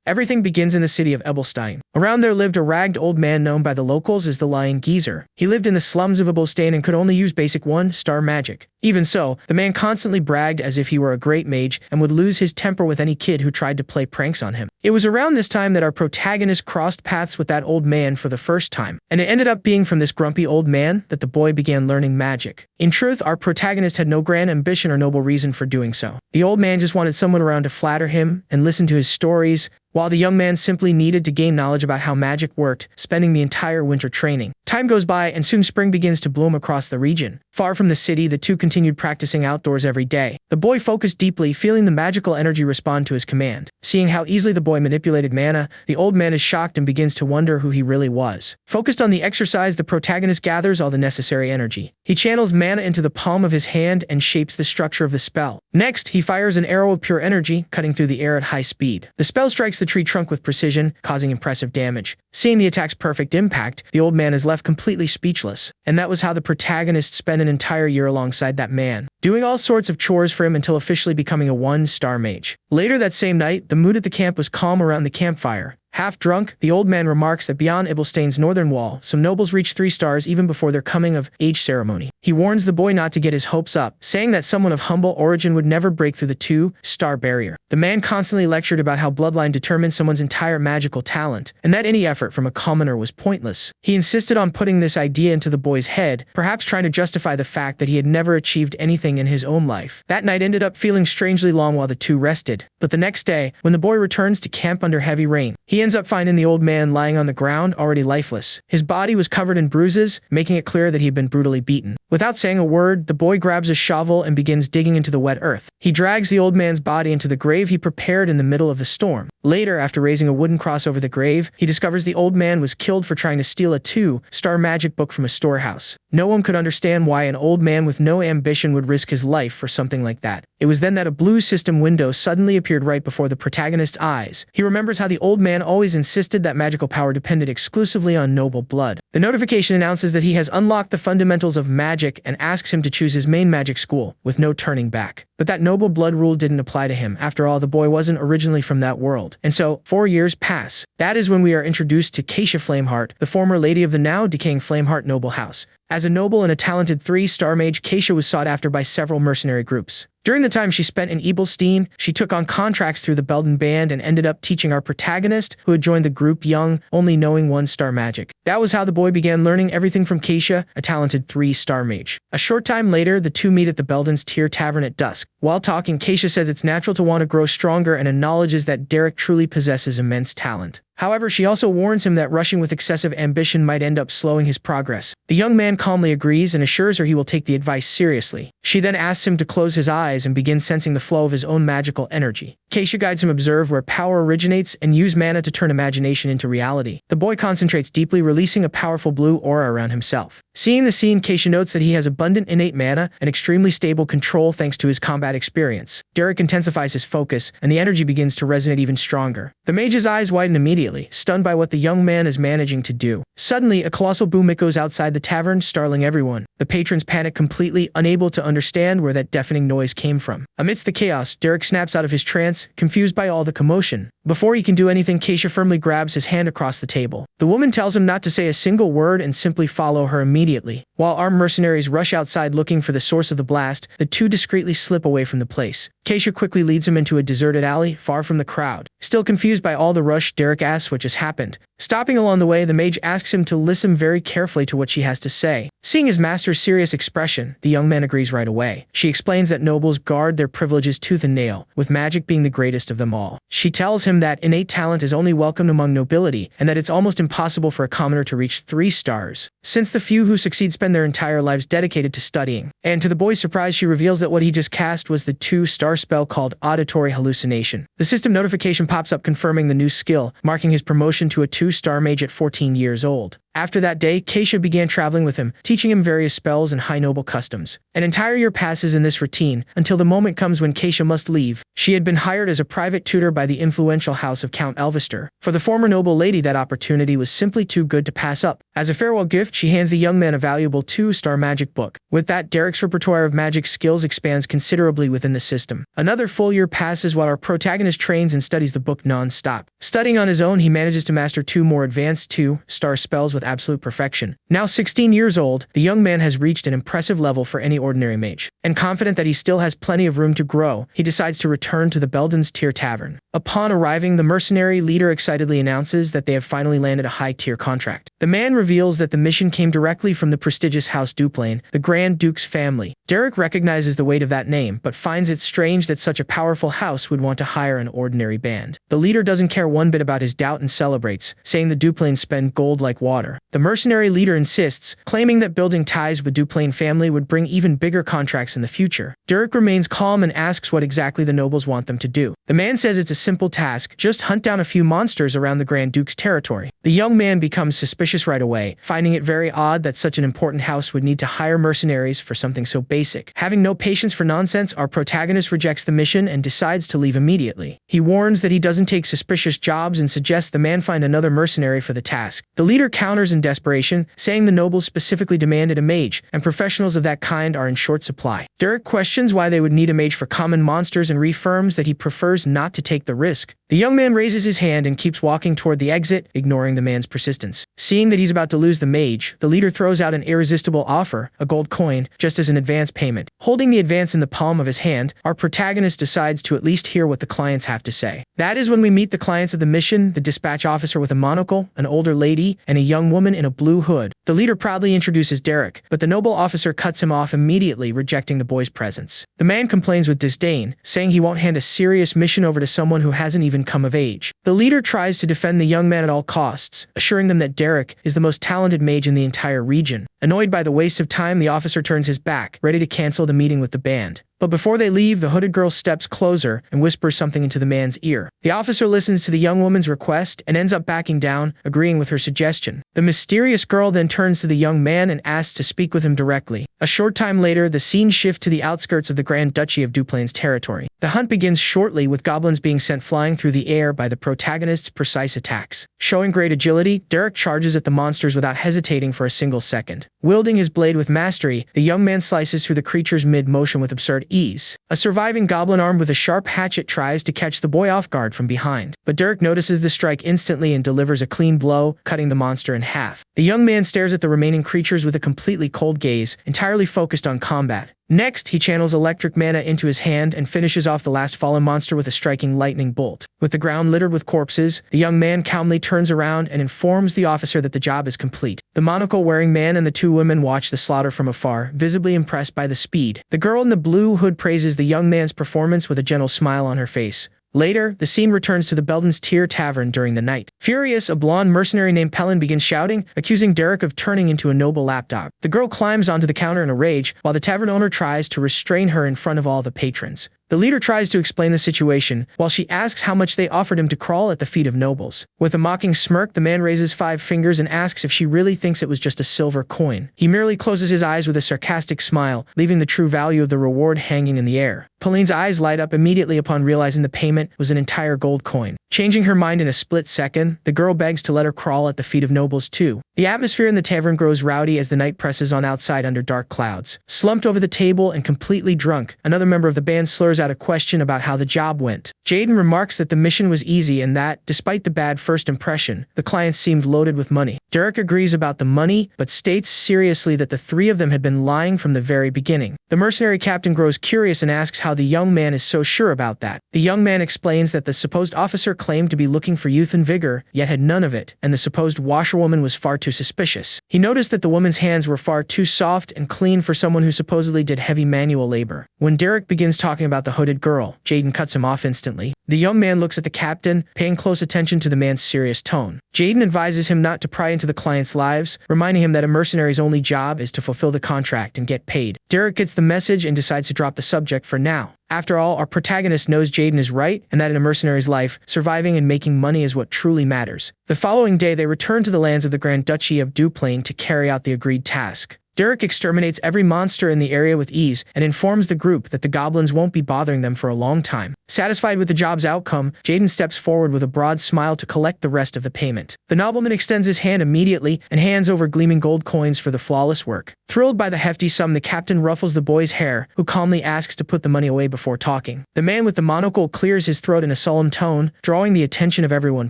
Everything begins in the city of Ebelstein. Around there lived a ragged old man known by the locals as the Lion Geezer. He lived in the slums of Ebelstein and could only use basic 1-star magic. Even so, the man constantly bragged as if he were a great mage and would lose his temper with any kid who tried to play pranks on him. It was around this time that our protagonist crossed paths with that old man for the first time, and it ended up being from this grumpy old man that the boy began learning magic. In truth, our protagonist had no grand ambition or noble reason for doing so. The old man just wanted someone around to flatter him and listen to his stories, while the young man simply needed to gain knowledge about how magic worked, spending the entire winter training. Time goes by and soon spring begins to bloom across the region. Far from the city, the two continued practicing outdoors every day. The boy focused deeply, feeling the magical energy respond to his command. Seeing how easily the boy manipulated mana, the old man is shocked and begins to wonder who he really was. Focused on the exercise, the protagonist gathers all the necessary energy. He channels mana into the palm of his hand and shapes the structure of the spell. Next, he fires an arrow of pure energy, cutting through the air at high speed. The spell strikes the tree trunk with precision, causing impressive damage. Seeing the attack's perfect impact, the old man is left completely speechless. And that was how the protagonist spent an entire year alongside that man, doing all sorts of chores for him until officially becoming a 1-star mage. Later that same night, the mood at the camp was calm around the campfire. Half drunk, the old man remarks that beyond Ebelstein's northern wall, some nobles reach 3 stars even before their coming-of-age ceremony. He warns the boy not to get his hopes up, saying that someone of humble origin would never break through the 2-star barrier. The man constantly lectured about how bloodline determines someone's entire magical talent, and that any effort from a commoner was pointless. He insisted on putting this idea into the boy's head, perhaps trying to justify the fact that he had never achieved anything in his own life. That night ended up feeling strangely long while the two rested, but the next day, when the boy returns to camp under heavy rain, he ends up finding the old man lying on the ground, already lifeless. His body was covered in bruises, making it clear that he had been brutally beaten. Without saying a word, the boy grabs a shovel and begins digging into the wet earth. He drags the old man's body into the grave he prepared in the middle of the storm. Later, after raising a wooden cross over the grave, he discovers the old man was killed for trying to steal a 2-star magic book from a storehouse. No one could understand why an old man with no ambition would risk his life for something like that. It was then that a blue system window suddenly appeared right before the protagonist's eyes. He remembers how the old man always insisted that magical power depended exclusively on noble blood. The notification announces that he has unlocked the fundamentals of magic and asks him to choose his main magic school, with no turning back. But that noble blood rule didn't apply to him. After all, the boy wasn't originally from that world. And so, 4 years pass. That is when we are introduced to Keisha Flameheart, the former lady of the now decaying Flameheart noble house. As a noble and a talented 3-star mage, Keisha was sought after by several mercenary groups. During the time she spent in Ebelstein, she took on contracts through the Belden Band and ended up teaching our protagonist, who had joined the group young, only knowing 1-star magic. That was how the boy began learning everything from Keisha, a talented 3-star mage. A short time later, the two meet at the Belden's Tier Tavern at dusk. While talking, Keisha says it's natural to want to grow stronger and acknowledges that Derek truly possesses immense talent. However, she also warns him that rushing with excessive ambition might end up slowing his progress. The young man calmly agrees and assures her he will take the advice seriously. She then asks him to close his eyes and begin sensing the flow of his own magical energy. Keisha guides him observe where power originates and use mana to turn imagination into reality. The boy concentrates deeply, releasing a powerful blue aura around himself. Seeing the scene, Keisha notes that he has abundant innate mana and extremely stable control thanks to his combat experience. Derek intensifies his focus, and the energy begins to resonate even stronger. The mage's eyes widen immediately, stunned by what the young man is managing to do. Suddenly, a colossal boom echoes outside the tavern, startling everyone. The patrons panic completely, unable to understand where that deafening noise came from. Amidst the chaos, Derek snaps out of his trance, confused by all the commotion. Before he can do anything, Keisha firmly grabs his hand across the table. The woman tells him not to say a single word and simply follow her immediately. While armed mercenaries rush outside looking for the source of the blast, the two discreetly slip away from the place. Keisha quickly leads him into a deserted alley, far from the crowd. Still confused by all the rush, Derek asks what just happened. Stopping along the way, the mage asks him to listen very carefully to what she has to say. Seeing his master's serious expression, the young man agrees right away. She explains that nobles guard their privileges tooth and nail, with magic being the greatest of them all. She tells him that innate talent is only welcomed among nobility, and that it's almost impossible for a commoner to reach 3 stars, since the few who succeed spend their entire lives dedicated to studying. And to the boy's surprise, she reveals that what he just cast was the 2-star spell called Auditory Hallucination. The system notification pops up confirming the new skill, marking his promotion to a 2-star mage at 14 years old. After that day, Keisha began traveling with him, teaching him various spells and high noble customs. An entire year passes in this routine, until the moment comes when Keisha must leave. She had been hired as a private tutor by the influential house of Count Elvester. For the former noble lady, that opportunity was simply too good to pass up. As a farewell gift, she hands the young man a valuable 2-star magic book. With that, Derek's repertoire of magic skills expands considerably within the system. Another full year passes while our protagonist trains and studies the book non-stop. Studying on his own, he manages to master 2 more advanced 2-star spells with absolute perfection. Now 16 years old, the young man has reached an impressive level for any ordinary mage. And confident that he still has plenty of room to grow, he decides to return to the Belden's Tier Tavern. Upon arriving, the mercenary leader excitedly announces that they have finally landed a high-tier contract. The man reveals that the mission came directly from the prestigious House Duplain, the Grand Duke's family. Derek recognizes the weight of that name, but finds it strange that such a powerful house would want to hire an ordinary band. The leader doesn't care one bit about his doubt and celebrates, saying the Duplains spend gold like water. The mercenary leader insists, claiming that building ties with Duplain family would bring even bigger contracts in the future. Derek remains calm and asks what exactly the nobles want them to do. The man says it's a simple task, just hunt down a few monsters around the Grand Duke's territory. The young man becomes suspicious right away, finding it very odd that such an important house would need to hire mercenaries for something so basic. Having no patience for nonsense, our protagonist rejects the mission and decides to leave immediately. He warns that he doesn't take suspicious jobs and suggests the man find another mercenary for the task. The leader counters in desperation, saying the nobles specifically demanded a mage, and professionals of that kind are in short supply. Derek questions why they would need a mage for common monsters and reaffirms that he prefers not to take the risk. The young man raises his hand and keeps walking toward the exit, ignoring the man's persistence. Seeing that he's about to lose the mage, the leader throws out an irresistible offer, a gold coin, just as an advance payment. Holding the advance in the palm of his hand, our protagonist decides to at least hear what the clients have to say. That is when we meet the clients of the mission, the dispatch officer with a monocle, an older lady, and a young woman in a blue hood. The leader proudly introduces Derek, but the noble officer cuts him off immediately, rejecting the boy's presence. The man complains with disdain, saying he won't hand a serious mission over to someone who hasn't even come of age. The leader tries to defend the young man at all costs, assuring them that Derek is the most talented mage in the entire region. Annoyed by the waste of time, the officer turns his back, ready to cancel the meeting with the band. But before they leave, the hooded girl steps closer and whispers something into the man's ear. The officer listens to the young woman's request and ends up backing down, agreeing with her suggestion. The mysterious girl then turns to the young man and asks to speak with him directly. A short time later, the scene shifts to the outskirts of the Grand Duchy of Duplain's territory. The hunt begins shortly, with goblins being sent flying through the air by the protagonist's precise attacks. Showing great agility, Derek charges at the monsters without hesitating for a single second. Wielding his blade with mastery, the young man slices through the creatures mid-motion with absurd ease. A surviving goblin armed with a sharp hatchet tries to catch the boy off guard from behind, but Derek notices the strike instantly and delivers a clean blow, cutting the monster in half. The young man stares at the remaining creatures with a completely cold gaze, entirely focused on combat. Next, he channels electric mana into his hand and finishes off the last fallen monster with a striking lightning bolt. With the ground littered with corpses, the young man calmly turns around and informs the officer that the job is complete. The monocle-wearing man and the 2 women watch the slaughter from afar, visibly impressed by the speed. The girl in the blue hood praises the young man's performance with a gentle smile on her face. Later, the scene returns to the Belden's Tier Tavern during the night. Furious, a blonde mercenary named Pelin begins shouting, accusing Derek of turning into a noble lapdog. The girl climbs onto the counter in a rage, while the tavern owner tries to restrain her in front of all the patrons. The leader tries to explain the situation, while she asks how much they offered him to crawl at the feet of nobles. With a mocking smirk, the man raises 5 fingers and asks if she really thinks it was just a silver coin. He merely closes his eyes with a sarcastic smile, leaving the true value of the reward hanging in the air. Pauline's eyes light up immediately upon realizing the payment was an entire gold coin. Changing her mind in a split second, the girl begs to let her crawl at the feet of nobles too. The atmosphere in the tavern grows rowdy as the night presses on outside under dark clouds. Slumped over the table and completely drunk, another member of the band slurs out a question about how the job went. Jaden remarks that the mission was easy and that, despite the bad first impression, the clients seemed loaded with money. Derek agrees about the money, but states seriously that the 3 of them had been lying from the very beginning. The mercenary captain grows curious and asks how the young man is so sure about that. The young man explains that the supposed officer claimed to be looking for youth and vigor, yet had none of it, and the supposed washerwoman was far too suspicious. He noticed that the woman's hands were far too soft and clean for someone who supposedly did heavy manual labor. When Derek begins talking about the the hooded girl. Jaden cuts him off instantly. The young man looks at the captain, paying close attention to the man's serious tone. Jaden advises him not to pry into the client's lives, reminding him that a mercenary's only job is to fulfill the contract and get paid. Derek gets the message and decides to drop the subject for now. After all, our protagonist knows Jaden is right, and that in a mercenary's life, surviving and making money is what truly matters. The following day, they return to the lands of the Grand Duchy of Duplain to carry out the agreed task. Derek exterminates every monster in the area with ease and informs the group that the goblins won't be bothering them for a long time. Satisfied with the job's outcome, Jaden steps forward with a broad smile to collect the rest of the payment. The nobleman extends his hand immediately and hands over gleaming gold coins for the flawless work. Thrilled by the hefty sum, the captain ruffles the boy's hair, who calmly asks to put the money away before talking. The man with the monocle clears his throat in a solemn tone, drawing the attention of everyone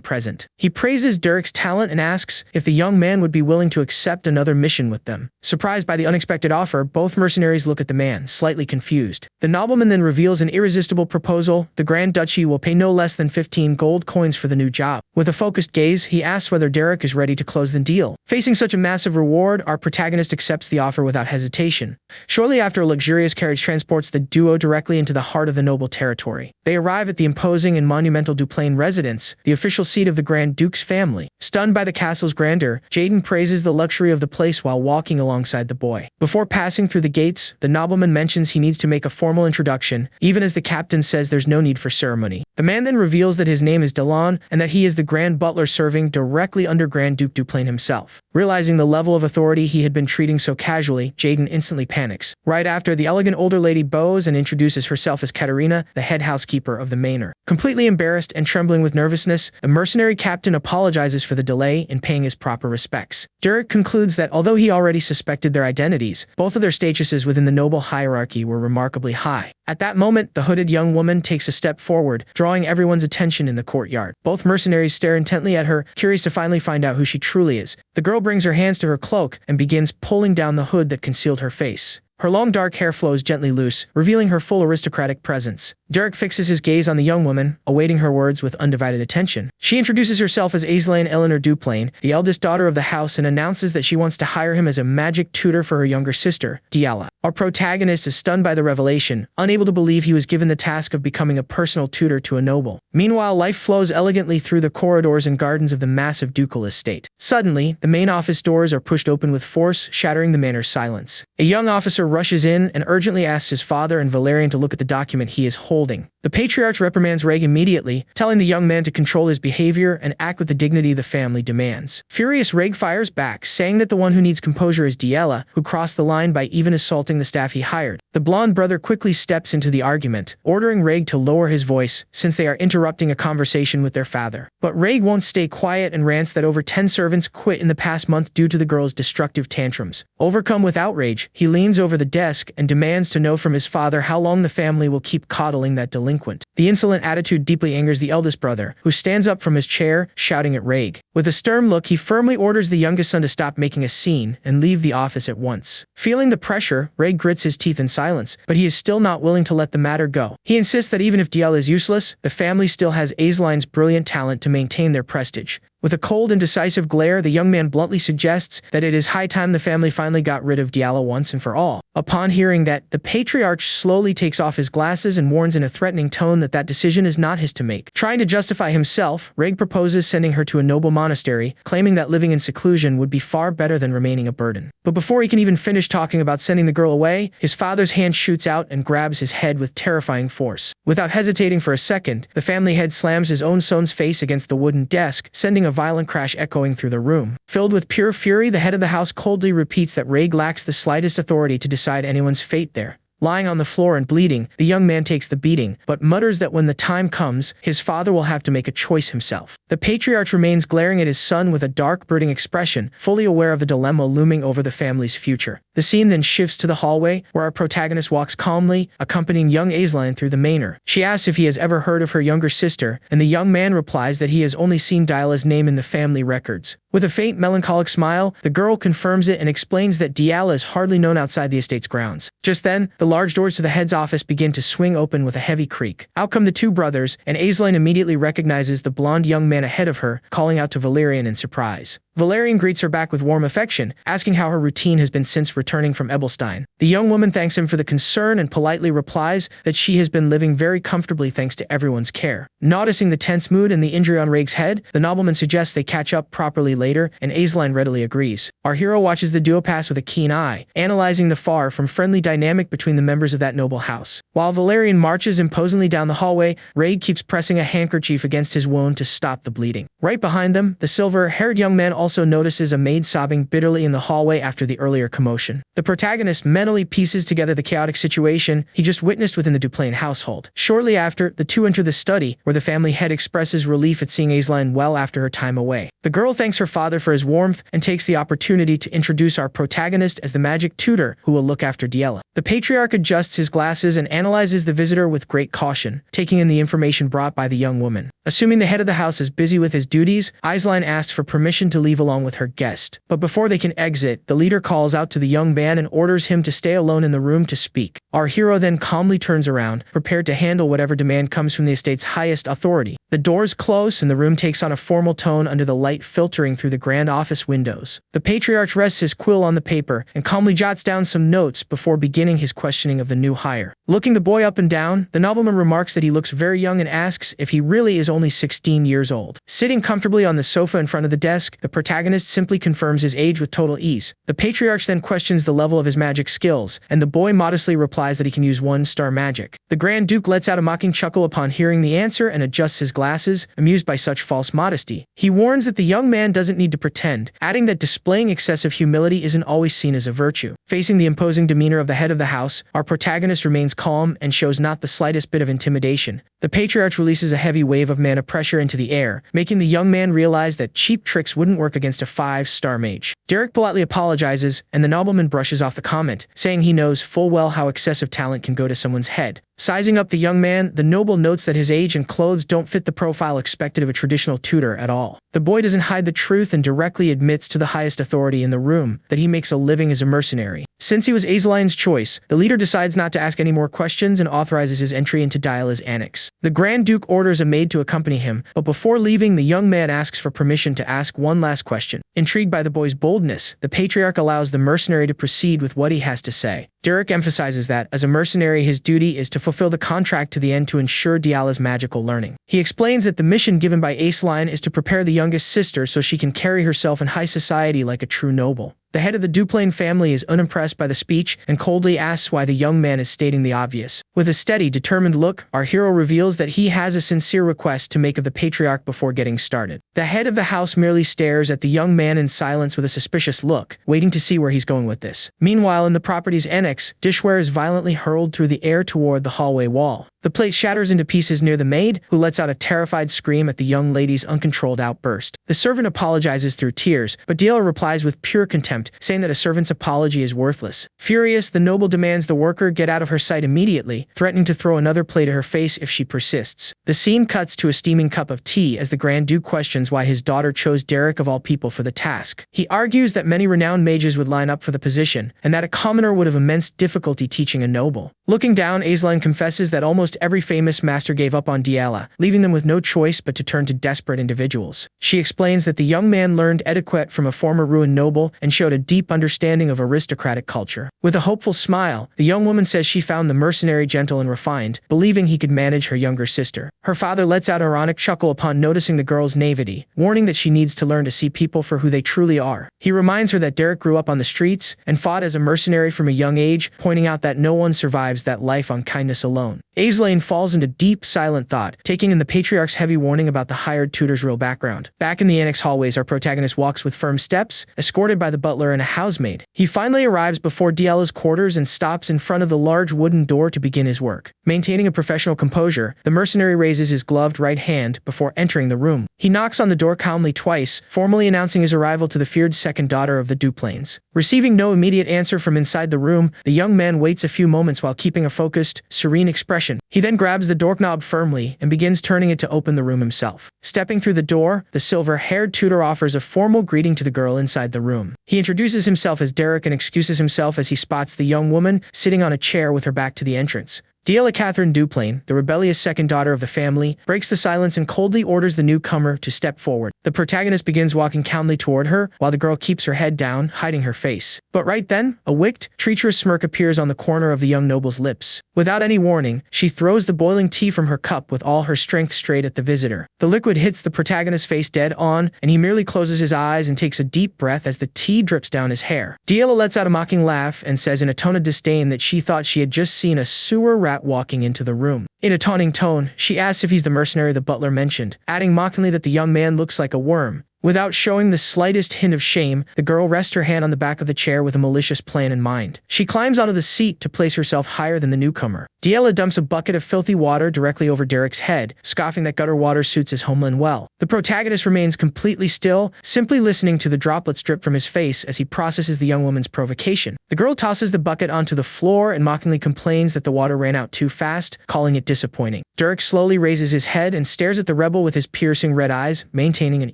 present. He praises Derek's talent and asks if the young man would be willing to accept another mission with them. Surprised by the unexpected offer, both mercenaries look at the man, slightly confused. The nobleman then reveals an irresistible proposal. The Grand Duchy will pay no less than 15 gold coins for the new job. With a focused gaze, he asks whether Derek is ready to close the deal. Facing such a massive reward, our protagonist accepts the offer without hesitation. Shortly after, a luxurious carriage transports the duo directly into the heart of the noble territory. They arrive at the imposing and monumental Duplain residence, the official seat of the Grand Duke's family. Stunned by the castle's grandeur, Jaden praises the luxury of the place while walking alongside the boy. Before passing through the gates, the nobleman mentions he needs to make a formal introduction, even as the captain says there's no need for ceremony. The man then reveals that his name is Delon and that he is the Grand Butler serving directly under Grand Duke Duplain himself. Realizing the level of authority he had been treating so casually, Jaden instantly panics. Right after, the elegant older lady bows and introduces herself as Katerina, the head housekeeper of the manor. Completely embarrassed and trembling with nervousness, the mercenary captain apologizes for the delay in paying his proper respects. Derek concludes that although he already suspected their identities, both of their statuses within the noble hierarchy were remarkably high. At that moment, the hooded young woman takes a step forward, drawing everyone's attention in the courtyard. Both mercenaries stare intently at her, curious to finally find out who she truly is. The girl brings her hands to her cloak and begins pulling down the hood that concealed her face. Her long dark hair flows gently loose, revealing her full aristocratic presence. Derek fixes his gaze on the young woman, awaiting her words with undivided attention. She introduces herself as Aislinn Eleanor Duplain, the eldest daughter of the house, and announces that she wants to hire him as a magic tutor for her younger sister, Diala. Our protagonist is stunned by the revelation, unable to believe he was given the task of becoming a personal tutor to a noble. Meanwhile, life flows elegantly through the corridors and gardens of the massive ducal estate. Suddenly, the main office doors are pushed open with force, shattering the manor's silence. A young officer rushes in and urgently asks his father and Valerian to look at the document he is holding. The patriarch reprimands Reg immediately, telling the young man to control his behavior and act with the dignity the family demands. Furious, Reg fires back, saying that the one who needs composure is Diala, who crossed the line by even assaulting the staff he hired. The blonde brother quickly steps into the argument, ordering Reg to lower his voice since they are interrupting a conversation with their father. But Reg won't stay quiet and rants that over 10 servants quit in the past month due to the girl's destructive tantrums. Overcome with outrage, he leans over the desk and demands to know from his father how long the family will keep coddling that delinquent. The insolent attitude deeply angers the eldest brother, who stands up from his chair, shouting at Reg. With a stern look, he firmly orders the youngest son to stop making a scene and leave the office at once. Feeling the pressure, Reg grits his teeth in silence, but he is still not willing to let the matter go. He insists that even if Diala is useless, the family still has Aislinn's brilliant talent to maintain their prestige. With a cold and decisive glare, the young man bluntly suggests that it is high time the family finally got rid of Diala once and for all. Upon hearing that, the patriarch slowly takes off his glasses and warns in a threatening tone that that decision is not his to make. Trying to justify himself, Reg proposes sending her to a noble monastery, claiming that living in seclusion would be far better than remaining a burden. But before he can even finish talking about sending the girl away, his father's hand shoots out and grabs his head with terrifying force. Without hesitating for a second, the family head slams his own son's face against the wooden desk, sending a violent crash echoing through the room. Filled with pure fury, the head of the house coldly repeats that Reg lacks the slightest authority to decide anyone's fate there. Lying on the floor and bleeding, the young man takes the beating, but mutters that when the time comes, his father will have to make a choice himself. The patriarch remains glaring at his son with a dark, brooding expression, fully aware of the dilemma looming over the family's future. The scene then shifts to the hallway, where our protagonist walks calmly, accompanying young Aislinn through the manor. She asks if he has ever heard of her younger sister, and the young man replies that he has only seen Diala's name in the family records. With a faint, melancholic smile, the girl confirms it and explains that Diala is hardly known outside the estate's grounds. Just then, the large doors to the head's office begin to swing open with a heavy creak. Out come the two brothers, and Aislinn immediately recognizes the blonde young man ahead of her, calling out to Valerian in surprise. Valerian greets her back with warm affection, asking how her routine has been since returning from Ebelstein. The young woman thanks him for the concern and politely replies that she has been living very comfortably thanks to everyone's care. Noticing the tense mood and the injury on Raig's head, the nobleman suggests they catch up properly later, and Aisline readily agrees. Our hero watches the duo pass with a keen eye, analyzing the far from friendly dynamic between the members of that noble house. While Valerian marches imposingly down the hallway, Raig keeps pressing a handkerchief against his wound to stop the bleeding. Right behind them, the silver-haired young man also notices a maid sobbing bitterly in the hallway after the earlier commotion. The protagonist mentally pieces together the chaotic situation he just witnessed within the Duplain household. Shortly after, the two enter the study, where the family head expresses relief at seeing Aisline well after her time away. The girl thanks her father for his warmth and takes the opportunity to introduce our protagonist as the magic tutor who will look after Yahello. The patriarch adjusts his glasses and analyzes the visitor with great caution, taking in the information brought by the young woman. Assuming the head of the house is busy with his duties, Aisline asks for permission to leave along with her guest. But before they can exit, the leader calls out to the young man and orders him to stay alone in the room to speak. Our hero then calmly turns around, prepared to handle whatever demand comes from the estate's highest authority. The doors close and the room takes on a formal tone under the light filtering through the grand office windows. The patriarch rests his quill on the paper and calmly jots down some notes before beginning his questioning of the new hire. Looking the boy up and down, the nobleman remarks that he looks very young and asks if he really is only 16 years old. Sitting comfortably on the sofa in front of the desk, the protagonist simply confirms his age with total ease. The patriarch then questions the level of his magic skills, and the boy modestly replies that he can use 1-star magic. The Grand Duke lets out a mocking chuckle upon hearing the answer and adjusts his glasses, amused by such false modesty. He warns that the young man doesn't need to pretend, adding that displaying excessive humility isn't always seen as a virtue. Facing the imposing demeanor of the head of the house, our protagonist remains calm and shows not the slightest bit of intimidation. The patriarch releases a heavy wave of mana pressure into the air, making the young man realize that cheap tricks wouldn't work against a 5-star mage. Derek politely apologizes, and the nobleman brushes off the comment, saying he knows full well how excessive talent can go to someone's head. Sizing up the young man, the noble notes that his age and clothes don't fit the profile expected of a traditional tutor at all. The boy doesn't hide the truth and directly admits to the highest authority in the room that he makes a living as a mercenary. Since he was Aisline's choice, the leader decides not to ask any more questions and authorizes his entry into Diala's annex. The Grand Duke orders a maid to accompany him, but before leaving, the young man asks for permission to ask one last question. Intrigued by the boy's boldness, the patriarch allows the mercenary to proceed with what he has to say. Derek emphasizes that, as a mercenary, his duty is to fulfill the contract to the end to ensure Diala's magical learning. He explains that the mission given by Aisline is to prepare the youngest sister so she can carry herself in high society like a true noble. The head of the Duplain family is unimpressed by the speech and coldly asks why the young man is stating the obvious. With a steady, determined look, our hero reveals that he has a sincere request to make of the patriarch before getting started. The head of the house merely stares at the young man in silence with a suspicious look, waiting to see where he's going with this. Meanwhile, in the property's annex, dishware is violently hurled through the air toward the hallway wall. The plate shatters into pieces near the maid, who lets out a terrified scream at the young lady's uncontrolled outburst. The servant apologizes through tears, but Diala replies with pure contempt, saying that a servant's apology is worthless. Furious, the noble demands the worker get out of her sight immediately, threatening to throw another plate at her face if she persists. The scene cuts to a steaming cup of tea as the Grand Duke questions why his daughter chose Derek of all people for the task. He argues that many renowned mages would line up for the position, and that a commoner would have immense difficulty teaching a noble. Looking down, Aisline confesses that almost every famous master gave up on Diala, leaving them with no choice but to turn to desperate individuals. She explains that the young man learned etiquette from a former ruined noble and showed a deep understanding of aristocratic culture. With a hopeful smile, the young woman says she found the mercenary gentle and refined, believing he could manage her younger sister. Her father lets out an ironic chuckle upon noticing the girl's naivety, warning that she needs to learn to see people for who they truly are. He reminds her that Derek grew up on the streets and fought as a mercenary from a young age, pointing out that no one survives that life on kindness alone. Aisline falls into deep, silent thought, taking in the patriarch's heavy warning about the hired tutor's real background. Back in the annex hallways, our protagonist walks with firm steps, escorted by the butler and a housemaid. He finally arrives before Diala's quarters and stops in front of the large wooden door to begin his work. Maintaining a professional composure, the mercenary raises his gloved right hand before entering the room. He knocks on the door calmly twice, formally announcing his arrival to the feared second daughter of the Duplains. Receiving no immediate answer from inside the room, the young man waits a few moments while keeping a focused, serene expression. He then grabs the doorknob firmly and begins turning it to open the room himself. Stepping through the door, the silver-haired tutor offers a formal greeting to the girl inside the room. He introduces himself as Derek and excuses himself as he spots the young woman sitting on a chair with her back to the entrance. Diela Catherine Duplain, the rebellious second daughter of the family, breaks the silence and coldly orders the newcomer to step forward. The protagonist begins walking calmly toward her, while the girl keeps her head down, hiding her face. But right then, a wicked, treacherous smirk appears on the corner of the young noble's lips. Without any warning, she throws the boiling tea from her cup with all her strength straight at the visitor. The liquid hits the protagonist's face dead on, and he merely closes his eyes and takes a deep breath as the tea drips down his hair. Diela lets out a mocking laugh and says in a tone of disdain that she thought she had just seen a sewer rat walking into the room. In a taunting tone, she asks if he's the mercenary the butler mentioned, adding mockingly that the young man looks like a worm. Without showing the slightest hint of shame, the girl rests her hand on the back of the chair with a malicious plan in mind. She climbs onto the seat to place herself higher than the newcomer. Diela dumps a bucket of filthy water directly over Derek's head, scoffing that gutter water suits his homeland well. The protagonist remains completely still, simply listening to the droplets drip from his face as he processes the young woman's provocation. The girl tosses the bucket onto the floor and mockingly complains that the water ran out too fast, calling it disappointing. Derek slowly raises his head and stares at the rebel with his piercing red eyes, maintaining an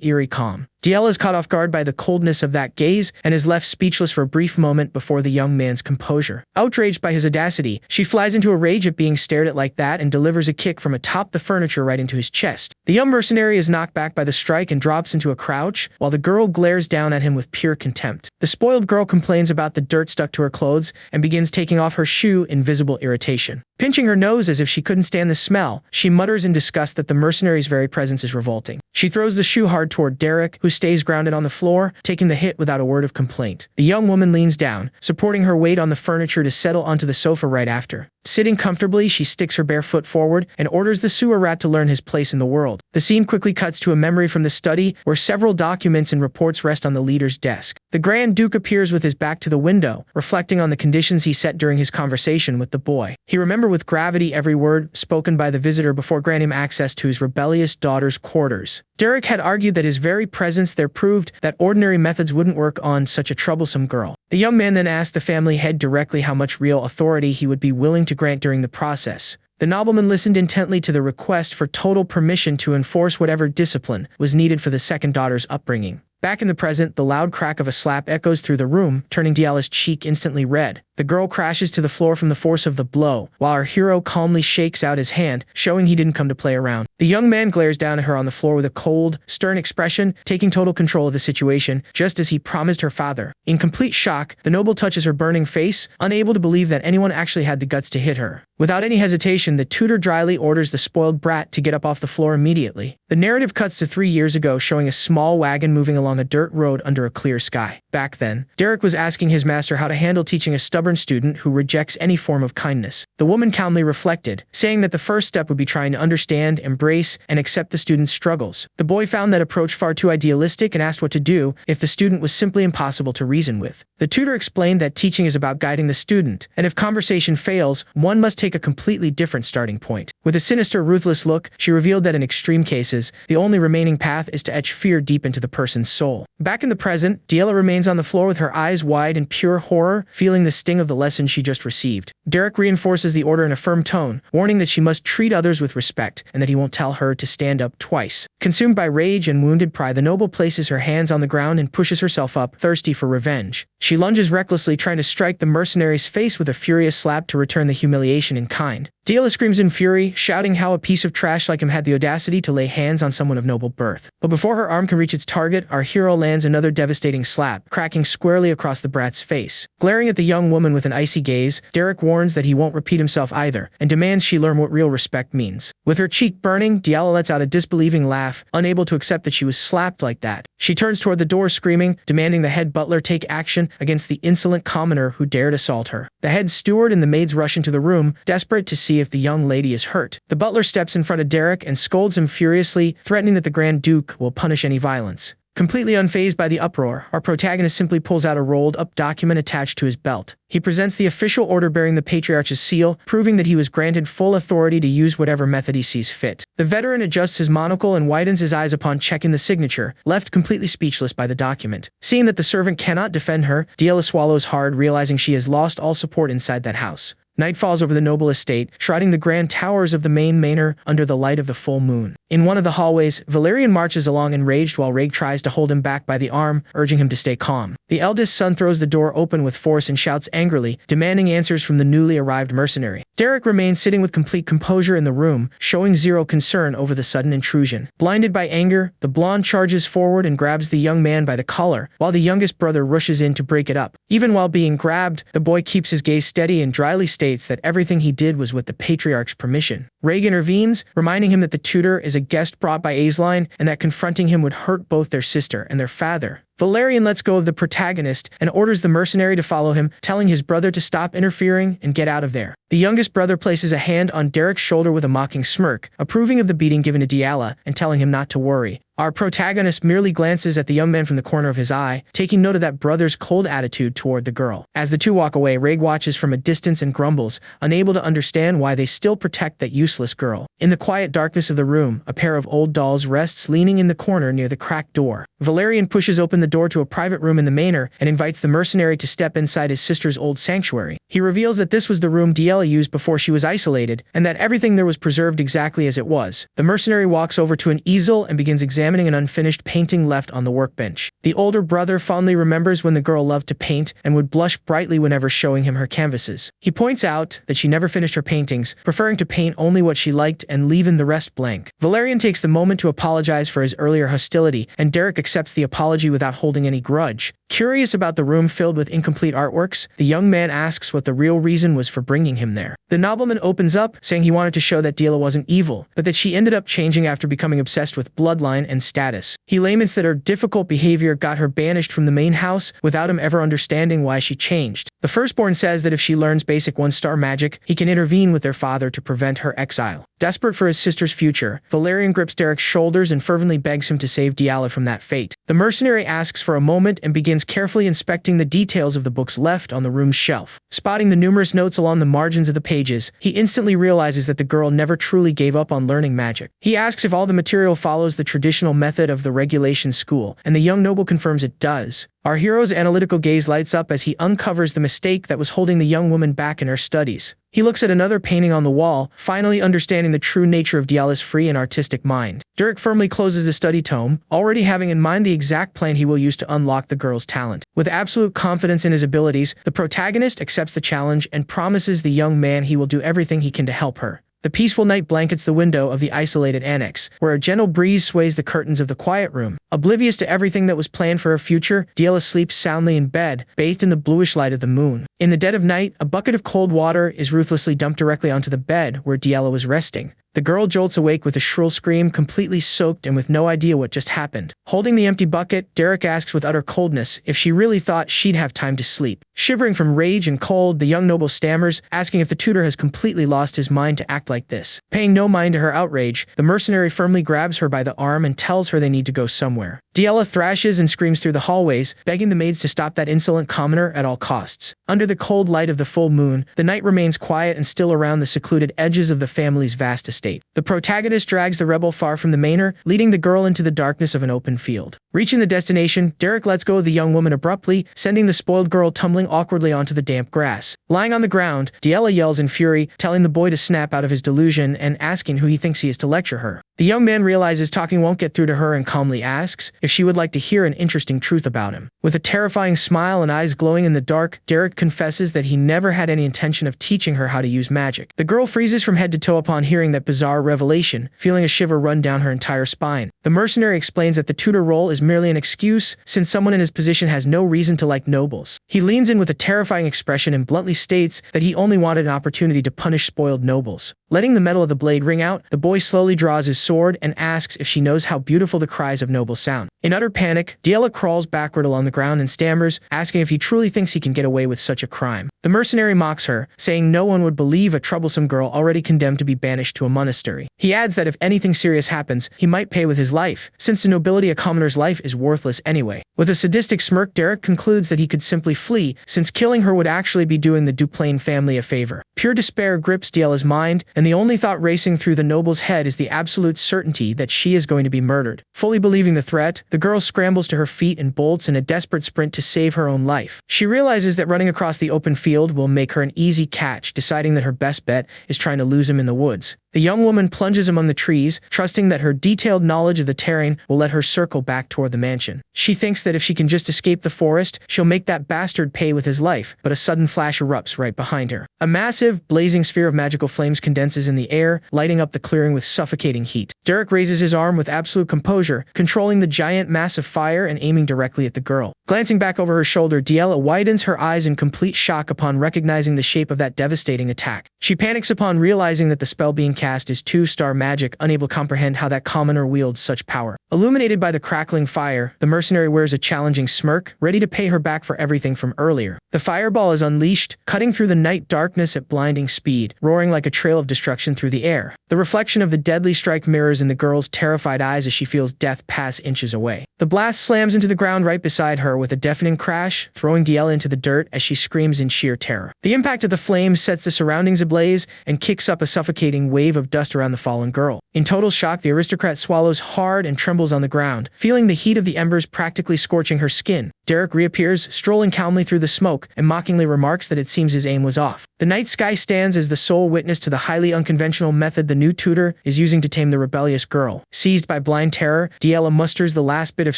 eerie calm. Diela is caught off guard by the coldness of that gaze and is left speechless for a brief moment before the young man's composure. Outraged by his audacity, she flies into a rage at being stared at like that and delivers a kick from atop the furniture right into his chest. The young mercenary is knocked back by the strike and drops into a crouch, while the girl glares down at him with pure contempt. The spoiled girl complains about the dirt stuck to her clothes and begins taking off her shoe in visible irritation. Pinching her nose as if she couldn't stand the smell, she mutters in disgust that the mercenary's very presence is revolting. She throws the shoe hard toward Derek, who stays grounded on the floor, taking the hit without a word of complaint. The young woman leans down, supporting her weight on the furniture to settle onto the sofa right after. Sitting comfortably, she sticks her bare foot forward and orders the sewer rat to learn his place in the world. The scene quickly cuts to a memory from the study, where several documents and reports rest on the leader's desk. The Grand Duke appears with his back to the window, reflecting on the conditions he set during his conversation with the boy. He remembered with gravity every word spoken by the visitor before granting him access to his rebellious daughter's quarters. Derek had argued that his very presence there proved that ordinary methods wouldn't work on such a troublesome girl. The young man then asked the family head directly how much real authority he would be willing to grant during the process. The nobleman listened intently to the request for total permission to enforce whatever discipline was needed for the second daughter's upbringing. Back in the present, the loud crack of a slap echoes through the room, turning Diela's cheek instantly red. The girl crashes to the floor from the force of the blow, while our hero calmly shakes out his hand, showing he didn't come to play around. The young man glares down at her on the floor with a cold, stern expression, taking total control of the situation, just as he promised her father. In complete shock, the noble touches her burning face, unable to believe that anyone actually had the guts to hit her. Without any hesitation, the tutor dryly orders the spoiled brat to get up off the floor immediately. The narrative cuts to 3 years ago, showing a small wagon moving along a dirt road under a clear sky. Back then, Derek was asking his master how to handle teaching a stubborn student who rejects any form of kindness. The woman calmly reflected, saying that the first step would be trying to understand, embrace, and accept the student's struggles. The boy found that approach far too idealistic and asked what to do if the student was simply impossible to reason with. The tutor explained that teaching is about guiding the student, and if conversation fails, one must take a completely different starting point. With a sinister, ruthless look, she revealed that in extreme cases, the only remaining path is to etch fear deep into the person's soul. Back in the present, Diela remains on the floor with her eyes wide in pure horror, feeling the sting of the lesson she just received. Derek reinforces the order in a firm tone, warning that she must treat others with respect and that he won't tell her to stand up twice. Consumed by rage and wounded pride, the noble places her hands on the ground and pushes herself up, thirsty for revenge. She lunges recklessly, trying to strike the mercenary's face with a furious slap to return the humiliation in kind. Diela screams in fury, shouting how a piece of trash like him had the audacity to lay hands on someone of noble birth. But before her arm can reach its target, our hero lands another devastating slap, cracking squarely across the brat's face. Glaring at the young woman with an icy gaze, Derek warns that he won't repeat himself either, and demands she learn what real respect means. With her cheek burning, Diela lets out a disbelieving laugh, unable to accept that she was slapped like that. She turns toward the door screaming, demanding the head butler take action against the insolent commoner who dared assault her. The head steward and the maids rush into the room, desperate to see if the young lady is hurt. The butler steps in front of Derek and scolds him furiously, threatening that the Grand Duke will punish any violence. Completely unfazed by the uproar, our protagonist simply pulls out a rolled-up document attached to his belt. He presents the official order bearing the Patriarch's seal, proving that he was granted full authority to use whatever method he sees fit. The veteran adjusts his monocle and widens his eyes upon checking the signature, left completely speechless by the document. Seeing that the servant cannot defend her, Diela swallows hard, realizing she has lost all support inside that house. Night falls over the noble estate, shrouding the grand towers of the main manor under the light of the full moon. In one of the hallways, Valerian marches along enraged while Reg tries to hold him back by the arm, urging him to stay calm. The eldest son throws the door open with force and shouts angrily, demanding answers from the newly arrived mercenary. Derek remains sitting with complete composure in the room, showing zero concern over the sudden intrusion. Blinded by anger, the blonde charges forward and grabs the young man by the collar, while the youngest brother rushes in to break it up. Even while being grabbed, the boy keeps his gaze steady and dryly states that everything he did was with the patriarch's permission. Reg intervenes, reminding him that the tutor is a guest brought by Aisline and that confronting him would hurt both their sister and their father. Valerian lets go of the protagonist and orders the mercenary to follow him, telling his brother to stop interfering and get out of there. The youngest brother places a hand on Derek's shoulder with a mocking smirk, approving of the beating given to Yahello and telling him not to worry. Our protagonist merely glances at the young man from the corner of his eye, taking note of that brother's cold attitude toward the girl. As the two walk away, Reg watches from a distance and grumbles, unable to understand why they still protect that useless girl. In the quiet darkness of the room, a pair of old dolls rests leaning in the corner near the cracked door. Valerian pushes open the door to a private room in the manor and invites the mercenary to step inside his sister's old sanctuary. He reveals that this was the room Yahello used before she was isolated, and that everything there was preserved exactly as it was. The mercenary walks over to an easel and begins examining an unfinished painting left on the workbench. The older brother fondly remembers when the girl loved to paint and would blush brightly whenever showing him her canvases. He points out that she never finished her paintings, preferring to paint only what she liked and leaving the rest blank. Valerian takes the moment to apologize for his earlier hostility, and Derek accepts the apology without holding any grudge. Curious about the room filled with incomplete artworks, the young man asks what the real reason was for bringing him there. The nobleman opens up, saying he wanted to show that Yahello wasn't evil, but that she ended up changing after becoming obsessed with bloodline and status. He laments that her difficult behavior got her banished from the main house without him ever understanding why she changed. The firstborn says that if she learns basic one-star magic, he can intervene with their father to prevent her exile. Desperate for his sister's future, Valerian grips Derek's shoulders and fervently begs him to save Yahello from that fate. The mercenary asks for a moment and begins carefully inspecting the details of the books left on the room's shelf. Spotting the numerous notes along the margins of the pages, he instantly realizes that the girl never truly gave up on learning magic. He asks if all the material follows the traditional method of the regulation school, and the young noble confirms it does. Our hero's analytical gaze lights up as he uncovers the mistake that was holding the young woman back in her studies. He looks at another painting on the wall, finally understanding the true nature of Yahello's free and artistic mind. Derek firmly closes the study tome, already having in mind the exact plan he will use to unlock the girl's talent. With absolute confidence in his abilities, the protagonist accepts the challenge and promises the young man he will do everything he can to help her. The peaceful night blankets the window of the isolated annex, where a gentle breeze sways the curtains of the quiet room. Oblivious to everything that was planned for her future, Yahello sleeps soundly in bed, bathed in the bluish light of the moon. In the dead of night, a bucket of cold water is ruthlessly dumped directly onto the bed where Yahello was resting. The girl jolts awake with a shrill scream, completely soaked and with no idea what just happened. Holding the empty bucket, Derek asks with utter coldness if she really thought she'd have time to sleep. Shivering from rage and cold, the young noble stammers, asking if the tutor has completely lost his mind to act like this. Paying no mind to her outrage, the mercenary firmly grabs her by the arm and tells her they need to go somewhere. Yahello thrashes and screams through the hallways, begging the maids to stop that insolent commoner at all costs. Under the cold light of the full moon, the night remains quiet and still around the secluded edges of the family's vast estate. The protagonist drags the rebel far from the manor, leading the girl into the darkness of an open field. Reaching the destination, Derek lets go of the young woman abruptly, sending the spoiled girl tumbling awkwardly onto the damp grass. Lying on the ground, Yahello yells in fury, telling the boy to snap out of his delusion and asking who he thinks he is to lecture her. The young man realizes talking won't get through to her and calmly asks if she would like to hear an interesting truth about him. With a terrifying smile and eyes glowing in the dark, Derek confesses that he never had any intention of teaching her how to use magic. The girl freezes from head to toe upon hearing that bizarre revelation, feeling a shiver run down her entire spine. The mercenary explains that the tutor role is merely an excuse, since someone in his position has no reason to like nobles. He leans in with a terrifying expression and bluntly states that he only wanted an opportunity to punish spoiled nobles. Letting the metal of the blade ring out, the boy slowly draws his sword and asks if she knows how beautiful the cries of nobles sound. In utter panic, Yahello crawls backward along the ground and stammers, asking if he truly thinks he can get away with such a crime. The mercenary mocks her, saying no one would believe a troublesome girl already condemned to be banished to a monastery. He adds that if anything serious happens, he might pay with his life, since the nobility a commoner's life is worthless anyway. With a sadistic smirk, Derek concludes that he could simply flee, since killing her would actually be doing the Duplain family a favor. Pure despair grips Yahello's mind, and the only thought racing through the noble's head is the absolute certainty that she is going to be murdered. Fully believing the threat, the girl scrambles to her feet and bolts in a desperate sprint to save her own life. She realizes that running across the open field field will make her an easy catch, deciding that her best bet is trying to lose him in the woods. The young woman plunges among the trees, trusting that her detailed knowledge of the terrain will let her circle back toward the mansion. She thinks that if she can just escape the forest, she'll make that bastard pay with his life, but a sudden flash erupts right behind her. A massive, blazing sphere of magical flames condenses in the air, lighting up the clearing with suffocating heat. Derek raises his arm with absolute composure, controlling the giant mass of fire and aiming directly at the girl. Glancing back over her shoulder, Diella widens her eyes in complete shock upon recognizing the shape of that devastating attack. She panics upon realizing that the spell being cast is 2-star magic, unable to comprehend how that commoner wields such power. Illuminated by the crackling fire, the mercenary wears a challenging smirk, ready to pay her back for everything from earlier. The fireball is unleashed, cutting through the night darkness at blinding speed, roaring like a trail of destruction through the air. The reflection of the deadly strike mirrors in the girl's terrified eyes as she feels death pass inches away. The blast slams into the ground right beside her with a deafening crash, throwing Diella into the dirt as she screams in sheer terror. The impact of the flames sets the surroundings ablaze and kicks up a suffocating wave of dust around the fallen girl. In total shock, the aristocrat swallows hard and trembles on the ground, feeling the heat of the embers practically scorching her skin. Derek reappears, strolling calmly through the smoke, and mockingly remarks that it seems his aim was off. The night sky stands as the sole witness to the highly unconventional method the new tutor is using to tame the rebellious girl. Seized by blind terror, Diella musters the last bit of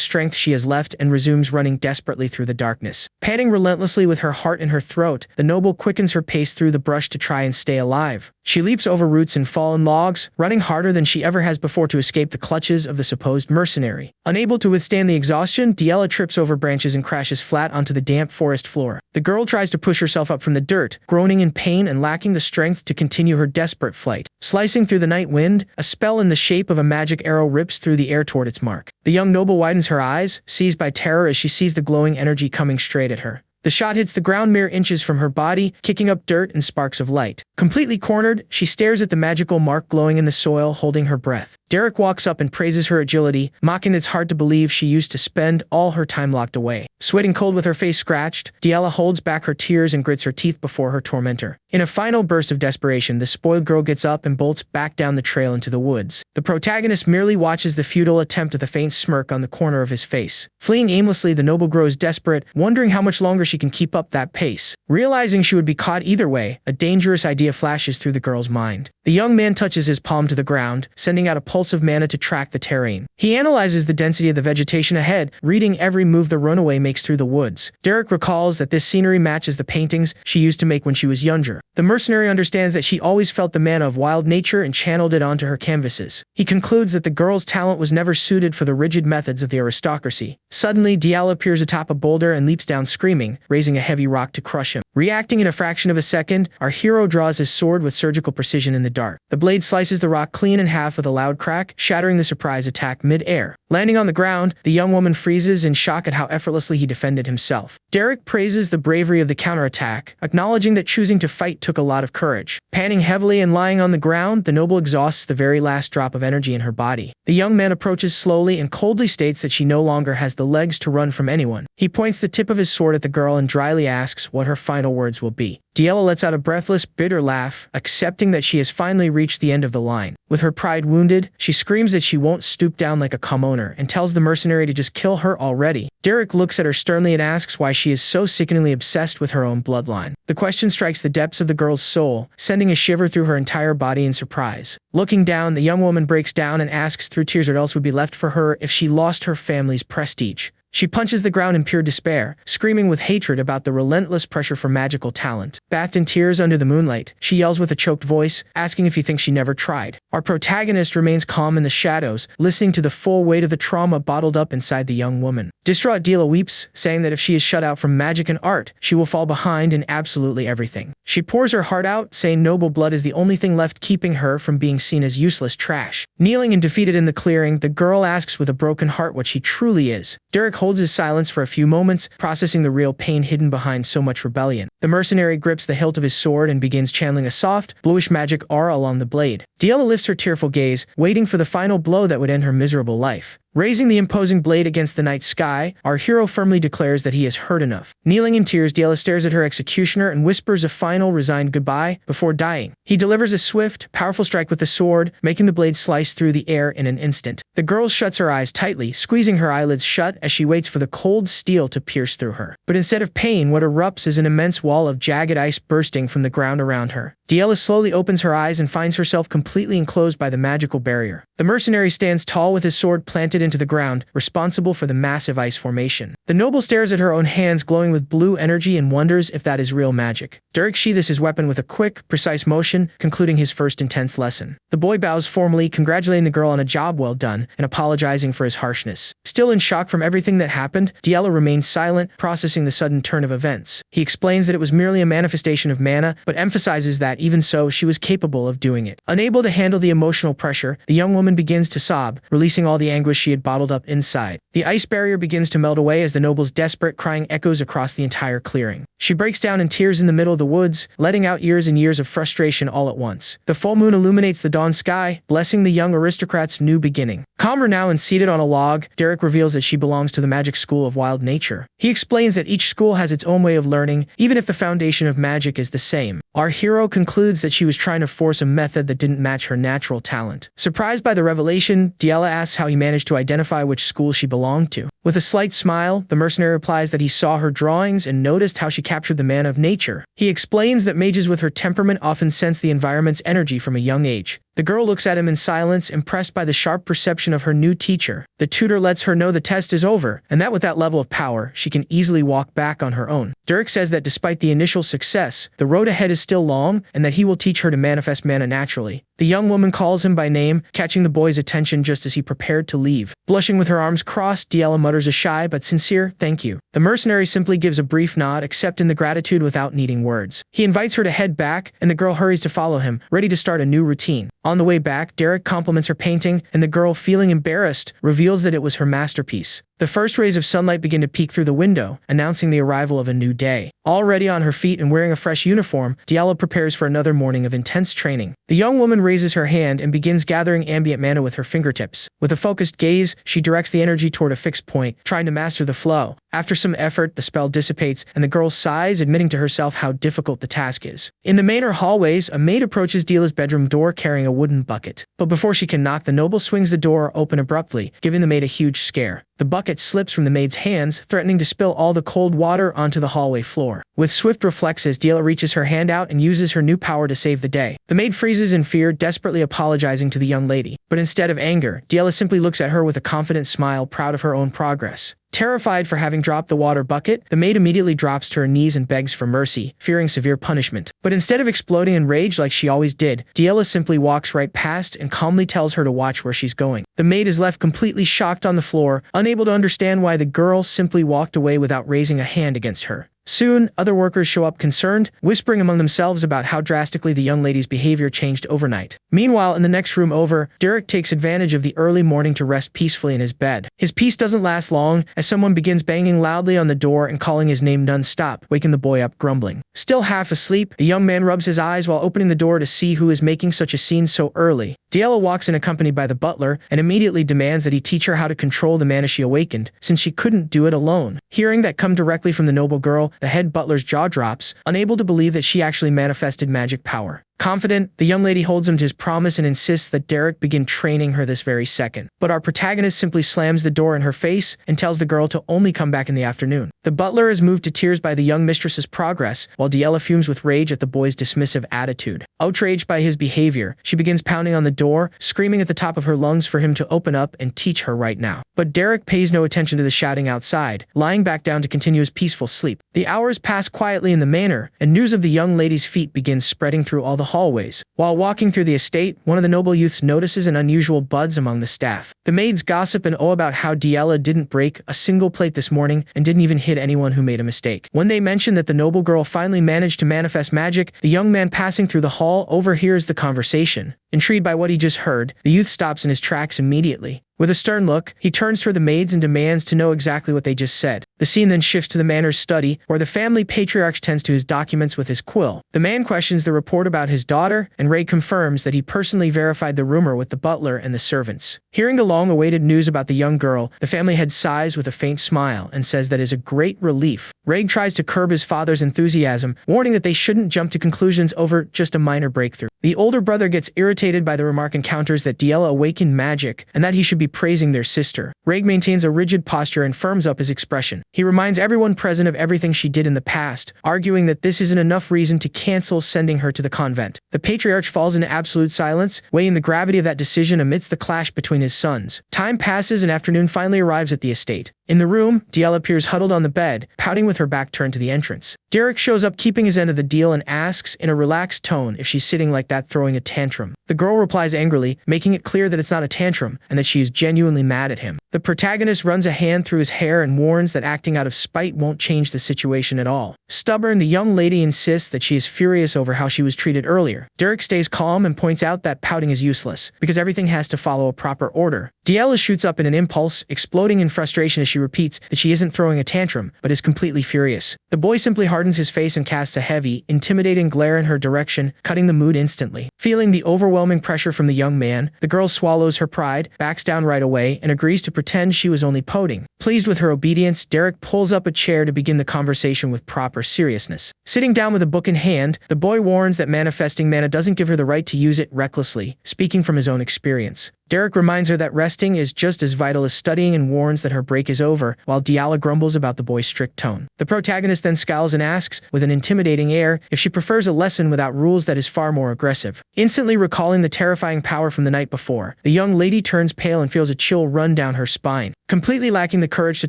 strength she has left and resumes running desperately through the darkness. Panting relentlessly with her heart in her throat, the noble quickens her pace through the brush to try and stay alive. She leaps over roots and fallen logs, running harder than she ever has before to escape the clutches of the supposed mercenary. Unable to withstand the exhaustion, Diella trips over branches and crashes flat onto the damp forest floor. The girl tries to push herself up from the dirt, groaning in pain and lacking the strength to continue her desperate flight. Slicing through the night wind, a spell in the shape of a magic arrow rips through the air toward its mark. The young noble widens her eyes, seized by terror as she sees the glowing energy coming straight at her. The shot hits the ground mere inches from her body, kicking up dirt and sparks of light. Completely cornered, she stares at the magical mark glowing in the soil, holding her breath. Derek walks up and praises her agility, mocking it's hard to believe she used to spend all her time locked away. Sweating cold with her face scratched, Diella holds back her tears and grits her teeth before her tormentor. In a final burst of desperation, the spoiled girl gets up and bolts back down the trail into the woods. The protagonist merely watches the futile attempt with a faint smirk on the corner of his face. Fleeing aimlessly, the noble grows desperate, wondering how much longer she can keep up that pace. Realizing she would be caught either way, a dangerous idea flashes through the girl's mind. The young man touches his palm to the ground, sending out a pulse of mana to track the terrain. He analyzes the density of the vegetation ahead, reading every move the runaway makes through the woods. Derek recalls that this scenery matches the paintings she used to make when she was younger. The mercenary understands that she always felt the mana of wild nature and channeled it onto her canvases. He concludes that the girl's talent was never suited for the rigid methods of the aristocracy. Suddenly, Diella appears atop a boulder and leaps down screaming, raising a heavy rock to crush him. Reacting in a fraction of a second, our hero draws his sword with surgical precision in the dark. The blade slices the rock clean in half with a loud crack, shattering the surprise attack mid-air. Landing on the ground, the young woman freezes in shock at how effortlessly he defended himself. Derek praises the bravery of the counterattack, acknowledging that choosing to fight took a lot of courage. Panting heavily and lying on the ground, the noble exhausts the very last drop of energy in her body. The young man approaches slowly and coldly states that she no longer has the legs to run from anyone. He points the tip of his sword at the girl and dryly asks what her final words will be. Diella lets out a breathless, bitter laugh, accepting that she has finally reached the end of the line. With her pride wounded, she screams that she won't stoop down like a commoner and tells the mercenary to just kill her already. Derek looks at her sternly and asks why she is so sickeningly obsessed with her own bloodline. The question strikes the depths of the girl's soul, sending a shiver through her entire body in surprise. Looking down, the young woman breaks down and asks through tears what else would be left for her if she lost her family's prestige. She punches the ground in pure despair, screaming with hatred about the relentless pressure for magical talent. Bathed in tears under the moonlight, she yells with a choked voice, asking if he thinks she never tried. Our protagonist remains calm in the shadows, listening to the full weight of the trauma bottled up inside the young woman. Distraught, Diella weeps, saying that if she is shut out from magic and art, she will fall behind in absolutely everything. She pours her heart out, saying noble blood is the only thing left keeping her from being seen as useless trash. Kneeling and defeated in the clearing, the girl asks with a broken heart what she truly is. Derek holds his silence for a few moments, processing the real pain hidden behind so much rebellion. The mercenary grips the hilt of his sword and begins channeling a soft, bluish magic aura along the blade. Diella lifts her tearful gaze, waiting for the final blow that would end her miserable life. Raising the imposing blade against the night sky, our hero firmly declares that he has heard enough. Kneeling in tears, Yahello stares at her executioner and whispers a final, resigned goodbye before dying. He delivers a swift, powerful strike with the sword, making the blade slice through the air in an instant. The girl shuts her eyes tightly, squeezing her eyelids shut as she waits for the cold steel to pierce through her. But instead of pain, what erupts is an immense wall of jagged ice bursting from the ground around her. Yahello slowly opens her eyes and finds herself completely enclosed by the magical barrier. The mercenary stands tall with his sword planted into the ground, responsible for the massive ice formation. The noble stares at her own hands glowing with blue energy and wonders if that is real magic. Derek sheathes his weapon with a quick, precise motion, concluding his first intense lesson. The boy bows formally, congratulating the girl on a job well done and apologizing for his harshness. Still in shock from everything that happened, Yahello remains silent, processing the sudden turn of events. He explains that it was merely a manifestation of mana, but emphasizes that even so, she was capable of doing it. Unable to handle the emotional pressure, the young woman begins to sob, releasing all the anguish she had bottled up inside. The ice barrier begins to melt away as the noble's desperate crying echoes across the entire clearing. She breaks down in tears in the middle of the woods, letting out years and years of frustration all at once. The full moon illuminates the dawn sky, blessing the young aristocrat's new beginning. Calmer now and seated on a log, Derek reveals that she belongs to the magic school of wild nature. He explains that each school has its own way of learning, even if the foundation of magic is the same. Our hero concludes that she was trying to force a method that didn't match her natural talent. Surprised by the revelation, Yahello asks how he managed to identify which school she belonged to. With a slight smile, the mercenary replies that he saw her drawings and noticed how she captured the mana of nature. He explains that mages with her temperament often sense the environment's energy from a young age. The girl looks at him in silence, impressed by the sharp perception of her new teacher. The tutor lets her know the test is over, and that with that level of power, she can easily walk back on her own. Derek says that despite the initial success, the road ahead is still long, and that he will teach her to manifest mana naturally. The young woman calls him by name, catching the boy's attention just as he prepared to leave. Blushing with her arms crossed, Yahello mutters a shy but sincere thank you. The mercenary simply gives a brief nod, accepting the gratitude without needing words. He invites her to head back, and the girl hurries to follow him, ready to start a new routine. On the way back, Derek compliments her painting, and the girl, feeling embarrassed, reveals that it was her masterpiece. The first rays of sunlight begin to peek through the window, announcing the arrival of a new day. Already on her feet and wearing a fresh uniform, Yahello prepares for another morning of intense training. The young woman raises her hand and begins gathering ambient mana with her fingertips. With a focused gaze, she directs the energy toward a fixed point, trying to master the flow. After some effort, the spell dissipates, and the girl sighs, admitting to herself how difficult the task is. In the manor hallways, a maid approaches Yahellow's bedroom door carrying a wooden bucket. But before she can knock, the noble swings the door open abruptly, giving the maid a huge scare. The bucket slips from the maid's hands, threatening to spill all the cold water onto the hallway floor. With swift reflexes, Yahello reaches her hand out and uses her new power to save the day. The maid freezes in fear, desperately apologizing to the young lady. But instead of anger, Yahello simply looks at her with a confident smile, proud of her own progress. Terrified for having dropped the water bucket, the maid immediately drops to her knees and begs for mercy, fearing severe punishment. But instead of exploding in rage like she always did, Yahello simply walks right past and calmly tells her to watch where she's going. The maid is left completely shocked on the floor, unable to understand why the girl simply walked away without raising a hand against her. Soon, other workers show up concerned, whispering among themselves about how drastically the young lady's behavior changed overnight. Meanwhile, in the next room over, Derek takes advantage of the early morning to rest peacefully in his bed. His peace doesn't last long, as someone begins banging loudly on the door and calling his name non-stop, waking the boy up grumbling. Still half asleep, the young man rubs his eyes while opening the door to see who is making such a scene so early. Yahello walks in accompanied by the butler and immediately demands that he teach her how to control the mana she awakened, since she couldn't do it alone. Hearing that come directly from the noble girl, the head butler's jaw drops, unable to believe that she actually manifested magic power. Confident, the young lady holds him to his promise and insists that Derek begin training her this very second. But our protagonist simply slams the door in her face and tells the girl to only come back in the afternoon. The butler is moved to tears by the young mistress's progress, while Yahello fumes with rage at the boy's dismissive attitude. Outraged by his behavior, she begins pounding on the door, screaming at the top of her lungs for him to open up and teach her right now. But Derek pays no attention to the shouting outside, lying back down to continue his peaceful sleep. The hours pass quietly in the manor, and news of the young lady's feat begins spreading through all the hallways. While walking through the estate, one of the noble youths notices an unusual buzz among the staff. The maids gossip and about how Yahello didn't break a single plate this morning and didn't even hit anyone who made a mistake. When they mention that the noble girl finally managed to manifest magic, the young man passing through the hall overhears the conversation. Intrigued by what he just heard, the youth stops in his tracks immediately. With a stern look, he turns toward the maids and demands to know exactly what they just said. The scene then shifts to the manor's study, where the family patriarch tends to his documents with his quill. The man questions the report about his daughter, and Ray confirms that he personally verified the rumor with the butler and the servants. Hearing the long-awaited news about the young girl, the family head sighs with a faint smile and says that is a great relief. Ray tries to curb his father's enthusiasm, warning that they shouldn't jump to conclusions over just a minor breakthrough. The older brother gets irritated by the remark encounters that Yahello awakened magic and that he should be praising their sister. Ray maintains a rigid posture and firms up his expression. He reminds everyone present of everything she did in the past, arguing that this isn't enough reason to cancel sending her to the convent. The patriarch falls into absolute silence, weighing the gravity of that decision amidst the clash between his sons. Time passes and afternoon finally arrives at the estate. In the room, Yahello appears huddled on the bed, pouting with her back turned to the entrance. Derek shows up keeping his end of the deal and asks, in a relaxed tone, if she's sitting like that throwing a tantrum. The girl replies angrily, making it clear that it's not a tantrum and that she is genuinely mad at him. The protagonist runs a hand through his hair and warns that acting out of spite won't change the situation at all. Stubborn, the young lady insists that she is furious over how she was treated earlier. Derek stays calm and points out that pouting is useless, because everything has to follow a proper order. Yahello shoots up in an impulse, exploding in frustration as she repeats that she isn't throwing a tantrum, but is completely furious. The boy simply hardens his face and casts a heavy, intimidating glare in her direction, cutting the mood instantly. Feeling the overwhelming pressure from the young man, the girl swallows her pride, backs down right away, and agrees to pretend she was only pouting. Pleased with her obedience, Derek pulls up a chair to begin the conversation with proper seriousness. Sitting down with a book in hand, the boy warns that manifesting mana doesn't give her the right to use it recklessly, speaking from his own experience. Derek reminds her that resting is just as vital as studying and warns that her break is over, while Yahello grumbles about the boy's strict tone. The protagonist then scowls and asks, with an intimidating air, if she prefers a lesson without rules that is far more aggressive. Instantly recalling the terrifying power from the night before, the young lady turns pale and feels a chill run down her spine. Completely lacking the courage to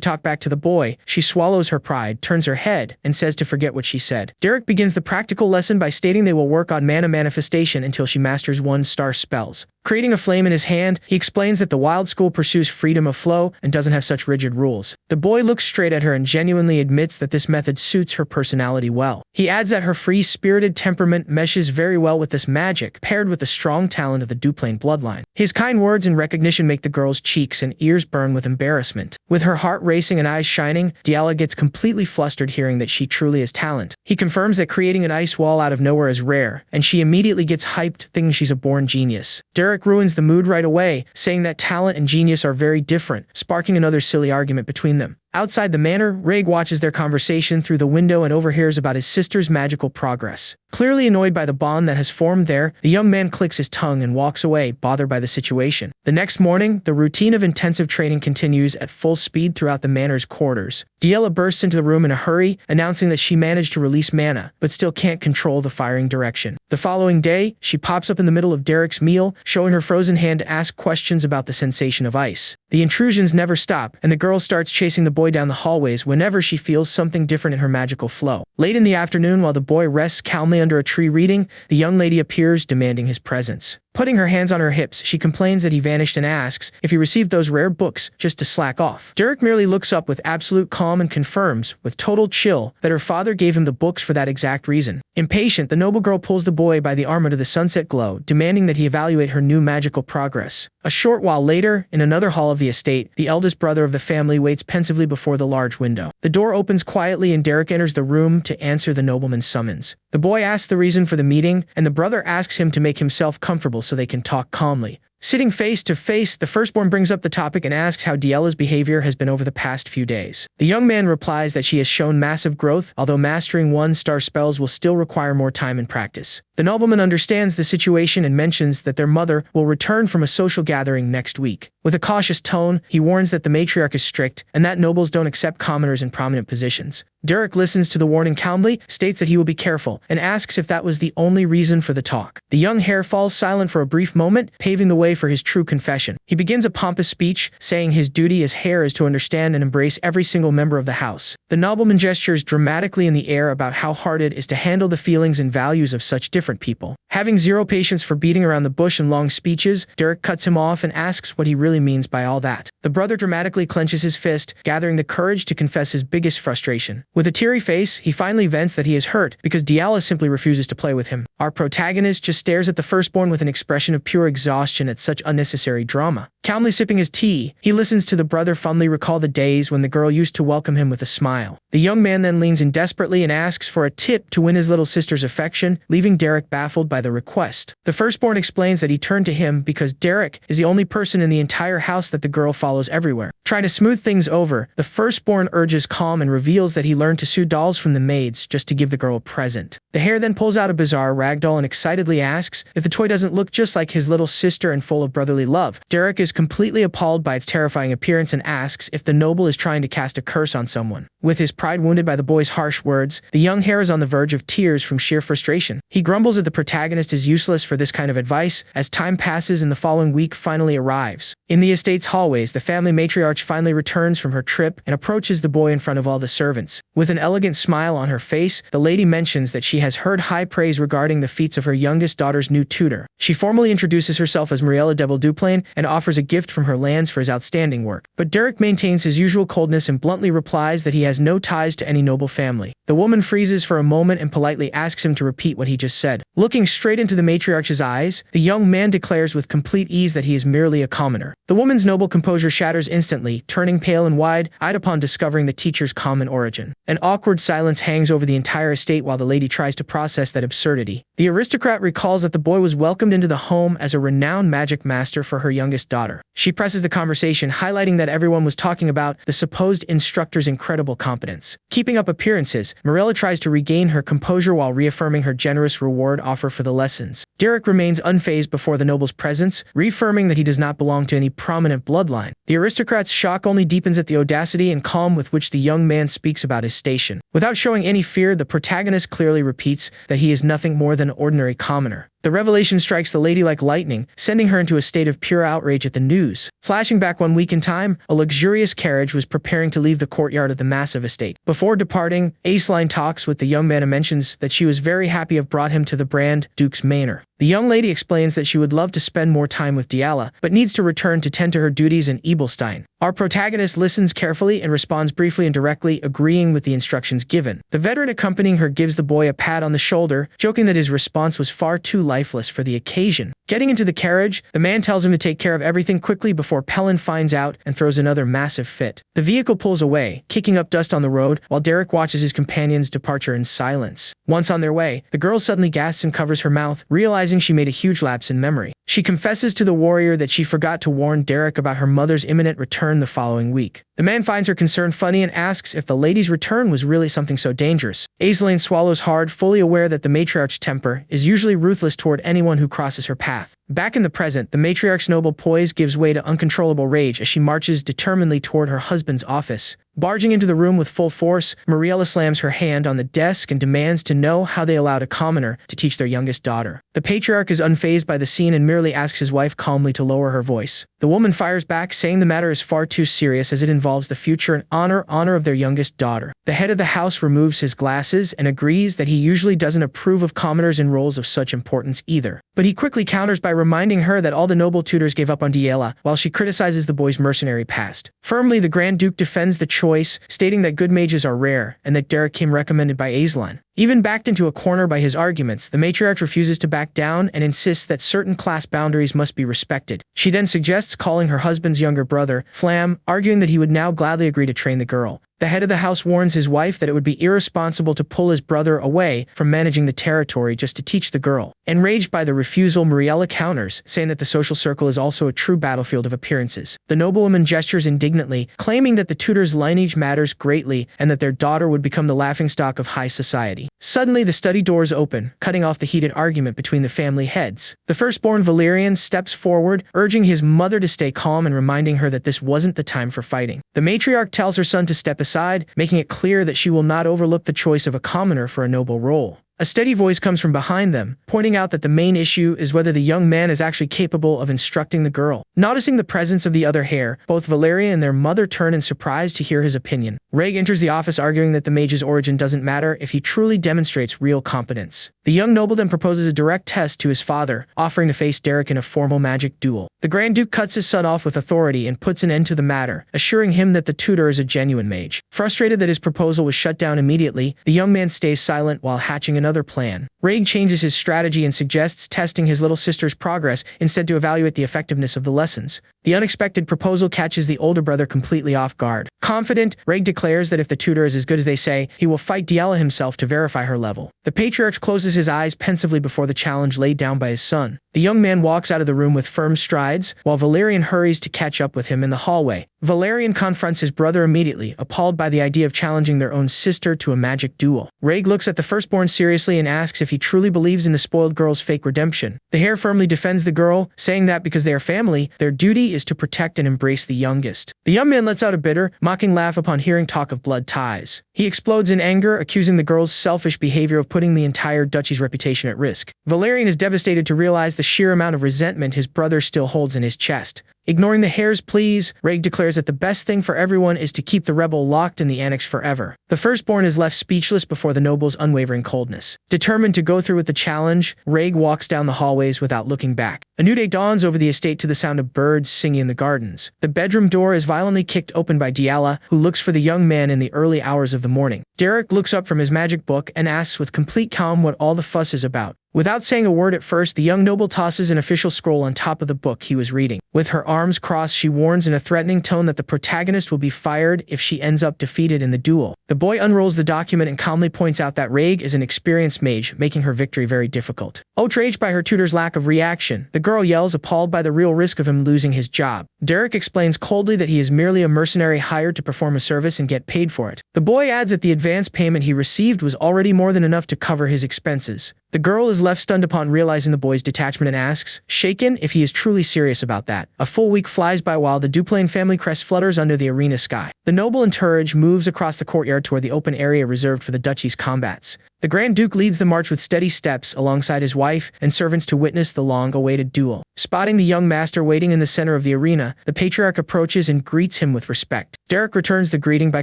talk back to the boy, she swallows her pride, turns her head, and says to forget what she said. Derek begins the practical lesson by stating they will work on mana manifestation until she masters 1-star spells. Creating a flame in his hand, he explains that the wild school pursues freedom of flow and doesn't have such rigid rules. The boy looks straight at her and genuinely admits that this method suits her personality well. He adds that her free-spirited temperament meshes very well with this magic, paired with the strong talent of the Duplain bloodline. His kind words and recognition make the girl's cheeks and ears burn with embarrassment. With her heart racing and eyes shining, Yahello gets completely flustered hearing that she truly has talent. He confirms that creating an ice wall out of nowhere is rare, and she immediately gets hyped, thinking she's a born genius. Derek ruins the mood right away, saying that talent and genius are very different, sparking another silly argument between them. Outside the manor, Ray watches their conversation through the window and overhears about his sister's magical progress. Clearly annoyed by the bond that has formed there, the young man clicks his tongue and walks away, bothered by the situation. The next morning, the routine of intensive training continues at full speed throughout the manor's quarters. Yahello bursts into the room in a hurry, announcing that she managed to release mana, but still can't control the firing direction. The following day, she pops up in the middle of Derek's meal, showing her frozen hand to ask questions about the sensation of ice. The intrusions never stop, and the girl starts chasing the boy down the hallways whenever she feels something different in her magical flow. Late in the afternoon, while the boy rests calmly under a tree reading, the young lady appears, demanding his presence. Putting her hands on her hips, she complains that he vanished and asks if he received those rare books just to slack off. Derek merely looks up with absolute calm and confirms, with total chill, that her father gave him the books for that exact reason. Impatient, the noble girl pulls the boy by the arm into the sunset glow, demanding that he evaluate her new magical progress. A short while later, in another hall of the estate, the eldest brother of the family waits pensively before the large window. The door opens quietly and Derek enters the room to answer the nobleman's summons. The boy asks the reason for the meeting, and the brother asks him to make himself comfortable so they can talk calmly. Sitting face to face, the firstborn brings up the topic and asks how Yahello's behavior has been over the past few days. The young man replies that she has shown massive growth, although mastering 1-star spells will still require more time and practice. The nobleman understands the situation and mentions that their mother will return from a social gathering next week. With a cautious tone, he warns that the matriarch is strict and that nobles don't accept commoners in prominent positions. Derek listens to the warning calmly, states that he will be careful, and asks if that was the only reason for the talk. The young heir falls silent for a brief moment, paving the way for his true confession. He begins a pompous speech, saying his duty as heir is to understand and embrace every single member of the house. The nobleman gestures dramatically in the air about how hard it is to handle the feelings and values of such different people. Having zero patience for beating around the bush and long speeches, Derek cuts him off and asks what he really really means by all that. The brother dramatically clenches his fist, gathering the courage to confess his biggest frustration. With a teary face, he finally vents that he is hurt because Diala simply refuses to play with him. Our protagonist just stares at the firstborn with an expression of pure exhaustion at such unnecessary drama. Calmly sipping his tea, he listens to the brother fondly recall the days when the girl used to welcome him with a smile. The young man then leans in desperately and asks for a tip to win his little sister's affection, leaving Derek baffled by the request. The firstborn explains that he turned to him because Derek is the only person in the entire house that the girl follows everywhere. Trying to smooth things over, the firstborn urges calm and reveals that he learned to sew dolls from the maids just to give the girl a present. The hare then pulls out a bizarre ragdoll and excitedly asks if the toy doesn't look just like his little sister and full of brotherly love. Derek is completely appalled by its terrifying appearance and asks if the noble is trying to cast a curse on someone. With his pride wounded by the boy's harsh words, the young hare is on the verge of tears from sheer frustration. He grumbles that the protagonist is useless for this kind of advice as time passes and the following week finally arrives. In the estate's hallways, the family matriarch finally returns from her trip and approaches the boy in front of all the servants. With an elegant smile on her face, the lady mentions that she has heard high praise regarding the feats of her youngest daughter's new tutor. She formally introduces herself as Mariella Devil Duplain and offers a gift from her lands for his outstanding work. But Derek maintains his usual coldness and bluntly replies that he has no ties to any noble family. The woman freezes for a moment and politely asks him to repeat what he just said. Looking straight into the matriarch's eyes, the young man declares with complete ease that he is merely a commoner. The woman's noble composure shatters instantly, turning pale and wide-eyed upon discovering the teacher's common origin. An awkward silence hangs over the entire estate while the lady tries to process that absurdity. The aristocrat recalls that the boy was welcomed into the home as a renowned magic master for her youngest daughter. She presses the conversation, highlighting that everyone was talking about the supposed instructor's incredible competence. Keeping up appearances, Marilla tries to regain her composure while reaffirming her generous reward offer for the lessons. Derek remains unfazed before the noble's presence, reaffirming that he does not belong to any prominent bloodline. The aristocrat's shock only deepens at the audacity and calm with which the young man speaks about his station. Without showing any fear, the protagonist clearly repeats that he is nothing more than an ordinary commoner. The revelation strikes the lady like lightning, sending her into a state of pure outrage at the news. Flashing back 1 week in time, a luxurious carriage was preparing to leave the courtyard of the massive estate. Before departing, Aceline talks with the young man and mentions that she was very happy to have brought him to the Brand Duke's manor. The young lady explains that she would love to spend more time with Diala, but needs to return to tend to her duties in Ebelstein. Our protagonist listens carefully and responds briefly and directly, agreeing with the instructions given. The veteran accompanying her gives the boy a pat on the shoulder, joking that his response was far too lifeless for the occasion. Getting into the carriage, the man tells him to take care of everything quickly before Pelin finds out and throws another massive fit. The vehicle pulls away, kicking up dust on the road, while Derek watches his companion's departure in silence. Once on their way, the girl suddenly gasps and covers her mouth, realizing she made a huge lapse in memory. She confesses to the warrior that she forgot to warn Derek about her mother's imminent return the following week. The man finds her concern funny and asks if the lady's return was really something so dangerous. Aislinn swallows hard, fully aware that the matriarch's temper is usually ruthless toward anyone who crosses her path. Back in the present, the matriarch's noble poise gives way to uncontrollable rage as she marches determinedly toward her husband's office. Barging into the room with full force, Mariella slams her hand on the desk and demands to know how they allowed a commoner to teach their youngest daughter. The patriarch is unfazed by the scene and merely asks his wife calmly to lower her voice. The woman fires back, saying the matter is far too serious as it involves the future and honor of their youngest daughter. The head of the house removes his glasses and agrees that he usually doesn't approve of commoners in roles of such importance either. But he quickly counters by reminding her that all the noble tutors gave up on Diala, while she criticizes the boy's mercenary past. Firmly, the Grand Duke defends the choice, stating that good mages are rare and that Derek came recommended by Aislinn. Even backed into a corner by his arguments, the matriarch refuses to back down and insists that certain class boundaries must be respected. She then suggests calling her husband's younger brother, Flam, arguing that he would now gladly agree to train the girl. The head of the house warns his wife that it would be irresponsible to pull his brother away from managing the territory just to teach the girl. Enraged by the refusal, Mariella counters, saying that the social circle is also a true battlefield of appearances. The noblewoman gestures indignantly, claiming that the tutor's lineage matters greatly and that their daughter would become the laughingstock of high society. Suddenly, the study doors open, cutting off the heated argument between the family heads. The firstborn Valerian steps forward, urging his mother to stay calm and reminding her that this wasn't the time for fighting. The matriarch tells her son to step aside, making it clear that she will not overlook the choice of a commoner for a noble role. A steady voice comes from behind them, pointing out that the main issue is whether the young man is actually capable of instructing the girl. Noticing the presence of the other hair, both Valeria and their mother turn in surprise to hear his opinion. Reg enters the office arguing that the mage's origin doesn't matter if he truly demonstrates real competence. The young noble then proposes a direct test to his father, offering to face Derek in a formal magic duel. The Grand Duke cuts his son off with authority and puts an end to the matter, assuring him that the tutor is a genuine mage. Frustrated that his proposal was shut down immediately, the young man stays silent while hatching another plan. Reg changes his strategy and suggests testing his little sister's progress instead to evaluate the effectiveness of the lessons. The unexpected proposal catches the older brother completely off guard. Confident, Reg declares that if the tutor is as good as they say, he will fight Yahello himself to verify her level. The patriarch closes his eyes pensively before the challenge laid down by his son. The young man walks out of the room with firm strides, while Valerian hurries to catch up with him in the hallway. Valerian confronts his brother immediately, appalled by the idea of challenging their own sister to a magic duel. Reg looks at the firstborn seriously and asks if he truly believes in the spoiled girl's fake redemption. The heir firmly defends the girl, saying that because they are family, their duty is to protect and embrace the youngest. The young man lets out a bitter, mocking laugh upon hearing talk of blood ties. He explodes in anger, accusing the girl's selfish behavior of putting the entire duchy's reputation at risk. Valerian is devastated to realize the sheer amount of resentment his brother still holds in his chest. Ignoring the heir's pleas, Reg declares that the best thing for everyone is to keep the rebel locked in the annex forever. The firstborn is left speechless before the noble's unwavering coldness. Determined to go through with the challenge, Reg walks down the hallways without looking back. A new day dawns over the estate to the sound of birds singing in the gardens. The bedroom door is violently kicked open by Yahello, who looks for the young man in the early hours of the morning. Derek looks up from his magic book and asks with complete calm what all the fuss is about. Without saying a word at first, the young noble tosses an official scroll on top of the book he was reading. With her arms crossed, she warns in a threatening tone that the protagonist will be fired if she ends up defeated in the duel. The boy unrolls the document and calmly points out that Reg is an experienced mage, making her victory very difficult. Outraged by her tutor's lack of reaction, the girl yells, appalled by the real risk of him losing his job. Derek explains coldly that he is merely a mercenary hired to perform a service and get paid for it. The boy adds that the advance payment he received was already more than enough to cover his expenses. The girl is left stunned upon realizing the boy's detachment and asks, shaken, if he is truly serious about that. A full week flies by while the Duplain family crest flutters under the arena sky. The noble entourage moves across the courtyard toward the open area reserved for the duchy's combats. The Grand Duke leads the march with steady steps alongside his wife and servants to witness the long-awaited duel. Spotting the young master waiting in the center of the arena, the patriarch approaches and greets him with respect. Derek returns the greeting by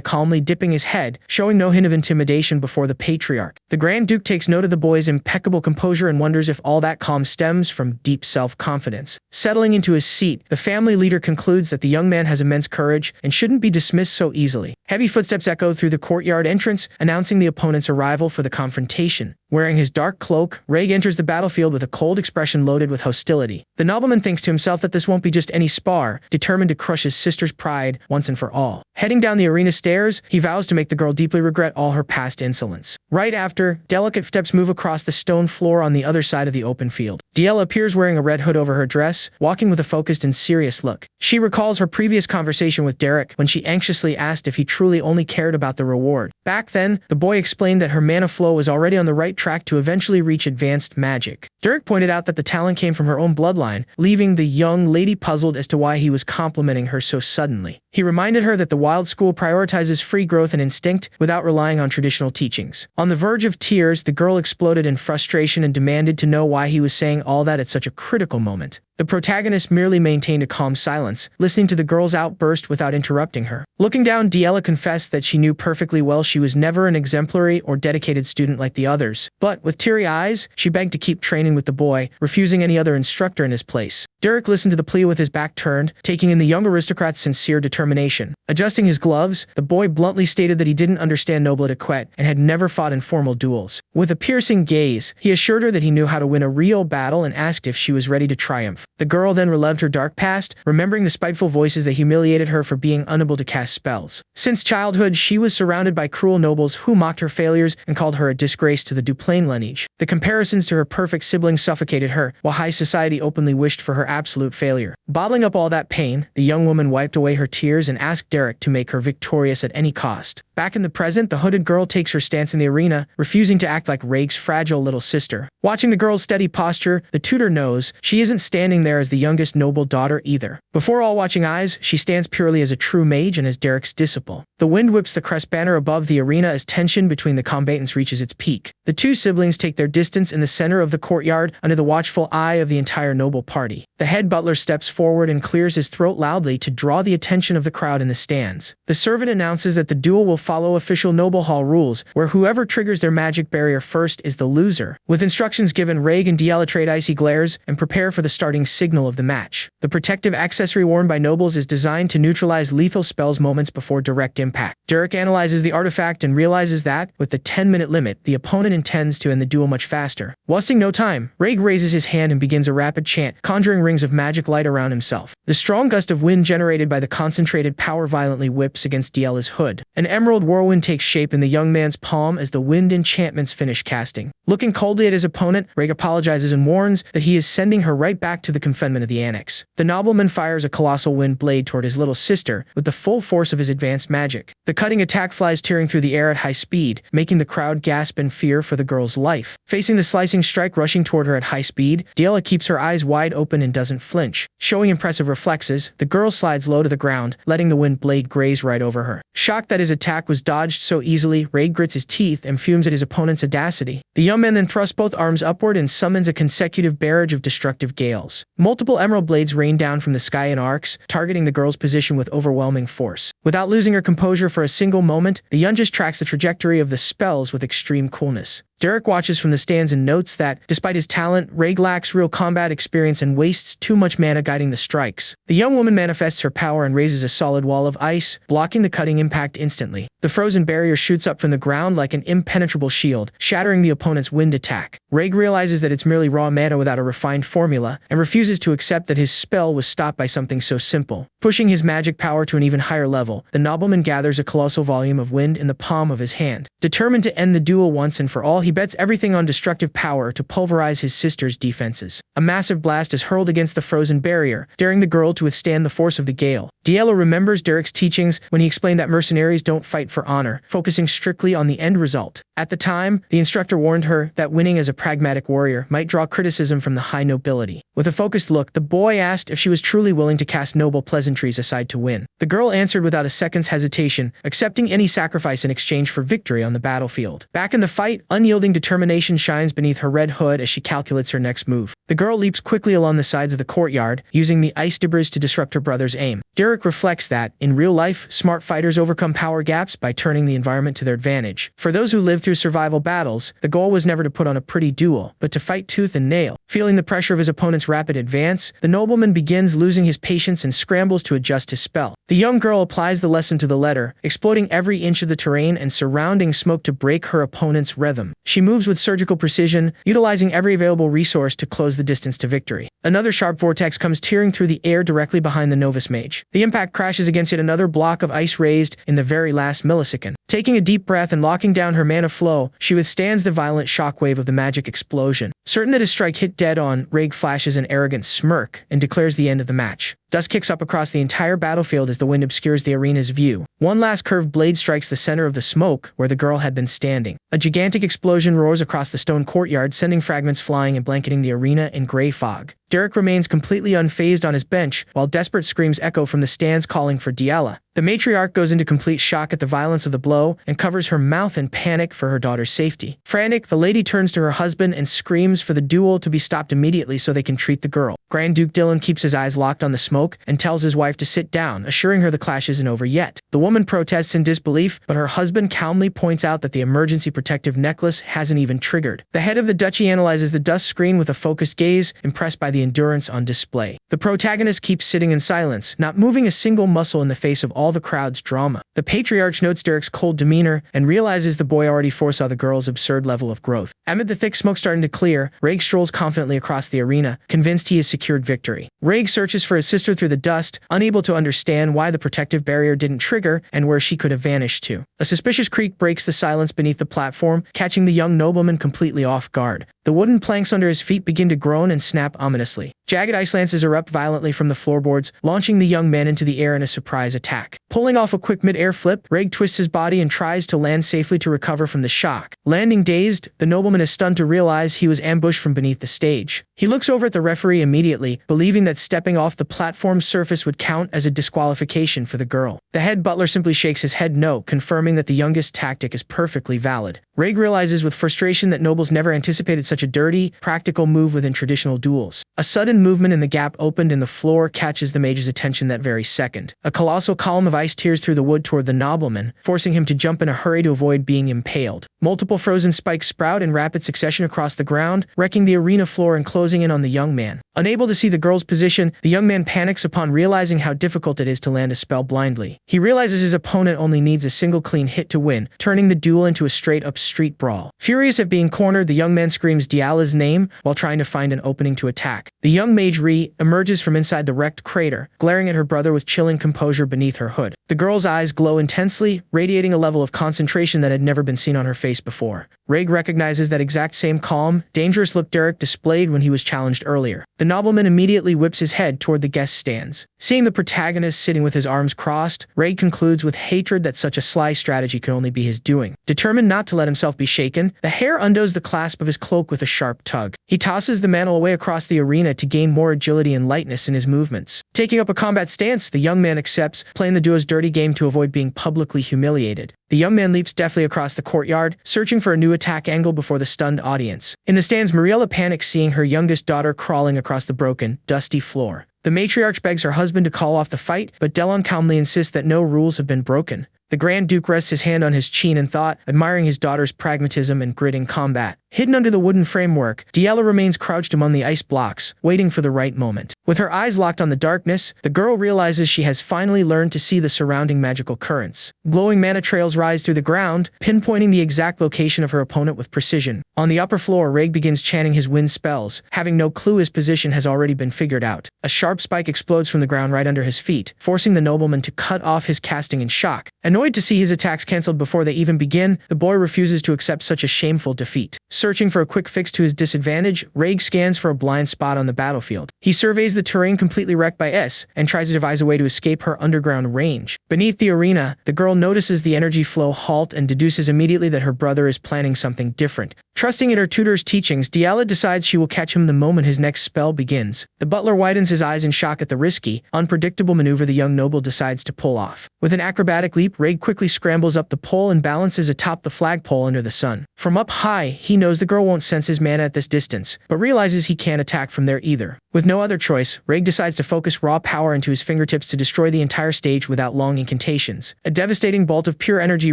calmly dipping his head, showing no hint of intimidation before the patriarch. The Grand Duke takes note of the boy's impeccable composure and wonders if all that calm stems from deep self-confidence. Settling into his seat, the family leader concludes that the young man has immense courage and shouldn't be dismissed so easily. Heavy footsteps echo through the courtyard entrance, announcing the opponent's arrival for the confrontation. Wearing his dark cloak, Reg enters the battlefield with a cold expression loaded with hostility. The nobleman thinks to himself that this won't be just any spar, determined to crush his sister's pride once and for all. Heading down the arena stairs, he vows to make the girl deeply regret all her past insolence. Right after, delicate steps move across the stone floor on the other side of the open field. Yahello appears wearing a red hood over her dress, walking with a focused and serious look. She recalls her previous conversation with Derek when she anxiously asked if he truly only cared about the reward. Back then, the boy explained that her mana flow was already on the right track to eventually reach advanced magic. Derek pointed out that the talent came from her own bloodline, leaving the young lady puzzled as to why he was complimenting her so suddenly. He reminded her that the wild school prioritizes free growth and instinct without relying on traditional teachings. On the verge of tears, the girl exploded in frustration and demanded to know why he was saying all that at such a critical moment. The protagonist merely maintained a calm silence, listening to the girl's outburst without interrupting her. Looking down, Yahello confessed that she knew perfectly well she was never an exemplary or dedicated student like the others. But, with teary eyes, she begged to keep training with the boy, refusing any other instructor in his place. Derek listened to the plea with his back turned, taking in the young aristocrat's sincere determination. Adjusting his gloves, the boy bluntly stated that he didn't understand noble etiquette and had never fought in formal duels. With a piercing gaze, he assured her that he knew how to win a real battle and asked if she was ready to triumph. The girl then relived her dark past, remembering the spiteful voices that humiliated her for being unable to cast spells. Since childhood, she was surrounded by cruel nobles who mocked her failures and called her a disgrace to the Duplain lineage. The comparisons to her perfect siblings suffocated her, while high society openly wished for her absolute failure. Bottling up all that pain, the young woman wiped away her tears and asked Derek to make her victorious at any cost. Back in the present, the hooded girl takes her stance in the arena, refusing to act like Raig's fragile little sister. Watching the girl's steady posture, the tutor knows she isn't standing there as the youngest noble daughter either. Before all watching eyes, she stands purely as a true mage and as Derek's disciple. The wind whips the crest banner above the arena as tension between the combatants reaches its peak. The two siblings take their distance in the center of the courtyard under the watchful eye of the entire noble party. The head butler steps forward and clears his throat loudly to draw the attention of the crowd in the stands. The servant announces that the duel will follow official noble hall rules, where whoever triggers their magic barrier first is the loser. With instructions given, Raig and Yahello trade icy glares and prepare for the starting signal of the match. The protective accessory worn by nobles is designed to neutralize lethal spells moments before direct impact. Derek analyzes the artifact and realizes that, with the 10-minute limit, the opponent intends to end the duel much faster. Wasting no time, Raig raises his hand and begins a rapid chant, conjuring rings of magic light around himself. The strong gust of wind generated by the concentrated power violently whips against Yahello's hood. An emerald whirlwind takes shape in the young man's palm as the wind enchantments finish casting. Looking coldly at his opponent, Raig apologizes and warns that he is sending her right back to the confinement of the annex. The nobleman fires a colossal wind blade toward his little sister with the full force of his advanced magic. The cutting attack flies tearing through the air at high speed, making the crowd gasp in fear for the girl's life. Facing the slicing strike rushing toward her at high speed, Yahello keeps her eyes wide open and doesn't flinch. Showing impressive reflexes, the girl slides low to the ground, letting the wind blade graze right over her. Shocked that his attack was dodged so easily, Raig grits his teeth and fumes at his opponent's audacity. The young man then thrusts both arms upward and summons a consecutive barrage of destructive gales. Multiple emerald blades rain down from the sky in arcs, targeting the girl's position with overwhelming force. Without losing her composure for a single moment, the youngest tracks the trajectory of the spells with extreme coolness. Derek watches from the stands and notes that, despite his talent, Raig lacks real combat experience and wastes too much mana guiding the strikes. The young woman manifests her power and raises a solid wall of ice, blocking the cutting impact instantly. The frozen barrier shoots up from the ground like an impenetrable shield, shattering the opponent's wind attack. Raig realizes that it's merely raw mana without a refined formula, and refuses to accept that his spell was stopped by something so simple. Pushing his magic power to an even higher level, the nobleman gathers a colossal volume of wind in the palm of his hand. Determined to end the duel once and for all, he bets everything on destructive power to pulverize his sister's defenses. A massive blast is hurled against the frozen barrier, daring the girl to withstand the force of the gale. Yahello remembers Derek's teachings when he explained that mercenaries don't fight for honor, focusing strictly on the end result. At the time, the instructor warned her that winning as a pragmatic warrior might draw criticism from the high nobility. With a focused look, the boy asked if she was truly willing to cast noble pleasantries aside to win. The girl answered without a second's hesitation, accepting any sacrifice in exchange for victory on the battlefield. Back in the fight, unyielding determination shines beneath her red hood as she calculates her next move. The girl leaps quickly along the sides of the courtyard, using the ice debris to disrupt her brother's aim. Derek reflects that, in real life, smart fighters overcome power gaps by turning the environment to their advantage. For those who live through survival battles, the goal was never to put on a pretty duel, but to fight tooth and nail. Feeling the pressure of his opponent's rapid advance, the nobleman begins losing his patience and scrambles to adjust his spell. The young girl applies the lesson to the letter, exploiting every inch of the terrain and surrounding smoke to break her opponent's rhythm. She moves with surgical precision, utilizing every available resource to close the distance to victory. Another sharp vortex comes tearing through the air directly behind the novice mage. The impact crashes against yet another block of ice raised in the very last millisecond. Taking a deep breath and locking down her mana flow, she withstands the violent shockwave of the magic explosion. Certain that his strike hit dead on, Raig flashes an arrogant smirk and declares the end of the match. Dust kicks up across the entire battlefield as the wind obscures the arena's view. One last curved blade strikes the center of the smoke where the girl had been standing. A gigantic explosion roars across the stone courtyard, sending fragments flying and blanketing the arena in gray fog. Derek remains completely unfazed on his bench, while desperate screams echo from the stands calling for Yahello. The matriarch goes into complete shock at the violence of the blow and covers her mouth in panic for her daughter's safety. Frantic, the lady turns to her husband and screams for the duel to be stopped immediately so they can treat the girl. Grand Duke Dylan keeps his eyes locked on the smoke and tells his wife to sit down, assuring her the clash isn't over yet. The woman protests in disbelief, but her husband calmly points out that the emergency protective necklace hasn't even triggered. The head of the duchy analyzes the dust screen with a focused gaze, impressed by the endurance on display. The protagonist keeps sitting in silence, not moving a single muscle in the face of all the crowd's drama. The patriarch notes Derek's cold demeanor and realizes the boy already foresaw the girl's absurd level of growth. Amid the thick smoke starting to clear, Raig strolls confidently across the arena, convinced he has secured victory. Raig searches for his sister through the dust, unable to understand why the protective barrier didn't trigger and where she could have vanished to. A suspicious creak breaks the silence beneath the platform, catching the young nobleman completely off guard. The wooden planks under his feet begin to groan and snap ominously. Jagged ice lances erupt violently from the floorboards, launching the young man into the air in a surprise attack. Pulling off a quick mid-air flip, Reg twists his body and tries to land safely to recover from the shock. Landing dazed, the nobleman is stunned to realize he was ambushed from beneath the stage. He looks over at the referee immediately, believing that stepping off the platform's surface would count as a disqualification for the girl. The head butler simply shakes his head no, confirming that the youngest tactic is perfectly valid. Reg realizes with frustration that nobles never anticipated such a dirty, practical move within traditional duels. A sudden movement in the gap opened and the floor catches the mage's attention that very second. A colossal column of ice tears through the wood toward the nobleman, forcing him to jump in a hurry to avoid being impaled. Multiple frozen spikes sprout in rapid succession across the ground, wrecking the arena floor and closing in on the young man. Unable to see the girl's position, the young man panics upon realizing how difficult it is to land a spell blindly. He realizes his opponent only needs a single clean hit to win, turning the duel into a straight-up street brawl. Furious at being cornered, the young man screams Diala's name while trying to find an opening to attack. The young mage emerges from inside the wrecked crater, glaring at her brother with chilling composure beneath her hood. The girl's eyes glow intensely, radiating a level of concentration that had never been seen on her face before. Reg recognizes that exact same calm, dangerous look Derek displayed when he was challenged earlier. The nobleman immediately whips his head toward the guest stands. Seeing the protagonist sitting with his arms crossed, Reg concludes with hatred that such a sly strategy could only be his doing. Determined not to let himself be shaken, the hare undoes the clasp of his cloak with a sharp tug. He tosses the mantle away across the arena to gain more agility and lightness in his movements. Taking up a combat stance, the young man accepts, playing the duo's dirty game to avoid being publicly humiliated. The young man leaps deftly across the courtyard, searching for a new attack angle before the stunned audience. In the stands, Mariella panics seeing her youngest daughter crawling across the broken, dusty floor. The matriarch begs her husband to call off the fight, but Delon calmly insists that no rules have been broken. The Grand Duke rests his hand on his chin in thought, admiring his daughter's pragmatism and grit in combat. Hidden under the wooden framework, Diala remains crouched among the ice blocks, waiting for the right moment. With her eyes locked on the darkness, the girl realizes she has finally learned to see the surrounding magical currents. Glowing mana trails rise through the ground, pinpointing the exact location of her opponent with precision. On the upper floor, Reg begins chanting his wind spells, having no clue his position has already been figured out. A sharp spike explodes from the ground right under his feet, forcing the nobleman to cut off his casting in shock. Annoyed to see his attacks cancelled before they even begin, the boy refuses to accept such a shameful defeat. Searching for a quick fix to his disadvantage, Reg scans for a blind spot on the battlefield. He surveys the terrain completely wrecked by S and tries to devise a way to escape her underground range. Beneath the arena, the girl notices the energy flow halt and deduces immediately that her brother is planning something different. Trusting in her tutor's teachings, Diala decides she will catch him the moment his next spell begins. The butler widens his eyes in shock at the risky, unpredictable maneuver the young noble decides to pull off. With an acrobatic leap, Reg quickly scrambles up the pole and balances atop the flagpole under the sun. From up high, he knows the girl won't sense his mana at this distance, but realizes he can't attack from there either. With no other choice, Reg decides to focus raw power into his fingertips to destroy the entire stage without long incantations. A devastating bolt of pure energy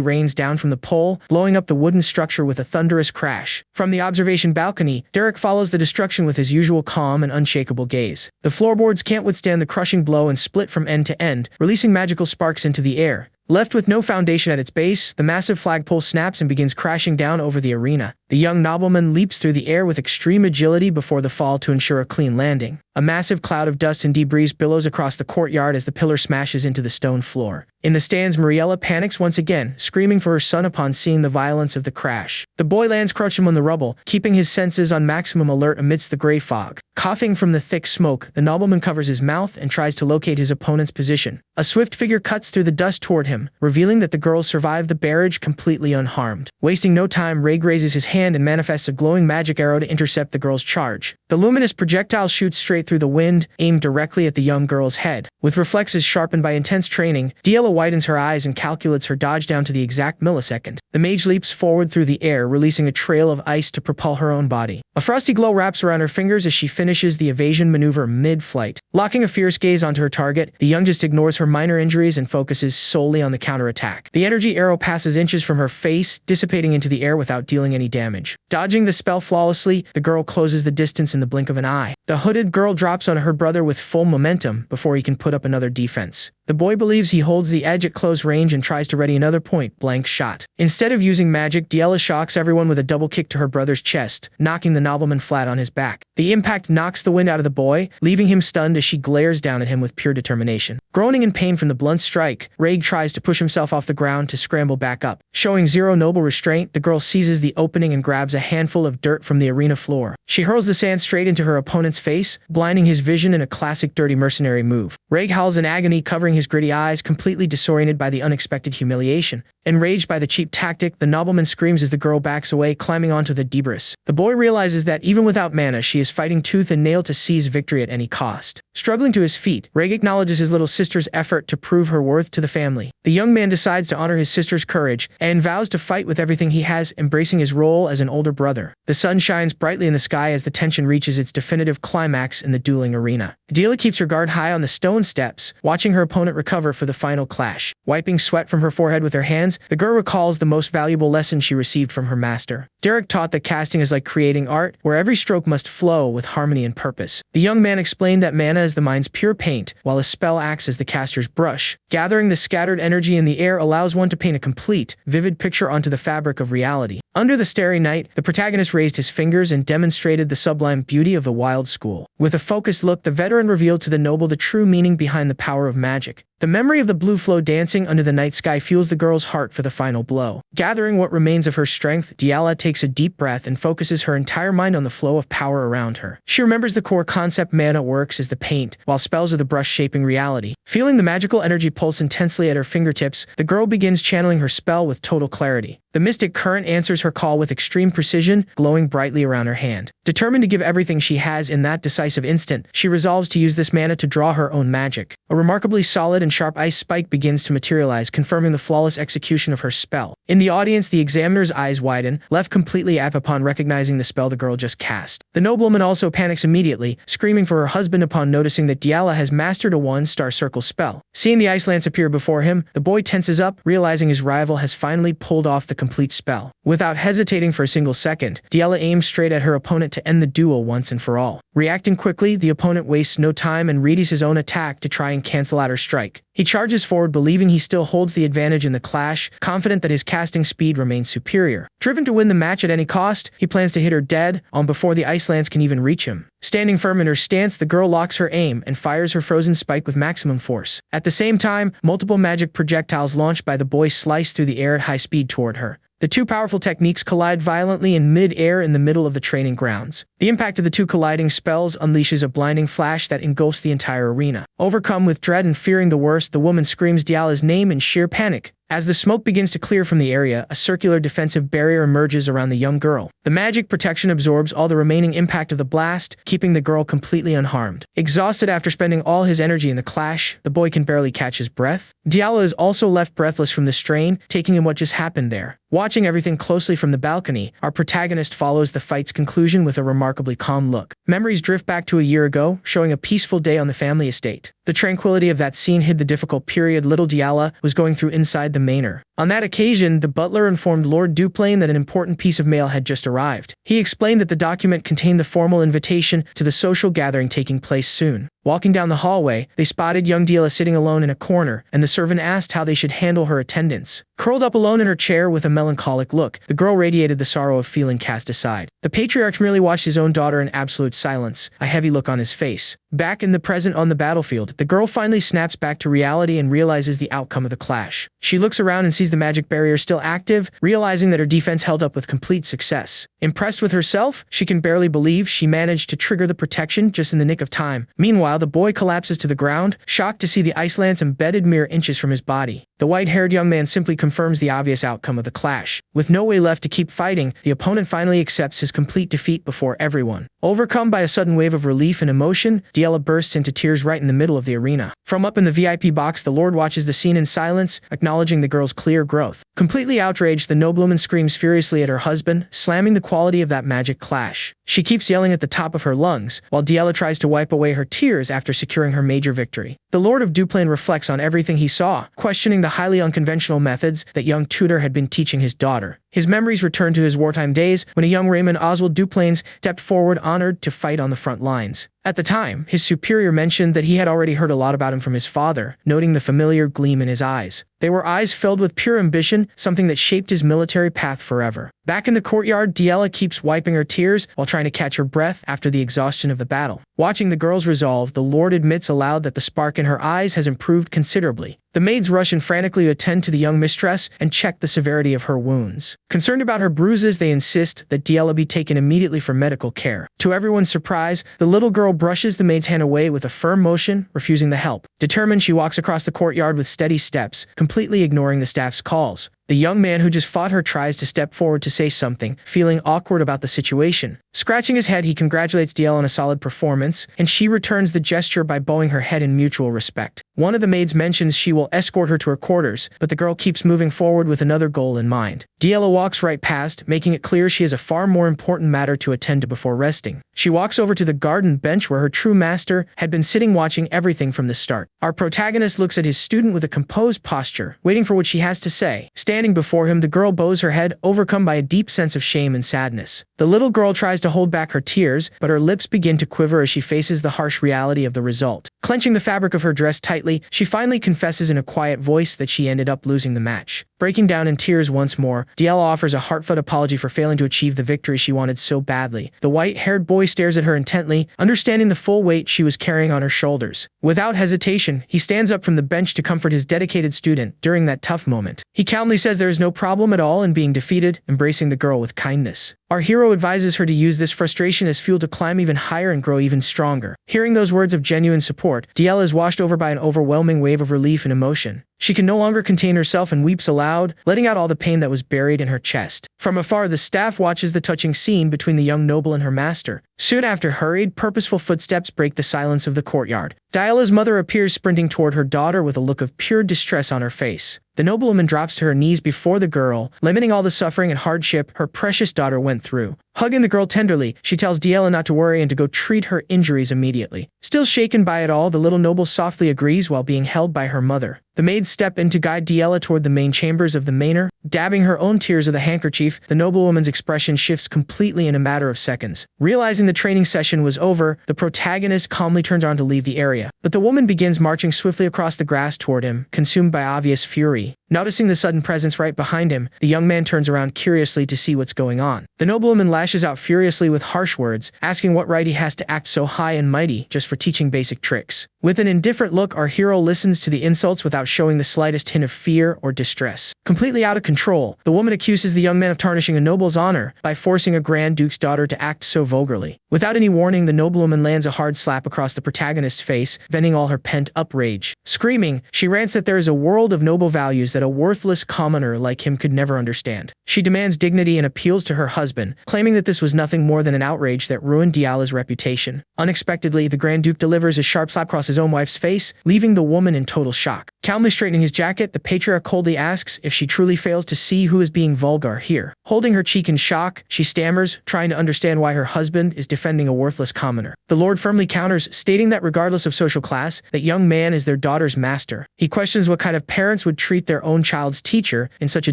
rains down from the pole, blowing up the wooden structure with a thunderous crash. From the observation balcony, Derek follows the destruction with his usual calm and unshakable gaze. The floorboards can't withstand the crushing blow and split from end to end, releasing magical sparks into the air. Left with no foundation at its base, the massive flagpole snaps and begins crashing down over the arena. The young nobleman leaps through the air with extreme agility before the fall to ensure a clean landing. A massive cloud of dust and debris billows across the courtyard as the pillar smashes into the stone floor. In the stands, Mariella panics once again, screaming for her son upon seeing the violence of the crash. The boy lands crouched among the rubble, keeping his senses on maximum alert amidst the gray fog. Coughing from the thick smoke, the nobleman covers his mouth and tries to locate his opponent's position. A swift figure cuts through the dust toward him, revealing that the girls survived the barrage completely unharmed. Wasting no time, Reg raises his hand and manifests a glowing magic arrow to intercept the girl's charge. The luminous projectile shoots straight through the wind, aimed directly at the young girl's head. With reflexes sharpened by intense training, Diala widens her eyes and calculates her dodge down to the exact millisecond. The mage leaps forward through the air, releasing a trail of ice to propel her own body. A frosty glow wraps around her fingers as she finishes the evasion maneuver mid-flight. Locking a fierce gaze onto her target, the youngest ignores her minor injuries and focuses solely on the counterattack. The energy arrow passes inches from her face, dissipating into the air without dealing any damage. Dodging the spell flawlessly, the girl closes the distance in the blink of an eye. The hooded girl drops on her brother with full momentum before he can put up another defense. The boy believes he holds the edge at close range and tries to ready another point-blank shot. Instead of using magic, Yahello shocks everyone with a double kick to her brother's chest, knocking the nobleman flat on his back. The impact knocks the wind out of the boy, leaving him stunned as she glares down at him with pure determination. Groaning in pain from the blunt strike, Reg tries to push himself off the ground to scramble back up. Showing zero noble restraint, the girl seizes the opening and grabs a handful of dirt from the arena floor. She hurls the sand straight into her opponent's face, blinding his vision in a classic dirty mercenary move. Reg howls in agony, covering his gritty eyes, completely disoriented by the unexpected humiliation. Enraged by the cheap tactic, the nobleman screams as the girl backs away, climbing onto the debris. The boy realizes that even without mana, she is fighting tooth and nail to seize victory at any cost. Struggling to his feet, Reg acknowledges his little sister's effort to prove her worth to the family. The young man decides to honor his sister's courage and vows to fight with everything he has, embracing his role as an older brother. The sun shines brightly in the sky as the tension reaches its definitive climax in the dueling arena. Yahello keeps her guard high on the stone steps, watching her opponent recover for the final clash. Wiping sweat from her forehead with her hands, the girl recalls the most valuable lesson she received from her master. Derek taught that casting is like creating art, where every stroke must flow with harmony and purpose. The young man explained that mana is the mind's pure paint, while a spell acts as the caster's brush. Gathering the scattered energy in the air allows one to paint a complete, vivid picture onto the fabric of reality. Under the starry night, the protagonist raised his fingers and demonstrated the sublime beauty of the wild school. With a focused look, the veteran revealed to the noble the true meaning behind the power of magic. The memory of the blue flow dancing under the night sky fuels the girl's heart for the final blow. Gathering what remains of her strength, Yahello takes a deep breath and focuses her entire mind on the flow of power around her. She remembers the core concept: mana works as the paint, while spells are the brush shaping reality. Feeling the magical energy pulse intensely at her fingertips, the girl begins channeling her spell with total clarity. The mystic current answers her call with extreme precision, glowing brightly around her hand. Determined to give everything she has in that decisive instant, she resolves to use this mana to draw her own magic. A remarkably solid and sharp ice spike begins to materialize, confirming the flawless execution of her spell. In the audience, the examiner's eyes widen, left completely ape upon recognizing the spell the girl just cast. The noblewoman also panics immediately, screaming for her husband upon noticing that Yahello has mastered a one-star circle spell. Seeing the ice lance appear before him, the boy tenses up, realizing his rival has finally pulled off the complete spell. Without hesitating for a single second, Yahello aims straight at her opponent to end the duel once and for all. Reacting quickly, the opponent wastes no time and readies his own attack to try and cancel out her strike. He charges forward, believing he still holds the advantage in the clash, confident that his casting speed remains superior. Driven to win the match at any cost, he plans to hit her dead on before the ice lance can even reach him. Standing firm in her stance, the girl locks her aim and fires her frozen spike with maximum force. At the same time, multiple magic projectiles launched by the boy slice through the air at high speed toward her. The two powerful techniques collide violently in mid-air in the middle of the training grounds. The impact of the two colliding spells unleashes a blinding flash that engulfs the entire arena. Overcome with dread and fearing the worst, the woman screams Yahello's name in sheer panic. As the smoke begins to clear from the area, a circular defensive barrier emerges around the young girl. The magic protection absorbs all the remaining impact of the blast, keeping the girl completely unharmed. Exhausted after spending all his energy in the clash, the boy can barely catch his breath. Yahello is also left breathless from the strain, taking in what just happened there. Watching everything closely from the balcony, our protagonist follows the fight's conclusion with a remarkably calm look. Memories drift back to a year ago, showing a peaceful day on the family estate. The tranquility of that scene hid the difficult period little Yahello was going through inside the manor. On that occasion, the butler informed Lord Duplain that an important piece of mail had just arrived. He explained that the document contained the formal invitation to the social gathering taking place soon. Walking down the hallway, they spotted young Yahello sitting alone in a corner, and the servant asked how they should handle her attendance. Curled up alone in her chair with a melancholic look, the girl radiated the sorrow of feeling cast aside. The patriarch merely watched his own daughter in absolute silence, a heavy look on his face. Back in the present on the battlefield, the girl finally snaps back to reality and realizes the outcome of the clash. She looks around and sees the magic barrier still active, realizing that her defense held up with complete success. Impressed with herself, she can barely believe she managed to trigger the protection just in the nick of time. Meanwhile, the boy collapses to the ground, shocked to see the ice lance embedded mere inches from his body. The white-haired young man simply confirms the obvious outcome of the clash. With no way left to keep fighting, the opponent finally accepts his complete defeat before everyone. Overcome by a sudden wave of relief and emotion, Yahello bursts into tears right in the middle of the arena. From up in the VIP box, the Lord watches the scene in silence, acknowledging the girl's clear growth. Completely outraged, the noblewoman screams furiously at her husband, slamming the quality of that magic clash. She keeps yelling at the top of her lungs, while Yahello tries to wipe away her tears after securing her major victory. The Lord of Duplain reflects on everything he saw, questioning the highly unconventional methods that young tutor had been teaching his daughter. His memories return to his wartime days when a young Raymond Oswald Duplains stepped forward honored to fight on the front lines. At the time, his superior mentioned that he had already heard a lot about him from his father, noting the familiar gleam in his eyes. They were eyes filled with pure ambition, something that shaped his military path forever. Back in the courtyard, Diella keeps wiping her tears while trying to catch her breath after the exhaustion of the battle. Watching the girl's resolve, the Lord admits aloud that the spark in her eyes has improved considerably. The maids rush in frantically to attend to the young mistress and check the severity of her wounds. Concerned about her bruises, they insist that Diella be taken immediately for medical care. To everyone's surprise, the little girl brushes the maid's hand away with a firm motion, refusing the help. Determined, she walks across the courtyard with steady steps, completely ignoring the staff's calls. The young man who just fought her tries to step forward to say something, feeling awkward about the situation. Scratching his head, he congratulates Diella on a solid performance, and she returns the gesture by bowing her head in mutual respect. One of the maids mentions she will escort her to her quarters, but the girl keeps moving forward with another goal in mind. Diella walks right past, making it clear she has a far more important matter to attend to before resting. She walks over to the garden bench where her true master had been sitting watching everything from the start. Our protagonist looks at his student with a composed posture, waiting for what she has to say. Standing before him, the girl bows her head, overcome by a deep sense of shame and sadness. The little girl tries to hold back her tears, but her lips begin to quiver as she faces the harsh reality of the result. Clenching the fabric of her dress tightly, she finally confesses in a quiet voice that she ended up losing the match. Breaking down in tears once more, Diella offers a heartfelt apology for failing to achieve the victory she wanted so badly. The white-haired boy stares at her intently, understanding the full weight she was carrying on her shoulders. Without hesitation, he stands up from the bench to comfort his dedicated student during that tough moment. He calmly says there is no problem at all in being defeated, embracing the girl with kindness. Our hero advises her to use this frustration as fuel to climb even higher and grow even stronger. Hearing those words of genuine support, Diella is washed over by an overwhelming wave of relief and emotion. She can no longer contain herself and weeps aloud, letting out all the pain that was buried in her chest. From afar, the staff watches the touching scene between the young noble and her master. Soon after, hurried, purposeful footsteps break the silence of the courtyard. Diella's mother appears sprinting toward her daughter with a look of pure distress on her face. The noblewoman drops to her knees before the girl, lamenting all the suffering and hardship her precious daughter went through. Hugging the girl tenderly, she tells Diella not to worry and to go treat her injuries immediately. Still shaken by it all, the little noble softly agrees while being held by her mother. The maids step in to guide Diella toward the main chambers of the manor. Dabbing her own tears with a handkerchief, the noblewoman's expression shifts completely in a matter of seconds. Realizing the training session was over, the protagonist calmly turns on to leave the area. But the woman begins marching swiftly across the grass toward him, consumed by obvious fury. Noticing the sudden presence right behind him, the young man turns around curiously to see what's going on. The noblewoman lashes out furiously with harsh words, asking what right he has to act so high and mighty just for teaching basic tricks. With an indifferent look, our hero listens to the insults without showing the slightest hint of fear or distress. Completely out of control, the woman accuses the young man of tarnishing a noble's honor by forcing a Grand Duke's daughter to act so vulgarly. Without any warning, the noblewoman lands a hard slap across the protagonist's face, venting all her pent-up rage. Screaming, she rants that there is a world of noble values that a worthless commoner like him could never understand. She demands dignity and appeals to her husband, claiming that this was nothing more than an outrage that ruined Diella's reputation. Unexpectedly, the Grand Duke delivers a sharp slap across his own wife's face, leaving the woman in total shock. Calmly straightening his jacket, the patriarch coldly asks if she truly fails to see who is being vulgar here. Holding her cheek in shock, she stammers, trying to understand why her husband is defending a worthless commoner. The Lord firmly counters, stating that regardless of social class, that young man is their daughter's master. He questions what kind of parents would treat their own child's teacher in such a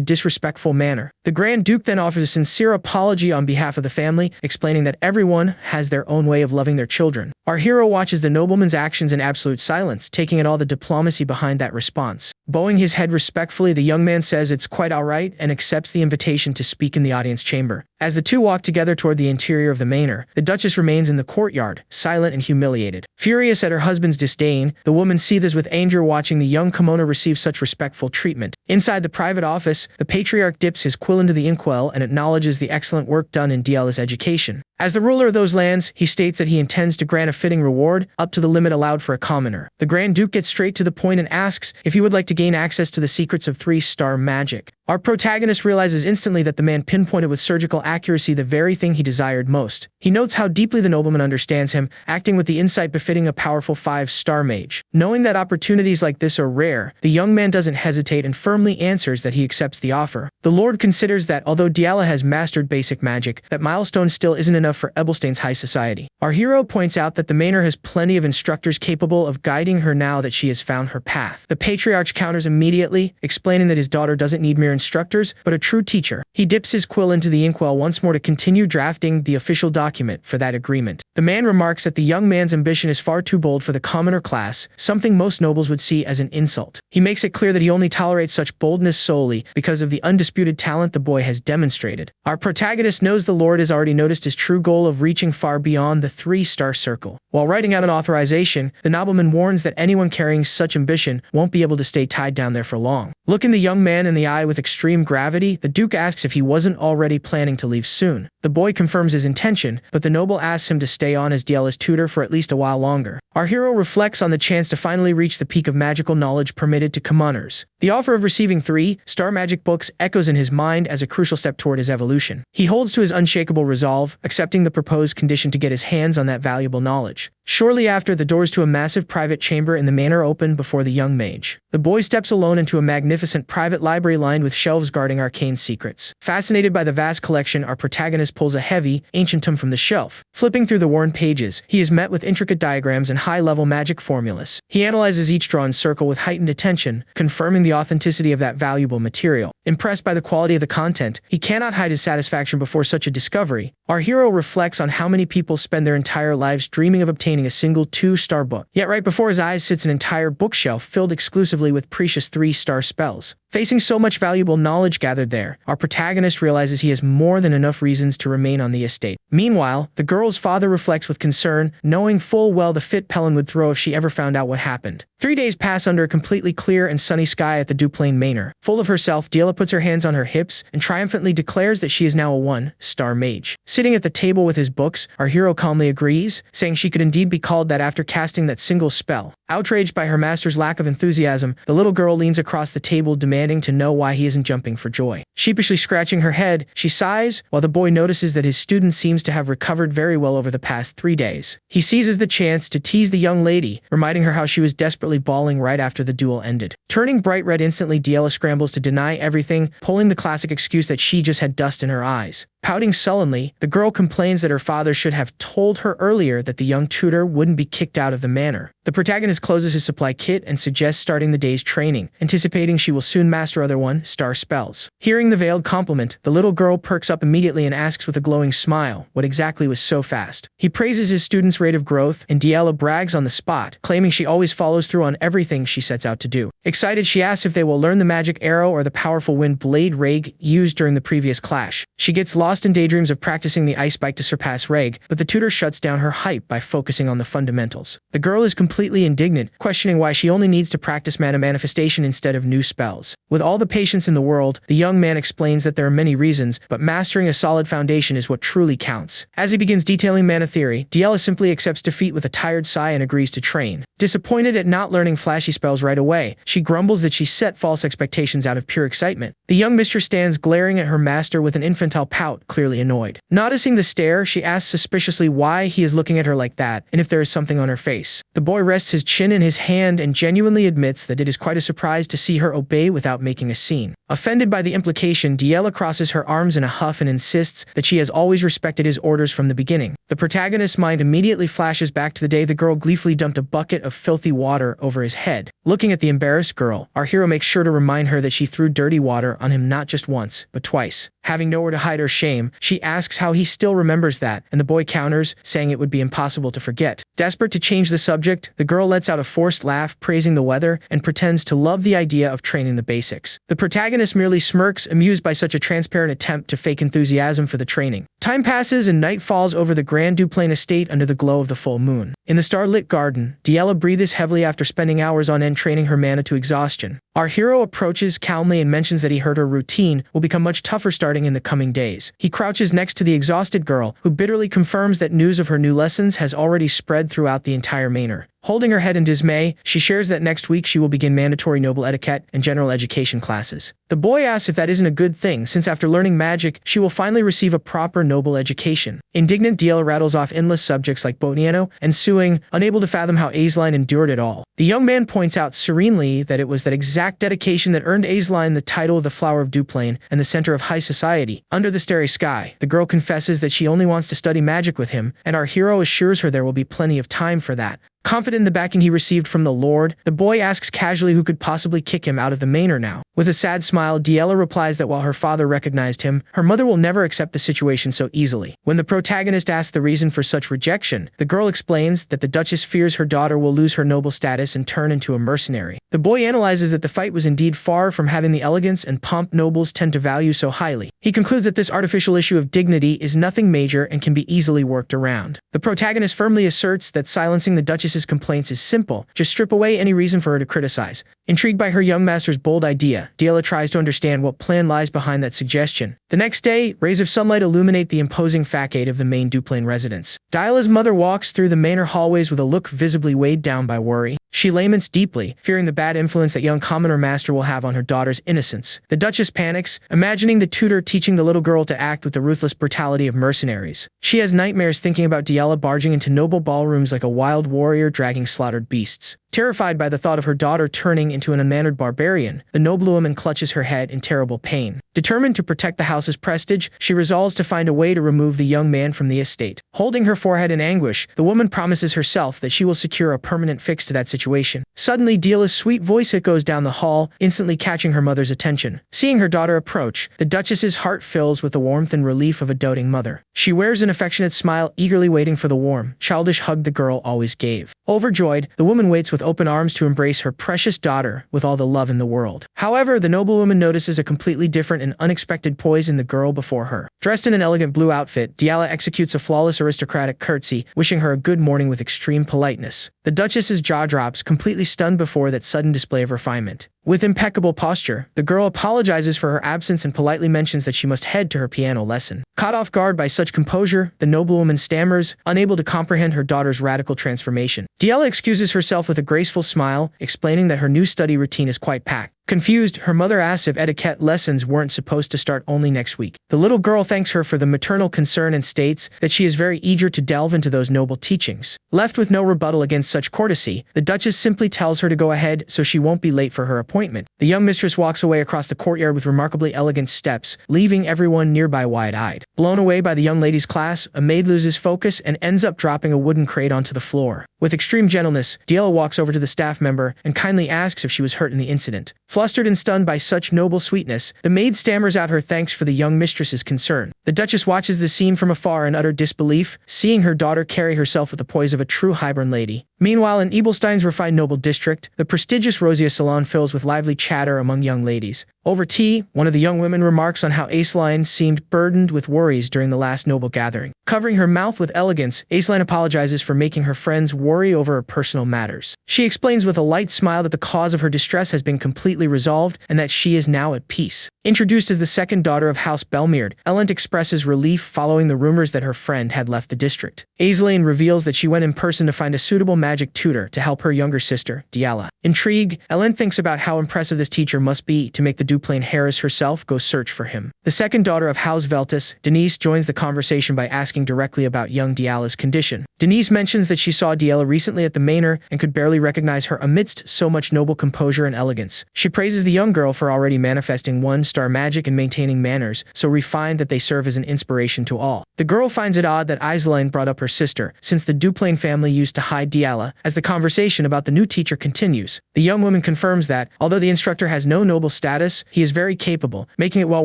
disrespectful manner. The Grand Duke then offers a sincere apology on behalf of the family, explaining that everyone has their own way of loving their children. Our hero watches the nobleman's actions in absolute silence, taking in all the diplomacy behind that response. Bowing his head respectfully, the young man says it's quite alright and accepts the invitation to speak in the audience chamber. As the two walk together toward the interior of the manor, the Duchess remains in the courtyard, silent and humiliated. Furious at her husband's disdain, the woman seethes with anger watching the young kimono receive such respectful treatment. Inside the private office, the patriarch dips his quill into the inkwell and acknowledges the excellent work done in Diella's education. As the ruler of those lands, he states that he intends to grant a fitting reward, up to the limit allowed for a commoner. The Grand Duke gets straight to the point and asks if he would like to gain access to the secrets of 3-star magic. Our protagonist realizes instantly that the man pinpointed with surgical accuracy the very thing he desired most. He notes how deeply the nobleman understands him, acting with the insight befitting a powerful 5-star mage. Knowing that opportunities like this are rare, the young man doesn't hesitate and firmly answers that he accepts the offer. The Lord considers that although Diella has mastered basic magic, that milestone still isn't enough enough for Ebelstein's high society. Our hero points out that the manor has plenty of instructors capable of guiding her now that she has found her path. The patriarch counters immediately, explaining that his daughter doesn't need mere instructors, but a true teacher. He dips his quill into the inkwell once more to continue drafting the official document for that agreement. The man remarks that the young man's ambition is far too bold for the commoner class, something most nobles would see as an insult. He makes it clear that he only tolerates such boldness solely because of the undisputed talent the boy has demonstrated. Our protagonist knows the Lord has already noticed his true goal of reaching far beyond the 3-star circle. While writing out an authorization, the nobleman warns that anyone carrying such ambition won't be able to stay tied down there for long. Looking the young man in the eye with extreme gravity, the Duke asks if he wasn't already planning to leave soon. The boy confirms his intention, but the noble asks him to stay on as Yahello's tutor for at least a while longer. Our hero reflects on the chance to finally reach the peak of magical knowledge permitted to commoners. The offer of receiving 3-star magic books echoes in his mind as a crucial step toward his evolution. He holds to his unshakable resolve, accepting the proposed condition to get his hands on that valuable knowledge. Shortly after, the doors to a massive private chamber in the manor open before the young mage. The boy steps alone into a magnificent private library lined with shelves guarding arcane secrets. Fascinated by the vast collection, our protagonist pulls a heavy, ancient tome from the shelf. Flipping through the worn pages, he is met with intricate diagrams and high-level magic formulas. He analyzes each drawn circle with heightened attention, confirming the authenticity of that valuable material. Impressed by the quality of the content, he cannot hide his satisfaction before such a discovery. Our hero reflects on how many people spend their entire lives dreaming of obtaining a single 2-star book. Yet right before his eyes sits an entire bookshelf filled exclusively with precious 3-star spells. Facing so much valuable knowledge gathered there, our protagonist realizes he has more than enough reasons to remain on the estate. Meanwhile, the girl's father reflects with concern, knowing full well the fit Pelin would throw if she ever found out what happened. 3 days pass under a completely clear and sunny sky at the Duplain Manor. Full of herself, Yahello puts her hands on her hips and triumphantly declares that she is now a 1-star mage. Sitting at the table with his books, our hero calmly agrees, saying she could indeed be called that after casting that single spell. Outraged by her master's lack of enthusiasm, the little girl leans across the table demanding to know why he isn't jumping for joy. Sheepishly scratching her head, she sighs, while the boy notices that his student seems to have recovered very well over the past 3 days. He seizes the chance to tease the young lady, reminding her how she was desperately bawling right after the duel ended. Turning bright red instantly, Yahello scrambles to deny everything, pulling the classic excuse that she just had dust in her eyes. Pouting sullenly, the girl complains that her father should have told her earlier that the young tutor wouldn't be kicked out of the manor. The protagonist closes his supply kit and suggests starting the day's training, anticipating she will soon master other 1-star spells. Hearing the veiled compliment, the little girl perks up immediately and asks with a glowing smile what exactly was so fast. He praises his student's rate of growth, and Yahello brags on the spot, claiming she always follows through on everything she sets out to do. Excited, she asks if they will learn the magic arrow or the powerful wind blade Reg used during the previous clash. She gets lost in daydreams of practicing the ice bike to surpass Reg, but the tutor shuts down her hype by focusing on the fundamentals. The girl is completely indignant, questioning why she only needs to practice mana manifestation instead of new spells. With all the patience in the world, the young man explains that there are many reasons, but mastering a solid foundation is what truly counts. As he begins detailing mana theory, Yahello simply accepts defeat with a tired sigh and agrees to train. Disappointed at not learning flashy spells right away, she grumbles that she set false expectations out of pure excitement. The young mistress stands glaring at her master with an infantile pout, clearly annoyed. Noticing the stare, she asks suspiciously why he is looking at her like that, and if there is something on her face. The boy rests his chin in his hand and genuinely admits that it is quite a surprise to see her obey without making a scene. Offended by the implication, Yahello crosses her arms in a huff and insists that she has always respected his orders from the beginning. The protagonist's mind immediately flashes back to the day the girl gleefully dumped a bucket of filthy water over his head. Looking at the embarrassed girl, our hero makes sure to remind her that she threw dirty water on him not just once, but twice. Having nowhere to hide her shame, she asks how he still remembers that, and the boy counters, saying it would be impossible to forget. Desperate to change the subject, the girl lets out a forced laugh praising the weather and pretends to love the idea of training the basics. The protagonist merely smirks, amused by such a transparent attempt to fake enthusiasm for the training. Time passes and night falls over the Grand Duplain estate under the glow of the full moon. In the starlit garden, Yahello breathes heavily after spending hours on end training her mana to exhaustion. Our hero approaches calmly and mentions that he heard her routine will become much tougher starting in the coming days. He crouches next to the exhausted girl, who bitterly confirms that news of her new lessons has already spread throughout the entire manor. Holding her head in dismay, she shares that next week she will begin mandatory noble etiquette and general education classes. The boy asks if that isn't a good thing, since after learning magic, she will finally receive a proper noble education. Indignant, Diela rattles off endless subjects like Botniano and suing, unable to fathom how Aisline endured it all. The young man points out serenely that it was that exact dedication that earned Aisline the title of the Flower of Duplain and the center of high society. Under the starry sky, the girl confesses that she only wants to study magic with him, and our hero assures her there will be plenty of time for that. Confident in the backing he received from the Lord, the boy asks casually who could possibly kick him out of the manor now. With a sad smile, Diela replies that while her father recognized him, her mother will never accept the situation so easily. When the protagonist asks the reason for such rejection, the girl explains that the Duchess fears her daughter will lose her noble status and turn into a mercenary. The boy analyzes that the fight was indeed far from having the elegance and pomp nobles tend to value so highly. He concludes that this artificial issue of dignity is nothing major and can be easily worked around. The protagonist firmly asserts that silencing the Duchess's complaints is simple. Just strip away any reason for her to criticize. Intrigued by her young master's bold idea, Diela tries to understand what plan lies behind that suggestion. The next day, rays of sunlight illuminate the imposing facade of the main Duplain residence. Diela's mother walks through the manor hallways with a look visibly weighed down by worry. She laments deeply, fearing the bad influence that young commoner master will have on her daughter's innocence. The Duchess panics, imagining the tutor teaching the little girl to act with the ruthless brutality of mercenaries. She has nightmares thinking about Diela barging into noble ballrooms like a wild warrior dragging slaughtered beasts. Terrified by the thought of her daughter turning into an unmannered barbarian, the noblewoman clutches her head in terrible pain. Determined to protect the house's prestige, she resolves to find a way to remove the young man from the estate. Holding her forehead in anguish, the woman promises herself that she will secure a permanent fix to that situation. Suddenly, Diela's sweet voice echoes down the hall, instantly catching her mother's attention. Seeing her daughter approach, the Duchess's heart fills with the warmth and relief of a doting mother. She wears an affectionate smile, eagerly waiting for the warm, childish hug the girl always gave. Overjoyed, the woman waits with open arms to embrace her precious daughter with all the love in the world. However, the noblewoman notices a completely different and unexpected poise in the girl before her. Dressed in an elegant blue outfit, Diela executes a flawless aristocratic curtsy, wishing her a good morning with extreme politeness. The Duchess's jaw drops, completely stunned before that sudden display of refinement. With impeccable posture, the girl apologizes for her absence and politely mentions that she must head to her piano lesson. Caught off guard by such composure, the noblewoman stammers, unable to comprehend her daughter's radical transformation. Diela excuses herself with a graceful smile, explaining that her new study routine is quite packed. Confused, her mother asks if etiquette lessons weren't supposed to start only next week. The little girl thanks her for the maternal concern and states that she is very eager to delve into those noble teachings. Left with no rebuttal against such courtesy, the Duchess simply tells her to go ahead so she won't be late for her appointment. The young mistress walks away across the courtyard with remarkably elegant steps, leaving everyone nearby wide-eyed. Blown away by the young lady's class, a maid loses focus and ends up dropping a wooden crate onto the floor. With extreme gentleness, Diela walks over to the staff member and kindly asks if she was hurt in the incident. Flustered and stunned by such noble sweetness, the maid stammers out her thanks for the young mistress's concern. The Duchess watches the scene from afar in utter disbelief, seeing her daughter carry herself with the poise of a true highborn lady. Meanwhile, in Ebelstein's refined noble district, the prestigious Rosia salon fills with lively chatter among young ladies. Over tea, one of the young women remarks on how Aisline seemed burdened with worries during the last noble gathering. Covering her mouth with elegance, Aisline apologizes for making her friends worry over her personal matters. She explains with a light smile that the cause of her distress has been completely resolved and that she is now at peace. Introduced as the second daughter of House Belmeard, Elent expresses relief following the rumors that her friend had left the district. Aisline reveals that she went in person to find a suitable magic tutor to help her younger sister, Diela. Intrigued, Elent thinks about how impressive this teacher must be to make the Duplain heiress herself go search for him. The second daughter of House Veltus, Denise, joins the conversation by asking directly about young Diela's condition. Denise mentions that she saw Diela recently at the manor and could barely recognize her amidst so much noble composure and elegance. She praises the young girl for already manifesting one-star magic and maintaining manners, so refined that they serve as an inspiration to all. The girl finds it odd that Aisline brought up her sister, since the Duplain family used to hide Diela. As the conversation about the new teacher continues, the young woman confirms that, although the instructor has no noble status, he is very capable, making it well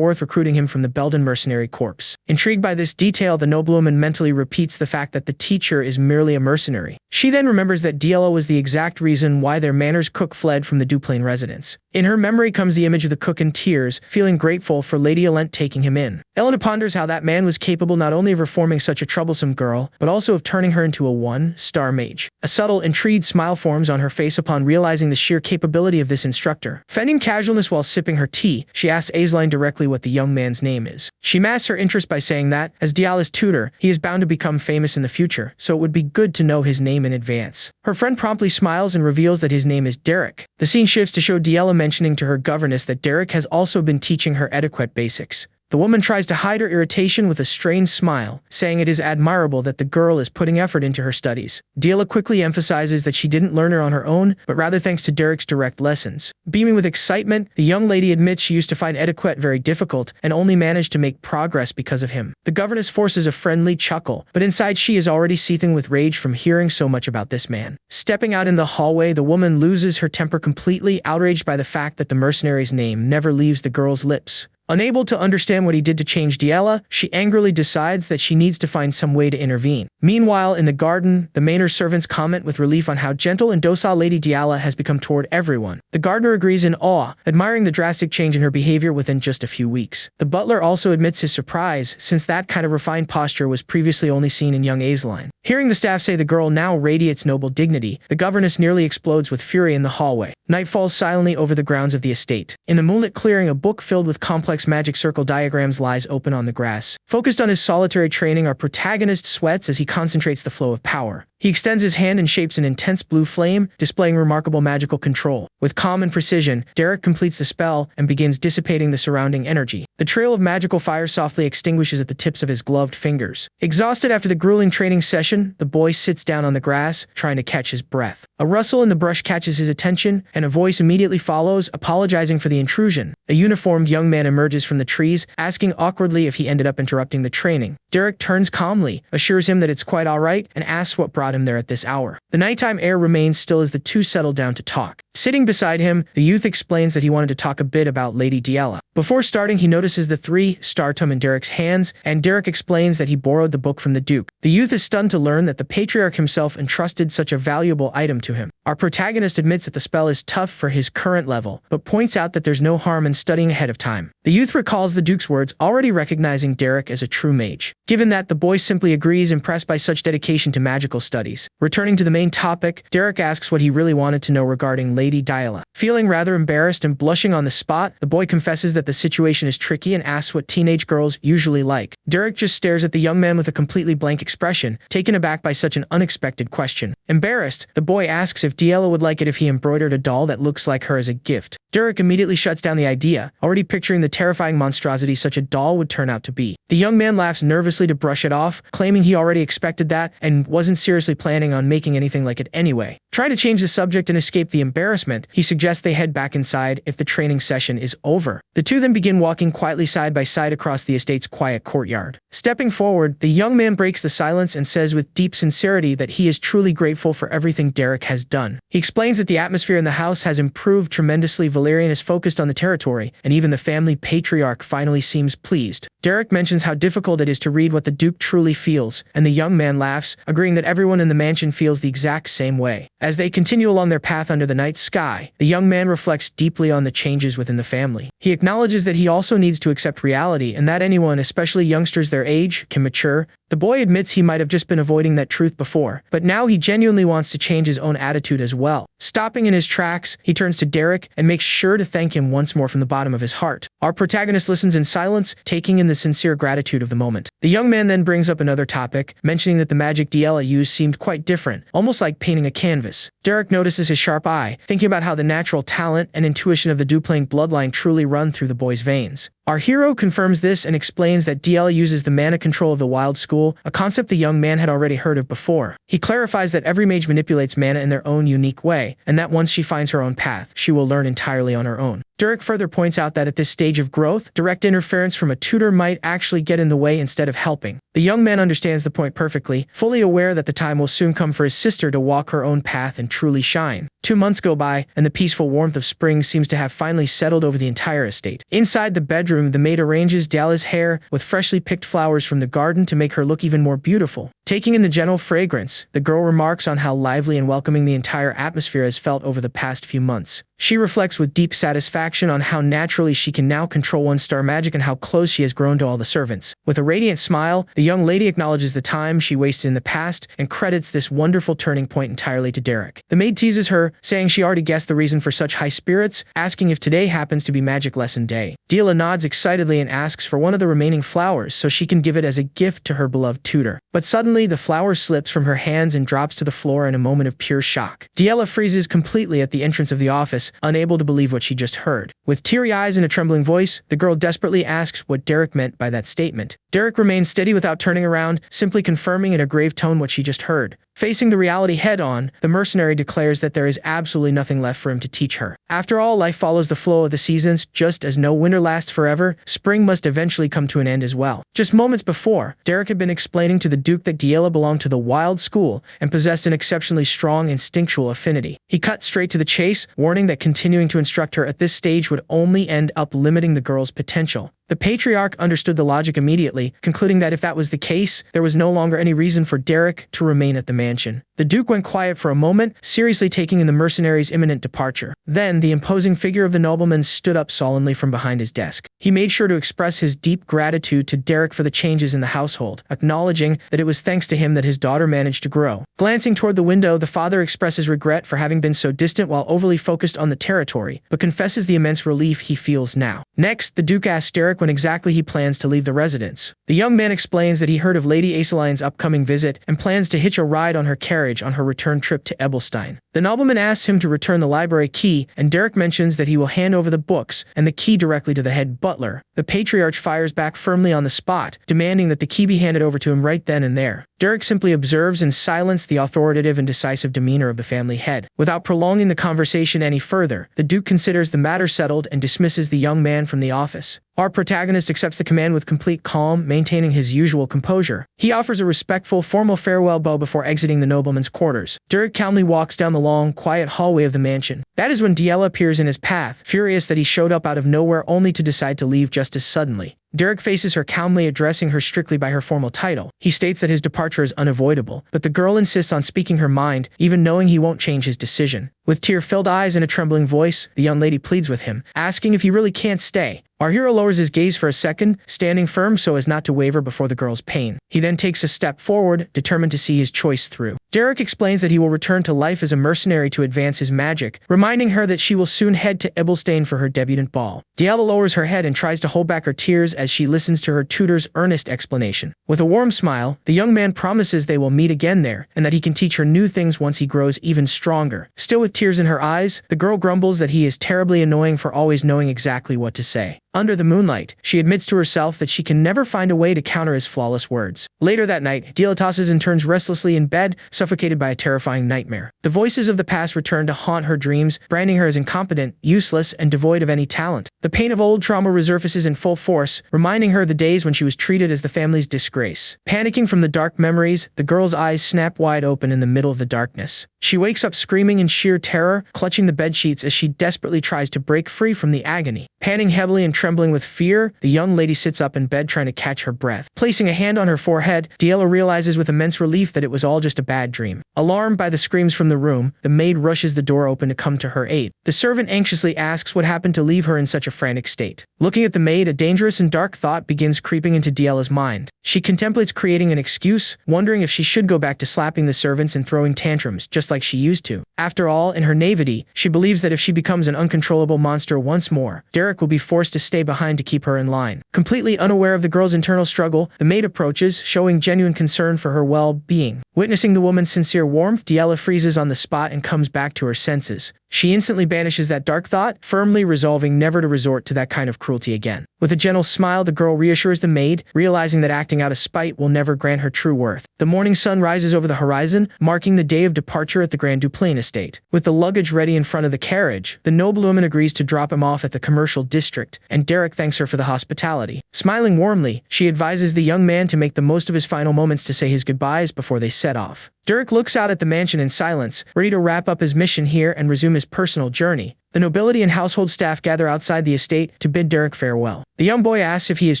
worth recruiting him from the Belden Mercenary Corps. Intrigued by this detail, the noblewoman mentally repeats the fact that the teacher is merely a mercenary. She then remembers that Diela was the exact reason why their manor's cook fled from the Duplain residence. In her memory comes the image of the cook in tears, feeling grateful for Lady Elent taking him in. Elena ponders how that man was capable not only of reforming such a troublesome girl, but also of turning her into a one-star mage. A subtle, intrigued smile forms on her face upon realizing the sheer capability of this instructor. Feigning casualness while sipping her tea, she asks Aisline directly what the young man's name is. She masks her interest by saying that, as Diala's tutor, he is bound to become famous in the future, so it would be good to know his name in advance. Her friend promptly smiles and reveals that his name is Derek. The scene shifts to show Diala mentioning to her governess that Derek has also been teaching her etiquette basics. The woman tries to hide her irritation with a strained smile, saying it is admirable that the girl is putting effort into her studies. Diala quickly emphasizes that she didn't learn it on her own, but rather thanks to Derek's direct lessons. Beaming with excitement, the young lady admits she used to find etiquette very difficult and only managed to make progress because of him. The governess forces a friendly chuckle, but inside she is already seething with rage from hearing so much about this man. Stepping out in the hallway, the woman loses her temper completely, outraged by the fact that the mercenary's name never leaves the girl's lips. Unable to understand what he did to change Diala, she angrily decides that she needs to find some way to intervene. Meanwhile, in the garden, the manor servants comment with relief on how gentle and docile Lady Diala has become toward everyone. The gardener agrees in awe, admiring the drastic change in her behavior within just a few weeks. The butler also admits his surprise, since that kind of refined posture was previously only seen in young Aisline. Hearing the staff say the girl now radiates noble dignity, the governess nearly explodes with fury in the hallway. Night falls silently over the grounds of the estate. In the moonlit clearing, a book filled with complex magic circle diagrams lies open on the grass. Focused on his solitary training, our protagonist sweats as he concentrates the flow of power. He extends his hand and shapes an intense blue flame, displaying remarkable magical control. With calm and precision, Derek completes the spell and begins dissipating the surrounding energy. The trail of magical fire softly extinguishes at the tips of his gloved fingers. Exhausted after the grueling training session, the boy sits down on the grass, trying to catch his breath. A rustle in the brush catches his attention, and a voice immediately follows, apologizing for the intrusion. A uniformed young man emerges from the trees, asking awkwardly if he ended up interrupting the training. Derek turns calmly, assures him that it's quite alright, and asks what brought him there at this hour. The nighttime air remains still as the two settle down to talk. Sitting beside him, the youth explains that he wanted to talk a bit about Lady Diala. Before starting, he notices the 3-star tome in Derek's hands, and Derek explains that he borrowed the book from the Duke. The youth is stunned to learn that the patriarch himself entrusted such a valuable item to him. Our protagonist admits that the spell is tough for his current level, but points out that there's no harm in studying ahead of time. The youth recalls the Duke's words, already recognizing Derek as a true mage. Given that, the boy simply agrees, impressed by such dedication to magical studies. Returning to the main topic, Derek asks what he really wanted to know regarding Lady Diala. Feeling rather embarrassed and blushing on the spot, the boy confesses that the situation is tricky and asks what teenage girls usually like. Derek just stares at the young man with a completely blank expression, taken aback by such an unexpected question. Embarrassed, the boy asks if Diala would like it if he embroidered a doll that looks like her as a gift. Derek immediately shuts down the idea, already picturing the terrifying monstrosity such a doll would turn out to be. The young man laughs nervously to brush it off, claiming he already expected that and wasn't seriously planning on making anything like it anyway. Trying to change the subject and escape the embarrassment, he suggests they head back inside if the training session is over. The two then begin walking quietly side by side across the estate's quiet courtyard. Stepping forward, the young man breaks the silence and says with deep sincerity that he is truly grateful for everything Derek has done. He explains that the atmosphere in the house has improved tremendously. Valerian is focused on the territory, and even the family patriarch finally seems pleased. Derek mentions how difficult it is to read what the Duke truly feels, and the young man laughs, agreeing that everyone in the mansion feels the exact same way. As they continue along their path under the night sky, the young man reflects deeply on the changes within the family. He acknowledges that he also needs to accept reality and that anyone, especially youngsters their age, can mature. The boy admits he might have just been avoiding that truth before, but now he genuinely wants to change his own attitude as well. Stopping in his tracks, he turns to Derek and makes sure to thank him once more from the bottom of his heart. Our protagonist listens in silence, taking in the sincere gratitude of the moment. The young man then brings up another topic, mentioning that the magic Diala used seemed quite different, almost like painting a canvas. Derek notices his sharp eye, thinking about how the natural talent and intuition of the Duplang bloodline truly run through the boy's veins. Our hero confirms this and explains that Diala uses the mana control of the wild school, a concept the young man had already heard of before. He clarifies that every mage manipulates mana in their own unique way, and that once she finds her own path, she will learn entirely on her own. Derek further points out that at this stage of growth, direct interference from a tutor might actually get in the way instead of helping. The young man understands the point perfectly, fully aware that the time will soon come for his sister to walk her own path and truly shine. 2 months go by, and the peaceful warmth of spring seems to have finally settled over the entire estate. Inside the bedroom, the maid arranges Diala's hair with freshly picked flowers from the garden to make her look even more beautiful. Taking in the gentle fragrance, the girl remarks on how lively and welcoming the entire atmosphere has felt over the past few months. She reflects with deep satisfaction on how naturally she can now control one-star magic and how close she has grown to all the servants. With a radiant smile, the young lady acknowledges the time she wasted in the past and credits this wonderful turning point entirely to Derek. The maid teases her, saying she already guessed the reason for such high spirits, asking if today happens to be magic lesson day. Diela nods excitedly and asks for one of the remaining flowers so she can give it as a gift to her beloved tutor. But suddenly, the flower slips from her hands and drops to the floor in a moment of pure shock. Diela freezes completely at the entrance of the office, unable to believe what she just heard. With teary eyes and a trembling voice, the girl desperately asks what Derek meant by that statement. Derek remains steady without turning around, simply confirming in a grave tone what she just heard. Facing the reality head-on, the mercenary declares that there is absolutely nothing left for him to teach her. After all, life follows the flow of the seasons. Just as no winter lasts forever, spring must eventually come to an end as well. Just moments before, Derek had been explaining to the Duke that Diela belonged to the wild school and possessed an exceptionally strong instinctual affinity. He cut straight to the chase, warning that continuing to instruct her at this stage would only end up limiting the girl's potential. The patriarch understood the logic immediately, concluding that if that was the case, there was no longer any reason for Derek to remain at the mansion. The Duke went quiet for a moment, seriously taking in the mercenary's imminent departure. Then, the imposing figure of the nobleman stood up solemnly from behind his desk. He made sure to express his deep gratitude to Derek for the changes in the household, acknowledging that it was thanks to him that his daughter managed to grow. Glancing toward the window, the father expresses regret for having been so distant while overly focused on the territory, but confesses the immense relief he feels now. Next, the Duke asks Derek when exactly he plans to leave the residence. The young man explains that he heard of Lady Aeseline's upcoming visit and plans to hitch a ride on her carriage on her return trip to Ebelstein. The nobleman asks him to return the library key, and Derek mentions that he will hand over the books and the key directly to the head butler. The patriarch fires back firmly on the spot, demanding that the key be handed over to him right then and there. Derek simply observes in silence the authoritative and decisive demeanor of the family head. Without prolonging the conversation any further, the Duke considers the matter settled and dismisses the young man from the office. Our protagonist accepts the command with complete calm, maintaining his usual composure. He offers a respectful, formal farewell bow before exiting the nobleman's quarters. Derek calmly walks down the long, quiet hallway of the mansion. That is when Diela appears in his path, furious that he showed up out of nowhere only to decide to leave just as suddenly. Derek faces her calmly, addressing her strictly by her formal title. He states that his departure is unavoidable, but the girl insists on speaking her mind, even knowing he won't change his decision. With tear-filled eyes and a trembling voice, the young lady pleads with him, asking if he really can't stay. Our hero lowers his gaze for a second, standing firm so as not to waver before the girl's pain. He then takes a step forward, determined to see his choice through. Derek explains that he will return to life as a mercenary to advance his magic, reminding her that she will soon head to Ebelstein for her debutante ball. Diela lowers her head and tries to hold back her tears as she listens to her tutor's earnest explanation. With a warm smile, the young man promises they will meet again there, and that he can teach her new things once he grows even stronger. Still with tears in her eyes, the girl grumbles that he is terribly annoying for always knowing exactly what to say. Under the moonlight, she admits to herself that she can never find a way to counter his flawless words. Later that night, Diela tosses and turns restlessly in bed, suffocated by a terrifying nightmare. The voices of the past return to haunt her dreams, branding her as incompetent, useless, and devoid of any talent. The pain of old trauma resurfaces in full force, reminding her of the days when she was treated as the family's disgrace. Panicking from the dark memories, the girl's eyes snap wide open in the middle of the darkness. She wakes up screaming in sheer terror, clutching the bedsheets as she desperately tries to break free from the agony. Panting heavily and trembling with fear, the young lady sits up in bed trying to catch her breath. Placing a hand on her forehead, Diela realizes with immense relief that it was all just a bad dream. Alarmed by the screams from the room, the maid rushes the door open to come to her aid. The servant anxiously asks what happened to leave her in such a frantic state. Looking at the maid, a dangerous and dark thought begins creeping into Diela's mind. She contemplates creating an excuse, wondering if she should go back to slapping the servants and throwing tantrums, just like she used to. After all, in her naivety, she believes that if she becomes an uncontrollable monster once more, Derek will be forced to stay behind to keep her in line. Completely unaware of the girl's internal struggle, the maid approaches, showing genuine concern for her well-being. Witnessing the woman's sincere warmth, Diela freezes on the spot and comes back to her senses. She instantly banishes that dark thought, firmly resolving never to resort to that kind of cruelty again. With a gentle smile, the girl reassures the maid, realizing that acting out of spite will never grant her true worth. The morning sun rises over the horizon, marking the day of departure at the Grand Duplain estate. With the luggage ready in front of the carriage, the noblewoman agrees to drop him off at the commercial district, and Derek thanks her for the hospitality. Smiling warmly, she advises the young man to make the most of his final moments to say his goodbyes before they set off. Derek looks out at the mansion in silence, ready to wrap up his mission here and resume his personal journey. The nobility and household staff gather outside the estate to bid Derek farewell. The young boy asks if he is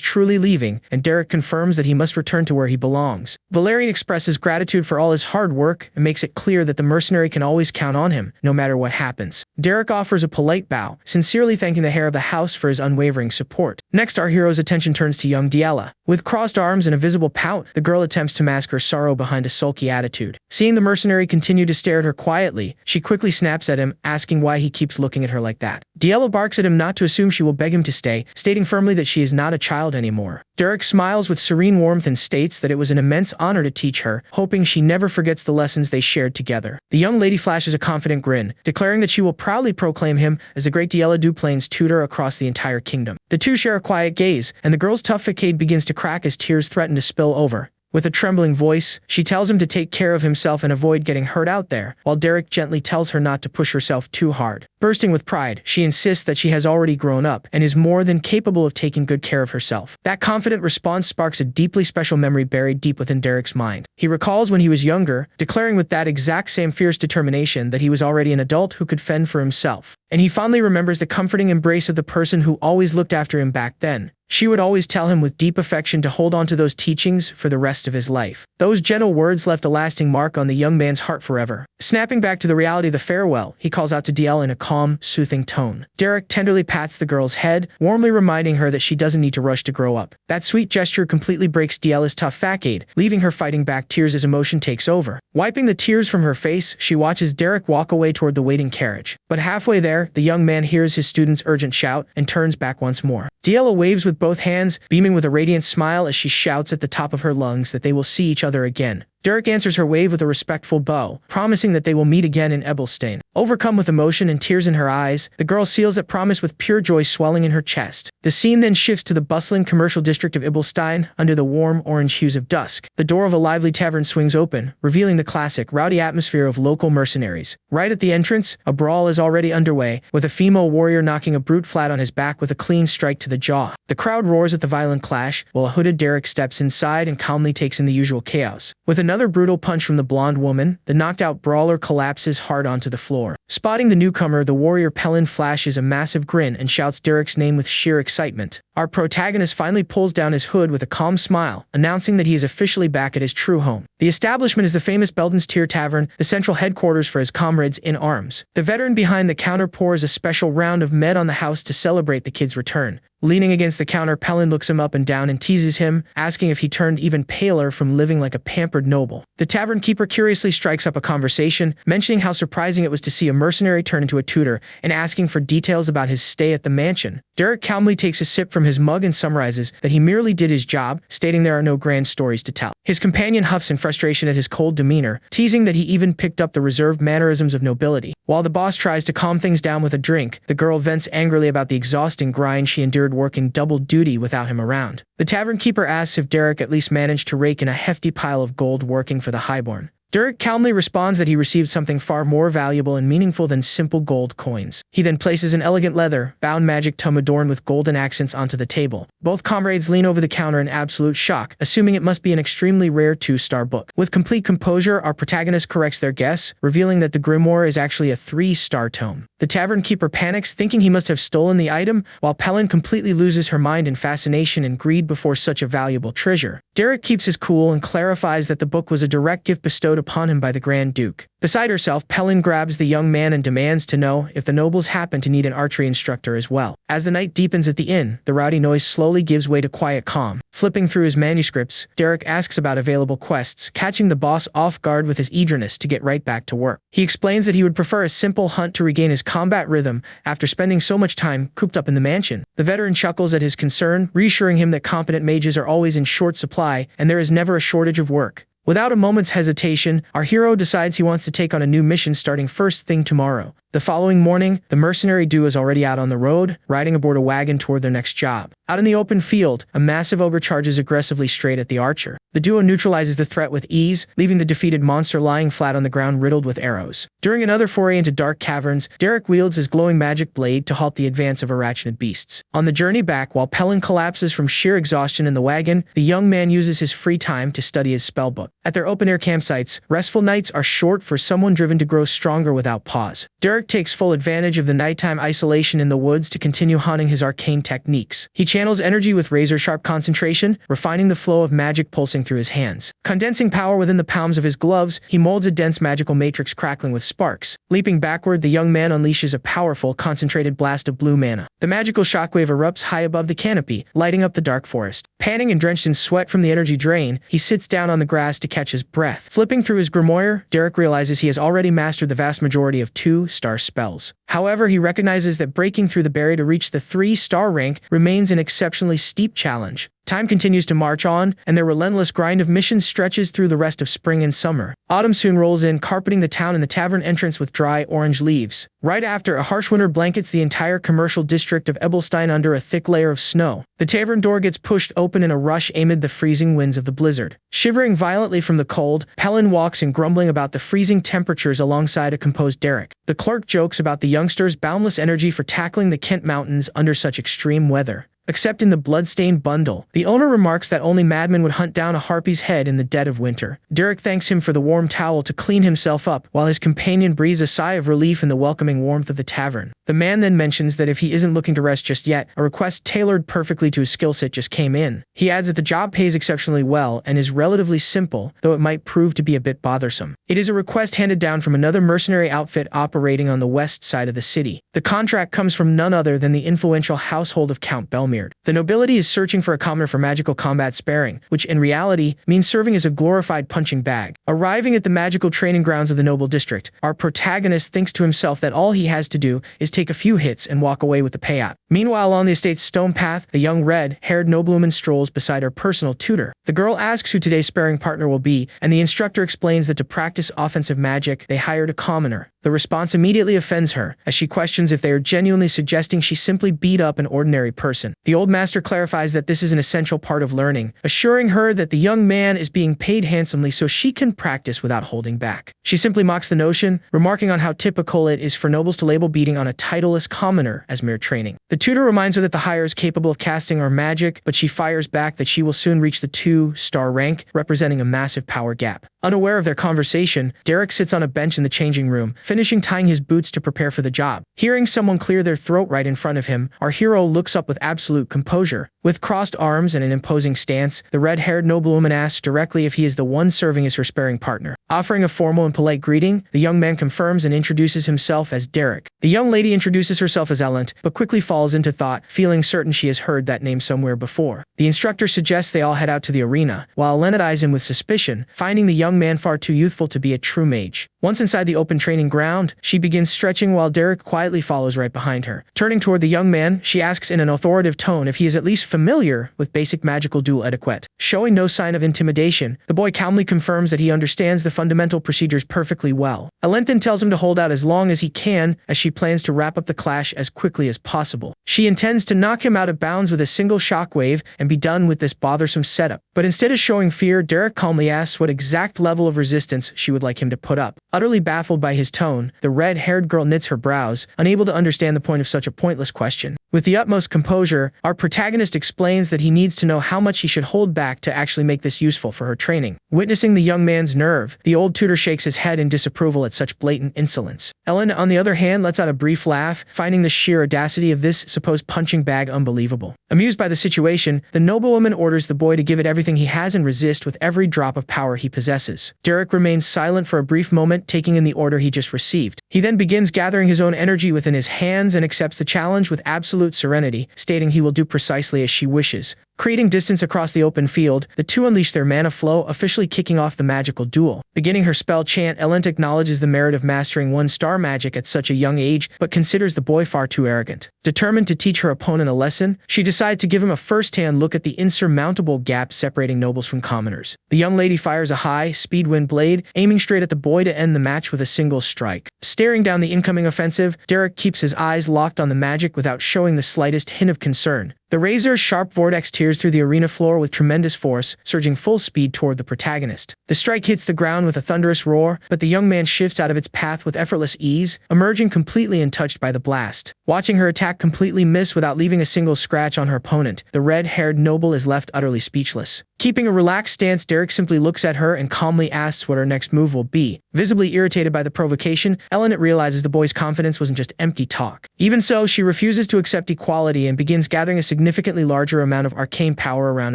truly leaving, and Derek confirms that he must return to where he belongs. Valerian expresses gratitude for all his hard work and makes it clear that the mercenary can always count on him, no matter what happens. Derek offers a polite bow, sincerely thanking the heir of the house for his unwavering support. Next, our hero's attention turns to young Yahello. With crossed arms and a visible pout, the girl attempts to mask her sorrow behind a sulky attitude. Seeing the mercenary continue to stare at her quietly, she quickly snaps at him, asking why he keeps looking at her like that. Yahello barks at him not to assume she will beg him to stay, stating firmly that she is not a child anymore. Derek smiles with serene warmth and states that it was an immense honor to teach her, hoping she never forgets the lessons they shared together. The young lady flashes a confident grin, declaring that she will proudly proclaim him as the great Yahello Duplain's tutor across the entire kingdom. The two share a quiet gaze, and the girl's tough facade begins to crack as tears threaten to spill over. With a trembling voice, she tells him to take care of himself and avoid getting hurt out there, while Derek gently tells her not to push herself too hard. Bursting with pride, she insists that she has already grown up and is more than capable of taking good care of herself. That confident response sparks a deeply special memory buried deep within Derek's mind. He recalls when he was younger, declaring with that exact same fierce determination that he was already an adult who could fend for himself. And he fondly remembers the comforting embrace of the person who always looked after him back then. She would always tell him with deep affection to hold on to those teachings for the rest of his life. Those gentle words left a lasting mark on the young man's heart forever. Snapping back to the reality of the farewell, he calls out to Yahello in a calm, soothing tone. Derek tenderly pats the girl's head, warmly reminding her that she doesn't need to rush to grow up. That sweet gesture completely breaks Yahello's tough facade, leaving her fighting back tears as emotion takes over. Wiping the tears from her face, she watches Derek walk away toward the waiting carriage. But halfway there, the young man hears his student's urgent shout and turns back once more. Yahello waves with both hands, beaming with a radiant smile as she shouts at the top of her lungs that they will see each other again. Derek answers her wave with a respectful bow, promising that they will meet again in Ebelstein. Overcome with emotion and tears in her eyes, the girl seals that promise with pure joy swelling in her chest. The scene then shifts to the bustling commercial district of Ebelstein under the warm orange hues of dusk. The door of a lively tavern swings open, revealing the classic, rowdy atmosphere of local mercenaries. Right at the entrance, a brawl is already underway, with a female warrior knocking a brute flat on his back with a clean strike to the jaw. The crowd roars at the violent clash, while a hooded Derek steps inside and calmly takes in the usual chaos. With another brutal punch from the blonde woman, the knocked-out brawler collapses hard onto the floor. Spotting the newcomer, the warrior Pelin flashes a massive grin and shouts Derek's name with sheer excitement. Our protagonist finally pulls down his hood with a calm smile, announcing that he is officially back at his true home. The establishment is the famous Belden's Tier Tavern, the central headquarters for his comrades in arms. The veteran behind the counter pours a special round of med on the house to celebrate the kid's return. Leaning against the counter, Pelin looks him up and down and teases him, asking if he turned even paler from living like a pampered noble. The tavern keeper curiously strikes up a conversation, mentioning how surprising it was to see a mercenary turn into a tutor and asking for details about his stay at the mansion. Derek calmly takes a sip from his mug and summarizes that he merely did his job, stating there are no grand stories to tell. His companion huffs in frustration at his cold demeanor, teasing that he even picked up the reserved mannerisms of nobility. While the boss tries to calm things down with a drink, the girl vents angrily about the exhausting grind she endured working double duty without him around. The tavern keeper asks if Derek at least managed to rake in a hefty pile of gold working for the highborn. Derek calmly responds that he received something far more valuable and meaningful than simple gold coins. He then places an elegant leather-bound magic tome adorned with golden accents onto the table. Both comrades lean over the counter in absolute shock, assuming it must be an extremely rare 2-star book. With complete composure, our protagonist corrects their guess, revealing that the grimoire is actually a 3-star tome. The tavern keeper panics, thinking he must have stolen the item, while Pelin completely loses her mind in fascination and greed before such a valuable treasure. Derek keeps his cool and clarifies that the book was a direct gift bestowed upon him by the Grand Duke. Beside herself, Pelin grabs the young man and demands to know if the nobles happen to need an archery instructor as well. As the night deepens at the inn, the rowdy noise slowly gives way to quiet calm. Flipping through his manuscripts, Derek asks about available quests, catching the boss off guard with his eagerness to get right back to work. He explains that he would prefer a simple hunt to regain his combat rhythm after spending so much time cooped up in the mansion. The veteran chuckles at his concern, reassuring him that competent mages are always in short supply and there is never a shortage of work. Without a moment's hesitation, our hero decides he wants to take on a new mission starting first thing tomorrow. The following morning, the mercenary duo is already out on the road, riding aboard a wagon toward their next job. Out in the open field, a massive ogre charges aggressively straight at the archer. The duo neutralizes the threat with ease, leaving the defeated monster lying flat on the ground riddled with arrows. During another foray into dark caverns, Derek wields his glowing magic blade to halt the advance of arachnid beasts. On the journey back, while Pelin collapses from sheer exhaustion in the wagon, the young man uses his free time to study his spellbook. At their open-air campsites, restful nights are short for someone driven to grow stronger without pause. Derek Derek takes full advantage of the nighttime isolation in the woods to continue honing his arcane techniques. He channels energy with razor-sharp concentration, refining the flow of magic pulsing through his hands. Condensing power within the palms of his gloves, he molds a dense magical matrix crackling with sparks. Leaping backward, the young man unleashes a powerful, concentrated blast of blue mana. The magical shockwave erupts high above the canopy, lighting up the dark forest. Panting and drenched in sweat from the energy drain, he sits down on the grass to catch his breath. Flipping through his grimoire, Derek realizes he has already mastered the vast majority of 2-star spells. However, he recognizes that breaking through the barrier to reach the 3-star rank remains an exceptionally steep challenge. Time continues to march on, and their relentless grind of missions stretches through the rest of spring and summer. Autumn soon rolls in, carpeting the town and the tavern entrance with dry orange leaves. Right after, a harsh winter blankets the entire commercial district of Ebelstein under a thick layer of snow. The tavern door gets pushed open in a rush amid the freezing winds of the blizzard. Shivering violently from the cold, Helen walks in, grumbling about the freezing temperatures alongside a composed Derek. The clerk jokes about the youngster's boundless energy for tackling the Kent Mountains under such extreme weather. Accepting the blood-stained bundle, the owner remarks that only madmen would hunt down a harpy's head in the dead of winter. Derek thanks him for the warm towel to clean himself up, while his companion breathes a sigh of relief in the welcoming warmth of the tavern. The man then mentions that if he isn't looking to rest just yet, a request tailored perfectly to his skill set just came in. He adds that the job pays exceptionally well and is relatively simple, though it might prove to be a bit bothersome. It is a request handed down from another mercenary outfit operating on the west side of the city. The contract comes from none other than the influential household of Count Belmere. The nobility is searching for a commoner for magical combat sparing, which in reality means serving as a glorified punching bag. Arriving at the magical training grounds of the noble district, our protagonist thinks to himself that all he has to do is take a few hits and walk away with the payout. Meanwhile, on the estate's stone path, the young red-haired noblewoman strolls beside her personal tutor. The girl asks who today's sparring partner will be, and the instructor explains that to practice offensive magic, they hired a commoner. The response immediately offends her, as she questions if they are genuinely suggesting she simply beat up an ordinary person. The old master clarifies that this is an essential part of learning, assuring her that the young man is being paid handsomely so she can practice without holding back. She simply mocks the notion, remarking on how typical it is for nobles to label beating on a titleless commoner as mere training. The tutor reminds her that the hire is capable of casting or magic, but she fires back that she will soon reach the 2-star rank, representing a massive power gap. Unaware of their conversation, Derek sits on a bench in the changing room, finishing tying his boots to prepare for the job. Hearing someone clear their throat right in front of him, our hero looks up with absolute composure. With crossed arms and an imposing stance, the red-haired noblewoman asks directly if he is the one serving as her sparring partner. Offering a formal and polite greeting, the young man confirms and introduces himself as Derek. The young lady introduces herself as Ellen, but quickly falls into thought, feeling certain she has heard that name somewhere before. The instructor suggests they all head out to the arena, while Ellen eyes him with suspicion, finding the young man far too youthful to be a true mage. Once inside the open training ground, she begins stretching while Derek quietly follows right behind her. Turning toward the young man, she asks in an authoritative tone if he is at least familiar with basic magical duel etiquette. Showing no sign of intimidation, the boy calmly confirms that he understands the fundamental procedures perfectly well. Ellen then tells him to hold out as long as he can, as she plans to wrap up the clash as quickly as possible. She intends to knock him out of bounds with a single shockwave and be done with this bothersome setup. But instead of showing fear, Derek calmly asks what exact level of resistance she would like him to put up. Utterly baffled by his tone, the red-haired girl knits her brows, unable to understand the point of such a pointless question. With the utmost composure, our protagonist explains that he needs to know how much he should hold back to actually make this useful for her training. Witnessing the young man's nerve, the old tutor shakes his head in disapproval at such blatant insolence. Ellen, on the other hand, lets out a brief laugh, finding the sheer audacity of this supposed punching bag unbelievable. Amused by the situation, the noblewoman orders the boy to give it everything he has and resist with every drop of power he possesses. Derek remains silent for a brief moment, taking in the order he just received. He then begins gathering his own energy within his hands and accepts the challenge with absolute serenity, stating he will do precisely as she wishes. Creating distance across the open field, the two unleash their mana flow, officially kicking off the magical duel. Beginning her spell chant, Ellen acknowledges the merit of mastering 1-star magic at such a young age, but considers the boy far too arrogant. Determined to teach her opponent a lesson, she decides to give him a first-hand look at the insurmountable gap separating nobles from commoners. The young lady fires a high-speed wind blade, aiming straight at the boy to end the match with a single strike. Staring down the incoming offensive, Derek keeps his eyes locked on the magic without showing the slightest hint of concern. The razor-sharp vortex tears through the arena floor with tremendous force, surging full speed toward the protagonist. The strike hits the ground with a thunderous roar, but the young man shifts out of its path with effortless ease, emerging completely untouched by the blast. Watching her attack completely miss without leaving a single scratch on her opponent, the red-haired noble is left utterly speechless. Keeping a relaxed stance, Derek simply looks at her and calmly asks what her next move will be. Visibly irritated by the provocation, Ellen realizes the boy's confidence wasn't just empty talk. Even so, she refuses to accept equality and begins gathering a significantly larger amount of arcane power around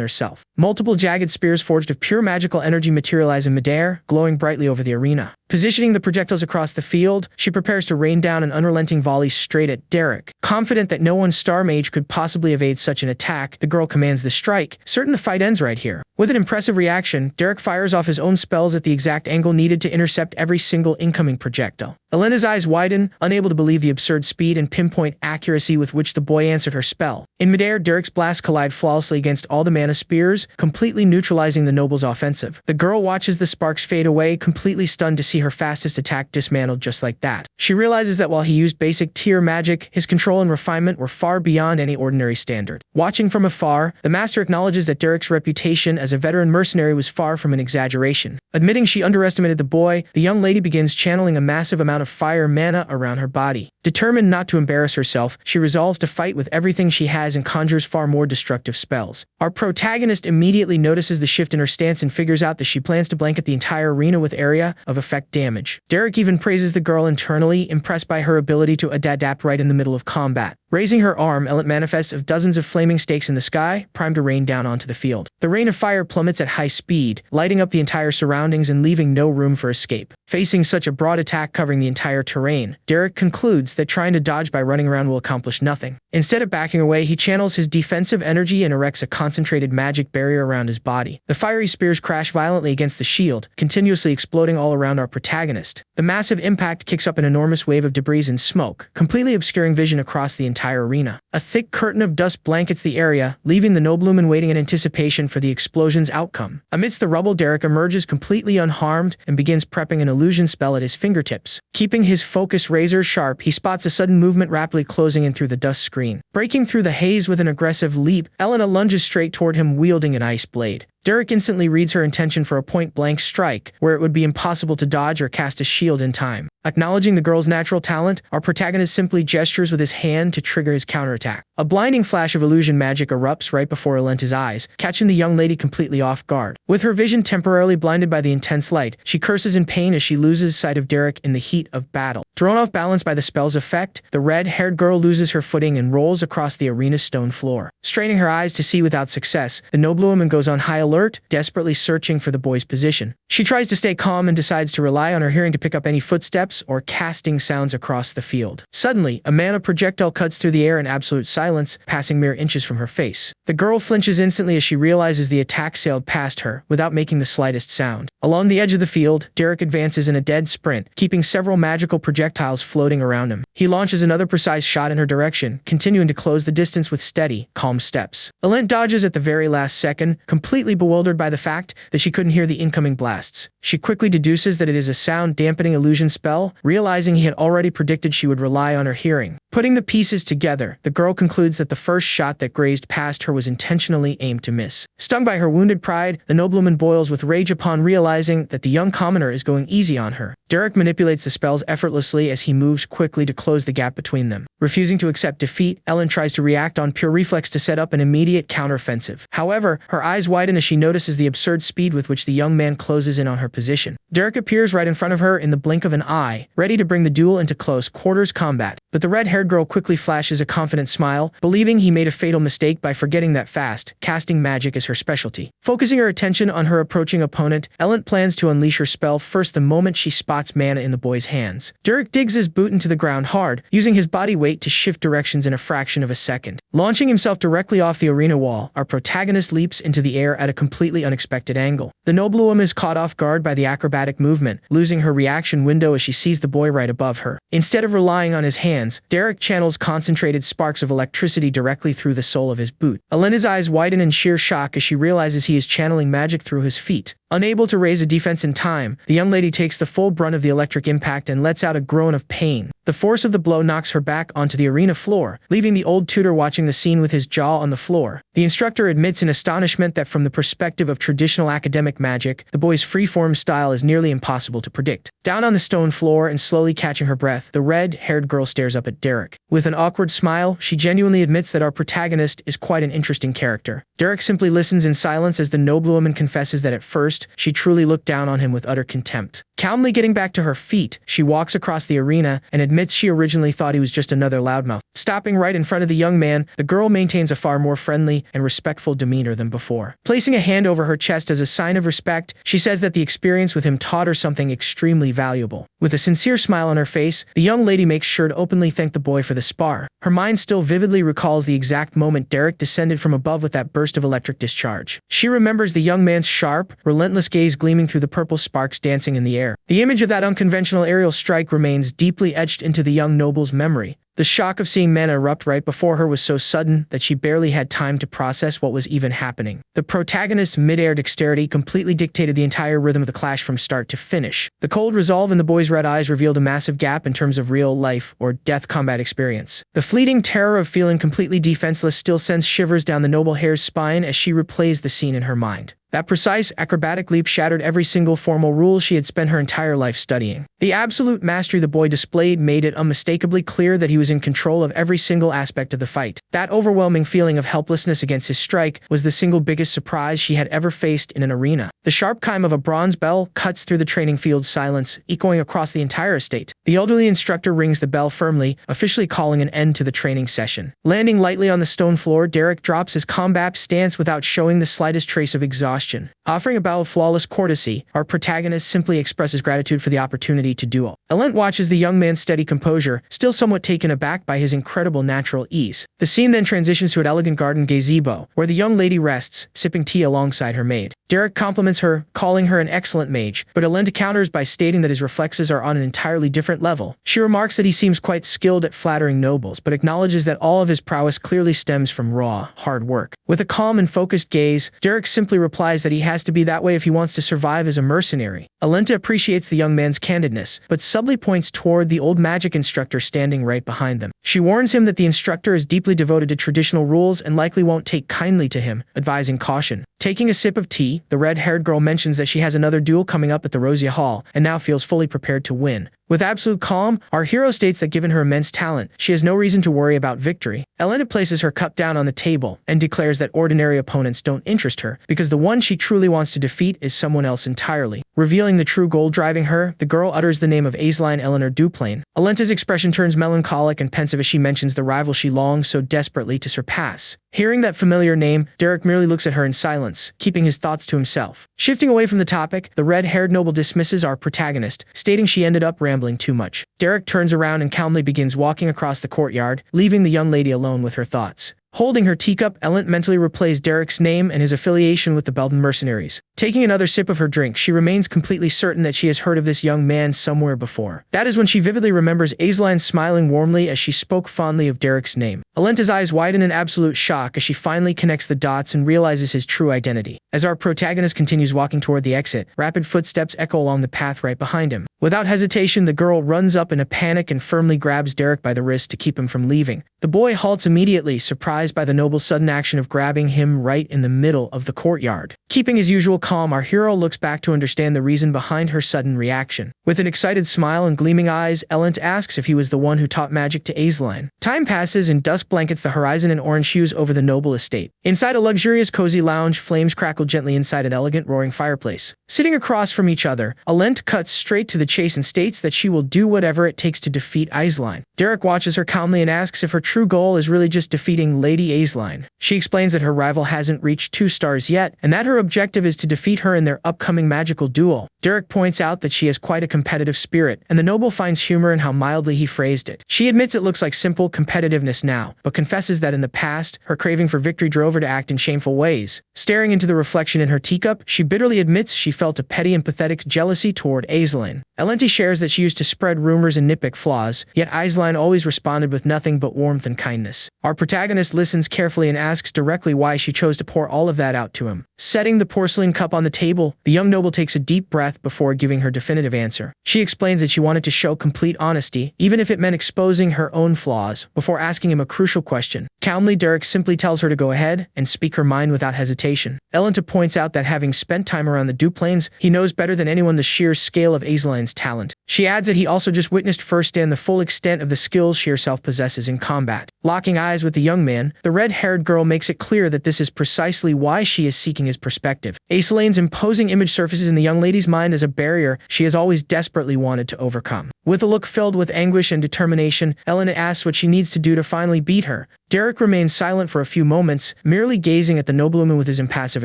herself. Multiple jagged spears forged of pure magical energy materialize in midair, glowing brightly over the arena. Positioning the projectiles across the field, she prepares to rain down an unrelenting volley straight at Derek. Confident that no one star mage could possibly evade such an attack, the girl commands the strike, certain the fight ends right here. With an impressive reaction, Derek fires off his own spells at the exact angle needed to intercept every single incoming projectile. Elena's eyes widen, unable to believe the absurd speed and pinpoint accuracy with which the boy answered her spell. In midair, Derek's blasts collide flawlessly against all the mana spears, completely neutralizing the noble's offensive. The girl watches the sparks fade away, completely stunned to see her fastest attack dismantled just like that. She realizes that while he used basic tier magic, his control and refinement were far beyond any ordinary standard. Watching from afar, the master acknowledges that Derek's reputation as a veteran mercenary was far from an exaggeration. Admitting she underestimated the boy, the young lady begins channeling a massive amount of fire mana around her body. Determined not to embarrass herself, she resolves to fight with everything she has and conjures far more destructive spells. Our protagonist immediately notices the shift in her stance and figures out that she plans to blanket the entire arena with area of effect damage. Derek even praises the girl internally, impressed by her ability to adapt right in the middle of combat. Raising her arm, Ellen manifests of dozens of flaming stakes in the sky, primed to rain down onto the field. The rain of fire plummets at high speed, lighting up the entire surroundings and leaving no room for escape. Facing such a broad attack covering the entire terrain, Derek concludes that trying to dodge by running around will accomplish nothing. Instead of backing away, he channels his defensive energy and erects a concentrated magic barrier around his body. The fiery spears crash violently against the shield, continuously exploding all around our protagonist. The massive impact kicks up an enormous wave of debris and smoke, completely obscuring vision across the entire arena. A thick curtain of dust blankets the area, leaving the nobleman waiting in anticipation for the explosion's outcome. Amidst the rubble, Derek emerges completely unharmed and begins prepping an illusion spell at his fingertips. Keeping his focus razor sharp, he spots a sudden movement rapidly closing in through the dust screen. Breaking through the haze with an aggressive leap, Elena lunges straight toward him wielding an ice blade. Derek instantly reads her intention for a point-blank strike, where it would be impossible to dodge or cast a shield in time. Acknowledging the girl's natural talent, our protagonist simply gestures with his hand to trigger his counterattack. A blinding flash of illusion magic erupts right before Alenta's eyes, catching the young lady completely off guard. With her vision temporarily blinded by the intense light, she curses in pain as she loses sight of Derek in the heat of battle. Thrown off balance by the spell's effect, the red-haired girl loses her footing and rolls across the arena's stone floor. Straining her eyes to see without success, the noblewoman goes on high alert, desperately searching for the boy's position. She tries to stay calm and decides to rely on her hearing to pick up any footsteps or casting sounds across the field. Suddenly, a mana projectile cuts through the air in absolute silence, passing mere inches from her face. The girl flinches instantly as she realizes the attack sailed past her, without making the slightest sound. Along the edge of the field, Derek advances in a dead sprint, keeping several magical projectiles floating around him. He launches another precise shot in her direction, continuing to close the distance with steady, calm steps. Alent dodges at the very last second, completely bewildered by the fact that she couldn't hear the incoming blasts. She quickly deduces that it is a sound-dampening illusion spell, realizing he had already predicted she would rely on her hearing. Putting the pieces together, the girl concludes that the first shot that grazed past her was intentionally aimed to miss. Stung by her wounded pride, the nobleman boils with rage upon realizing that the young commoner is going easy on her. Derek manipulates the spells effortlessly as he moves quickly to close the gap between them. Refusing to accept defeat, Ellen tries to react on pure reflex to set up an immediate counteroffensive. However, her eyes widen as she notices the absurd speed with which the young man closes in on her position. Derek appears right in front of her in the blink of an eye, ready to bring the duel into close quarters combat. But the red-haired girl quickly flashes a confident smile, believing he made a fatal mistake by forgetting that fast, casting magic is her specialty. Focusing her attention on her approaching opponent, Ellen plans to unleash her spell first the moment she spots mana in the boy's hands. Derek digs his boot into the ground hard, using his body weight to shift directions in a fraction of a second. Launching himself directly off the arena wall, our protagonist leaps into the air at a completely unexpected angle. The noblewoman is caught off guard by the acrobatic movement, losing her reaction window as she sees the boy right above her. Instead of relying on his hands, Derek channels concentrated sparks of electricity directly through the sole of his boot. Elena's eyes widen in sheer shock as she realizes he is channeling magic through his feet. Unable to raise a defense in time, the young lady takes the full brunt of the electric impact and lets out a groan of pain. The force of the blow knocks her back onto the arena floor, leaving the old tutor watching the scene with his jaw on the floor. The instructor admits in astonishment that from the perspective of traditional academic magic, the boy's free-form style is nearly impossible to predict. Down on the stone floor and slowly catching her breath, the red-haired girl stares up at Derek. With an awkward smile, she genuinely admits that our protagonist is quite an interesting character. Derek simply listens in silence as the noblewoman confesses that at first, she truly looked down on him with utter contempt. Calmly getting back to her feet, she walks across the arena and admits she originally thought he was just another loudmouth. Stopping right in front of the young man, the girl maintains a far more friendly and respectful demeanor than before. Placing a hand over her chest as a sign of respect, she says that the experience with him taught her something extremely valuable. With a sincere smile on her face, the young lady makes sure to openly thank the boy for the spar. Her mind still vividly recalls the exact moment Derek descended from above with that burst of electric discharge. She remembers the young man's sharp, relentless gaze gleaming through the purple sparks dancing in the air. The image of that unconventional aerial strike remains deeply etched into the young noble's memory. The shock of seeing mana erupt right before her was so sudden that she barely had time to process what was even happening. The protagonist's mid-air dexterity completely dictated the entire rhythm of the clash from start to finish. The cold resolve in the boy's red eyes revealed a massive gap in terms of real life or death combat experience. The fleeting terror of feeling completely defenseless still sends shivers down the noble hair's spine as she replays the scene in her mind. That precise, acrobatic leap shattered every single formal rule she had spent her entire life studying. The absolute mastery the boy displayed made it unmistakably clear that he was in control of every single aspect of the fight. That overwhelming feeling of helplessness against his strike was the single biggest surprise she had ever faced in an arena. The sharp chime of a bronze bell cuts through the training field's silence, echoing across the entire estate. The elderly instructor rings the bell firmly, officially calling an end to the training session. Landing lightly on the stone floor, Derek drops his combat stance without showing the slightest trace of exhaustion. Offering a bow of flawless courtesy, our protagonist simply expresses gratitude for the opportunity to duel. Alent watches the young man's steady composure, still somewhat taken aback by his incredible natural ease. The scene then transitions to an elegant garden gazebo, where the young lady rests, sipping tea alongside her maid. Derek compliments her, calling her an excellent mage, but Alent counters by stating that his reflexes are on an entirely different level. She remarks that he seems quite skilled at flattering nobles, but acknowledges that all of his prowess clearly stems from raw, hard work. With a calm and focused gaze, Derek simply replies that he has to be that way if he wants to survive as a mercenary. Alenta appreciates the young man's candidness, but subtly points toward the old magic instructor standing right behind them. She warns him that the instructor is deeply devoted to traditional rules and likely won't take kindly to him, advising caution. Taking a sip of tea, the red-haired girl mentions that she has another duel coming up at the Rosia Hall, and now feels fully prepared to win. With absolute calm, our hero states that given her immense talent, she has no reason to worry about victory. Elena places her cup down on the table and declares that ordinary opponents don't interest her, because the one she truly wants to defeat is someone else entirely. Revealing the true goal driving her, the girl utters the name of Aisline Eleanor Duplain. Alenta's expression turns melancholic and pensive as she mentions the rival she longs so desperately to surpass. Hearing that familiar name, Derek merely looks at her in silence, keeping his thoughts to himself. Shifting away from the topic, the red-haired noble dismisses our protagonist, stating she ended up rambling too much. Derek turns around and calmly begins walking across the courtyard, leaving the young lady alone with her thoughts. Holding her teacup, Ellen mentally replays Derek's name and his affiliation with the Belden mercenaries. Taking another sip of her drink, she remains completely certain that she has heard of this young man somewhere before. That is when she vividly remembers Aisline smiling warmly as she spoke fondly of Derek's name. Alenta's eyes widen in absolute shock as she finally connects the dots and realizes his true identity. As our protagonist continues walking toward the exit, rapid footsteps echo along the path right behind him. Without hesitation, the girl runs up in a panic and firmly grabs Derek by the wrist to keep him from leaving. The boy halts immediately, surprised by the noble's sudden action of grabbing him right in the middle of the courtyard. Keeping his usual calm, our hero looks back to understand the reason behind her sudden reaction. With an excited smile and gleaming eyes, Ellen asks if he was the one who taught magic to Aisline. Time passes and dusk blankets the horizon and orange hues over the noble estate. Inside a luxurious cozy lounge, flames crackle gently inside an elegant roaring fireplace. Sitting across from each other, Alent cuts straight to the chase and states that she will do whatever it takes to defeat Aisline. Derek watches her calmly and asks if her true goal is really just defeating Lady Aisline. She explains that her rival hasn't reached 2 stars yet, and that her objective is to defeat her in their upcoming magical duel. Derek points out that she has quite a competitive spirit, and the noble finds humor in how mildly he phrased it. She admits it looks like simple competitiveness now, but confesses that in the past, her craving for victory drove her to act in shameful ways. Staring into the reflection in her teacup, she bitterly admits she felt a petty and pathetic jealousy toward Aisline. Elenti shares that she used to spread rumors and nitpick flaws, yet Aisline always responded with nothing but warmth and kindness. Our protagonist listens carefully and asks directly why she chose to pour all of that out to him. Setting the porcelain cup on the table, the young noble takes a deep breath before giving her definitive answer. She explains that she wanted to show complete honesty, even if it meant exposing her own flaws, before asking him a crucial question. Calmly, Derek simply tells her to go ahead and speak her mind without hesitation. Elenta points out that having spent time around the Duplains, he knows better than anyone the sheer scale of Azeline's talent. She adds that he also just witnessed firsthand the full extent of the skills she herself possesses in combat. Locking eyes with the young man, the red-haired girl makes it clear that this is precisely why she is seeking his perspective. Azeline's imposing image surfaces in the young lady's mind as a barrier she has always desperately wanted to overcome. With a look filled with anguish and determination, Elena asks what she needs to do to finally beat her. Derek remains silent for a few moments, merely gazing at the noblewoman with his impassive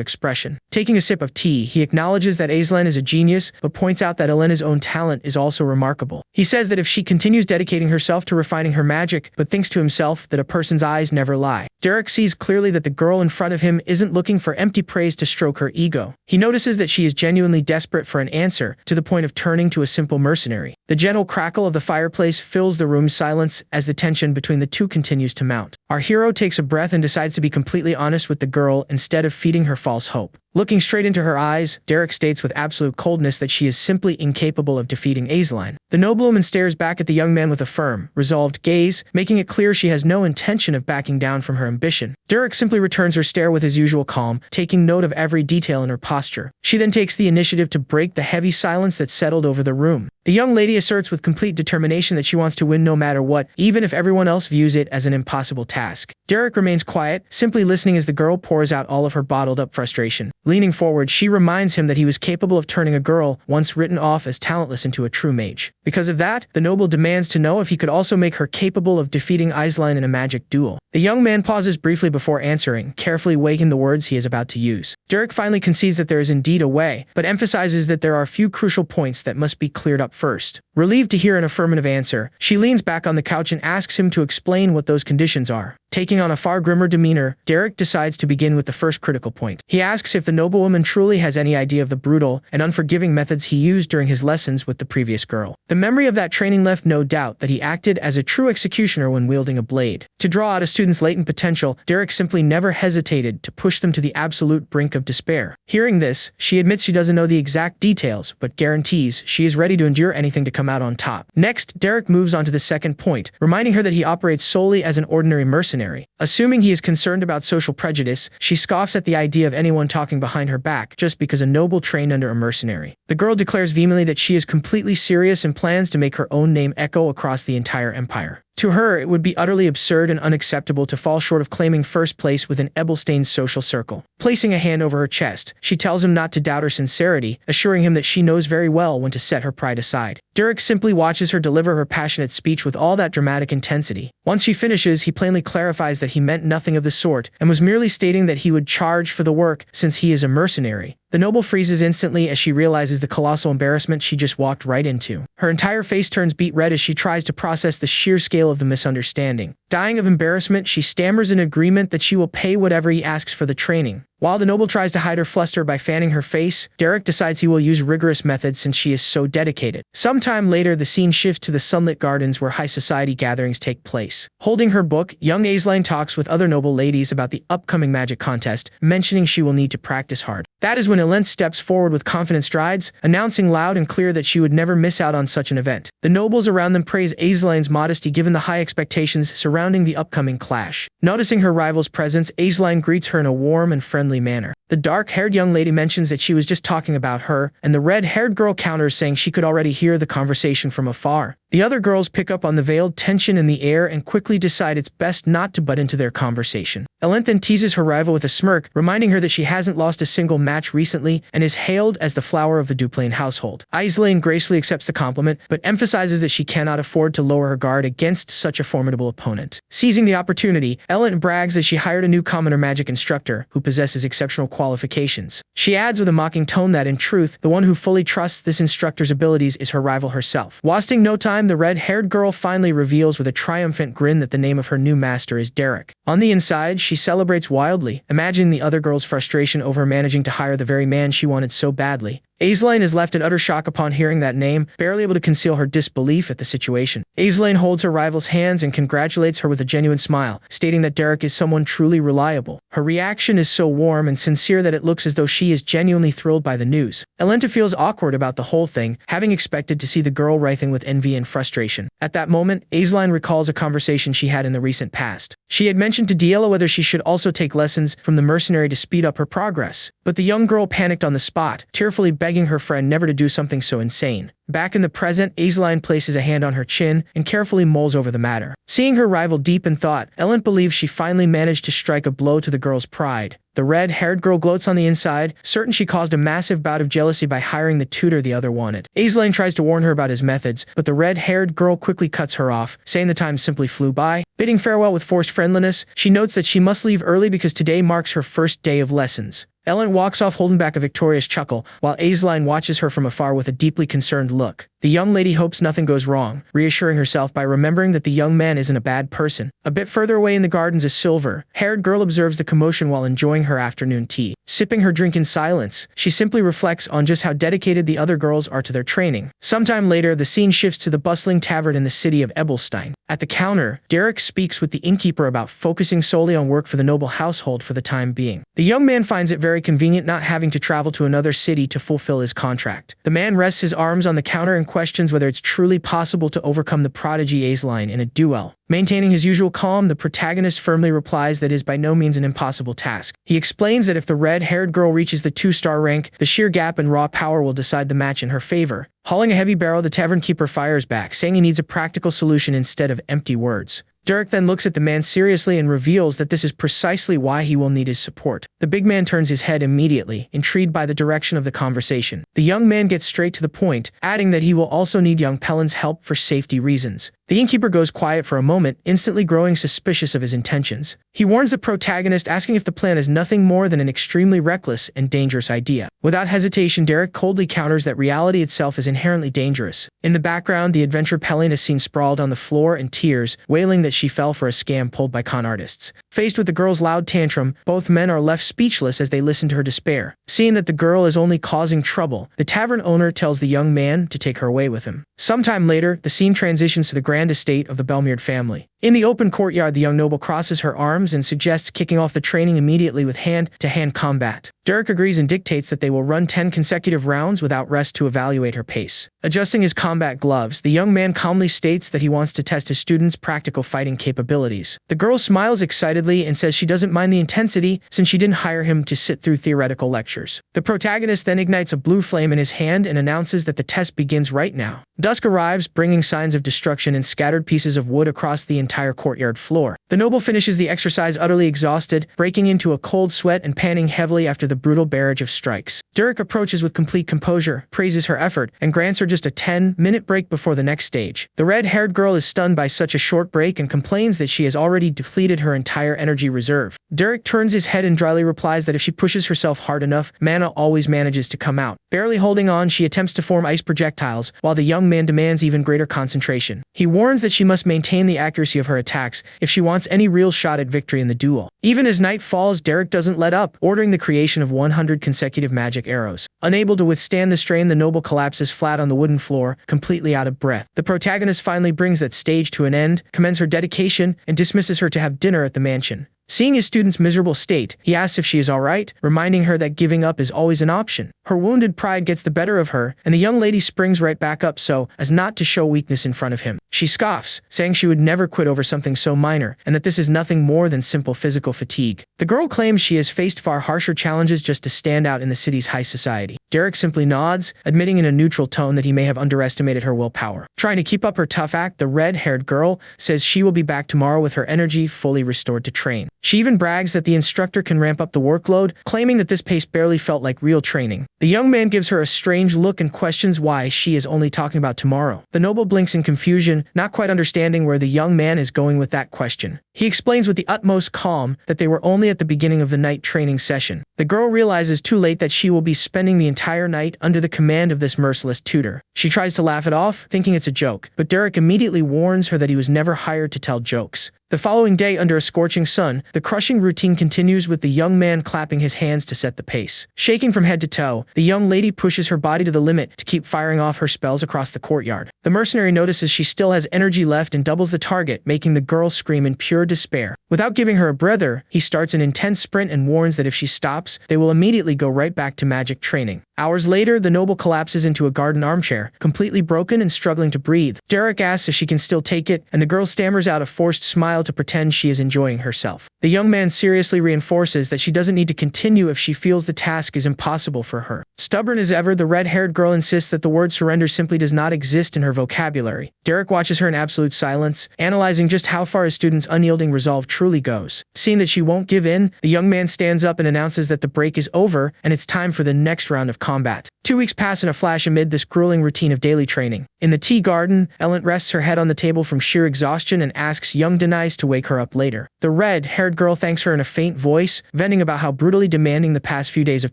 expression. Taking a sip of tea, he acknowledges that Azeline is a genius, but points out that Elena's own talent is also remarkable. He says that if she continues dedicating herself to refining her magic, but thinks to himself that a person's eyes never lie. Derek sees clearly that the girl in front of him isn't looking for empty praise to stroke her ego. He notices that she is genuinely desperate for an answer, to the point of turning to a simple mercenary. The gentle crackle of the fireplace fills the room's silence as the tension between the two continues to mount. Our hero takes a breath and decides to be completely honest with the girl instead of feeding her false hope. Looking straight into her eyes, Derek states with absolute coldness that she is simply incapable of defeating Azeline. The noblewoman stares back at the young man with a firm, resolved gaze, making it clear she has no intention of backing down from her ambition. Derek simply returns her stare with his usual calm, taking note of every detail in her posture. She then takes the initiative to break the heavy silence that settled over the room. The young lady asserts with complete determination that she wants to win no matter what, even if everyone else views it as an impossible task. Derek remains quiet, simply listening as the girl pours out all of her bottled-up frustration. Leaning forward, she reminds him that he was capable of turning a girl, once written off as talentless, into a true mage. Because of that, the noble demands to know if he could also make her capable of defeating Azeline in a magic duel. The young man pauses briefly before answering, carefully weighing the words he is about to use. Derek finally concedes that there is indeed a way, but emphasizes that there are a few crucial points that must be cleared up first. Relieved to hear an affirmative answer, she leans back on the couch and asks him to explain what those conditions are. Taking on a far grimmer demeanor, Derek decides to begin with the first critical point. He asks if the noblewoman truly has any idea of the brutal and unforgiving methods he used during his lessons with the previous girl. The memory of that training left no doubt that he acted as a true executioner when wielding a blade. To draw out a student's latent potential, Derek simply never hesitated to push them to the absolute brink of despair. Hearing this, she admits she doesn't know the exact details, but guarantees she is ready to endure anything to come out on top. Next, Derek moves on to the second point, reminding her that he operates solely as an ordinary mercenary. Assuming he is concerned about social prejudice, she scoffs at the idea of anyone talking behind her back just because a noble trained under a mercenary. The girl declares vehemently that she is completely serious and plans to make her own name echo across the entire empire. To her, it would be utterly absurd and unacceptable to fall short of claiming first place within Ebelstain's social circle. Placing a hand over her chest, she tells him not to doubt her sincerity, assuring him that she knows very well when to set her pride aside. Derek simply watches her deliver her passionate speech with all that dramatic intensity. Once she finishes, he plainly clarifies that he meant nothing of the sort, and was merely stating that he would charge for the work since he is a mercenary. The noble freezes instantly as she realizes the colossal embarrassment she just walked right into. Her entire face turns beet red as she tries to process the sheer scale of the misunderstanding. Dying of embarrassment, she stammers in agreement that she will pay whatever he asks for the training. While the noble tries to hide her fluster by fanning her face, Derek decides he will use rigorous methods since she is so dedicated. Sometime later, the scene shifts to the sunlit gardens where high society gatherings take place. Holding her book, young Azeline talks with other noble ladies about the upcoming magic contest, mentioning she will need to practice hard. That is when Elent steps forward with confident strides, announcing loud and clear that she would never miss out on such an event. The nobles around them praise Azeline's modesty given the high expectations surrounding the upcoming clash. Noticing her rival's presence, Azeline greets her in a warm and friendly manner. The dark-haired young lady mentions that she was just talking about her, and the red-haired girl counters saying she could already hear the conversation from afar. The other girls pick up on the veiled tension in the air and quickly decide it's best not to butt into their conversation. Elent then teases her rival with a smirk, reminding her that she hasn't lost a single match recently and is hailed as the flower of the Duplain household. Azeline gracefully accepts the compliment, but emphasizes that she cannot afford to lower her guard against such a formidable opponent. Seizing the opportunity, Elent brags that she hired a new commoner magic instructor who possesses exceptional qualifications. She adds with a mocking tone that, in truth, the one who fully trusts this instructor's abilities is her rival herself. Wasting no time, the red-haired girl finally reveals with a triumphant grin that the name of her new master is Derek. On the inside, she celebrates wildly, imagining the other girl's frustration over managing to hire the very man she wanted so badly. Aisling is left in utter shock upon hearing that name, barely able to conceal her disbelief at the situation. Aisling holds her rival's hands and congratulates her with a genuine smile, stating that Derek is someone truly reliable. Her reaction is so warm and sincere that it looks as though she is genuinely thrilled by the news. Elenta feels awkward about the whole thing, having expected to see the girl writhing with envy and frustration. At that moment, Aisling recalls a conversation she had in the recent past. She had mentioned to Yahello whether she should also take lessons from the mercenary to speed up her progress. But the young girl panicked on the spot, tearfully begging her friend never to do something so insane. Back in the present, Aisling places a hand on her chin and carefully mulls over the matter. Seeing her rival deep in thought, Ellen believes she finally managed to strike a blow to the girl's pride. The red-haired girl gloats on the inside, certain she caused a massive bout of jealousy by hiring the tutor the other wanted. Aisling tries to warn her about his methods, but the red-haired girl quickly cuts her off, saying the time simply flew by. Bidding farewell with forced friendliness, she notes that she must leave early because today marks her first day of lessons. Ellen walks off holding back a victorious chuckle, while Aisling watches her from afar with a deeply concerned look. The young lady hopes nothing goes wrong, reassuring herself by remembering that the young man isn't a bad person. A bit further away in the gardens, a silver-haired girl observes the commotion while enjoying her afternoon tea. Sipping her drink in silence, she simply reflects on just how dedicated the other girls are to their training. Sometime later, the scene shifts to the bustling tavern in the city of Ebelstein. At the counter, Derek speaks with the innkeeper about focusing solely on work for the noble household for the time being. The young man finds it very convenient not having to travel to another city to fulfill his contract. The man rests his arms on the counter and questions whether it's truly possible to overcome the prodigy Aisling in a duel. Maintaining his usual calm, the protagonist firmly replies that it is by no means an impossible task. He explains that if the red-haired girl reaches the 2-star rank, the sheer gap in raw power will decide the match in her favor. Hauling a heavy barrel, the tavern keeper fires back, saying he needs a practical solution instead of empty words. Derek then looks at the man seriously and reveals that this is precisely why he will need his support. The big man turns his head immediately, intrigued by the direction of the conversation. The young man gets straight to the point, adding that he will also need young Pellin's help for safety reasons. The innkeeper goes quiet for a moment, instantly growing suspicious of his intentions. He warns the protagonist, asking if the plan is nothing more than an extremely reckless and dangerous idea. Without hesitation, Derek coldly counters that reality itself is inherently dangerous. In the background, the adventurer Pellin is seen sprawled on the floor in tears, wailing that she fell for a scam pulled by con artists. Faced with the girl's loud tantrum, both men are left speechless as they listen to her despair. Seeing that the girl is only causing trouble, the tavern owner tells the young man to take her away with him. Sometime later, the scene transitions to the grand estate of the Belmere family. In the open courtyard, the young noble crosses her arms and suggests kicking off the training immediately with hand-to-hand combat. Derek agrees and dictates that they will run 10 consecutive rounds without rest to evaluate her pace. Adjusting his combat gloves, the young man calmly states that he wants to test his students' practical fighting capabilities. The girl smiles excitedly and says she doesn't mind the intensity since she didn't hire him to sit through theoretical lectures. The protagonist then ignites a blue flame in his hand and announces that the test begins right now. Dusk arrives, bringing signs of destruction and scattered pieces of wood across the entire courtyard floor. The noble finishes the exercise utterly exhausted, breaking into a cold sweat and panting heavily after the brutal barrage of strikes. Derek approaches with complete composure, praises her effort, and grants her just a 10-minute break before the next stage. The red-haired girl is stunned by such a short break and complains that she has already depleted her entire energy reserve. Derek turns his head and dryly replies that if she pushes herself hard enough, mana always manages to come out. Barely holding on, she attempts to form ice projectiles, while the young man demands even greater concentration. He warns that she must maintain the accuracy of her attacks if she wants any real shot at victory in the duel. Even as night falls, Derek doesn't let up, ordering the creation of 100 consecutive magic arrows. Unable to withstand the strain, the noble collapses flat on the wooden floor, completely out of breath. The protagonist finally brings that stage to an end, commends her dedication, and dismisses her to have dinner at the mansion. Seeing his student's miserable state, he asks if she is alright, reminding her that giving up is always an option. Her wounded pride gets the better of her, and the young lady springs right back up so as not to show weakness in front of him. She scoffs, saying she would never quit over something so minor, and that this is nothing more than simple physical fatigue. The girl claims she has faced far harsher challenges just to stand out in the city's high society. Derek simply nods, admitting in a neutral tone that he may have underestimated her willpower. Trying to keep up her tough act, the red-haired girl says she will be back tomorrow with her energy fully restored to train. She even brags that the instructor can ramp up the workload, claiming that this pace barely felt like real training. The young man gives her a strange look and questions why she is only talking about tomorrow. The noble blinks in confusion, not quite understanding where the young man is going with that question. He explains with the utmost calm that they were only at the beginning of the night training session. The girl realizes too late that she will be spending the entire night under the command of this merciless tutor. She tries to laugh it off, thinking it's a joke, but Derek immediately warns her that he was never hired to tell jokes. The following day, under a scorching sun, the crushing routine continues with the young man clapping his hands to set the pace. Shaking from head to toe, the young lady pushes her body to the limit to keep firing off her spells across the courtyard. The mercenary notices she still has energy left and doubles the target, making the girl scream in pure despair. Without giving her a breather, he starts an intense sprint and warns that if she stops, they will immediately go right back to magic training. Hours later, the noble collapses into a garden armchair, completely broken and struggling to breathe. Derek asks if she can still take it, and the girl stammers out a forced smile to pretend she is enjoying herself. The young man seriously reinforces that she doesn't need to continue if she feels the task is impossible for her. Stubborn as ever, the red-haired girl insists that the word surrender simply does not exist in her vocabulary. Derek watches her in absolute silence, analyzing just how far his student's unyielding resolve truly goes. Seeing that she won't give in, the young man stands up and announces that the break is over and it's time for the next round of combat. 2 weeks pass in a flash amid this grueling routine of daily training. In the tea garden, Ellen rests her head on the table from sheer exhaustion and asks young Denise to wake her up later. The red-haired girl thanks her in a faint voice, venting about how brutally demanding the past few days of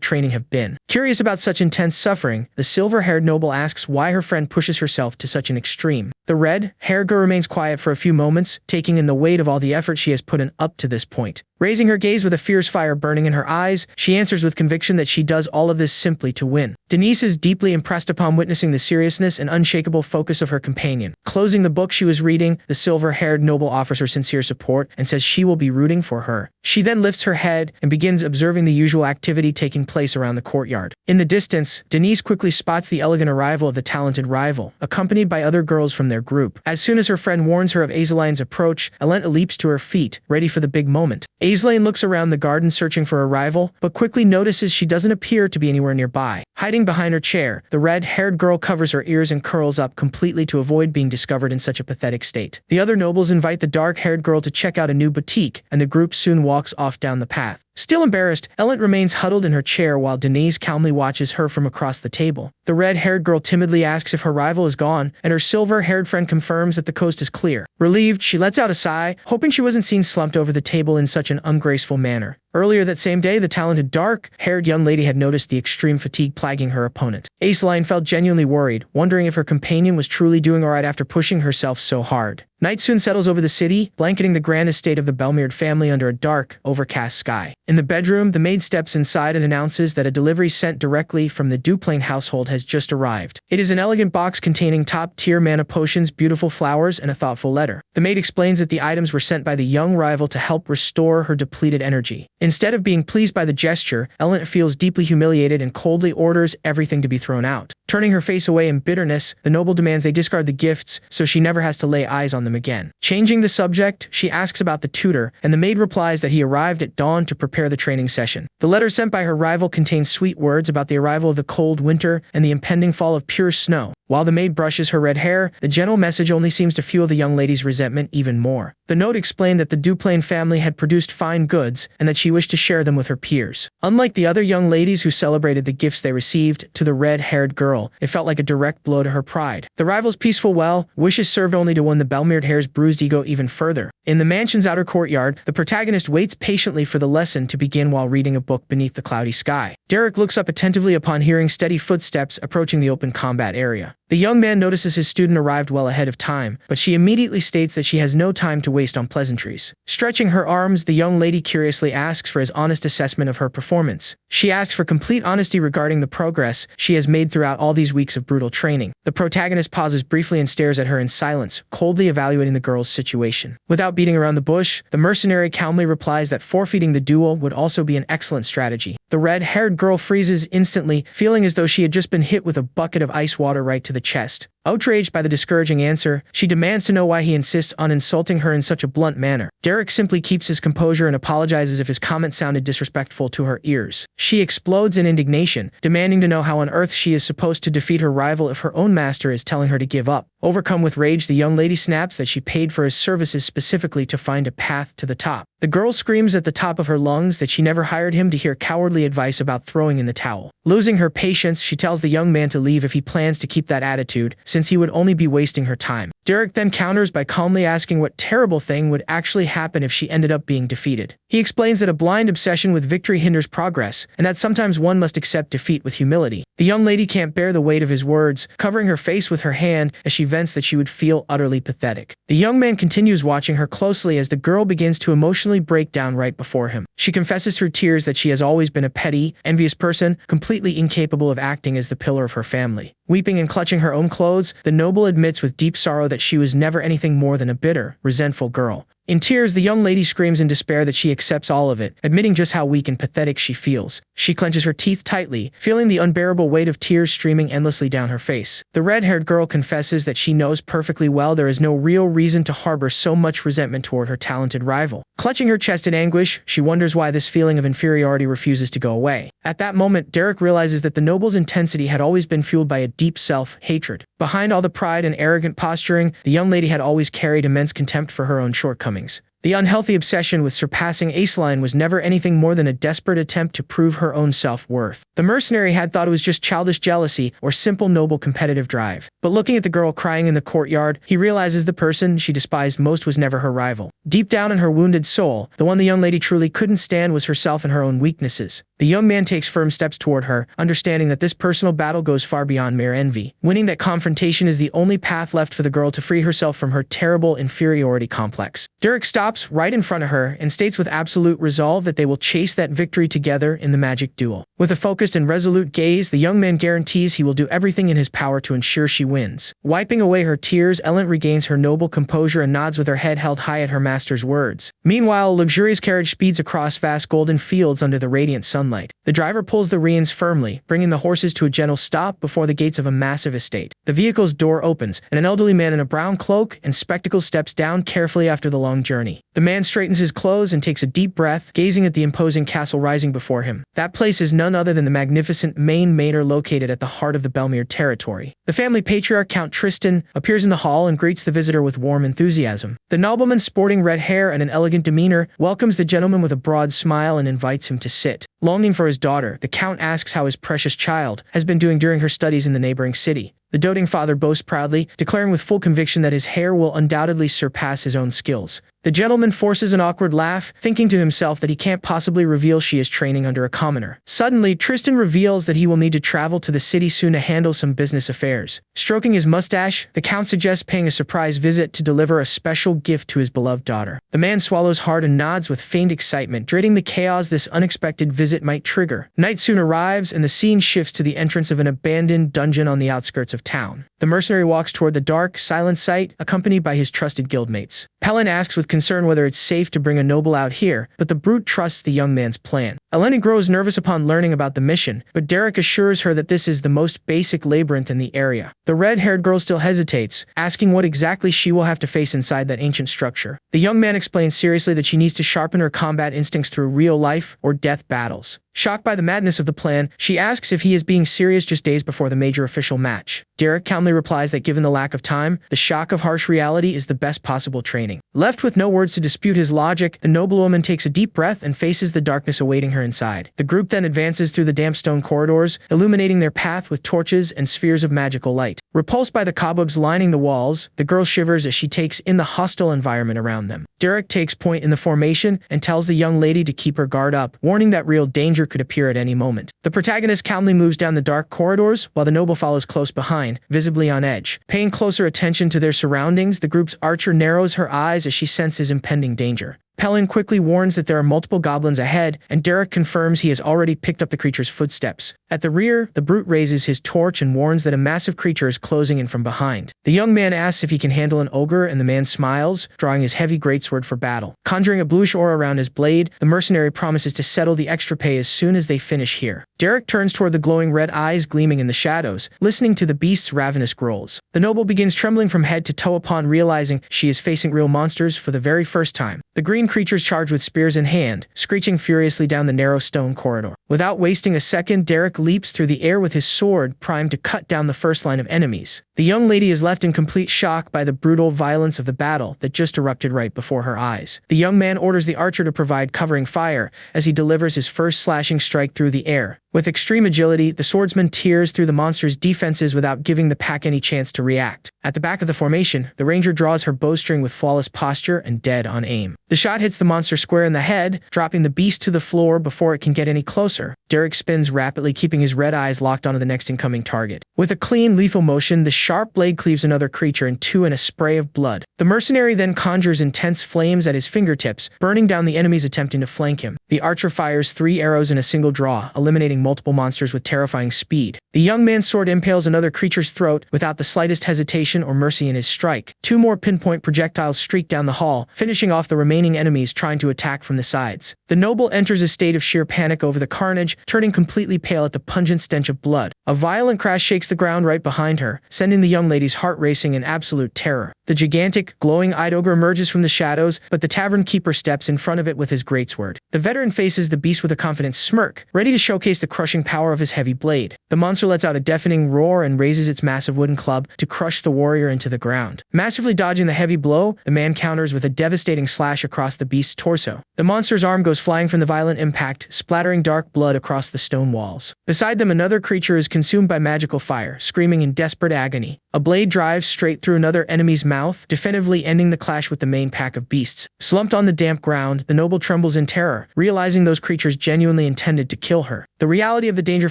training have been. Curious about such intense suffering, the silver-haired noble asks why her friend pushes herself to such an extreme. The red-haired girl remains quiet for a few moments, taking in the weight of all the effort she has put in up to this point. Raising her gaze with a fierce fire burning in her eyes, she answers with conviction that she does all of this simply to win. Denise is deeply impressed upon witnessing the seriousness and unshakable focus of her companion. Closing the book she was reading, the silver-haired noble offers her sincere support and says she will be rooting for her. She then lifts her head and begins observing the usual activity taking place around the courtyard. In the distance, Denise quickly spots the elegant arrival of the talented rival, accompanied by other girls from their group. As soon as her friend warns her of Azeline's approach, Ellen leaps to her feet, ready for the big moment. Azeline looks around the garden searching for a rival, but quickly notices she doesn't appear to be anywhere nearby. Hiding behind her chair, the red-haired girl covers her ears and curls up completely to avoid being discovered in such a pathetic state. The other nobles invite the dark-haired girl to check out a new boutique, and the group soon walks off down the path. Still embarrassed, Ellen remains huddled in her chair while Denise calmly watches her from across the table. The red-haired girl timidly asks if her rival is gone, and her silver-haired friend confirms that the coast is clear. Relieved, she lets out a sigh, hoping she wasn't seen slumped over the table in such an ungraceful manner. Earlier that same day, the talented dark-haired young lady had noticed the extreme fatigue plaguing her opponent. Azeline felt genuinely worried, wondering if her companion was truly doing alright after pushing herself so hard. Night soon settles over the city, blanketing the grand estate of the Belmere family under a dark, overcast sky. In the bedroom, the maid steps inside and announces that a delivery sent directly from the Duplain household has just arrived. It is an elegant box containing top-tier mana potions, beautiful flowers, and a thoughtful letter. The maid explains that the items were sent by the young rival to help restore her depleted energy. Instead of being pleased by the gesture, Ellen feels deeply humiliated and coldly orders everything to be thrown out. Turning her face away in bitterness, the noble demands they discard the gifts so she never has to lay eyes on them again. Changing the subject, she asks about the tutor, and the maid replies that he arrived at dawn to prepare the training session. The letter sent by her rival contains sweet words about the arrival of the cold winter and the impending fall of pure snow. While the maid brushes her red hair, the gentle message only seems to fuel the young lady's resentment even more. The note explained that the Duplain family had produced fine goods and that she wished to share them with her peers. Unlike the other young ladies who celebrated the gifts they received, to the red-haired girl, it felt like a direct blow to her pride. The rival's peaceful wishes served only to wound the Belmere-hair's bruised ego even further. In the mansion's outer courtyard, the protagonist waits patiently for the lesson to begin while reading a book beneath the cloudy sky. Derek looks up attentively upon hearing steady footsteps approaching the open combat area. The young man notices his student arrived well ahead of time, but she immediately states that she has no time to waste on pleasantries. Stretching her arms, the young lady curiously asks for his honest assessment of her performance. She asks for complete honesty regarding the progress she has made throughout all these weeks of brutal training. The protagonist pauses briefly and stares at her in silence, coldly evaluating the girl's situation. Without beating around the bush, the mercenary calmly replies that forfeiting the duel would also be an excellent strategy. The red-haired girl freezes instantly, feeling as though she had just been hit with a bucket of ice water right to the chest. Outraged by the discouraging answer, she demands to know why he insists on insulting her in such a blunt manner. Derek simply keeps his composure and apologizes if his comment sounded disrespectful to her ears. She explodes in indignation, demanding to know how on earth she is supposed to defeat her rival if her own master is telling her to give up. Overcome with rage, the young lady snaps that she paid for his services specifically to find a path to the top. The girl screams at the top of her lungs that she never hired him to hear cowardly advice about throwing in the towel. Losing her patience, she tells the young man to leave if he plans to keep that attitude, since he would only be wasting her time. Derek then counters by calmly asking what terrible thing would actually happen if she ended up being defeated. He explains that a blind obsession with victory hinders progress, and that sometimes one must accept defeat with humility. The young lady can't bear the weight of his words, covering her face with her hand as she vents that she would feel utterly pathetic. The young man continues watching her closely as the girl begins to emotionally break down right before him. She confesses through tears that she has always been a petty, envious person, completely incapable of acting as the pillar of her family. Weeping and clutching her own clothes, the noble admits with deep sorrow that she was never anything more than a bitter, resentful girl. In tears, the young lady screams in despair that she accepts all of it, admitting just how weak and pathetic she feels. She clenches her teeth tightly, feeling the unbearable weight of tears streaming endlessly down her face. The red-haired girl confesses that she knows perfectly well there is no real reason to harbor so much resentment toward her talented rival. Clutching her chest in anguish, she wonders why this feeling of inferiority refuses to go away. At that moment, Derek realizes that the noble's intensity had always been fueled by a deep self-hatred. Behind all the pride and arrogant posturing, the young lady had always carried immense contempt for her own shortcomings. The unhealthy obsession with surpassing Aceline was never anything more than a desperate attempt to prove her own self-worth. The mercenary had thought it was just childish jealousy or simple noble competitive drive. But looking at the girl crying in the courtyard, he realizes the person she despised most was never her rival. Deep down in her wounded soul, the one the young lady truly couldn't stand was herself and her own weaknesses. The young man takes firm steps toward her, understanding that this personal battle goes far beyond mere envy. Winning that confrontation is the only path left for the girl to free herself from her terrible inferiority complex. Derek stops right in front of her and states with absolute resolve that they will chase that victory together in the magic duel. With a focused and resolute gaze, the young man guarantees he will do everything in his power to ensure she wins. Wiping away her tears, Ellen regains her noble composure and nods with her head held high at her master's words. Meanwhile, a luxurious carriage speeds across vast golden fields under the radiant sunlight. The driver pulls the reins firmly, bringing the horses to a gentle stop before the gates of a massive estate. The vehicle's door opens, and an elderly man in a brown cloak and spectacles steps down carefully after the long journey. The man straightens his clothes and takes a deep breath, gazing at the imposing castle rising before him. That place is none other than the magnificent Main Manor located at the heart of the Belmere territory. The family patriarch, Count Tristan, appears in the hall and greets the visitor with warm enthusiasm. The nobleman, sporting red hair and an elegant demeanor, welcomes the gentleman with a broad smile and invites him to sit. Longing for his daughter, the Count asks how his precious child has been doing during her studies in the neighboring city. The doting father boasts proudly, declaring with full conviction that his heir will undoubtedly surpass his own skills. The gentleman forces an awkward laugh, thinking to himself that he can't possibly reveal she is training under a commoner. Suddenly, Tristan reveals that he will need to travel to the city soon to handle some business affairs. Stroking his mustache, the Count suggests paying a surprise visit to deliver a special gift to his beloved daughter. The man swallows hard and nods with feigned excitement, dreading the chaos this unexpected visit might trigger. Night soon arrives, and the scene shifts to the entrance of an abandoned dungeon on the outskirts of town. The mercenary walks toward the dark, silent site, accompanied by his trusted guildmates. Pelin asks with concern whether it's safe to bring a noble out here, but the brute trusts the young man's plan. Eleni grows nervous upon learning about the mission, but Derek assures her that this is the most basic labyrinth in the area. The red-haired girl still hesitates, asking what exactly she will have to face inside that ancient structure. The young man explains seriously that she needs to sharpen her combat instincts through real-life or death battles. Shocked by the madness of the plan, she asks if he is being serious just days before the major official match. Derek calmly replies that given the lack of time, the shock of harsh reality is the best possible training. Left with no words to dispute his logic, the noblewoman takes a deep breath and faces the darkness awaiting her inside. The group then advances through the damp stone corridors, illuminating their path with torches and spheres of magical light. Repulsed by the cobwebs lining the walls, the girl shivers as she takes in the hostile environment around them. Derek takes point in the formation and tells the young lady to keep her guard up, warning that real danger could appear at any moment. The protagonist calmly moves down the dark corridors, while the noble follows close behind, visibly on edge. Paying closer attention to their surroundings, the group's archer narrows her eyes as she senses impending danger. Pelin quickly warns that there are multiple goblins ahead, and Derek confirms he has already picked up the creature's footsteps. At the rear, the brute raises his torch and warns that a massive creature is closing in from behind. The young man asks if he can handle an ogre, and the man smiles, drawing his heavy greatsword for battle. Conjuring a bluish aura around his blade, the mercenary promises to settle the extra pay as soon as they finish here. Derek turns toward the glowing red eyes gleaming in the shadows, listening to the beast's ravenous growls. The noble begins trembling from head to toe upon realizing she is facing real monsters for the very first time. The green creatures charge with spears in hand, screeching furiously down the narrow stone corridor. Without wasting a second, Derek leaps through the air with his sword, primed to cut down the first line of enemies. The young lady is left in complete shock by the brutal violence of the battle that just erupted right before her eyes. The young man orders the archer to provide covering fire as he delivers his first slashing strike through the air. With extreme agility, the swordsman tears through the monster's defenses without giving the pack any chance to react. At the back of the formation, the ranger draws her bowstring with flawless posture and dead on aim. The shot hits the monster square in the head, dropping the beast to the floor before it can get any closer. Derek spins rapidly, keeping his red eyes locked onto the next incoming target. With a clean, lethal motion, the sharp blade cleaves another creature in two in a spray of blood. The mercenary then conjures intense flames at his fingertips, burning down the enemies attempting to flank him. The archer fires 3 arrows in a single draw, eliminating multiple monsters with terrifying speed. The young man's sword impales another creature's throat without the slightest hesitation or mercy in his strike. 2 more pinpoint projectiles streak down the hall, finishing off the remaining enemies trying to attack from the sides. The noble enters a state of sheer panic over the carnage, turning completely pale at the pungent stench of blood. A violent crash shakes the ground right behind her, sending the young lady's heart racing in absolute terror. The gigantic, glowing-eyed ogre emerges from the shadows, but the tavern keeper steps in front of it with his greatsword. The veteran faces the beast with a confident smirk, ready to showcase the crushing power of his heavy blade. The monster lets out a deafening roar and raises its massive wooden club to crush the warrior into the ground. Massively dodging the heavy blow, the man counters with a devastating slash across the beast's torso. The monster's arm goes flying from the violent impact, splattering dark blood across the stone walls. Beside them, another creature is consumed by magical fire, screaming in desperate agony. A blade drives straight through another enemy's mouth, definitively ending the clash with the main pack of beasts. Slumped on the damp ground, the noble trembles in terror, realizing those creatures genuinely intended to kill her. The reality of the danger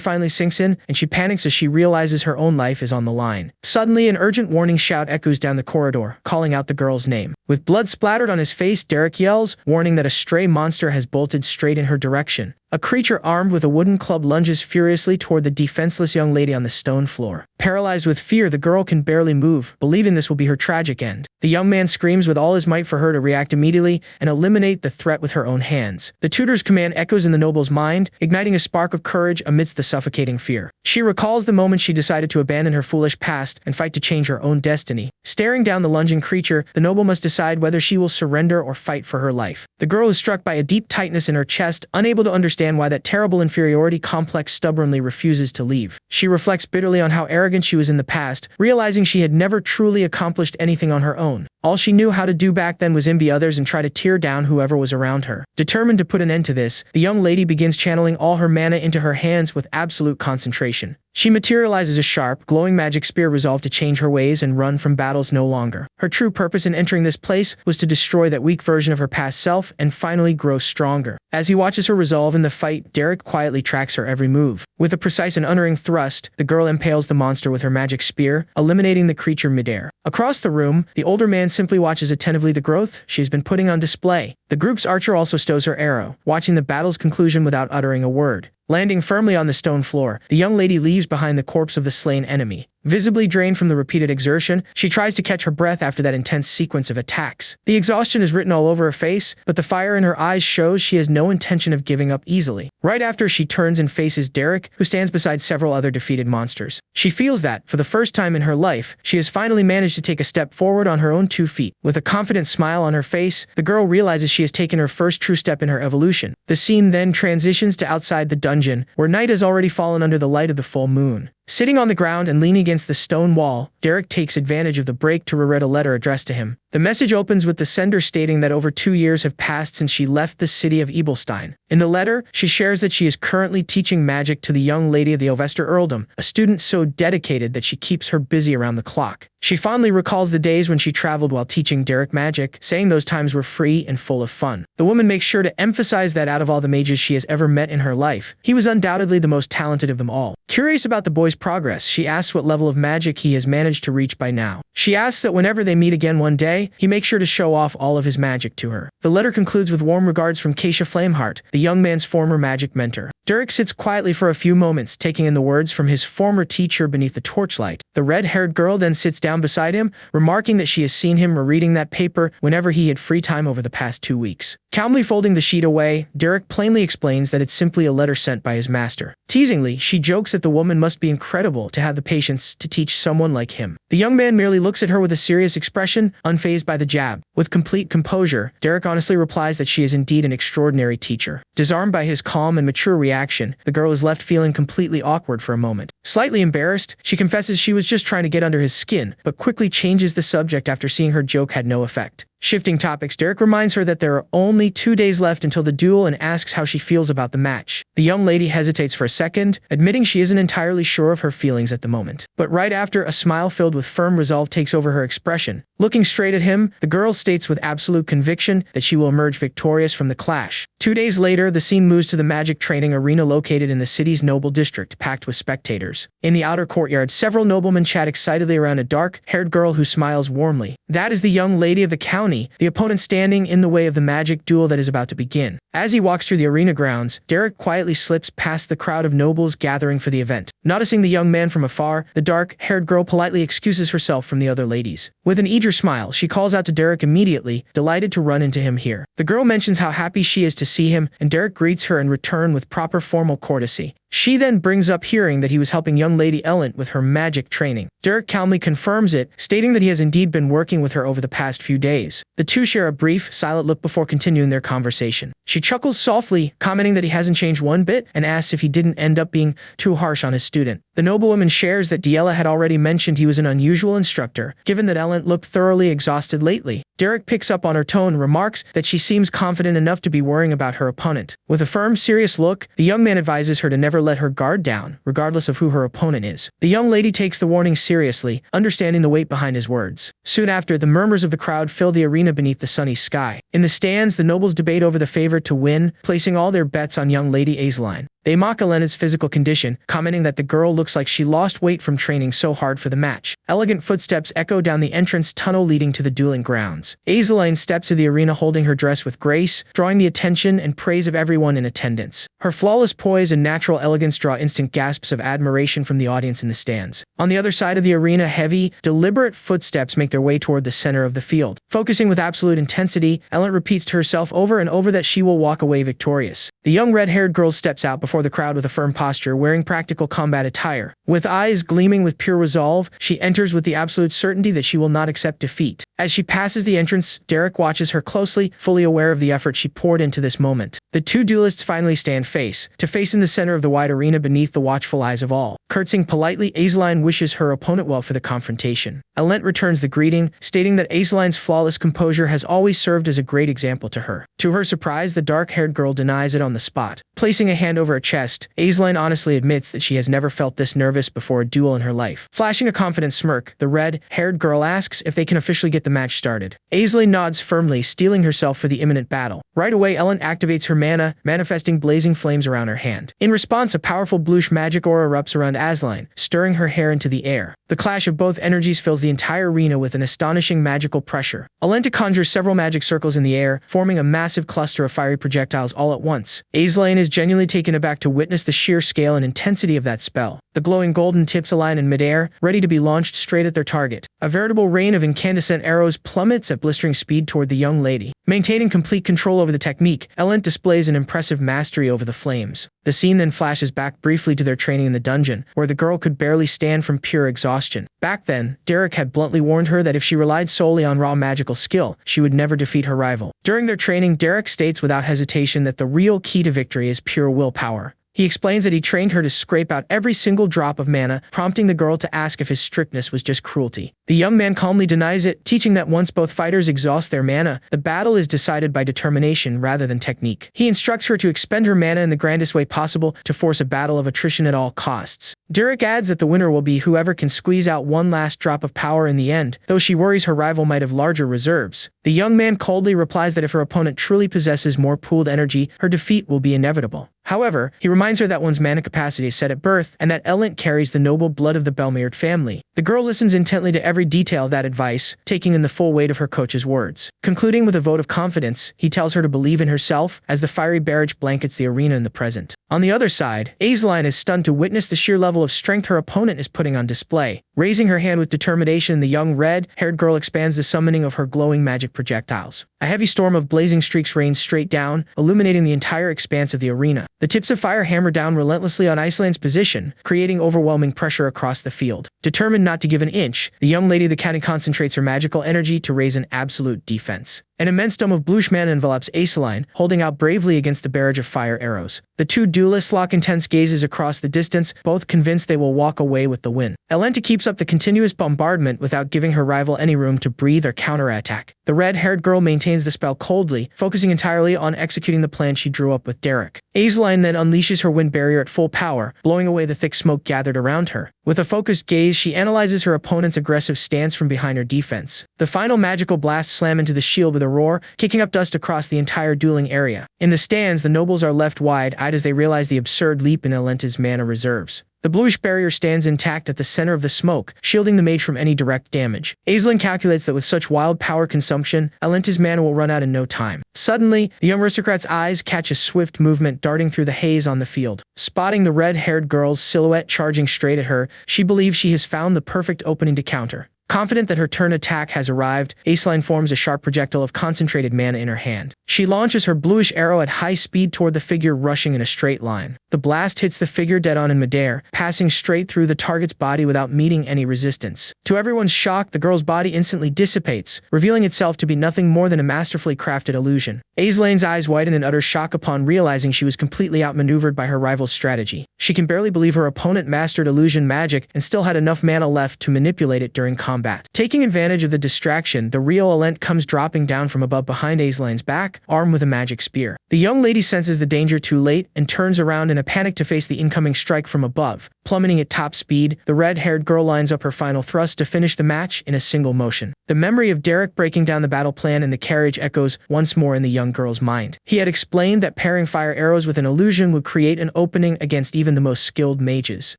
finally sinks in, and she panics as she realizes her own life is on the line. Suddenly, an urgent warning shout echoes down the corridor, calling out the girl's name. With blood splattered on his face, Derek yells, warning that a stray monster has bolted straight in her direction. A creature armed with a wooden club lunges furiously toward the defenseless young lady on the stone floor. Paralyzed with fear, the girl can barely move, believing this will be her tragic end. The young man screams with all his might for her to react immediately and eliminate the threat with her own hands. The tutor's command echoes in the noble's mind, igniting a spark of courage amidst the suffocating fear. She recalls the moment she decided to abandon her foolish past and fight to change her own destiny. Staring down the lunging creature, the noble must decide whether she will surrender or fight for her life. The girl is struck by a deep tightness in her chest, unable to understand why that terrible inferiority complex stubbornly refuses to leave. She reflects bitterly on how arrogant she was in the past, realizing she had never truly accomplished anything on her own. All she knew how to do back then was envy others and try to tear down whoever was around her. Determined to put an end to this, the young lady begins channeling all her mana into her hands with absolute concentration. She materializes a sharp, glowing magic spear resolved to change her ways and run from battles no longer. Her true purpose in entering this place was to destroy that weak version of her past self and finally grow stronger. As he watches her resolve in the fight, Derek quietly tracks her every move. With a precise and unerring thrust, the girl impales the monster with her magic spear, eliminating the creature midair. Across the room, the older man simply watches attentively the growth she has been putting on display. The group's archer also stows her arrow, watching the battle's conclusion without uttering a word. Landing firmly on the stone floor, the young lady leaves behind the corpse of the slain enemy. Visibly drained from the repeated exertion, she tries to catch her breath after that intense sequence of attacks. The exhaustion is written all over her face, but the fire in her eyes shows she has no intention of giving up easily. Right after, she turns and faces Derek, who stands beside several other defeated monsters. She feels that, for the first time in her life, she has finally managed to take a step forward on her own 2 feet. With a confident smile on her face, the girl realizes she has taken her first true step in her evolution. The scene then transitions to outside the dungeon, where night has already fallen under the light of the full moon. Sitting on the ground and leaning against the stone wall, Derek takes advantage of the break to reread a letter addressed to him. The message opens with the sender stating that over 2 years have passed since she left the city of Ebelstein. In the letter, she shares that she is currently teaching magic to the young lady of the Ovester Earldom, a student so dedicated that she keeps her busy around the clock. She fondly recalls the days when she traveled while teaching Derek magic, saying those times were free and full of fun. The woman makes sure to emphasize that out of all the mages she has ever met in her life, he was undoubtedly the most talented of them all. Curious about the boy's progress, she asks what level of magic he has managed to reach by now. She asks that whenever they meet again one day, he makes sure to show off all of his magic to her. The letter concludes with warm regards from Keisha Flameheart, the young man's former magic mentor. Derek sits quietly for a few moments, taking in the words from his former teacher beneath the torchlight. The red-haired girl then sits down beside him, remarking that she has seen him rereading that paper whenever he had free time over the past 2 weeks. Calmly folding the sheet away, Derek plainly explains that it's simply a letter sent by his master. Teasingly, she jokes that the woman must be incredible to have the patience to teach someone like him. The young man merely looks at her with a serious expression, unfazed by the jab. With complete composure, Derek honestly replies that she is indeed an extraordinary teacher. Disarmed by his calm and mature reaction, the girl is left feeling completely awkward for a moment. Slightly embarrassed, she confesses she was just trying to get under his skin, but quickly changes the subject after seeing her joke had no effect. Shifting topics, Derek reminds her that there are only 2 days left until the duel and asks how she feels about the match. The young lady hesitates for a second, admitting she isn't entirely sure of her feelings at the moment. But right after, a smile filled with firm resolve takes over her expression. Looking straight at him, the girl states with absolute conviction that she will emerge victorious from the clash. 2 days later, the scene moves to the magic training arena located in the city's noble district, packed with spectators. In the outer courtyard, several noblemen chat excitedly around a dark-haired girl who smiles warmly. That is the young lady of the county, the opponent standing in the way of the magic duel that is about to begin. As he walks through the arena grounds, Derek quietly slips past the crowd of nobles gathering for the event. Noticing the young man from afar, the dark-haired girl politely excuses herself from the other ladies. With an eager smile, she calls out to Derek immediately, delighted to run into him here. The girl mentions how happy she is to see him, and Derek greets her in return with proper formal courtesy. She then brings up hearing that he was helping young Lady Ellen with her magic training. Derek calmly confirms it, stating that he has indeed been working with her over the past few days. The two share a brief, silent look before continuing their conversation. She chuckles softly, commenting that he hasn't changed one bit, and asks if he didn't end up being too harsh on his student. The noblewoman shares that Yahello had already mentioned he was an unusual instructor, given that Ellen looked thoroughly exhausted lately. Derek picks up on her tone and remarks that she seems confident enough to be worrying about her opponent. With a firm, serious look, the young man advises her to never let her guard down, regardless of who her opponent is. The young lady takes the warning seriously, understanding the weight behind his words. Soon after, the murmurs of the crowd fill the arena beneath the sunny sky. In the stands, the nobles debate over the favorite to win, placing all their bets on young Lady Azeline. They mock Elena's physical condition, commenting that the girl looks like she lost weight from training so hard for the match. Elegant footsteps echo down the entrance tunnel leading to the dueling grounds. Azeline steps to the arena holding her dress with grace, drawing the attention and praise of everyone in attendance. Her flawless poise and natural elegance draw instant gasps of admiration from the audience in the stands. On the other side of the arena, heavy, deliberate footsteps make their way toward the center of the field. Focusing with absolute intensity, Ellen repeats to herself over and over that she will walk away victorious. The young red-haired girl steps out before the crowd with a firm posture, wearing practical combat attire. With eyes gleaming with pure resolve, she enters with the absolute certainty that she will not accept defeat. As she passes the entrance, Derek watches her closely, fully aware of the effort she poured into this moment. The two duelists finally stand face to face in the center of the wide arena beneath the watchful eyes of all. Curtsying politely, Azeline wishes her opponent well for the confrontation. Ellen returns the greeting, stating that Azeline's flawless composure has always served as a great example to her. To her surprise, the dark-haired girl denies it on the spot. Placing a hand over her chest, Azeline honestly admits that she has never felt this nervous before a duel in her life. Flashing a confident smirk, the red-haired girl asks if they can officially get the match started. Azeline nods firmly, steeling herself for the imminent battle. Right away, Ellen activates her mana, manifesting blazing flames around her hand. In response, a powerful bluish magic aura erupts around Azeline, stirring her hair into the air. The clash of both energies fills the entire arena with an astonishing magical pressure. Ellen conjures several magic circles in the air, forming a massive cluster of fiery projectiles all at once. Azeline is genuinely taken aback to witness the sheer scale and intensity of that spell. The glowing golden tips align in midair, ready to be launched straight at their target. A veritable rain of incandescent arrows plummets at blistering speed toward the young lady. Maintaining complete control over the technique, Ellen displays an impressive mastery over the flames. The scene then flashes back briefly to their training in the dungeon, where the girl could barely stand from pure exhaustion. Back then, Derek had bluntly warned her that if she relied solely on raw magical skill, she would never defeat her rival. During their training, Derek states without hesitation that the real key to victory is pure willpower. He explains that he trained her to scrape out every single drop of mana, prompting the girl to ask if his strictness was just cruelty. The young man calmly denies it, teaching that once both fighters exhaust their mana, the battle is decided by determination rather than technique. He instructs her to expend her mana in the grandest way possible to force a battle of attrition at all costs. Derek adds that the winner will be whoever can squeeze out one last drop of power in the end, though she worries her rival might have larger reserves. The young man coldly replies that if her opponent truly possesses more pooled energy, her defeat will be inevitable. However, he reminds her that one's mana capacity is set at birth, and that Ellen carries the noble blood of the Belmeard family. The girl listens intently to every detail of that advice, taking in the full weight of her coach's words. Concluding with a vote of confidence, he tells her to believe in herself as the fiery barrage blankets the arena in the present. On the other side, Azeline is stunned to witness the sheer level of strength her opponent is putting on display. Raising her hand with determination, the young red-haired girl expands the summoning of her glowing magic projectiles. A heavy storm of blazing streaks rains straight down, illuminating the entire expanse of the arena. The tips of fire hammer down relentlessly on Azeline's position, creating overwhelming pressure across the field. Determined not to give an inch, the young lady of the county concentrates her magical energy to raise an absolute defense. An immense dome of bluish mana envelops Azeline, holding out bravely against the barrage of fire arrows. The two duelists lock intense gazes across the distance, both convinced they will walk away with the win. Elenta keeps up the continuous bombardment without giving her rival any room to breathe or counterattack. The red-haired girl maintains the spell coldly, focusing entirely on executing the plan she drew up with Derek. Azeline then unleashes her wind barrier at full power, blowing away the thick smoke gathered around her. With a focused gaze, she analyzes her opponent's aggressive stance from behind her defense. The final magical blasts slam into the shield with a roar, kicking up dust across the entire dueling area. In the stands, the nobles are left wide-eyed as they realize the absurd leap in Elenta's mana reserves. The bluish barrier stands intact at the center of the smoke, shielding the mage from any direct damage. Azeline calculates that with such wild power consumption, Elenta's mana will run out in no time. Suddenly, the young aristocrat's eyes catch a swift movement darting through the haze on the field. Spotting the red-haired girl's silhouette charging straight at her, she believes she has found the perfect opening to counter. Confident that her turn attack has arrived, Azeline forms a sharp projectile of concentrated mana in her hand. She launches her bluish arrow at high speed toward the figure rushing in a straight line. The blast hits the figure dead on in midair, passing straight through the target's body without meeting any resistance. To everyone's shock, the girl's body instantly dissipates, revealing itself to be nothing more than a masterfully crafted illusion. Azeline's eyes widen in utter shock upon realizing she was completely outmaneuvered by her rival's strategy. She can barely believe her opponent mastered illusion magic and still had enough mana left to manipulate it during combat. Taking advantage of the distraction, the real Elent comes dropping down from above behind Azeline's back, armed with a magic spear. The young lady senses the danger too late and turns around in a panic to face the incoming strike from above. Plummeting at top speed, the red-haired girl lines up her final thrust to finish the match in a single motion. The memory of Derek breaking down the battle plan in the carriage echoes once more in the young girl's mind. He had explained that pairing fire arrows with an illusion would create an opening against even the most skilled mages.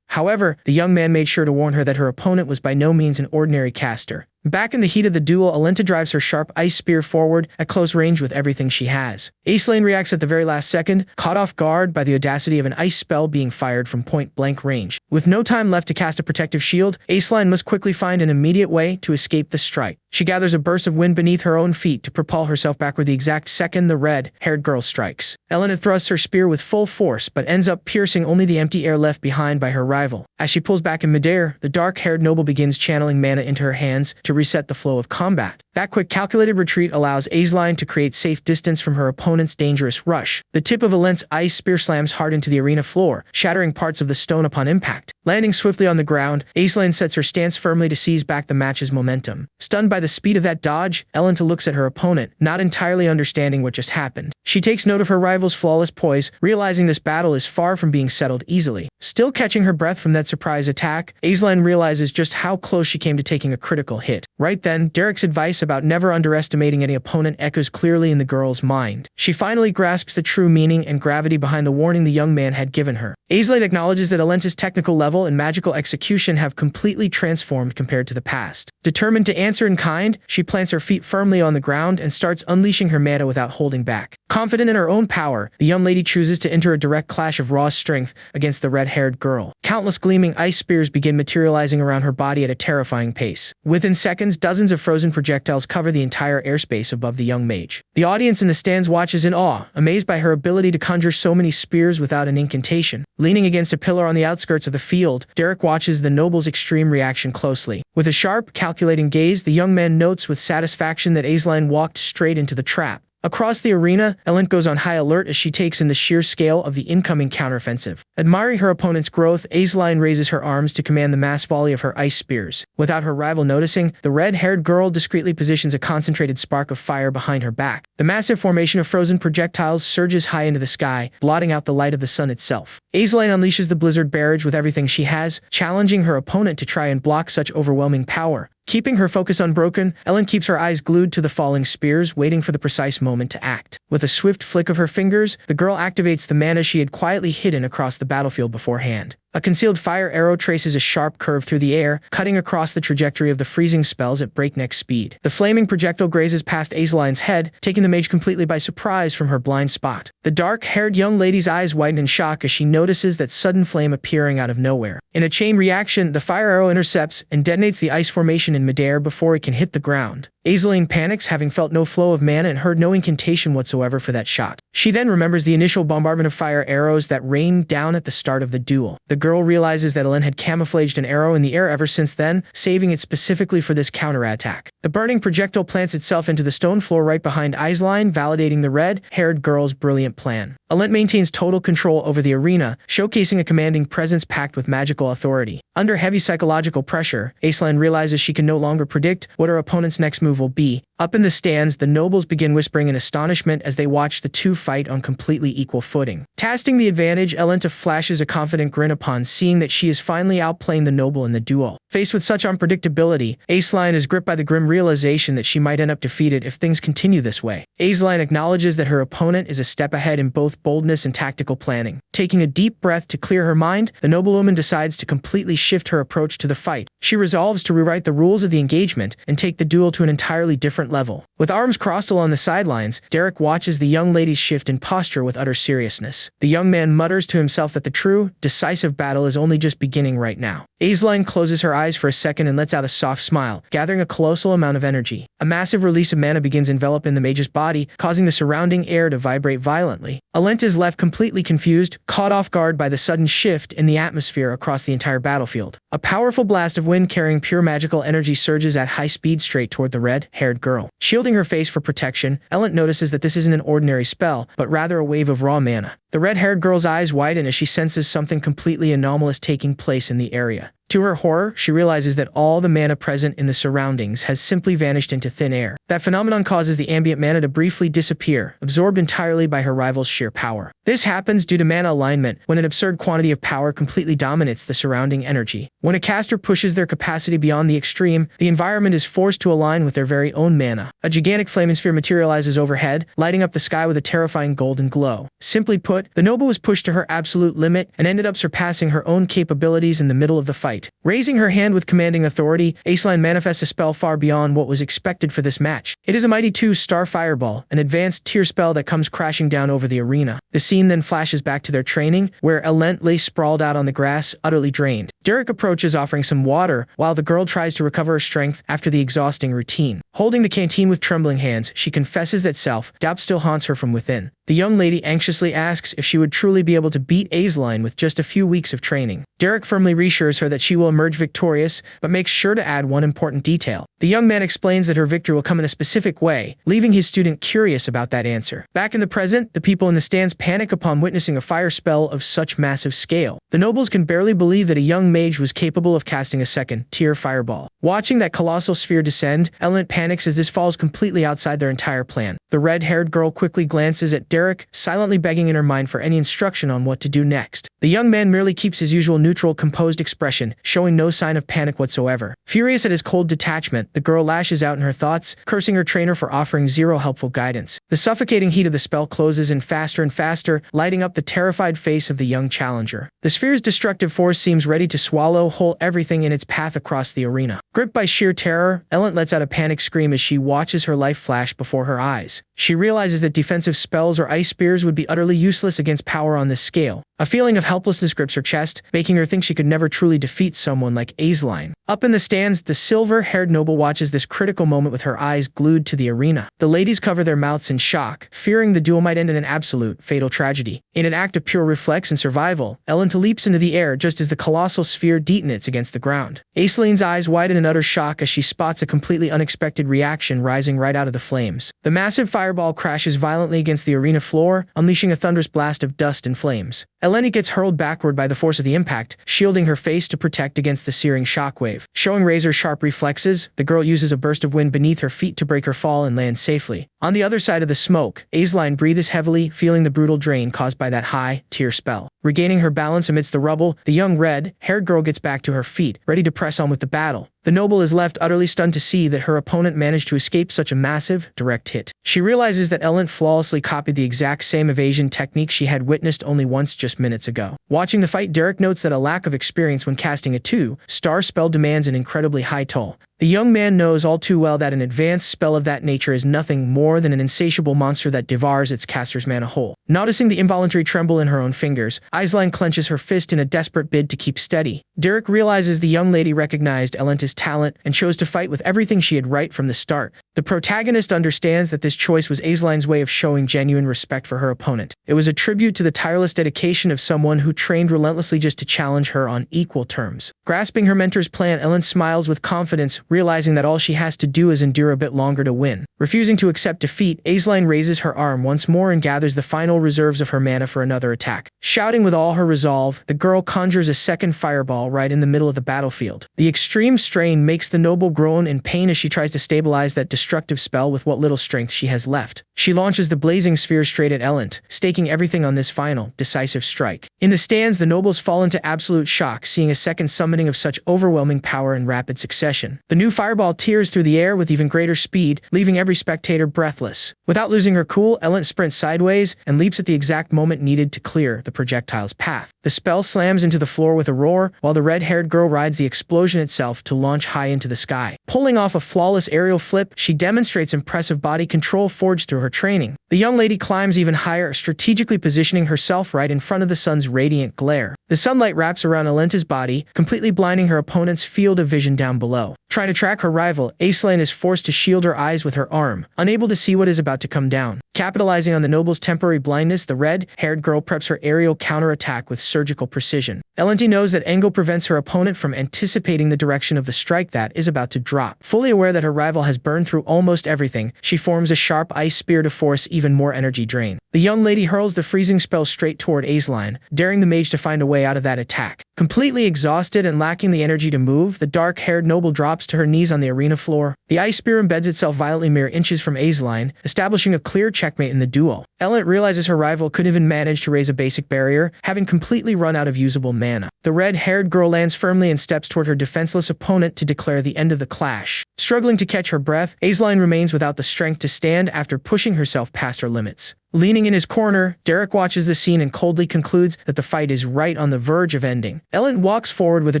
However, the young man made sure to warn her that her opponent was by no means an ordinary caster. Back in the heat of the duel, Elenta drives her sharp ice spear forward at close range with everything she has. Azeline reacts at the very last second, caught off guard by the audacity of an ice spell being fired from point-blank range. With no time left to cast a protective shield, Azeline must quickly find an immediate way to escape the strike. She gathers a burst of wind beneath her own feet to propel herself backward the exact second the red-haired girl strikes. Elenta thrusts her spear with full force, but ends up piercing only the empty air left behind by her rival. As she pulls back in midair, the dark-haired noble begins channeling mana into her hands to reset the flow of combat. That quick calculated retreat allows Azeline to create safe distance from her opponent's dangerous rush. The tip of Elent's ice spear slams hard into the arena floor, shattering parts of the stone upon impact. Landing swiftly on the ground, Azeline sets her stance firmly to seize back the match's momentum. Stunned by the speed of that dodge, Elenta looks at her opponent, not entirely understanding what just happened. She takes note of her rival's flawless poise, realizing this battle is far from being settled easily. Still catching her breath from that surprise attack, Azeline realizes just how close she came to taking a critical hit. Right then, Derek's advice about never underestimating any opponent echoes clearly in the girl's mind. She finally grasps the true meaning and gravity behind the warning the young man had given her. Azeline acknowledges that Elenta's technical level and magical execution have completely transformed compared to the past. Determined to answer in kind, she plants her feet firmly on the ground and starts unleashing her mana without holding back. Confident in her own power, the young lady chooses to enter a direct clash of raw strength against the red-haired girl. Countless gleaming ice spears begin materializing around her body at a terrifying pace. Within seconds, dozens of frozen projectiles cover the entire airspace above the young mage. The audience in the stands watches in awe, amazed by her ability to conjure so many spears without an incantation. Leaning against a pillar on the outskirts of the field, Derek watches the noble's extreme reaction closely. With a sharp, calculating gaze, the young man notes with satisfaction that Azeline walked straight into the trap. Across the arena, Elent goes on high alert as she takes in the sheer scale of the incoming counteroffensive. Admiring her opponent's growth, Azeline raises her arms to command the mass volley of her ice spears. Without her rival noticing, the red-haired girl discreetly positions a concentrated spark of fire behind her back. The massive formation of frozen projectiles surges high into the sky, blotting out the light of the sun itself. Azeline unleashes the blizzard barrage with everything she has, challenging her opponent to try and block such overwhelming power. Keeping her focus unbroken, Ellen keeps her eyes glued to the falling spears, waiting for the precise moment to act. With a swift flick of her fingers, the girl activates the mana she had quietly hidden across the battlefield beforehand. A concealed fire arrow traces a sharp curve through the air, cutting across the trajectory of the freezing spells at breakneck speed. The flaming projectile grazes past Azeline's head, taking the mage completely by surprise from her blind spot. The dark-haired young lady's eyes widen in shock as she notices that sudden flame appearing out of nowhere. In a chain reaction, the fire arrow intercepts and detonates the ice formation in midair before it can hit the ground. Azeline panics, having felt no flow of mana and heard no incantation whatsoever for that shot. She then remembers the initial bombardment of fire arrows that rained down at the start of the duel. The girl realizes that Elen had camouflaged an arrow in the air ever since then, saving it specifically for this counterattack. The burning projectile plants itself into the stone floor right behind Azeline, validating the red-haired girl's brilliant plan. Elen maintains total control over the arena, showcasing a commanding presence packed with magical authority. Under heavy psychological pressure, Aceline realizes she can no longer predict what her opponent's next move will be. Up in the stands, the nobles begin whispering in astonishment as they watch the two fight on completely equal footing. Tasting the advantage, Elenta flashes a confident grin upon seeing that she is finally outplaying the noble in the duel. Faced with such unpredictability, Aceline is gripped by the grim realization that she might end up defeated if things continue this way. Aceline acknowledges that her opponent is a step ahead in both boldness and tactical planning. Taking a deep breath to clear her mind, the noblewoman decides to completely shift her approach to the fight. She resolves to rewrite the rules of the engagement and take the duel to an entirely different level. With arms crossed along the sidelines, Derek watches the young lady's shift in posture with utter seriousness. The young man mutters to himself that the true, decisive battle is only just beginning right now. Aceline closes her eyes for a second and lets out a soft smile, gathering a colossal amount of energy. A massive release of mana begins enveloping the mage's body, causing the surrounding air to vibrate violently. Elenta is left completely confused, caught off guard by the sudden shift in the atmosphere across the entire battlefield. A powerful blast of wind carrying pure magical energy surges at high speed straight toward the red-haired girl. Shielding her face for protection, Elenta notices that this isn't an ordinary spell, but rather a wave of raw mana. The red-haired girl's eyes widen as she senses something completely anomalous taking place in the area. To her horror, she realizes that all the mana present in the surroundings has simply vanished into thin air. That phenomenon causes the ambient mana to briefly disappear, absorbed entirely by her rival's sheer power. This happens due to mana alignment, when an absurd quantity of power completely dominates the surrounding energy. When a caster pushes their capacity beyond the extreme, the environment is forced to align with their very own mana. A gigantic flaming sphere materializes overhead, lighting up the sky with a terrifying golden glow. Simply put, the noble was pushed to her absolute limit and ended up surpassing her own capabilities in the middle of the fight. Raising her hand with commanding authority, Aceline manifests a spell far beyond what was expected for this match. It is a mighty 2-star fireball, an advanced tier spell that comes crashing down over the arena. The scene then flashes back to their training, where Elenta lay sprawled out on the grass, utterly drained. Derek approaches offering some water, while the girl tries to recover her strength after the exhausting routine. Holding the canteen with trembling hands, she confesses that self-doubt still haunts her from within. The young lady anxiously asks if she would truly be able to beat Aceline with just a few weeks of training. Derek firmly reassures her that she will emerge victorious, but makes sure to add one important detail. The young man explains that her victory will come in a specific way, leaving his student curious about that answer. Back in the present, the people in the stands panic upon witnessing a fire spell of such massive scale. The nobles can barely believe that a young mage was capable of casting a second-tier fireball. Watching that colossal sphere descend, Elenta panics as this falls completely outside their entire plan. The red-haired girl quickly glances at Derek, silently begging in her mind for any instruction on what to do next. The young man merely keeps his usual neutral, composed expression, showing no sign of panic whatsoever. Furious at his cold detachment, the girl lashes out in her thoughts, cursing her trainer for offering zero helpful guidance. The suffocating heat of the spell closes in faster and faster, lighting up the terrified face of the young challenger. The sphere's destructive force seems ready to swallow whole everything in its path across the arena. Gripped by sheer terror, Elenta lets out a panic scream as she watches her life flash before her eyes. She realizes that defensive spells or ice spears would be utterly useless against power on this scale. A feeling of helplessness grips her chest, making her think she could never truly defeat someone like Aceline. Up in the stands, the silver-haired noble watches this critical moment with her eyes glued to the arena. The ladies cover their mouths in shock, fearing the duel might end in an absolute, fatal tragedy. In an act of pure reflex and survival, Elenta leaps into the air just as the colossal sphere detonates against the ground. Aceline's eyes widen in utter shock as she spots a completely unexpected reaction rising right out of the flames. The massive fireball crashes violently against the arena floor, unleashing a thunderous blast of dust and flames. Elenta gets hurled backward by the force of the impact, shielding her face to protect against the searing shockwave. Showing razor-sharp reflexes, the girl uses a burst of wind beneath her feet to break her fall and land safely. On the other side of the smoke, Aceline breathes heavily, feeling the brutal drain caused by that high-tier spell. Regaining her balance amidst the rubble, the young red-haired girl gets back to her feet, ready to press on with the battle. The noble is left utterly stunned to see that her opponent managed to escape such a massive, direct hit. She realizes that Elenta flawlessly copied the exact same evasion technique she had witnessed only once just minutes ago. Watching the fight, Derek notes that a lack of experience when casting a 2-star spell demands an incredibly high toll. The young man knows all too well that an advanced spell of that nature is nothing more than an insatiable monster that devours its caster's mana whole. Noticing the involuntary tremble in her own fingers, Aceline clenches her fist in a desperate bid to keep steady. Derek realizes the young lady recognized Elenta's talent and chose to fight with everything she had right from the start. The protagonist understands that this choice was Aceline's way of showing genuine respect for her opponent. It was a tribute to the tireless dedication of someone who trained relentlessly just to challenge her on equal terms. Grasping her mentor's plan, Elenta smiles with confidence realizing that all she has to do is endure a bit longer to win. Refusing to accept defeat, Azeline raises her arm once more and gathers the final reserves of her mana for another attack. Shouting with all her resolve, the girl conjures a second fireball right in the middle of the battlefield. The extreme strain makes the noble groan in pain as she tries to stabilize that destructive spell with what little strength she has left. She launches the blazing sphere straight at Elent, staking everything on this final, decisive strike. In the stands, the nobles fall into absolute shock, seeing a second summoning of such overwhelming power in rapid succession. The new fireball tears through the air with even greater speed, leaving every spectator breathless. Without losing her cool, Elent sprints sideways and leaps at the exact moment needed to clear the projectile's path. The spell slams into the floor with a roar, while the red-haired girl rides the explosion itself to launch high into the sky. Pulling off a flawless aerial flip, she demonstrates impressive body control forged through her training. The young lady climbs even higher, strategically positioning herself right in front of the sun's radiant glare. The sunlight wraps around Alenta's body, completely blinding her opponent's field of vision down below. Trying to track her rival, Azeline is forced to shield her eyes with her arm, unable to see what is about to come down. Capitalizing on the noble's temporary blindness, the red-haired girl preps her aerial counterattack with surgical precision. Elenti knows that angle prevents her opponent from anticipating the direction of the strike that is about to drop. Fully aware that her rival has burned through almost everything, she forms a sharp ice spear to force even more energy drain. The young lady hurls the freezing spell straight toward Azeline, daring the mage to find a way out of that attack. Completely exhausted and lacking the energy to move, the dark-haired noble drops to her knees on the arena floor. The ice spear embeds itself violently mere inches from Azeline, establishing a clear checkmate in the duel. Elent realizes her rival couldn't even manage to raise a basic barrier, having completely run out of usable mana. The red-haired girl lands firmly and steps toward her defenseless opponent to declare the end of the clash. Struggling to catch her breath, Azeline remains without the strength to stand after pushing herself past her limits. Leaning in his corner, Derek watches the scene and coldly concludes that the fight is right on the verge of ending. Elent walks forward with a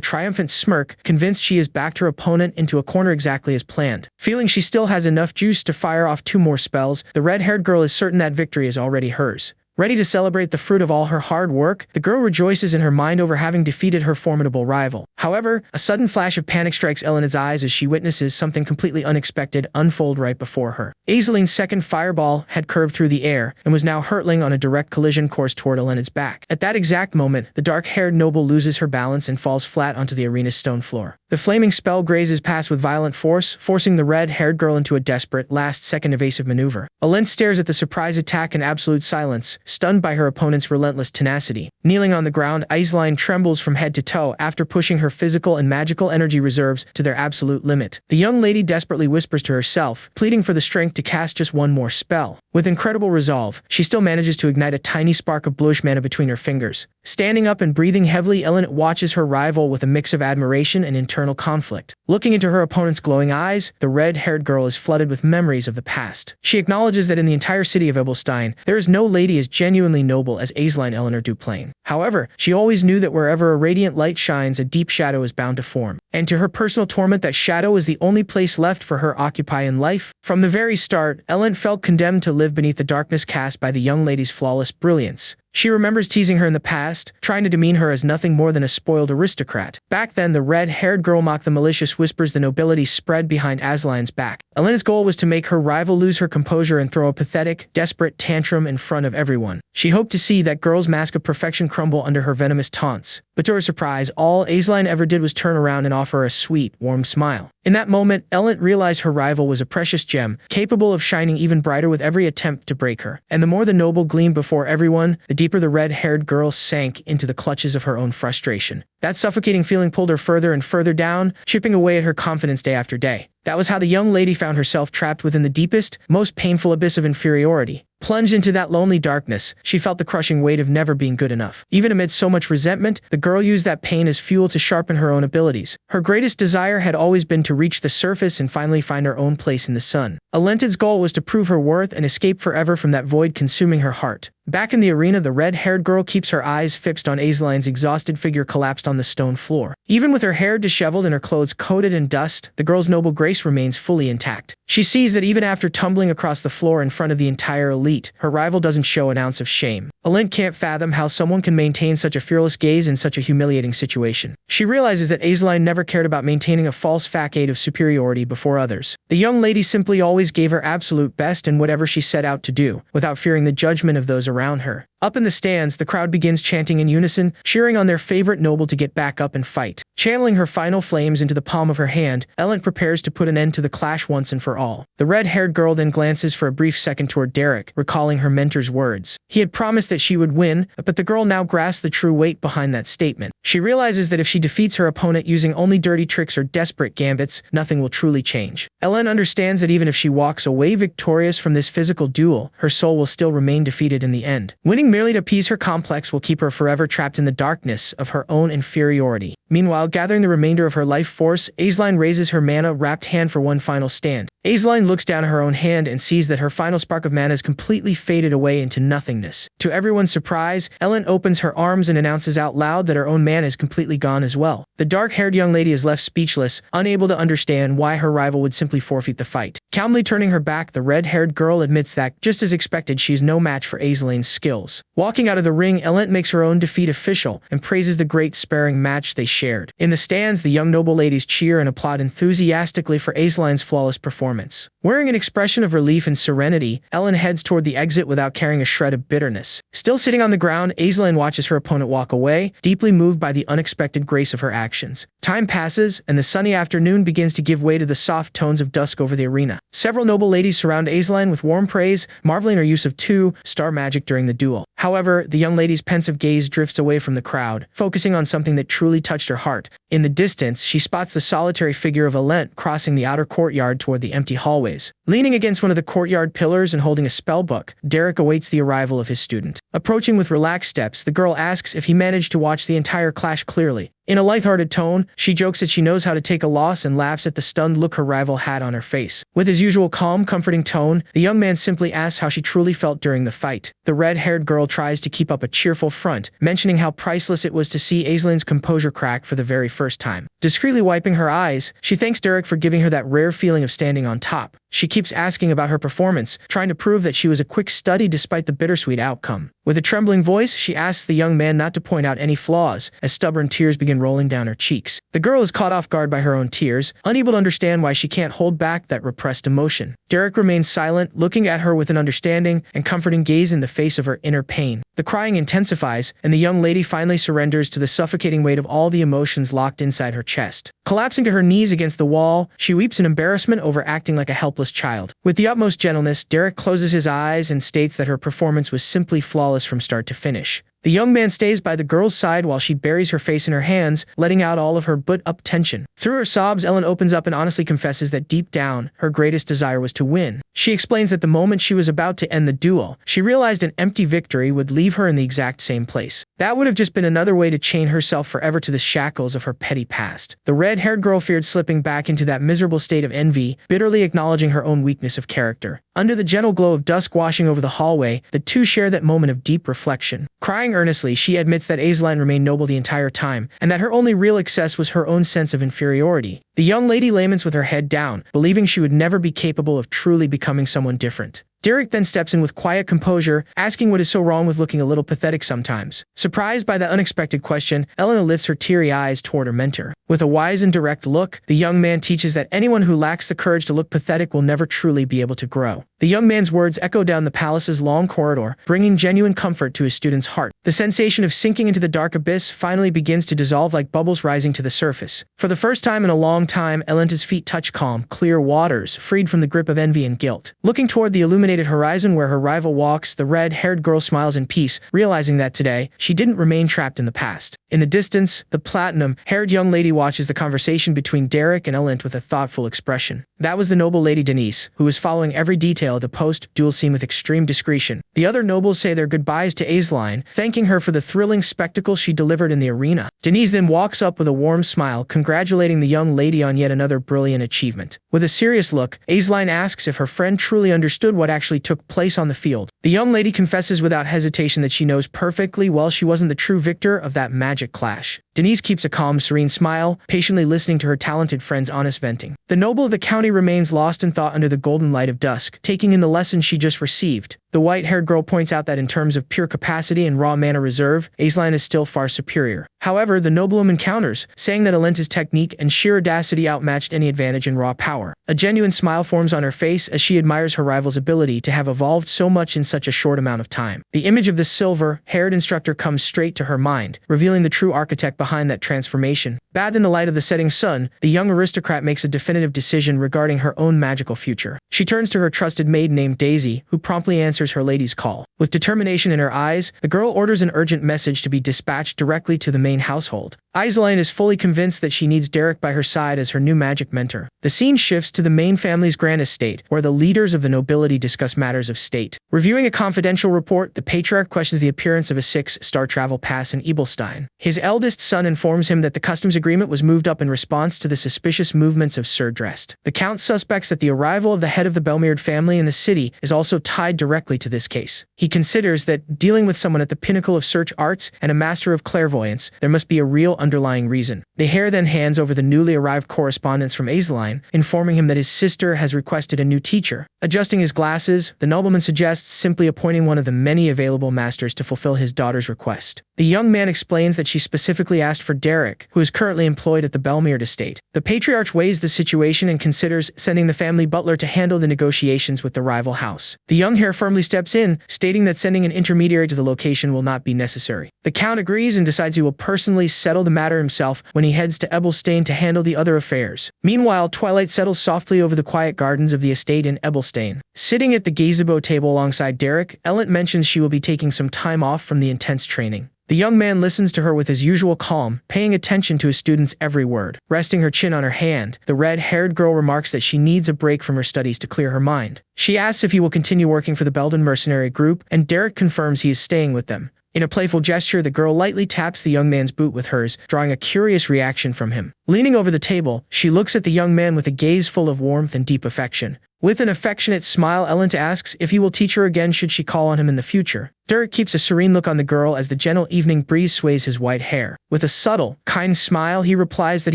triumphant smirk, convinced she has backed her opponent into a corner exactly as planned. Feeling she still has enough juice to fire off 2 more spells, the red-haired girl is certain that victory is already hers. Ready to celebrate the fruit of all her hard work, the girl rejoices in her mind over having defeated her formidable rival. However, a sudden flash of panic strikes Elent's eyes as she witnesses something completely unexpected unfold right before her. Azeline's second fireball had curved through the air and was now hurtling on a direct collision course toward Elent's back. At that exact moment, the dark-haired noble loses her balance and falls flat onto the arena's stone floor. The flaming spell grazes past with violent force, forcing the red-haired girl into a desperate, last-second evasive maneuver. Elent stares at the surprise attack in absolute silence, stunned by her opponent's relentless tenacity. Kneeling on the ground, Azeline trembles from head to toe after pushing her physical and magical energy reserves to their absolute limit. The young lady desperately whispers to herself, pleading for the strength to cast just one more spell. With incredible resolve, she still manages to ignite a tiny spark of bluish mana between her fingers. Standing up and breathing heavily, Elent watches her rival with a mix of admiration and internal conflict. Looking into her opponent's glowing eyes, the red-haired girl is flooded with memories of the past. She acknowledges that in the entire city of Ebelstein, there is no lady as genuinely noble as Azeline Eleanor Duplain. However, she always knew that wherever a radiant light shines, a deep shadow is bound to form. And to her personal torment, that shadow is the only place left for her occupy in life. From the very start, Elent felt condemned to live beneath the darkness cast by the young lady's flawless brilliance. She remembers teasing her in the past, trying to demean her as nothing more than a spoiled aristocrat. Back then, the red-haired girl mocked the malicious whispers the nobility spread behind Azeline's back. Elent's goal was to make her rival lose her composure and throw a pathetic, desperate tantrum in front of everyone. She hoped to see that girl's mask of perfection crumble under her venomous taunts. But to her surprise, all Azeline ever did was turn around and offer a sweet, warm smile. In that moment, Elent realized her rival was a precious gem, capable of shining even brighter with every attempt to break her. And the more the noble gleamed before everyone, the deeper the red-haired girl sank into the clutches of her own frustration. That suffocating feeling pulled her further and further down, chipping away at her confidence day after day. That was how the young lady found herself trapped within the deepest, most painful abyss of inferiority. Plunged into that lonely darkness, she felt the crushing weight of never being good enough. Even amid so much resentment, the girl used that pain as fuel to sharpen her own abilities. Her greatest desire had always been to reach the surface and finally find her own place in the sun. Elent's goal was to prove her worth and escape forever from that void consuming her heart. Back in the arena, the red-haired girl keeps her eyes fixed on Azeline's exhausted figure collapsed on the stone floor. Even with her hair disheveled and her clothes coated in dust, the girl's noble grace remains fully intact. She sees that even after tumbling across the floor in front of the entire elite, her rival doesn't show an ounce of shame. Elent can't fathom how someone can maintain such a fearless gaze in such a humiliating situation. She realizes that Azeline never cared about maintaining a false facade of superiority before others. The young lady simply always gave her absolute best in whatever she set out to do, without fearing the judgment of those around her. Up in the stands, the crowd begins chanting in unison, cheering on their favorite noble to get back up and fight. Channeling her final flames into the palm of her hand, Ellen prepares to put an end to the clash once and for all. The red-haired girl then glances for a brief second toward Derek, recalling her mentor's words. He had promised that she would win, but the girl now grasps the true weight behind that statement. She realizes that if she defeats her opponent using only dirty tricks or desperate gambits, nothing will truly change. Ellen understands that even if she walks away victorious from this physical duel, her soul will still remain defeated in the end. Winning merely to appease her complex will keep her forever trapped in the darkness of her own inferiority. Meanwhile, gathering the remainder of her life force, Aisling raises her mana-wrapped hand for one final stand. Aisling looks down at her own hand and sees that her final spark of mana is completely faded away into nothingness. To everyone's surprise, Ellen opens her arms and announces out loud that her own mana is completely gone as well. The dark-haired young lady is left speechless, unable to understand why her rival would simply forfeit the fight. Calmly turning her back, the red-haired girl admits that, just as expected, she is no match for Aisling's skills. Walking out of the ring, Ellen makes her own defeat official and praises the great sparring match they shared. In the stands, the young noble ladies cheer and applaud enthusiastically for Aisling's flawless performance. Wearing an expression of relief and serenity, Ellen heads toward the exit without carrying a shred of bitterness. Still sitting on the ground, Aisling watches her opponent walk away, deeply moved by the unexpected grace of her actions. Time passes, and the sunny afternoon begins to give way to the soft tones of dusk over the arena. Several noble ladies surround Aisling with warm praise, marveling her use of two-star magic during the duel. However, the young lady's pensive gaze drifts away from the crowd, focusing on something that truly touched her heart. In the distance, she spots the solitary figure of Alent crossing the outer courtyard toward the empty hallways. Leaning against one of the courtyard pillars and holding a spellbook, Derek awaits the arrival of his student. Approaching with relaxed steps, the girl asks if he managed to watch the entire clash clearly. In a lighthearted tone, she jokes that she knows how to take a loss and laughs at the stunned look her rival had on her face. With his usual calm, comforting tone, the young man simply asks how she truly felt during the fight. The red-haired girl tries to keep up a cheerful front, mentioning how priceless it was to see Aisling's composure crack for the very first time. Discreetly wiping her eyes, she thanks Derek for giving her that rare feeling of standing on top. She keeps asking about her performance, trying to prove that she was a quick study despite the bittersweet outcome. With a trembling voice, she asks the young man not to point out any flaws, as stubborn tears begin rolling down her cheeks. The girl is caught off guard by her own tears, unable to understand why she can't hold back that repressed emotion. Derek remains silent, looking at her with an understanding and comforting gaze in the face of her inner pain. The crying intensifies, and the young lady finally surrenders to the suffocating weight of all the emotions locked inside her chest. Collapsing to her knees against the wall, she weeps in embarrassment over acting like a helpless child. With the utmost gentleness, Derek closes his eyes and states that her performance was simply flawless from start to finish. The young man stays by the girl's side while she buries her face in her hands, letting out all of her built-up tension. Through her sobs, Ellen opens up and honestly confesses that deep down, her greatest desire was to win. She explains that the moment she was about to end the duel, she realized an empty victory would leave her in the exact same place. That would have just been another way to chain herself forever to the shackles of her petty past. The red-haired girl feared slipping back into that miserable state of envy, bitterly acknowledging her own weakness of character. Under the gentle glow of dusk washing over the hallway, the two share that moment of deep reflection. Crying earnestly, she admits that Aisling remained noble the entire time, and that her only real excess was her own sense of inferiority. The young lady laments with her head down, believing she would never be capable of truly becoming someone different. Derek then steps in with quiet composure, asking what is so wrong with looking a little pathetic sometimes. Surprised by that unexpected question, Elena lifts her teary eyes toward her mentor. With a wise and direct look, the young man teaches that anyone who lacks the courage to look pathetic will never truly be able to grow. The young man's words echo down the palace's long corridor, bringing genuine comfort to his student's heart. The sensation of sinking into the dark abyss finally begins to dissolve like bubbles rising to the surface. For the first time in a long time, Elenta's feet touch calm, clear waters, freed from the grip of envy and guilt. Looking toward the illuminated horizon where her rival walks, the red-haired girl smiles in peace, realizing that today, she didn't remain trapped in the past. In the distance, the platinum-haired young lady watches the conversation between Derek and Elent with a thoughtful expression. That was the noble Lady Denise, who was following every detail of the post-duel scene with extreme discretion. The other nobles say their goodbyes to Aisling, thanking her for the thrilling spectacle she delivered in the arena. Denise then walks up with a warm smile, congratulating the young lady on yet another brilliant achievement. With a serious look, Aisling asks if her friend truly understood what actually took place on the field. The young lady confesses without hesitation that she knows perfectly well she wasn't the true victor of that magic clash. Denise keeps a calm, serene smile, patiently listening to her talented friend's honest venting. The noble of the county remains lost in thought under the golden light of dusk, taking in the lesson she just received. The white-haired girl points out that in terms of pure capacity and raw mana reserve, Azeline is still far superior. However, the noblewoman counters, saying that Alenta's technique and sheer audacity outmatched any advantage in raw power. A genuine smile forms on her face as she admires her rival's ability to have evolved so much in such a short amount of time. The image of the silver-haired instructor comes straight to her mind, revealing the true architect behind that transformation. Bathed in the light of the setting sun, the young aristocrat makes a definitive decision regarding her own magical future. She turns to her trusted maid named Daisy, who promptly answers her lady's call. With determination in her eyes, the girl orders an urgent message to be dispatched directly to the main household. Azeline is fully convinced that she needs Derek by her side as her new magic mentor. The scene shifts to the main family's grand estate, where the leaders of the nobility discuss matters of state. Reviewing a confidential report, the patriarch questions the appearance of a 6-star travel pass in Ebelstein. His eldest son informs him that the customs agreement was moved up in response to the suspicious movements of Sir Drest. The count suspects that the arrival of the head of the Belmeard family in the city is also tied directly to this case. He considers that, dealing with someone at the pinnacle of search arts and a master of clairvoyance, there must be a real underlying reason. The heir then hands over the newly arrived correspondence from Azeline, informing him that his sister has requested a new teacher. Adjusting his glasses, the nobleman suggests simply appointing one of the many available masters to fulfill his daughter's request. The young man explains that she specifically asked for Derek, who is currently employed at the Belmeard estate. The patriarch weighs the situation and considers sending the family butler to handle the negotiations with the rival house. The young heir firmly steps in, stating that sending an intermediary to the location will not be necessary. The count agrees and decides he will personally settle the matter himself when he heads to Ebelstein to handle the other affairs. Meanwhile, twilight settles softly over the quiet gardens of the estate in Ebelstein. Sitting at the gazebo table alongside Derek, Ellen mentions she will be taking some time off from the intense training. The young man listens to her with his usual calm, paying attention to his student's every word. Resting her chin on her hand, the red-haired girl remarks that she needs a break from her studies to clear her mind. She asks if he will continue working for the Belden mercenary group, and Derek confirms he is staying with them. In a playful gesture, the girl lightly taps the young man's boot with hers, drawing a curious reaction from him. Leaning over the table, she looks at the young man with a gaze full of warmth and deep affection. With an affectionate smile, Ellen asks if he will teach her again should she call on him in the future. Derek keeps a serene look on the girl as the gentle evening breeze sways his white hair. With a subtle, kind smile, he replies that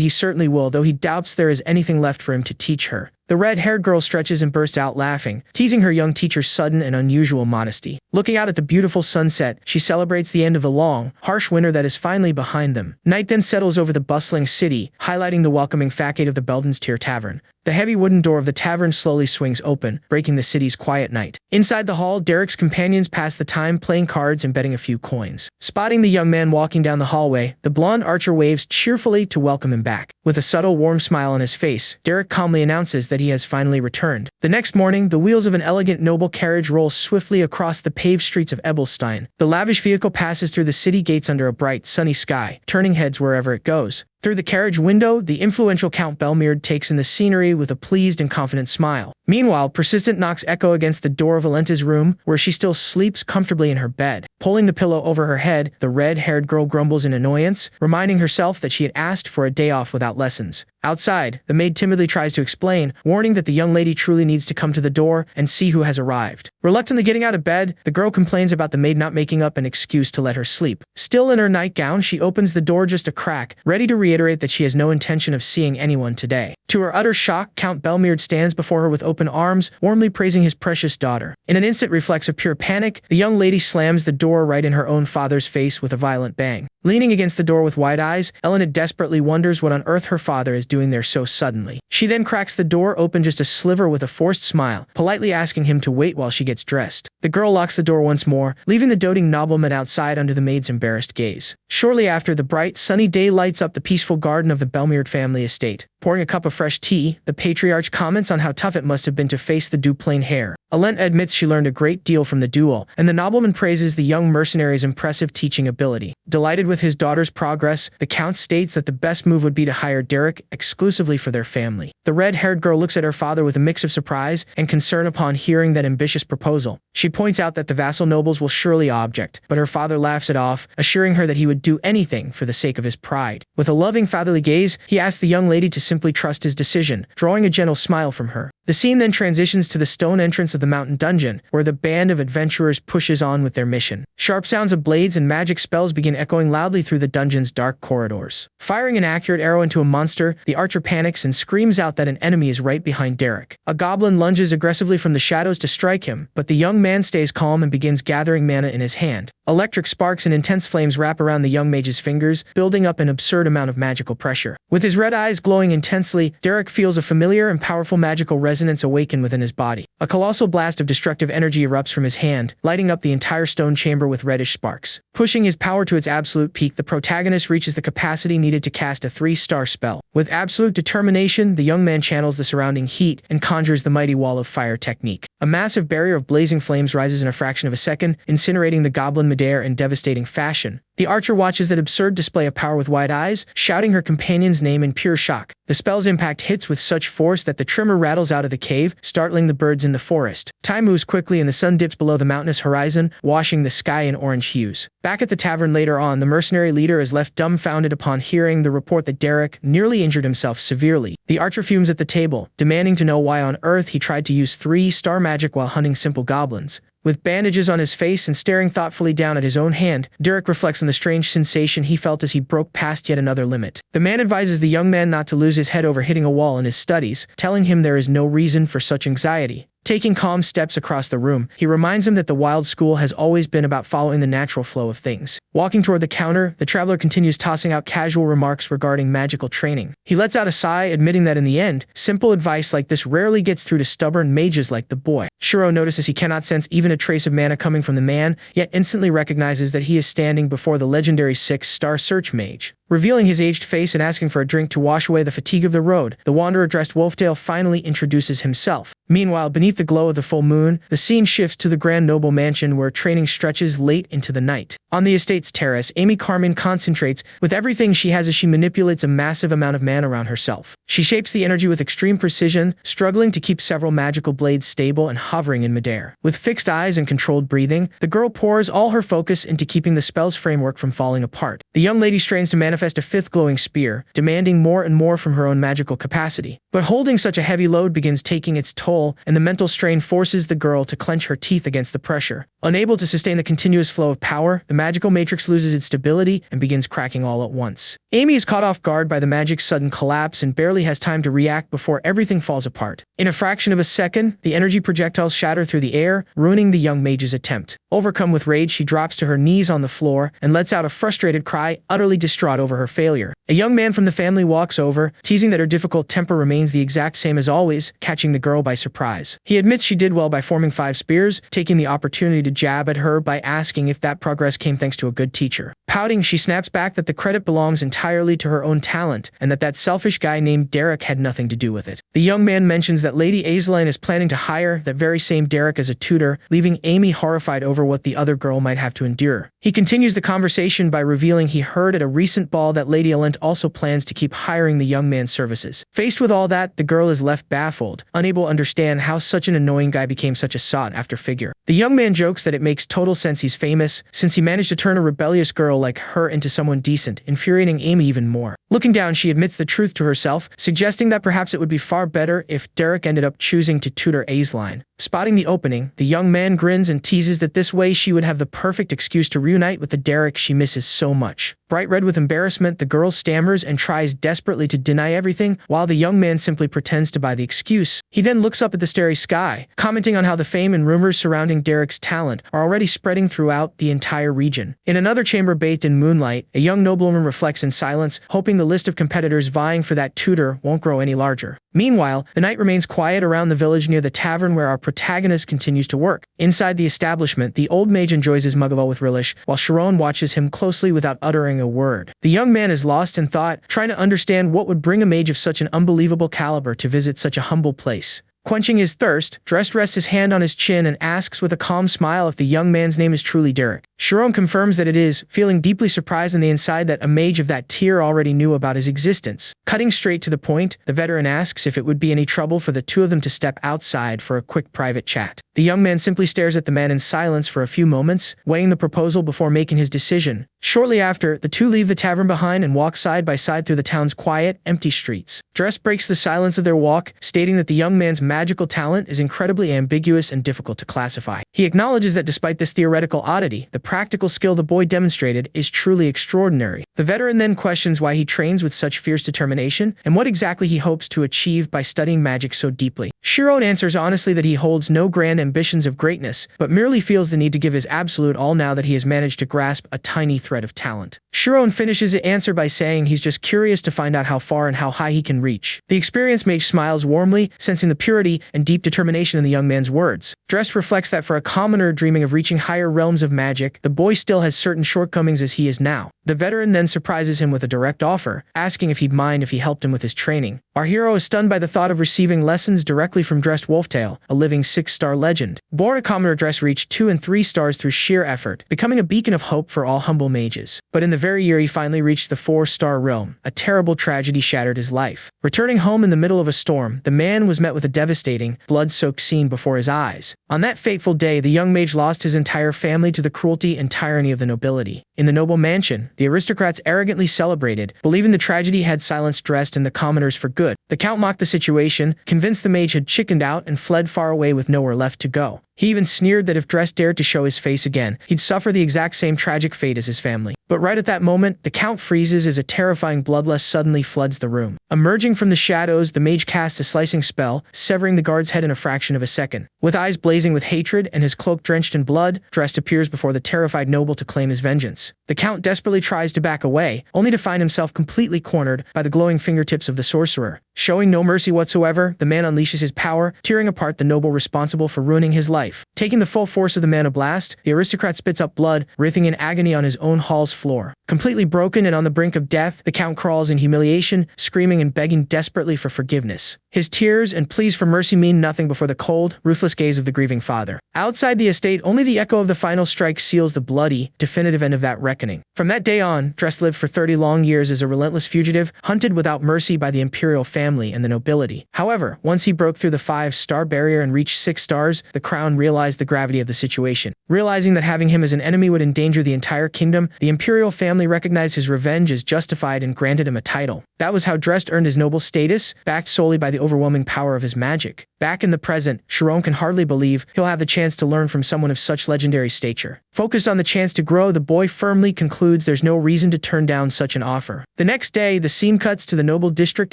he certainly will, though he doubts there is anything left for him to teach her. The red-haired girl stretches and bursts out laughing, teasing her young teacher's sudden and unusual modesty. Looking out at the beautiful sunset, she celebrates the end of the long, harsh winter that is finally behind them. Night then settles over the bustling city, highlighting the welcoming facade of the Belden's Tier Tavern. The heavy wooden door of the tavern slowly swings open, breaking the city's quiet night. Inside the hall, Derek's companions pass the time playing cards and betting a few coins. Spotting the young man walking down the hallway, the blonde archer waves cheerfully to welcome him back. With a subtle, warm smile on his face, Derek calmly announces that he has finally returned. The next morning, the wheels of an elegant noble carriage roll swiftly across the paved streets of Ebelstein. The lavish vehicle passes through the city gates under a bright, sunny sky, turning heads wherever it goes. Through the carriage window, the influential Count Belmeard takes in the scenery with a pleased and confident smile. Meanwhile, persistent knocks echo against the door of Alenta's room, where she still sleeps comfortably in her bed. Pulling the pillow over her head, the red-haired girl grumbles in annoyance, reminding herself that she had asked for a day off without lessons. Outside, the maid timidly tries to explain, warning that the young lady truly needs to come to the door and see who has arrived. Reluctantly getting out of bed, the girl complains about the maid not making up an excuse to let her sleep. Still in her nightgown, she opens the door just a crack, ready to reiterate that she has no intention of seeing anyone today. To her utter shock, Count Belmeard stands before her with open arms, warmly praising his precious daughter. In an instant reflex of pure panic, the young lady slams the door right in her own father's face with a violent bang. Leaning against the door with wide eyes, Elena desperately wonders what on earth her father is doing there so suddenly. She then cracks the door open just a sliver with a forced smile, politely asking him to wait while she gets dressed. The girl locks the door once more, leaving the doting nobleman outside under the maid's embarrassed gaze. Shortly after, the bright, sunny day lights up the peaceful garden of the Belmeard family estate. Pouring a cup of fresh tea, the patriarch comments on how tough it must have been to face the Duplain hair. Alent admits she learned a great deal from the duel, and the nobleman praises the young mercenary's impressive teaching ability. Delighted with his daughter's progress, the count states that the best move would be to hire Derek exclusively for their family. The red-haired girl looks at her father with a mix of surprise and concern upon hearing that ambitious proposal. She points out that the vassal nobles will surely object, but her father laughs it off, assuring her that he would do anything for the sake of his pride. With a loving fatherly gaze, he asks the young lady to simply trust his decision, drawing a gentle smile from her. The scene then transitions to the stone entrance of the mountain dungeon, where the band of adventurers pushes on with their mission. Sharp sounds of blades and magic spells begin echoing loudly through the dungeon's dark corridors. Firing an accurate arrow into a monster, the archer panics and screams out that an enemy is right behind Derek. A goblin lunges aggressively from the shadows to strike him, but the young man stays calm and begins gathering mana in his hand. Electric sparks and intense flames wrap around the young mage's fingers, building up an absurd amount of magical pressure. With his red eyes glowing intensely, Derek feels a familiar and powerful magical resonance awaken within his body. A colossal blast of destructive energy erupts from his hand, lighting up the entire stone chamber with reddish sparks. Pushing his power to its absolute peak, the protagonist reaches the capacity needed to cast a 3-star spell. With absolute determination, the young man channels the surrounding heat and conjures the mighty wall of fire technique. A massive barrier of blazing flames rises in a fraction of a second, incinerating the goblin midair in devastating fashion. The archer watches that absurd display of power with wide eyes, shouting her companion's name in pure shock. The spell's impact hits with such force that the trimmer rattles out of the cave, startling the birds in the forest. Time moves quickly and the sun dips below the mountainous horizon, washing the sky in orange hues. Back at the tavern later on, the mercenary leader is left dumbfounded upon hearing the report that Derek nearly injured himself severely. The archer fumes at the table, demanding to know why on earth he tried to use 3-star magic while hunting simple goblins. With bandages on his face and staring thoughtfully down at his own hand, Derek reflects on the strange sensation he felt as he broke past yet another limit. The man advises the young man not to lose his head over hitting a wall in his studies, telling him there is no reason for such anxiety. Taking calm steps across the room, he reminds him that the wild school has always been about following the natural flow of things. Walking toward the counter, the traveler continues tossing out casual remarks regarding magical training. He lets out a sigh, admitting that in the end, simple advice like this rarely gets through to stubborn mages like the boy. Shuro notices he cannot sense even a trace of mana coming from the man, yet instantly recognizes that he is standing before the legendary 6-star search mage. Revealing his aged face and asking for a drink to wash away the fatigue of the road, the wanderer dressed Wolftail finally introduces himself. Meanwhile, beneath the glow of the full moon, the scene shifts to the grand noble mansion where training stretches late into the night. On the estate's terrace, Amy Carmen concentrates with everything she has as she manipulates a massive amount of mana around herself. She shapes the energy with extreme precision, struggling to keep several magical blades stable and hovering in midair. With fixed eyes and controlled breathing, the girl pours all her focus into keeping the spell's framework from falling apart. The young lady strains to manifest a 5th glowing spear, demanding more and more from her own magical capacity. But holding such a heavy load begins taking its toll, and the mental strain forces the girl to clench her teeth against the pressure. Unable to sustain the continuous flow of power, the magical matrix loses its stability and begins cracking all at once. Amy is caught off guard by the magic's sudden collapse and barely has time to react before everything falls apart. In a fraction of a second, the energy projectiles shatter through the air, ruining the young mage's attempt. Overcome with rage, she drops to her knees on the floor and lets out a frustrated cry, utterly distraught over her failure. A young man from the family walks over, teasing that her difficult temper remains the exact same as always, catching the girl by surprise. He admits she did well by forming 5 spears, taking the opportunity to jab at her by asking if that progress came thanks to a good teacher. Pouting, she snaps back that the credit belongs entirely to her own talent, and that selfish guy named Derek had nothing to do with it. The young man mentions that Lady Azeline is planning to hire that very same Derek as a tutor, leaving Amy horrified over what the other girl might have to endure. He continues the conversation by revealing he heard at a recent ball that Lady Alent also plans to keep hiring the young man's services. Faced with all that, the girl is left baffled, unable to understand how such an annoying guy became such a sought-after figure. The young man jokes that it makes total sense he's famous, since he managed to turn a rebellious girl like her into someone decent, infuriating Amy even more. Looking down, she admits the truth to herself, suggesting that perhaps it would be far better if Derek ended up choosing to tutor Azeline. Spotting the opening, the young man grins and teases that this way she would have the perfect excuse to reunite with the Derek she misses so much. Bright red with embarrassment, the girl stammers and tries desperately to deny everything, while the young man simply pretends to buy the excuse. He then looks up at the starry sky, commenting on how the fame and rumors surrounding Derek's talent are already spreading throughout the entire region. In another chamber bathed in moonlight, a young nobleman reflects in silence, hoping the list of competitors vying for that tutor won't grow any larger. Meanwhile, the night remains quiet around the village near the tavern where our protagonist continues to work. Inside the establishment, the old mage enjoys his muggle with relish, while Sharon watches him closely without uttering a word. The young man is lost in thought, trying to understand what would bring a mage of such an unbelievable caliber to visit such a humble place. Quenching his thirst, Drest rests his hand on his chin and asks with a calm smile if the young man's name is truly Derek. Chiron confirms that it is, feeling deeply surprised on the inside that a mage of that tier already knew about his existence. Cutting straight to the point, the veteran asks if it would be any trouble for the two of them to step outside for a quick private chat. The young man simply stares at the man in silence for a few moments, weighing the proposal before making his decision. Shortly after, the two leave the tavern behind and walk side by side through the town's quiet, empty streets. Dress breaks the silence of their walk, stating that the young man's magical talent is incredibly ambiguous and difficult to classify. He acknowledges that despite this theoretical oddity, the practical skill the boy demonstrated is truly extraordinary. The veteran then questions why he trains with such fierce determination and what exactly he hopes to achieve by studying magic so deeply. Chiron answers honestly that he holds no grand ambitions of greatness, but merely feels the need to give his absolute all now that he has managed to grasp a tiny thread of talent. Chiron finishes the answer by saying he's just curious to find out how far and how high he can reach. The experienced mage smiles warmly, sensing the purity and deep determination in the young man's words. Dress reflects that for a commoner dreaming of reaching higher realms of magic, the boy still has certain shortcomings as he is now. The veteran then surprises him with a direct offer, asking if he'd mind if he helped him with his training. Our hero is stunned by the thought of receiving lessons directly from Dressed Wolftail, a living 6-star legend. Born a commoner, Dress reached 2 and 3 stars through sheer effort, becoming a beacon of hope for all humble mages. But in the very year he finally reached the 4-star realm, a terrible tragedy shattered his life. Returning home in the middle of a storm, the man was met with a devastating, blood-soaked scene before his eyes. On that fateful day, the young mage lost his entire family to the cruelty and tyranny of the nobility. In the noble mansion, the aristocrats arrogantly celebrated, believing the tragedy had silenced Dressed and the commoners for good. The count mocked the situation, convinced the mage had chickened out and fled far away with nowhere left to go. He even sneered that if Dress dared to show his face again, he'd suffer the exact same tragic fate as his family. But right at that moment, the count freezes as a terrifying bloodlust suddenly floods the room. Emerging from the shadows, the mage casts a slicing spell, severing the guard's head in a fraction of a second. With eyes blazing with hatred and his cloak drenched in blood, Dressed appears before the terrified noble to claim his vengeance. The count desperately tries to back away, only to find himself completely cornered by the glowing fingertips of the sorcerer. Showing no mercy whatsoever, the man unleashes his power, tearing apart the noble responsible for ruining his life. Taking the full force of the mana blast, the aristocrat spits up blood, writhing in agony on his own hall's floor. Completely broken and on the brink of death, the count crawls in humiliation, screaming and begging desperately for forgiveness. His tears and pleas for mercy mean nothing before the cold, ruthless gaze of the grieving father. Outside the estate, only the echo of the final strike seals the bloody, definitive end of that reckoning. From that day on, Dress lived for 30 long years as a relentless fugitive, hunted without mercy by the imperial family and the nobility. However, once he broke through the 5-star barrier and reached 6 stars, the crown realized the gravity of the situation. Realizing that having him as an enemy would endanger the entire kingdom, the imperial family recognized his revenge as justified and granted him a title. That was how Dressed earned his noble status, backed solely by the overwhelming power of his magic. Back in the present, Chiron can hardly believe he'll have the chance to learn from someone of such legendary stature. Focused on the chance to grow, the boy firmly concludes there's no reason to turn down such an offer. The next day, the scene cuts to the noble district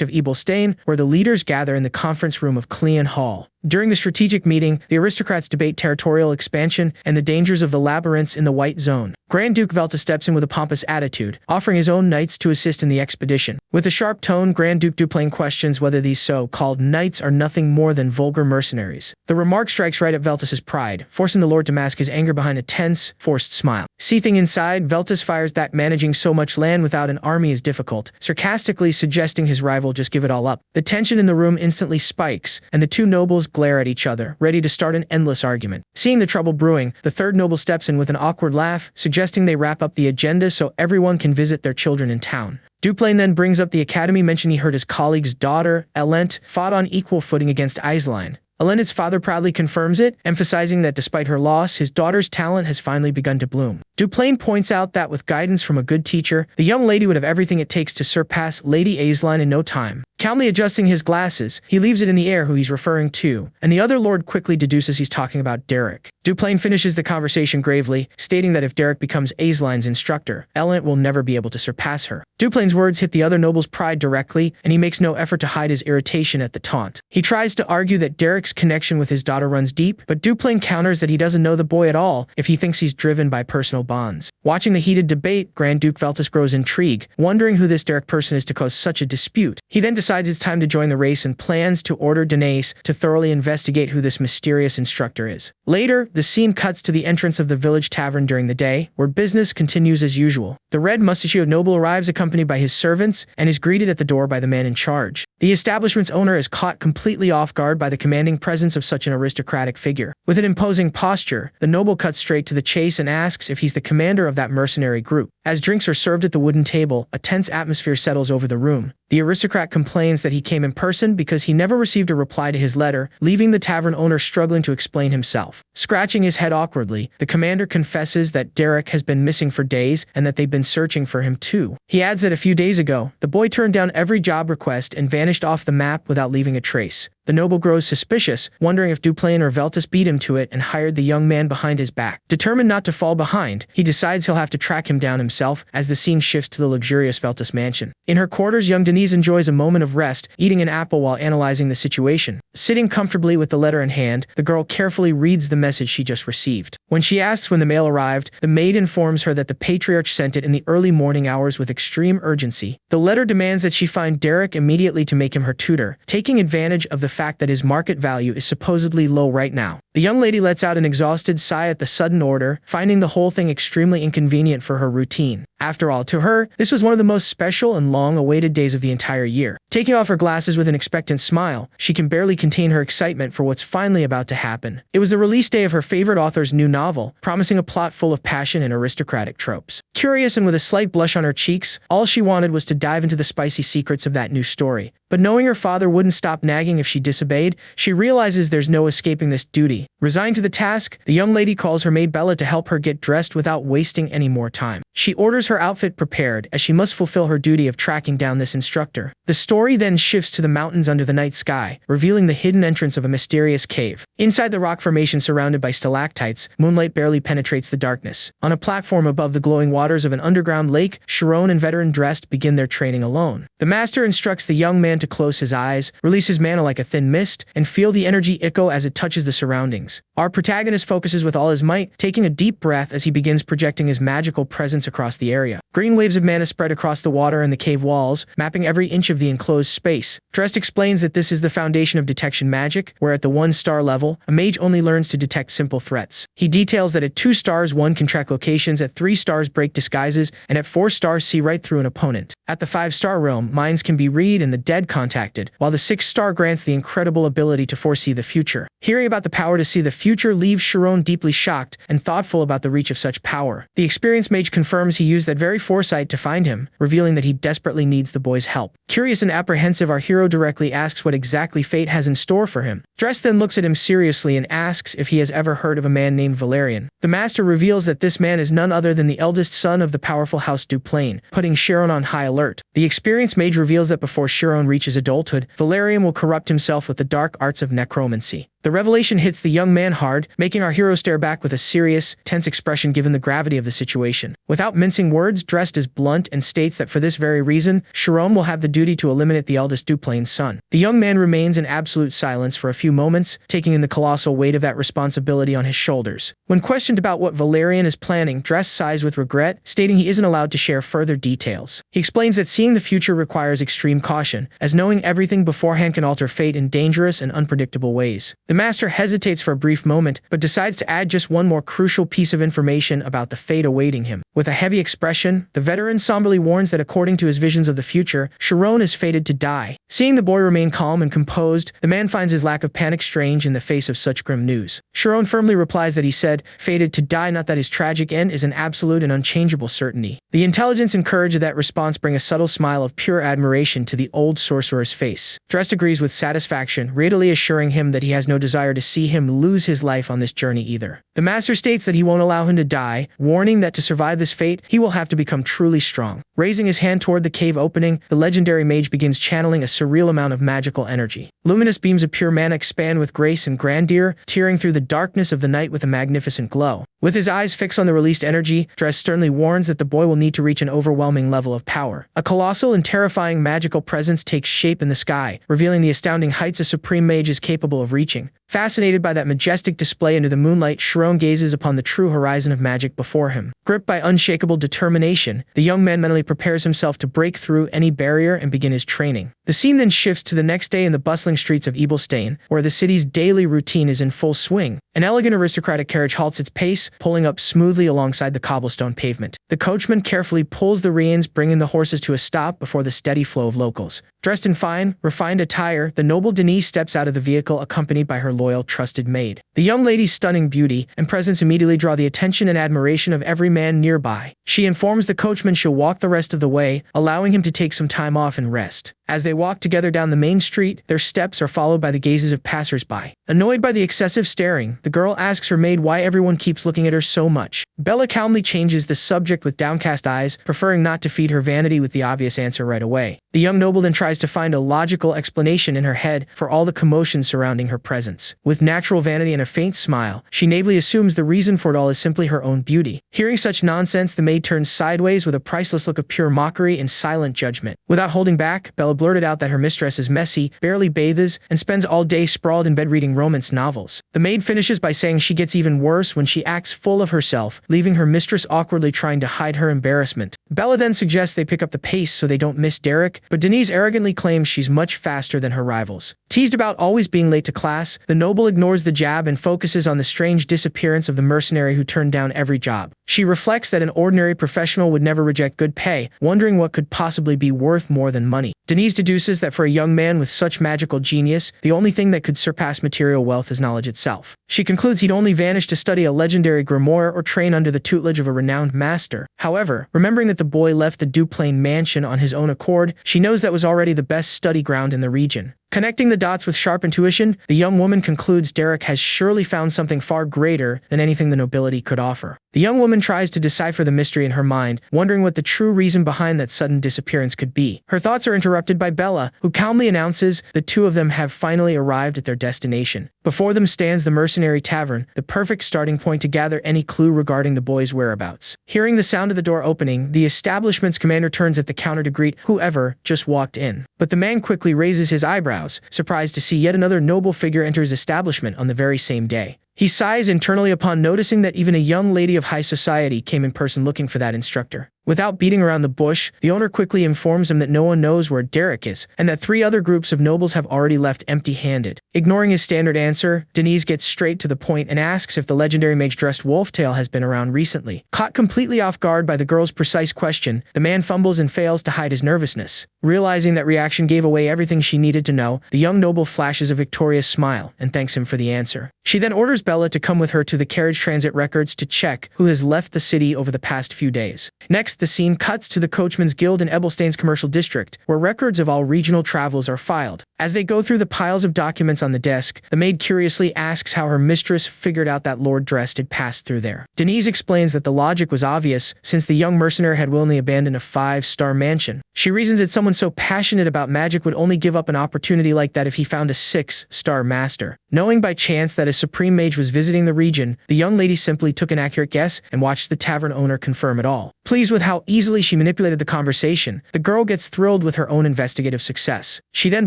of Ebelstein, where the leaders gather in the conference room of Cleon Hall. During the strategic meeting, the aristocrats debate territorial expansion and the dangers of the labyrinths in the White Zone. Grand Duke Velta steps in with a pompous attitude, offering his own knights to assist in the expedition. With a sharp tone, Grand Duke Duplain questions whether these so-called knights are nothing more than vulgar mercenaries. The remark strikes right at Veltas's pride, forcing the lord to mask his anger behind a tense, forced smile. Seething inside, Veltas fires that managing so much land without an army is difficult, sarcastically suggesting his rival just give it all up. The tension in the room instantly spikes, and the two nobles glare at each other, ready to start an endless argument. Seeing the trouble brewing, the third noble steps in with an awkward laugh, suggesting they wrap up the agenda so everyone can visit their children in town. Duplain then brings up the academy, mentioning he heard his colleague's daughter, Elent, fought on equal footing against Aisline. Elent's father proudly confirms it, emphasizing that despite her loss, his daughter's talent has finally begun to bloom. Duplain points out that with guidance from a good teacher, the young lady would have everything it takes to surpass Lady Aisline in no time. Calmly adjusting his glasses, he leaves it in the air who he's referring to, and the other lord quickly deduces he's talking about Derek. Duplain finishes the conversation gravely, stating that if Derek becomes Aisline's instructor, Elent will never be able to surpass her. Duplain's words hit the other noble's pride directly, and he makes no effort to hide his irritation at the taunt. He tries to argue that Derek's connection with his daughter runs deep, but Duplain counters that he doesn't know the boy at all if he thinks he's driven by personal bonds. Watching the heated debate, Grand Duke Veltas grows intrigued, wondering who this Derek person is to cause such a dispute. He then decides decides it's time to join the race and plans to order Denise to thoroughly investigate who this mysterious instructor is. Later, the scene cuts to the entrance of the village tavern during the day, where business continues as usual. The red mustachioed noble arrives accompanied by his servants and is greeted at the door by the man in charge. The establishment's owner is caught completely off guard by the commanding presence of such an aristocratic figure. With an imposing posture, the noble cuts straight to the chase and asks if he's the commander of that mercenary group. As drinks are served at the wooden table, a tense atmosphere settles over the room. The aristocrat complains that he came in person because he never received a reply to his letter, leaving the tavern owner struggling to explain himself. Scratching his head awkwardly, the commander confesses that Derek has been missing for days and that they've been searching for him too. He adds that a few days ago, the boy turned down every job request and vanished off the map without leaving a trace. The noble grows suspicious, wondering if Duplain or Veltus beat him to it and hired the young man behind his back. Determined not to fall behind, he decides he'll have to track him down himself as the scene shifts to the luxurious Veltus mansion. In her quarters, young Denise enjoys a moment of rest, eating an apple while analyzing the situation. Sitting comfortably with the letter in hand, the girl carefully reads the message she just received. When she asks when the mail arrived, the maid informs her that the patriarch sent it in the early morning hours with extreme urgency. The letter demands that she find Derek immediately to make him her tutor, taking advantage of the fact that his market value is supposedly low right now. The young lady lets out an exhausted sigh at the sudden order, finding the whole thing extremely inconvenient for her routine. After all, to her, this was one of the most special and long-awaited days of the entire year. Taking off her glasses with an expectant smile, she can barely contain her excitement for what's finally about to happen. It was the release day of her favorite author's new novel, promising a plot full of passion and aristocratic tropes. Curious and with a slight blush on her cheeks, all she wanted was to dive into the spicy secrets of that new story. But knowing her father wouldn't stop nagging if she disobeyed, she realizes there's no escaping this duty. Resigned to the task, the young lady calls her maid Bella to help her get dressed without wasting any more time. She orders her outfit prepared, as she must fulfill her duty of tracking down this instructor. The story then shifts to the mountains under the night sky, revealing the hidden entrance of a mysterious cave. Inside the rock formation surrounded by stalactites, moonlight barely penetrates the darkness. On a platform above the glowing waters of an underground lake, Sharon and veteran dressed begin their training alone. The master instructs the young man to close his eyes, release his mana like a thin mist, and feel the energy echo as it touches the surroundings. Our protagonist focuses with all his might, taking a deep breath as he begins projecting his magical presence across the area. Green waves of mana spread across the water and the cave walls, mapping every inch of the enclosed space. Drest explains that this is the foundation of detection magic, where at the 1-star level, a mage only learns to detect simple threats. He details that at 2 stars one can track locations, at 3 stars break disguises, and at 4 stars see right through an opponent. At the 5-star realm, minds can be read and the dead contacted, while the 6-star grants the incredible ability to foresee the future. Hearing about the power to see the future leaves Sharon deeply shocked and thoughtful about the reach of such power. The experienced mage confirms he used that very foresight to find him, revealing that he desperately needs the boy's help. Curious and apprehensive, our hero directly asks what exactly fate has in store for him. Drest then looks at him seriously and asks if he has ever heard of a man named Valerian. The master reveals that this man is none other than the eldest son of the powerful House Duplain, putting Sharon on high alert. The experienced mage reveals that before Sharon reaches adulthood, Valerian will corrupt himself with the dark arts of necromancy. The revelation hits the young man hard, making our hero stare back with a serious, tense expression given the gravity of the situation. Without mincing words, Drest is blunt and states that for this very reason, Sharon will have the duty to eliminate the eldest Duplain's son. The young man remains in absolute silence for a few moments, taking in the colossal weight of that responsibility on his shoulders. When questioned about what Valerian is planning, Drest sighs with regret, stating he isn't allowed to share further details. He explains that seeing the future requires extreme caution, as knowing everything beforehand can alter fate in dangerous and unpredictable ways. The master hesitates for a brief moment, but decides to add just one more crucial piece of information about the fate awaiting him. With a heavy expression, the veteran somberly warns that according to his visions of the future, Sharon is fated to die. Seeing the boy remain calm and composed, the man finds his lack of panic strange in the face of such grim news. Sharon firmly replies that he said, fated to die, not that his tragic end is an absolute and unchangeable certainty. The intelligence and courage of that response bring a subtle smile of pure admiration to the old sorcerer's face. Drest agrees with satisfaction, readily assuring him that he has no desire to see him lose his life on this journey either. The master states that he won't allow him to die, warning that to survive this fate, he will have to become truly strong. Raising his hand toward the cave opening, the legendary mage begins channeling a surreal amount of magical energy. Luminous beams of pure mana expand with grace and grandeur, tearing through the darkness of the night with a magnificent glow. With his eyes fixed on the released energy, Drest sternly warns that the boy will need to reach an overwhelming level of power. A colossal and terrifying magical presence takes shape in the sky, revealing the astounding heights a supreme mage is capable of reaching. Fascinated by that majestic display under the moonlight, Sharon gazes upon the true horizon of magic before him. Gripped by unshakable determination, the young man mentally prepares himself to break through any barrier and begin his training. The scene then shifts to the next day in the bustling streets of Ebelstein, where the city's daily routine is in full swing. An elegant aristocratic carriage halts its pace, pulling up smoothly alongside the cobblestone pavement. The coachman carefully pulls the reins, bringing the horses to a stop before the steady flow of locals. Dressed in fine, refined attire, the noble Denise steps out of the vehicle accompanied by her loyal, trusted maid. The young lady's stunning beauty and presence immediately draw the attention and admiration of every man nearby. She informs the coachman she'll walk the rest of the way, allowing him to take some time off and rest. As they walk together down the main street, their steps are followed by the gazes of passers-by. Annoyed by the excessive staring, the girl asks her maid why everyone keeps looking at her so much. Bella calmly changes the subject with downcast eyes, preferring not to feed her vanity with the obvious answer right away. The young noble then tries to find a logical explanation in her head for all the commotion surrounding her presence. With natural vanity and a faint smile, she naively assumes the reason for it all is simply her own beauty. Hearing such nonsense, the maid turns sideways with a priceless look of pure mockery and silent judgment. Without holding back, Bella blurted out that her mistress is messy, barely bathes, and spends all day sprawled in bed reading romance novels. The maid finishes by saying she gets even worse when she acts full of herself, leaving her mistress awkwardly trying to hide her embarrassment. Bella then suggests they pick up the pace so they don't miss Derek, but Denise arrogantly claims she's much faster than her rivals. Teased about always being late to class, the noble ignores the jab and focuses on the strange disappearance of the mercenary who turned down every job. She reflects that an ordinary professional would never reject good pay, wondering what could possibly be worth more than money. Denise deduces that for a young man with such magical genius, the only thing that could surpass material wealth is knowledge itself. She concludes he'd only vanished to study a legendary grimoire or train under the tutelage of a renowned master. However, remembering that the boy left the Duplain mansion on his own accord, she knows that was already the best study ground in the region. Connecting the dots with sharp intuition, the young woman concludes Derek has surely found something far greater than anything the nobility could offer. The young woman tries to decipher the mystery in her mind, wondering what the true reason behind that sudden disappearance could be. Her thoughts are interrupted by Bella, who calmly announces the two of them have finally arrived at their destination. Before them stands the mercenary tavern, the perfect starting point to gather any clue regarding the boy's whereabouts. Hearing the sound of the door opening, the establishment's commander turns at the counter to greet whoever just walked in. But the man quickly raises his eyebrows, surprised to see yet another noble figure enter his establishment on the very same day. He sighs internally upon noticing that even a young lady of high society came in person looking for that instructor. Without beating around the bush, the owner quickly informs him that no one knows where Derek is, and that 3 other groups of nobles have already left empty-handed. Ignoring his standard answer, Denise gets straight to the point and asks if the legendary mage-dressed Wolftail has been around recently. Caught completely off guard by the girl's precise question, the man fumbles and fails to hide his nervousness. Realizing that reaction gave away everything she needed to know, the young noble flashes a victorious smile and thanks him for the answer. She then orders Bella to come with her to the carriage transit records to check who has left the city over the past few days. Next, the scene cuts to the Coachman's Guild in Ebelstein's commercial district, where records of all regional travels are filed. As they go through the piles of documents on the desk, the maid curiously asks how her mistress figured out that Lord Drest had passed through there. Denise explains that the logic was obvious, since the young mercenary had willingly abandoned a 5-star mansion. She reasons that someone so passionate about magic would only give up an opportunity like that if he found a 6-star master. Knowing by chance that a supreme mage was visiting the region, the young lady simply took an accurate guess and watched the tavern owner confirm it all. Pleased with how easily she manipulated the conversation, the girl gets thrilled with her own investigative success. She then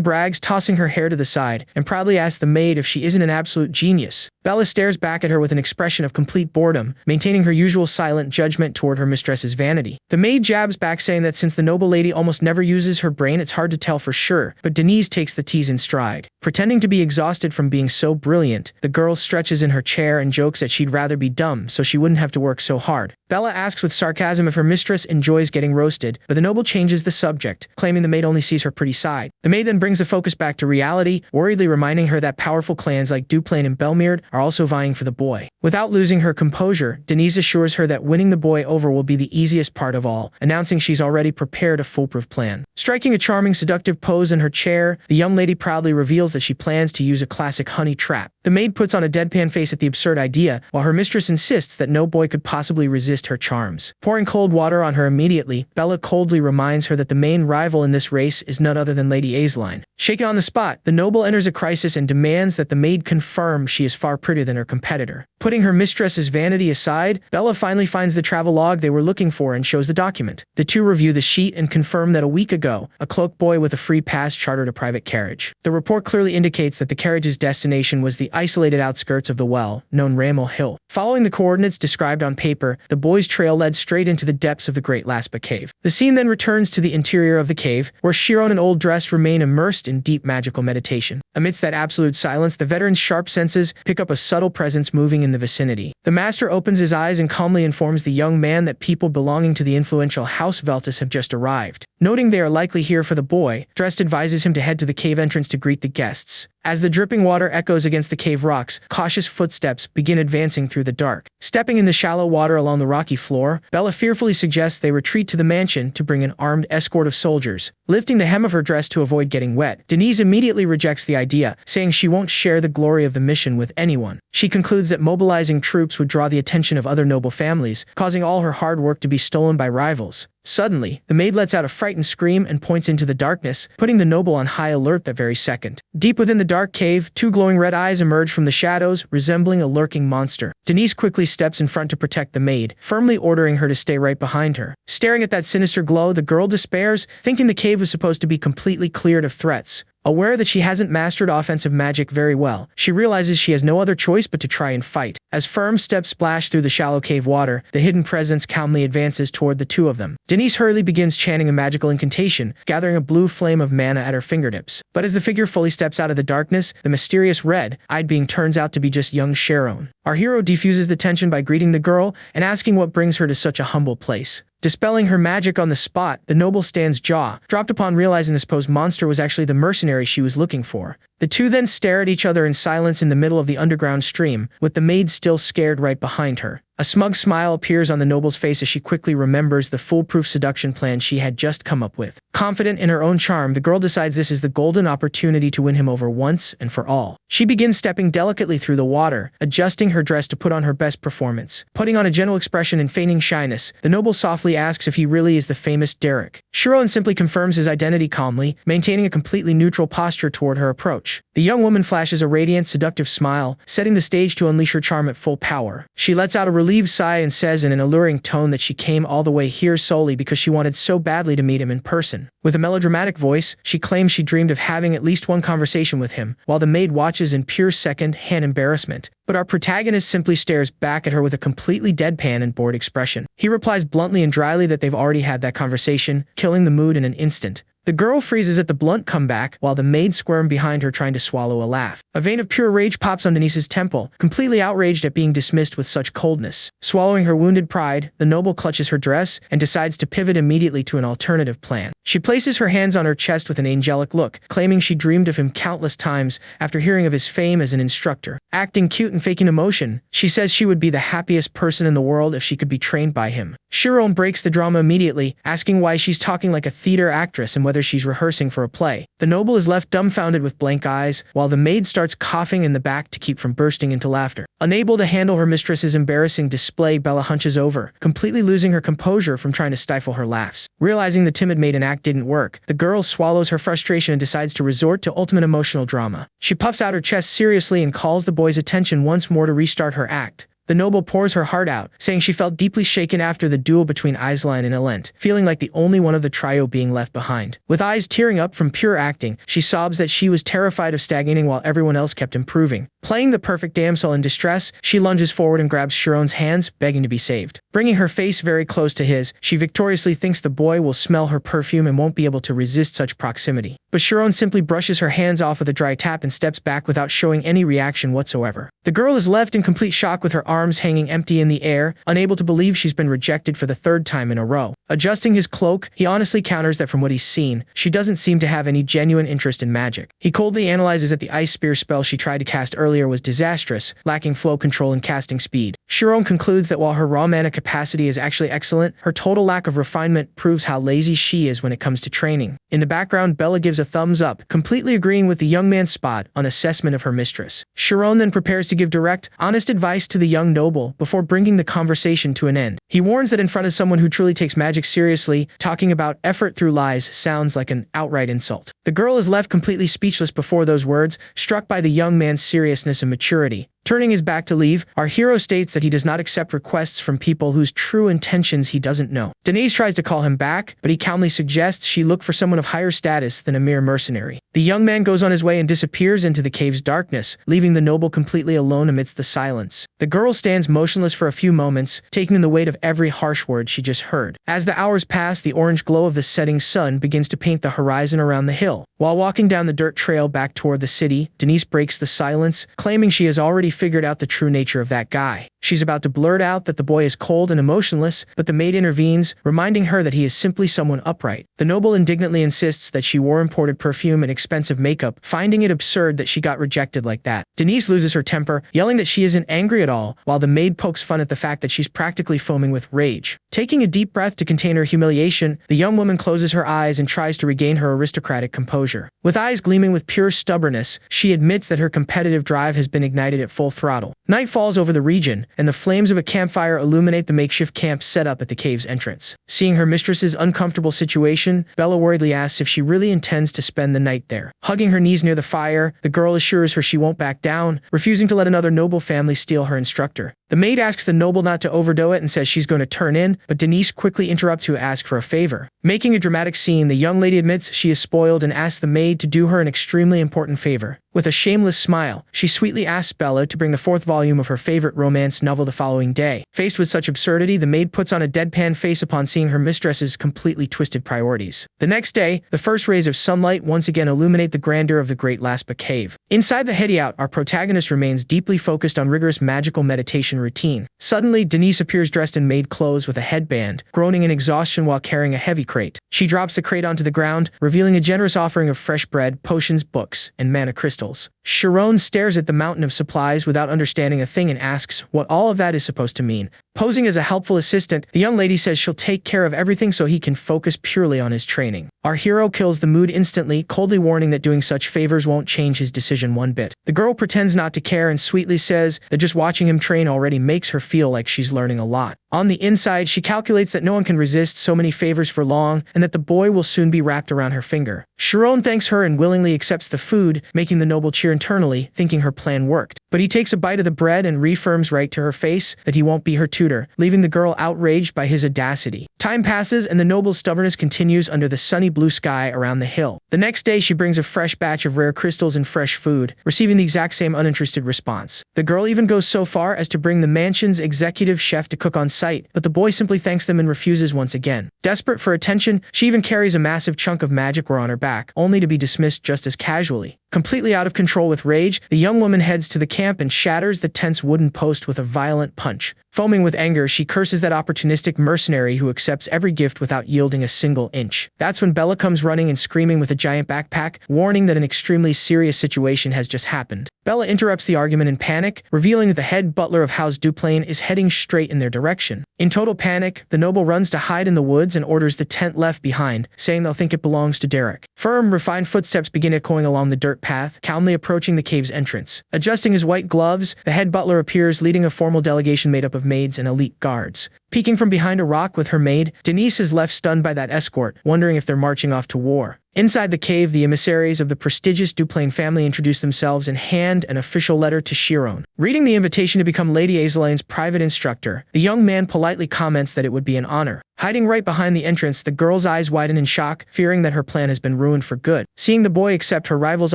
brags, tossing her hair to the side, and proudly asks the maid if she isn't an absolute genius. Bella stares back at her with an expression of complete boredom, maintaining her usual silent judgment toward her mistress's vanity. The maid jabs back, saying that since the noble lady almost never uses her brain, it's hard to tell for sure, but Denise takes the tease in stride. Pretending to be exhausted from being so brilliant, the girl stretches in her chair and jokes that she'd rather be dumb so she wouldn't have to work so hard. Bella asks with sarcasm if her mistress enjoys getting roasted, but the noble changes the subject, claiming the maid only sees her pretty side. The maid then brings the focus back to reality, worriedly reminding her that powerful clans like Duplain and Belmeard are also vying for the boy. Without losing her composure, Denise assures her that winning the boy over will be the easiest part of all, announcing she's already prepared a foolproof plan. Striking a charming, seductive pose in her chair, the young lady proudly reveals that she plans to use a classic honey trap. The maid puts on a deadpan face at the absurd idea, while her mistress insists that no boy could possibly resist her charms. Pouring cold water on her immediately, Bella coldly reminds her that the main rival in this race is none other than Lady Aisline. Shaken on the spot, the noble enters a crisis and demands that the maid confirm she is far prettier than her competitor. Putting her mistress's vanity aside, Bella finally finds the travelogue they were looking for and shows the document. The two review the sheet and confirm that a week ago, a cloak boy with a free pass chartered a private carriage. The report clearly indicates that the carriage's destination was the isolated outskirts of the well-known Ramel Hill. Following the coordinates described on paper, the boys' trail led straight into the depths of the Great Laspa Cave. The scene then returns to the interior of the cave, where Shiron and Old Dress remain immersed in deep magical meditation. Amidst that absolute silence, the veteran's sharp senses pick up a subtle presence moving in the vicinity. The master opens his eyes and calmly informs the young man that people belonging to the influential House Veltus have just arrived. Noting they are likely here for the boy, Drest advises him to head to the cave entrance to greet the guests. As the dripping water echoes against the cave rocks, cautious footsteps begin advancing through the dark. Stepping in the shallow water along the rocky floor, Bella fearfully suggests they retreat to the mansion to bring an armed escort of soldiers. Lifting the hem of her dress to avoid getting wet, Denise immediately rejects the idea, saying she won't share the glory of the mission with anyone. She concludes that mobilizing troops would draw the attention of other noble families, causing all her hard work to be stolen by rivals. Suddenly, the maid lets out a frightened scream and points into the darkness, putting the noble on high alert that very second. Deep within the dark cave, two glowing red eyes emerge from the shadows, resembling a lurking monster. Denise quickly steps in front to protect the maid, firmly ordering her to stay right behind her. Staring at that sinister glow, the girl despairs, thinking the cave was supposed to be completely cleared of threats. Aware that she hasn't mastered offensive magic very well, she realizes she has no other choice but to try and fight. As firm steps splash through the shallow cave water, the hidden presence calmly advances toward the two of them. Denise hurriedly begins chanting a magical incantation, gathering a blue flame of mana at her fingertips. But as the figure fully steps out of the darkness, the mysterious red-eyed being turns out to be just young Shiron. Our hero defuses the tension by greeting the girl and asking what brings her to such a humble place. Dispelling her magic on the spot, the noble stand's jaw dropped upon realizing the supposed monster was actually the mercenary she was looking for. The two then stare at each other in silence in the middle of the underground stream, with the maid still scared right behind her. A smug smile appears on the noble's face as she quickly remembers the foolproof seduction plan she had just come up with. Confident in her own charm, the girl decides this is the golden opportunity to win him over once and for all. She begins stepping delicately through the water, adjusting her dress to put on her best performance. Putting on a gentle expression and feigning shyness, the noble softly asks if he really is the famous Derek. Shiron simply confirms his identity calmly, maintaining a completely neutral posture toward her approach. The young woman flashes a radiant, seductive smile, setting the stage to unleash her charm at full power. She lets out a relieved sigh and says in an alluring tone that she came all the way here solely because she wanted so badly to meet him in person. With a melodramatic voice, she claims she dreamed of having at least one conversation with him, while the maid watches in pure second-hand embarrassment. But our protagonist simply stares back at her with a completely deadpan and bored expression. He replies bluntly and dryly that they've already had that conversation, killing the mood in an instant. The girl freezes at the blunt comeback, while the maid squirms behind her trying to swallow a laugh. A vein of pure rage pops on Denise's temple, completely outraged at being dismissed with such coldness. Swallowing her wounded pride, the noble clutches her dress and decides to pivot immediately to an alternative plan. She places her hands on her chest with an angelic look, claiming she dreamed of him countless times after hearing of his fame as an instructor. Acting cute and faking emotion, she says she would be the happiest person in the world if she could be trained by him. Shiron breaks the drama immediately, asking why she's talking like a theater actress and whether she's rehearsing for a play. The noble is left dumbfounded with blank eyes, while the maid starts coughing in the back to keep from bursting into laughter. Unable to handle her mistress's embarrassing display, Bella hunches over, completely losing her composure from trying to stifle her laughs. Realizing the timid maiden act didn't work, the girl swallows her frustration and decides to resort to ultimate emotional drama. She puffs out her chest seriously and calls the boy's attention once more to restart her act. The noble pours her heart out, saying she felt deeply shaken after the duel between Aisline and Elent, feeling like the only one of the trio being left behind. With eyes tearing up from pure acting, she sobs that she was terrified of stagnating while everyone else kept improving. Playing the perfect damsel in distress, she lunges forward and grabs Shiron's hands, begging to be saved. Bringing her face very close to his, she victoriously thinks the boy will smell her perfume and won't be able to resist such proximity. But Shiron simply brushes her hands off with a dry tap and steps back without showing any reaction whatsoever. The girl is left in complete shock with her arms hanging empty in the air, unable to believe she's been rejected for the third time in a row. Adjusting his cloak, he honestly counters that from what he's seen, she doesn't seem to have any genuine interest in magic. He coldly analyzes that the ice spear spell she tried to cast earlier was disastrous, lacking flow control and casting speed. Shiron concludes that while her raw mana capacity is actually excellent, her total lack of refinement proves how lazy she is when it comes to training. In the background, Bella gives a thumbs up, completely agreeing with the young man's spot on assessment of her mistress. Shiron then prepares to give direct, honest advice to the young noble before bringing the conversation to an end. He warns that in front of someone who truly takes magic seriously, talking about effort through lies sounds like an outright insult. The girl is left completely speechless before those words, struck by the young man's seriousness and maturity. Turning his back to leave, our hero states that he does not accept requests from people whose true intentions he doesn't know. Denise tries to call him back, but he calmly suggests she look for someone of higher status than a mere mercenary. The young man goes on his way and disappears into the cave's darkness, leaving the noble completely alone amidst the silence. The girl stands motionless for a few moments, taking in the weight of every harsh word she just heard. As the hours pass, the orange glow of the setting sun begins to paint the horizon around the hill. While walking down the dirt trail back toward the city, Denise breaks the silence, claiming she has already figured out the true nature of that guy. She's about to blurt out that the boy is cold and emotionless, but the maid intervenes, reminding her that he is simply someone upright. The noble indignantly insists that she wore imported perfume and expensive makeup, finding it absurd that she got rejected like that. Denise loses her temper, yelling that she isn't angry at all, while the maid pokes fun at the fact that she's practically foaming with rage. Taking a deep breath to contain her humiliation, the young woman closes her eyes and tries to regain her aristocratic composure. With eyes gleaming with pure stubbornness, she admits that her competitive drive has been ignited at full throttle. Night falls over the region, and the flames of a campfire illuminate the makeshift camp set up at the cave's entrance. Seeing her mistress's uncomfortable situation, Bella worriedly asks if she really intends to spend the night there. Hugging her knees near the fire, the girl assures her she won't back down, refusing to let another noble family steal her instructor. The maid asks the noble not to overdo it and says she's going to turn in, but Denise quickly interrupts to ask for a favor. Making a dramatic scene, the young lady admits she is spoiled and asks the maid to do her an extremely important favor. With a shameless smile, she sweetly asks Bella to bring the 4th volume of her favorite romance novel the following day. Faced with such absurdity, the maid puts on a deadpan face upon seeing her mistress's completely twisted priorities. The next day, the first rays of sunlight once again illuminate the grandeur of the Great Laspa Cave. Inside the hideout, our protagonist remains deeply focused on rigorous magical meditation routine. Suddenly, Denise appears dressed in maid clothes with a headband, groaning in exhaustion while carrying a heavy crate. She drops the crate onto the ground, revealing a generous offering of fresh bread, potions, books, and mana crystals. Sharon stares at the mountain of supplies without understanding a thing and asks what all of that is supposed to mean. Posing as a helpful assistant, the young lady says she'll take care of everything so he can focus purely on his training. Our hero kills the mood instantly, coldly warning that doing such favors won't change his decision one bit. The girl pretends not to care and sweetly says that just watching him train already makes her feel like she's learning a lot. On the inside, she calculates that no one can resist so many favors for long and that the boy will soon be wrapped around her finger. Sharon thanks her and willingly accepts the food, making the noble cheer internally, thinking her plan worked. But he takes a bite of the bread and reaffirms right to her face that he won't be her tutor, leaving the girl outraged by his audacity. Time passes and the noble's stubbornness continues under the sunny blue sky around the hill. The next day, she brings a fresh batch of rare crystals and fresh food, receiving the exact same uninterested response. The girl even goes so far as to bring the mansion's executive chef to cook on site, but the boy simply thanks them and refuses once again. Desperate for attention, she even carries a massive chunk of magic ore on her back, only to be dismissed just as casually. Completely out of control with rage, the young woman heads to the camp and shatters the tense wooden post with a violent punch. Foaming with anger, she curses that opportunistic mercenary who accepts every gift without yielding a single inch. That's when Bella comes running and screaming with a giant backpack, warning that an extremely serious situation has just happened. Bella interrupts the argument in panic, revealing that the head butler of House Duplain is heading straight in their direction. In total panic, the noble runs to hide in the woods and orders the tent left behind, saying they'll think it belongs to Derek. Firm, refined footsteps begin echoing along the dirt path, calmly approaching the cave's entrance. Adjusting his white gloves, the head butler appears leading a formal delegation made up of maids and elite guards. Peeking from behind a rock with her maid, Denise is left stunned by that escort, wondering if they're marching off to war. Inside the cave, the emissaries of the prestigious Duplain family introduce themselves and hand an official letter to Chiron. Reading the invitation to become Lady Azelane's private instructor, the young man politely comments that it would be an honor. Hiding right behind the entrance, the girl's eyes widen in shock, fearing that her plan has been ruined for good. Seeing the boy accept her rival's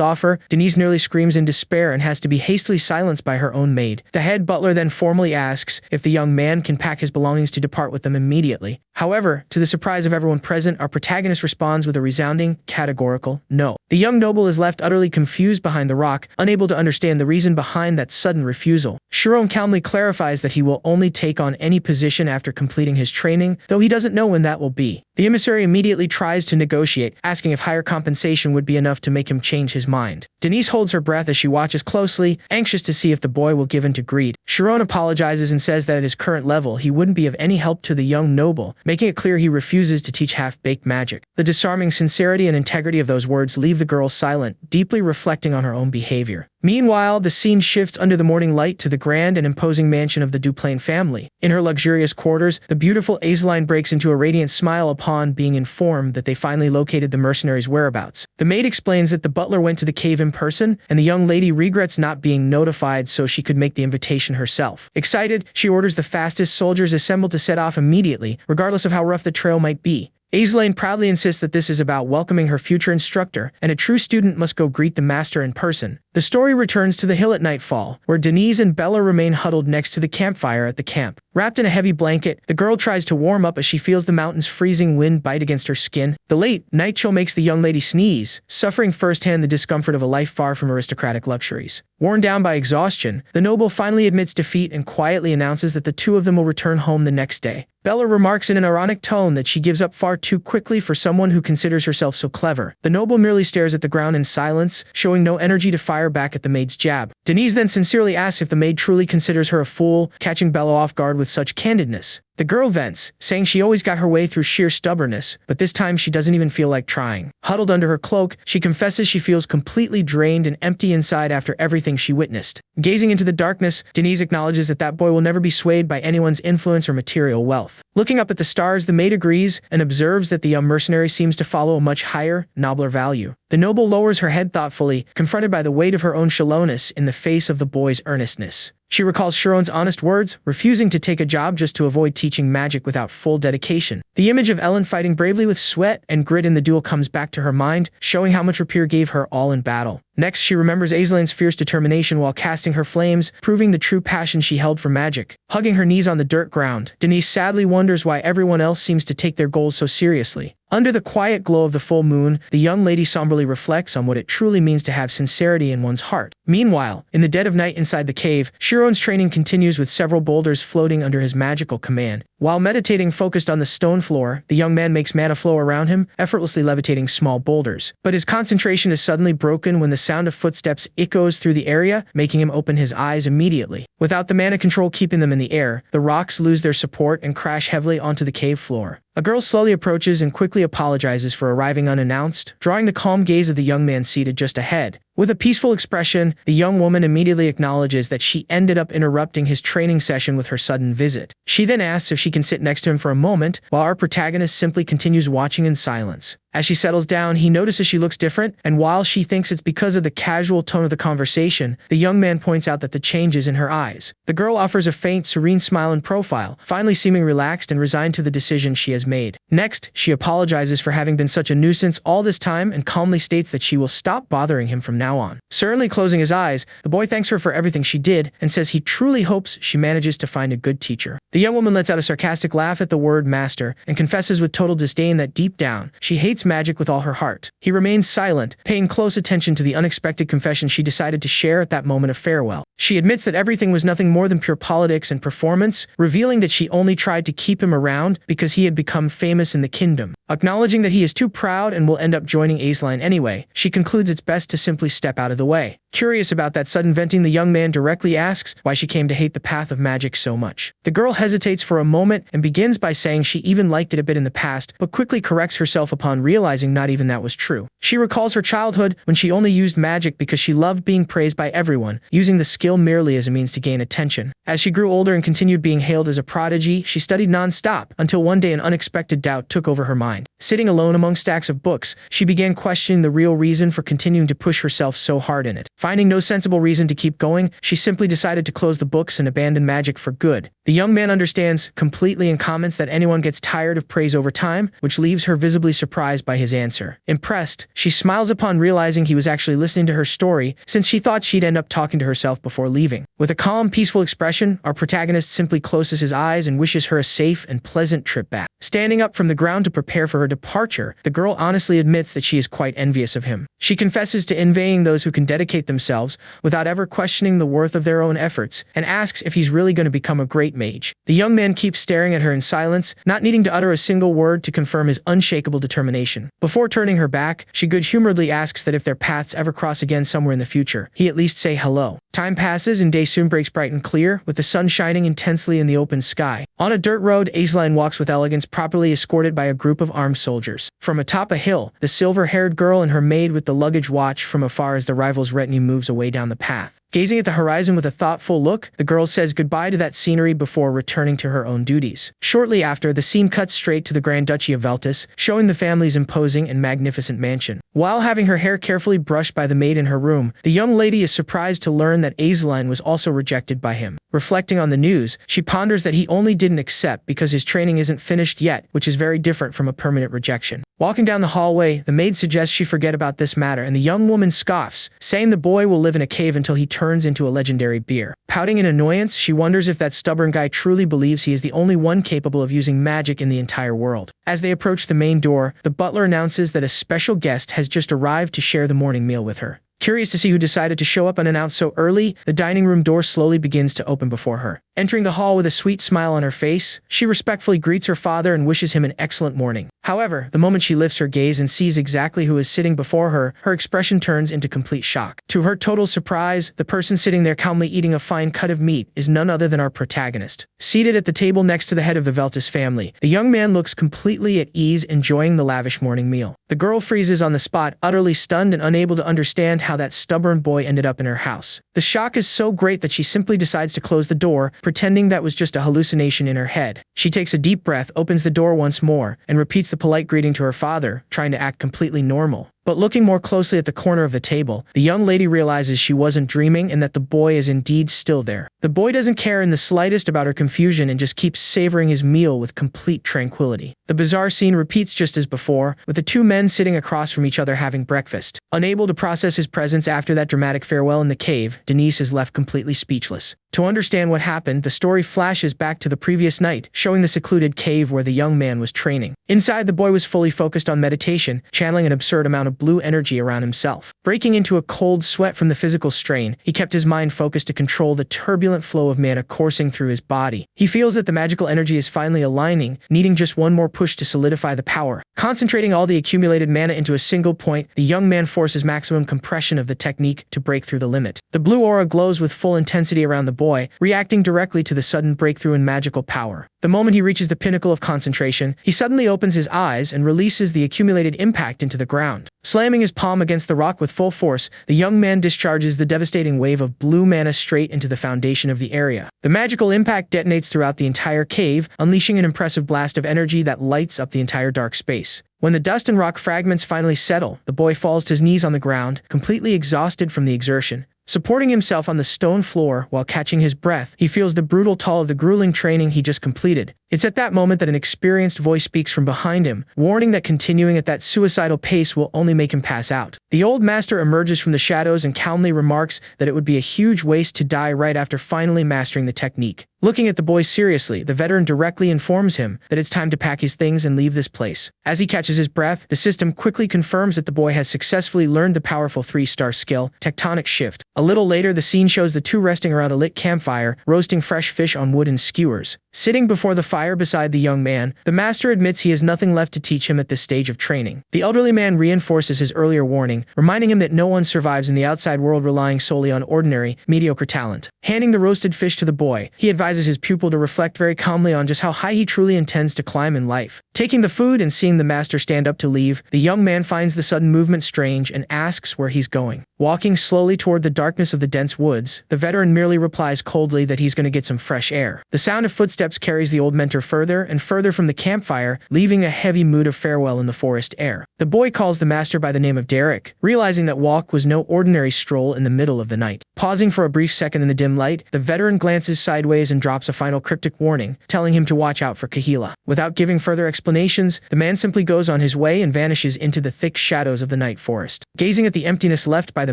offer, Denise nearly screams in despair and has to be hastily silenced by her own maid. The head butler then formally asks if the young man can pack his belongings to depart with them immediately. However, to the surprise of everyone present, our protagonist responds with a resounding, categorical no. The young noble is left utterly confused behind the rock, unable to understand the reason behind that sudden refusal. Chiron calmly clarifies that he will only take on any position after completing his training, though he doesn't know when that will be. The emissary immediately tries to negotiate, asking if higher compensation would be enough to make him change his mind. Denise holds her breath as she watches closely, anxious to see if the boy will give in to greed. Chiron apologizes and says that at his current level, he wouldn't be of any help to the young noble, making it clear he refuses to teach half-baked magic. The disarming sincerity and integrity of those words leave the girl silent, deeply reflecting on her own behavior. Meanwhile, the scene shifts under the morning light to the grand and imposing mansion of the Duplain family. In her luxurious quarters, the beautiful Azeline breaks into a radiant smile upon being informed that they finally located the mercenaries' whereabouts. The maid explains that the butler went to the cave in person, and the young lady regrets not being notified so she could make the invitation herself. Excited, she orders the fastest soldiers assembled to set off immediately, regardless of how rough the trail might be. Azeline proudly insists that this is about welcoming her future instructor, and a true student must go greet the master in person. The story returns to the hill at nightfall, where Denise and Bella remain huddled next to the campfire at the camp. Wrapped in a heavy blanket, the girl tries to warm up as she feels the mountain's freezing wind bite against her skin. The late night chill makes the young lady sneeze, suffering firsthand the discomfort of a life far from aristocratic luxuries. Worn down by exhaustion, the noble finally admits defeat and quietly announces that the two of them will return home the next day. Bella remarks in an ironic tone that she gives up far too quickly for someone who considers herself so clever. The noble merely stares at the ground in silence, showing no energy to fire back at the maid's jab. Denise then sincerely asks if the maid truly considers her a fool, catching Bella off guard with such candidness. The girl vents, saying she always got her way through sheer stubbornness, but this time she doesn't even feel like trying. Huddled under her cloak, she confesses she feels completely drained and empty inside after everything she witnessed. Gazing into the darkness, Denise acknowledges that that boy will never be swayed by anyone's influence or material wealth. Looking up at the stars, the maid agrees and observes that the young mercenary seems to follow a much higher, nobler value. The noble lowers her head thoughtfully, confronted by the weight of her own shallowness in the face of the boy's earnestness. She recalls Chiron's honest words, refusing to take a job just to avoid teaching magic without full dedication. The image of Ellen fighting bravely with sweat and grit in the duel comes back to her mind, showing how much Rapier gave her all in battle. Next, she remembers Azeline's fierce determination while casting her flames, proving the true passion she held for magic. Hugging her knees on the dirt ground, Denise sadly wonders why everyone else seems to take their goals so seriously. Under the quiet glow of the full moon, the young lady somberly reflects on what it truly means to have sincerity in one's heart. Meanwhile, in the dead of night inside the cave, Chiron's training continues with several boulders floating under his magical command. While meditating focused on the stone floor, the young man makes mana flow around him, effortlessly levitating small boulders. But his concentration is suddenly broken when the sound of footsteps echoes through the area, making him open his eyes immediately. Without the mana control keeping them in the air, the rocks lose their support and crash heavily onto the cave floor. A girl slowly approaches and quickly apologizes for arriving unannounced, drawing the calm gaze of the young man seated just ahead. With a peaceful expression, the young woman immediately acknowledges that she ended up interrupting his training session with her sudden visit. She then asks if she can sit next to him for a moment, while our protagonist simply continues watching in silence. As she settles down, he notices she looks different, and while she thinks it's because of the casual tone of the conversation, the young man points out that the change is in her eyes. The girl offers a faint, serene smile in profile, finally seeming relaxed and resigned to the decision she has made. Next, she apologizes for having been such a nuisance all this time and calmly states that she will stop bothering him from now on. Certainly closing his eyes, the boy thanks her for everything she did and says he truly hopes she manages to find a good teacher. The young woman lets out a sarcastic laugh at the word master and confesses with total disdain that deep down, she hates magic with all her heart. He remains silent, paying close attention to the unexpected confession she decided to share at that moment of farewell. She admits that everything was nothing more than pure politics and performance, revealing that she only tried to keep him around because he had become famous in the kingdom. Acknowledging that he is too proud and will end up joining Azeline anyway, she concludes it's best to simply step out of the way. Curious about that sudden venting, the young man directly asks why she came to hate the path of magic so much. The girl hesitates for a moment and begins by saying she even liked it a bit in the past, but quickly corrects herself upon realizing not even that was true. She recalls her childhood when she only used magic because she loved being praised by everyone, using the skill merely as a means to gain attention. As she grew older and continued being hailed as a prodigy, she studied non-stop, until one day an unexpected doubt took over her mind. Sitting alone among stacks of books, she began questioning the real reason for continuing to push herself so hard in it. Finding no sensible reason to keep going, she simply decided to close the books and abandon magic for good. The young man understands completely and comments that anyone gets tired of praise over time, which leaves her visibly surprised by his answer. Impressed, she smiles upon realizing he was actually listening to her story, since she thought she'd end up talking to herself before leaving. With a calm, peaceful expression, our protagonist simply closes his eyes and wishes her a safe and pleasant trip back. Standing up from the ground to prepare for her departure, the girl honestly admits that she is quite envious of him. She confesses to envying those who can dedicate themselves without ever questioning the worth of their own efforts, and asks if he's really going to become a great mage. The young man keeps staring at her in silence, not needing to utter a single word to confirm his unshakable determination. Before turning her back, she good-humoredly asks that if their paths ever cross again somewhere in the future, he at least say hello. Time passes. passes and day soon breaks bright and clear, with the sun shining intensely in the open sky. On a dirt road, Aisline walks with elegance, properly escorted by a group of armed soldiers. From atop a hill, the silver-haired girl and her maid with the luggage watch from afar as the rival's retinue moves away down the path. Gazing at the horizon with a thoughtful look, the girl says goodbye to that scenery before returning to her own duties. Shortly after, the scene cuts straight to the Grand Duchy of Veltus, showing the family's imposing and magnificent mansion. While having her hair carefully brushed by the maid in her room, the young lady is surprised to learn that Aisline was also rejected by him. Reflecting on the news, she ponders that he only didn't accept because his training isn't finished yet, which is very different from a permanent rejection. Walking down the hallway, the maid suggests she forget about this matter, and the young woman scoffs, saying the boy will live in a cave until he turns into a legendary beer. Pouting in annoyance, she wonders if that stubborn guy truly believes he is the only one capable of using magic in the entire world. As they approach the main door, the butler announces that a special guest has just arrived to share the morning meal with her. Curious to see who decided to show up unannounced so early, the dining room door slowly begins to open before her. Entering the hall with a sweet smile on her face, she respectfully greets her father and wishes him an excellent morning. However, the moment she lifts her gaze and sees exactly who is sitting before her, her expression turns into complete shock. To her total surprise, the person sitting there calmly eating a fine cut of meat is none other than our protagonist. Seated at the table next to the head of the Veltus family, the young man looks completely at ease, enjoying the lavish morning meal. The girl freezes on the spot, utterly stunned and unable to understand how that stubborn boy ended up in her house. The shock is so great that she simply decides to close the door, pretending that was just a hallucination in her head. She takes a deep breath, opens the door once more, and repeats the polite greeting to her father, trying to act completely normal. But looking more closely at the corner of the table, the young lady realizes she wasn't dreaming and that the boy is indeed still there. The boy doesn't care in the slightest about her confusion and just keeps savoring his meal with complete tranquility. The bizarre scene repeats just as before, with the two men sitting across from each other having breakfast. Unable to process his presence after that dramatic farewell in the cave, Denise is left completely speechless. To understand what happened, the story flashes back to the previous night, showing the secluded cave where the young man was training. Inside, the boy was fully focused on meditation, channeling an absurd amount of blue energy around himself. Breaking into a cold sweat from the physical strain, he kept his mind focused to control the turbulent flow of mana coursing through his body. He feels that the magical energy is finally aligning, needing just one more push to solidify the power. Concentrating all the accumulated mana into a single point, the young man forces maximum compression of the technique to break through the limit. The blue aura glows with full intensity around the boy, reacting directly to the sudden breakthrough in magical power. The moment he reaches the pinnacle of concentration, he suddenly opens his eyes and releases the accumulated impact into the ground. Slamming his palm against the rock with full force, the young man discharges the devastating wave of blue mana straight into the foundation of the area. The magical impact detonates throughout the entire cave, unleashing an impressive blast of energy that lights up the entire dark space. When the dust and rock fragments finally settle, the boy falls to his knees on the ground, completely exhausted from the exertion. Supporting himself on the stone floor while catching his breath, he feels the brutal toll of the grueling training he just completed. It's at that moment that an experienced voice speaks from behind him, warning that continuing at that suicidal pace will only make him pass out. The old master emerges from the shadows and calmly remarks that it would be a huge waste to die right after finally mastering the technique. Looking at the boy seriously, the veteran directly informs him that it's time to pack his things and leave this place. As he catches his breath, the system quickly confirms that the boy has successfully learned the powerful 3-star skill, Tectonic Shift. A little later, the scene shows the two resting around a lit campfire, roasting fresh fish on wooden skewers. Sitting before the fire beside the young man, the master admits he has nothing left to teach him at this stage of training. The elderly man reinforces his earlier warning, reminding him that no one survives in the outside world relying solely on ordinary, mediocre talent. Handing the roasted fish to the boy, he advises his pupil to reflect very calmly on just how high he truly intends to climb in life. Taking the food and seeing the master stand up to leave, the young man finds the sudden movement strange and asks where he's going. Walking slowly toward the darkness of the dense woods, the veteran merely replies coldly that he's going to get some fresh air. The sound of footsteps carries the old mentor further and further from the campfire, leaving a heavy mood of farewell in the forest air. The boy calls the master by the name of Derek, realizing that walk was no ordinary stroll in the middle of the night. Pausing for a brief second in the dim light, the veteran glances sideways and drops a final cryptic warning, telling him to watch out for Kahila. Without giving further explanations, the man simply goes on his way and vanishes into the thick shadows of the night forest. Gazing at the emptiness left by the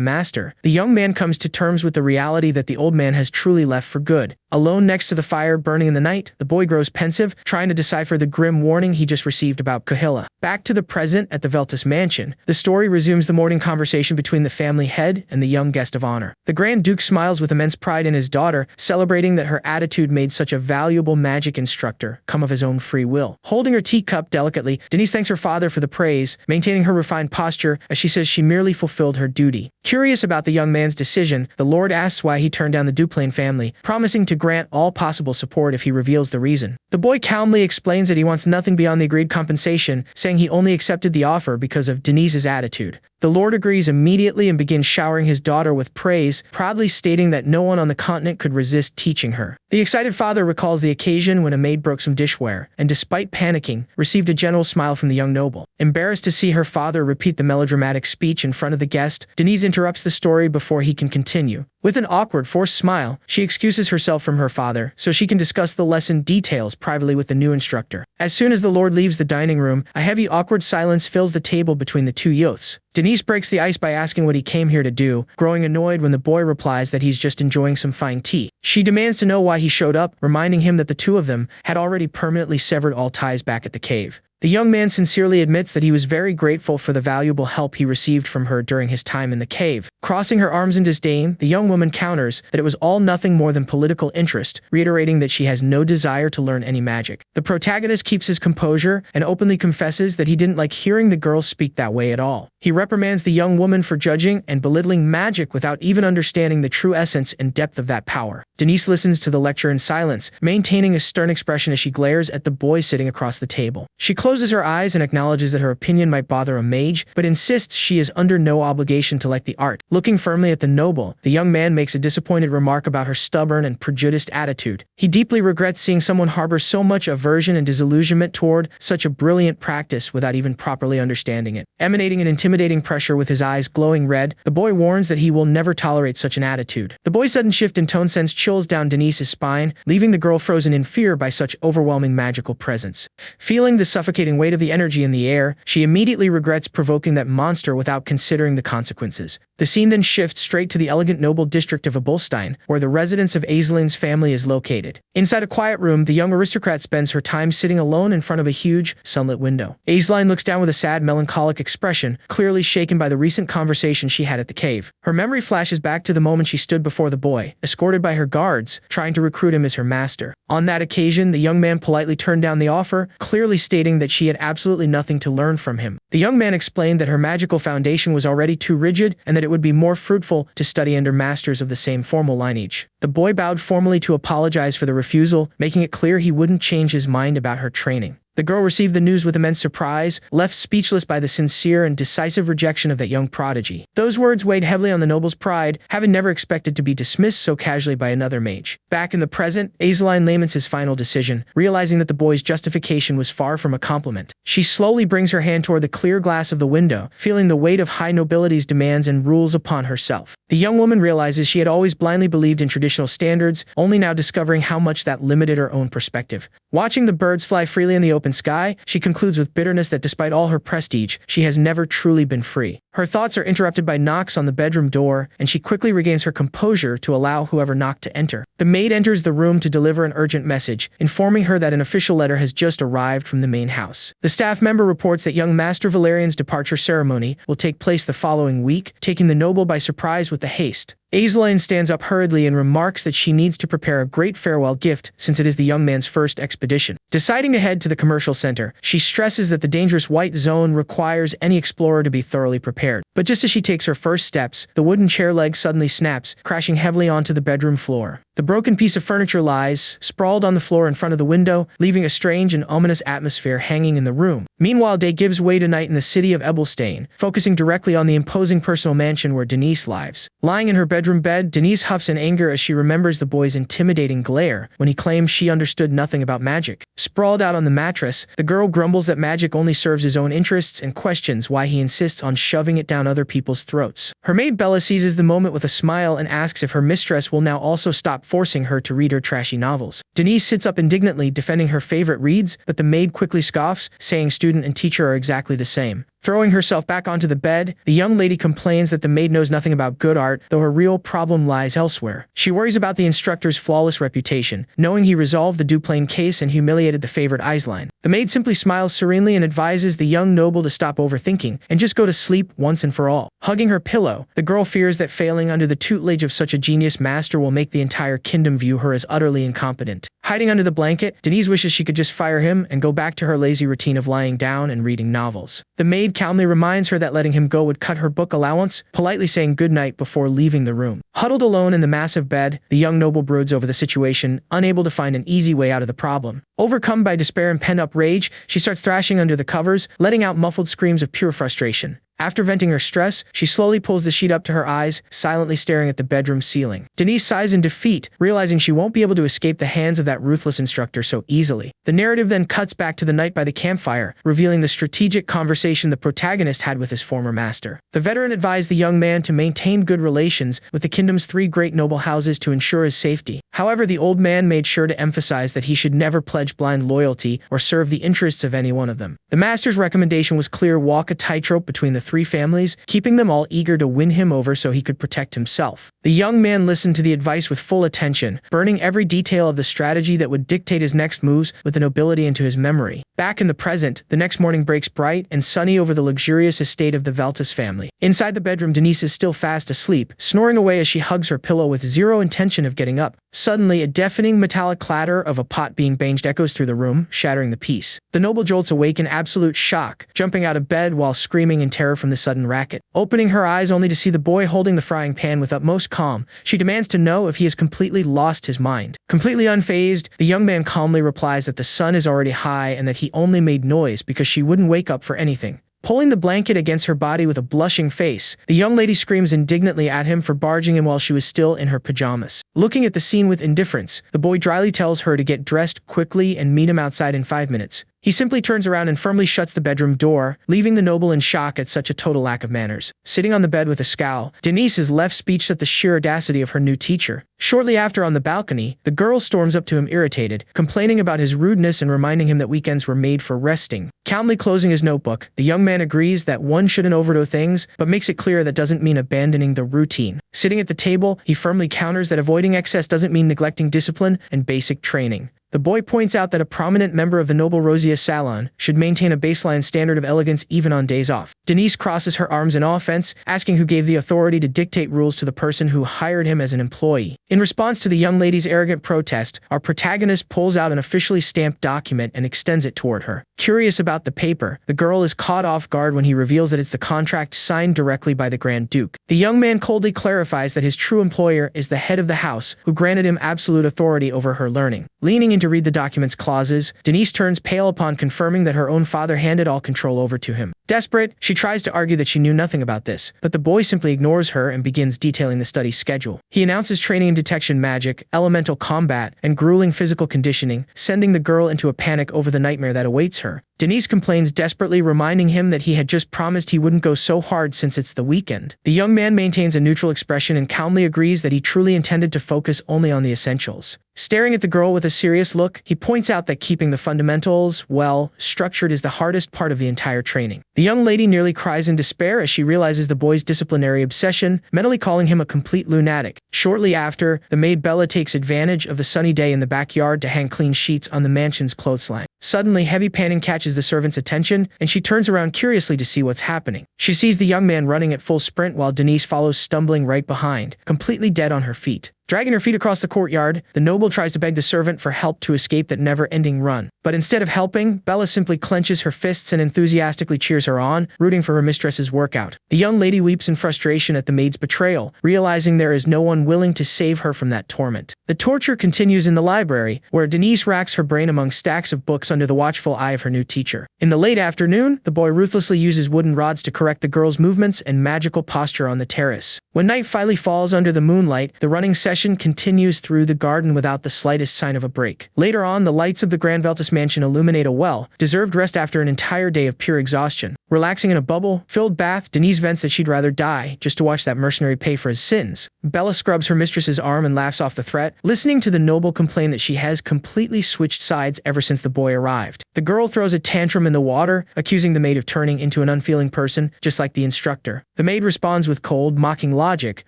master, the young man comes to terms with the reality that the old man has truly left for good. Alone next to the fire burning in the night, the boy grows pensive, trying to decipher the grim warning he just received about Kahila. Back to the present at the Veltus mansion, the story resumes the morning conversation between the family head and the young guest of honor. The Grand Duke smiles with immense pride in his daughter, celebrating that her attitude made such a valuable magic instructor come of his own free will. Holding her teacup delicately, Denise thanks her father for the praise, maintaining her refined posture as she says she merely fulfilled her duty. Curious about the young man's decision, the Lord asks why he turned down the Duplain family, promising to grant all possible support if he reveals the reason. The boy calmly explains that he wants nothing beyond the agreed compensation, saying he only accepted the offer because of Denise's attitude. The Lord agrees immediately and begins showering his daughter with praise, proudly stating that no one on the continent could resist teaching her. The excited father recalls the occasion when a maid broke some dishware, and despite panicking, received a general smile from the young noble. Embarrassed to see her father repeat the melodramatic speech in front of the guest, Denise interrupts the story before he can continue. With an awkward, forced smile, she excuses herself from her father so she can discuss the lesson details privately with the new instructor. As soon as the Lord leaves the dining room, a heavy, awkward silence fills the table between the two youths. Denise breaks the ice by asking what he came here to do, growing annoyed when the boy replies that he's just enjoying some fine tea. She demands to know why he showed up, reminding him that the two of them had already permanently severed all ties back at the cave. The young man sincerely admits that he was very grateful for the valuable help he received from her during his time in the cave. Crossing her arms in disdain, the young woman counters that it was all nothing more than political interest, reiterating that she has no desire to learn any magic. The protagonist keeps his composure and openly confesses that he didn't like hearing the girls speak that way at all. He reprimands the young woman for judging and belittling magic without even understanding the true essence and depth of that power. Denise listens to the lecture in silence, maintaining a stern expression as she glares at the boy sitting across the table. She closes her eyes and acknowledges that her opinion might bother a mage, but insists she is under no obligation to like the art. Looking firmly at the noble, the young man makes a disappointed remark about her stubborn and prejudiced attitude. He deeply regrets seeing someone harbor so much aversion and disillusionment toward such a brilliant practice without even properly understanding it. Emanating an intimidating pressure with his eyes glowing red, the boy warns that he will never tolerate such an attitude. The boy's sudden shift in tone sends chills down Denise's spine, leaving the girl frozen in fear by such overwhelming magical presence. Feeling the suffocating weight of the energy in the air, she immediately regrets provoking that monster without considering the consequences. The scene then shifts straight to the elegant noble district of Abulstein, where the residence of Aislin's family is located. Inside a quiet room, the young aristocrat spends her time sitting alone in front of a huge, sunlit window. Aislinn looks down with a sad, melancholic expression, clearly shaken by the recent conversation she had at the cave. Her memory flashes back to the moment she stood before the boy, escorted by her guards, trying to recruit him as her master. On that occasion, the young man politely turned down the offer, clearly stating that she had absolutely nothing to learn from him. The young man explained that her magical foundation was already too rigid and that it would be more fruitful to study under masters of the same formal lineage. The boy bowed formally to apologize for the refusal, making it clear he wouldn't change his mind about her training. The girl received the news with immense surprise, left speechless by the sincere and decisive rejection of that young prodigy. Those words weighed heavily on the noble's pride, having never expected to be dismissed so casually by another mage. Back in the present, Aislinn laments his final decision, realizing that the boy's justification was far from a compliment. She slowly brings her hand toward the clear glass of the window, feeling the weight of high nobility's demands and rules upon herself. The young woman realizes she had always blindly believed in traditional standards, only now discovering how much that limited her own perspective. Watching the birds fly freely in the open sky, she concludes with bitterness that despite all her prestige, she has never truly been free. Her thoughts are interrupted by knocks on the bedroom door, and she quickly regains her composure to allow whoever knocked to enter. The maid enters the room to deliver an urgent message, informing her that an official letter has just arrived from the main house. The staff member reports that young Master Valerian's departure ceremony will take place the following week, taking the noble by surprise with the haste. Aislinn stands up hurriedly and remarks that she needs to prepare a great farewell gift since it is the young man's first expedition. Deciding to head to the commercial center, she stresses that the dangerous white zone requires any explorer to be thoroughly prepared. But just as she takes her first steps, the wooden chair leg suddenly snaps, crashing heavily onto the bedroom floor. The broken piece of furniture lies, sprawled on the floor in front of the window, leaving a strange and ominous atmosphere hanging in the room. Meanwhile, day gives way to night in the city of Ebelstein, focusing directly on the imposing personal mansion where Denise lives. Lying in her bedroom bed, Denise huffs in anger as she remembers the boy's intimidating glare when he claimed she understood nothing about magic. Sprawled out on the mattress, the girl grumbles that magic only serves his own interests and questions why he insists on shoving it down other people's throats. Her maid Bella seizes the moment with a smile and asks if her mistress will now also stop forcing her to read her trashy novels. Denise sits up indignantly, defending her favorite reads, but the maid quickly scoffs, saying student and teacher are exactly the same. Throwing herself back onto the bed, the young lady complains that the maid knows nothing about good art, though her real problem lies elsewhere. She worries about the instructor's flawless reputation, knowing he resolved the Duplain case and humiliated the favorite Eislein. The maid simply smiles serenely and advises the young noble to stop overthinking and just go to sleep once and for all. Hugging her pillow, the girl fears that failing under the tutelage of such a genius master will make the entire kingdom view her as utterly incompetent. Hiding under the blanket, Denise wishes she could just fire him and go back to her lazy routine of lying down and reading novels. The maid calmly reminds her that letting him go would cut her book allowance, politely saying goodnight before leaving the room. Huddled alone in the massive bed, the young noble broods over the situation, unable to find an easy way out of the problem. Overcome by despair and pent-up rage, she starts thrashing under the covers, letting out muffled screams of pure frustration. After venting her stress, she slowly pulls the sheet up to her eyes, silently staring at the bedroom ceiling. Denise sighs in defeat, realizing she won't be able to escape the hands of that ruthless instructor so easily. The narrative then cuts back to the night by the campfire, revealing the strategic conversation the protagonist had with his former master. The veteran advised the young man to maintain good relations with the kingdom's 3 great noble houses to ensure his safety. However, the old man made sure to emphasize that he should never pledge blind loyalty or serve the interests of any one of them. The master's recommendation was clear: walk a tightrope between the 3 families, keeping them all eager to win him over so he could protect himself. The young man listened to the advice with full attention, burning every detail of the strategy that would dictate his next moves with the nobility into his memory. Back in the present, the next morning breaks bright and sunny over the luxurious estate of the Veltus family. Inside the bedroom, Denise is still fast asleep, snoring away as she hugs her pillow with zero intention of getting up. Suddenly, a deafening metallic clatter of a pot being banged echoes through the room, shattering the peace. The noble jolts awake in absolute shock, jumping out of bed while screaming in terror from the sudden racket. Opening her eyes only to see the boy holding the frying pan with utmost calm, she demands to know if he has completely lost his mind. Completely unfazed, the young man calmly replies that the sun is already high and that he only made noise because she wouldn't wake up for anything. Pulling the blanket against her body with a blushing face, the young lady screams indignantly at him for barging in while she was still in her pajamas. Looking at the scene with indifference, the boy dryly tells her to get dressed quickly and meet him outside in 5 minutes. He simply turns around and firmly shuts the bedroom door, leaving the noble in shock at such a total lack of manners. Sitting on the bed with a scowl, Denise is left speechless at the sheer audacity of her new teacher. Shortly after, on the balcony, the girl storms up to him irritated, complaining about his rudeness and reminding him that weekends were made for resting. Calmly closing his notebook, the young man agrees that one shouldn't overdo things, but makes it clear that doesn't mean abandoning the routine. Sitting at the table, he firmly counters that avoiding excess doesn't mean neglecting discipline and basic training. The boy points out that a prominent member of the noble Rosia salon should maintain a baseline standard of elegance even on days off. Denise crosses her arms in offense, asking who gave the authority to dictate rules to the person who hired him as an employee. In response to the young lady's arrogant protest, our protagonist pulls out an officially stamped document and extends it toward her. Curious about the paper, the girl is caught off guard when he reveals that it's the contract signed directly by the Grand Duke. The young man coldly clarifies that his true employer is the head of the house, who granted him absolute authority over her learning. Leaning in to read the document's clauses, Denise turns pale upon confirming that her own father handed all control over to him. Desperate, she tries to argue that she knew nothing about this, but the boy simply ignores her and begins detailing the study schedule. He announces training in detection magic, elemental combat, and grueling physical conditioning, sending the girl into a panic over the nightmare that awaits her. Denise complains desperately, reminding him that he had just promised he wouldn't go so hard since it's the weekend. The young man maintains a neutral expression and calmly agrees that he truly intended to focus only on the essentials. Staring at the girl with a serious look, he points out that keeping the fundamentals, well, structured is the hardest part of the entire training. The young lady nearly cries in despair as she realizes the boy's disciplinary obsession, mentally calling him a complete lunatic. Shortly after, the maid Bella takes advantage of the sunny day in the backyard to hang clean sheets on the mansion's clothesline. Suddenly, heavy panting catches the servant's attention, and she turns around curiously to see what's happening. She sees the young man running at full sprint while Denise follows, stumbling right behind, completely dead on her feet. Dragging her feet across the courtyard, the noble tries to beg the servant for help to escape that never-ending run. But instead of helping, Bella simply clenches her fists and enthusiastically cheers her on, rooting for her mistress's workout. The young lady weeps in frustration at the maid's betrayal, realizing there is no one willing to save her from that torment. The torture continues in the library, where Denise racks her brain among stacks of books under the watchful eye of her new teacher. In the late afternoon, the boy ruthlessly uses wooden rods to correct the girl's movements and magical posture on the terrace. When night finally falls under the moonlight, the running session continues through the garden without the slightest sign of a break. Later on, the lights of the Grand Veltus mansion illuminate a well-deserved rest after an entire day of pure exhaustion. Relaxing in a bubble-filled bath, Denise vents that she'd rather die just to watch that mercenary pay for his sins. Bella scrubs her mistress's arm and laughs off the threat, listening to the noble complain that she has completely switched sides ever since the boy arrived. The girl throws a tantrum in the water, accusing the maid of turning into an unfeeling person, just like the instructor. The maid responds with cold, mocking logic,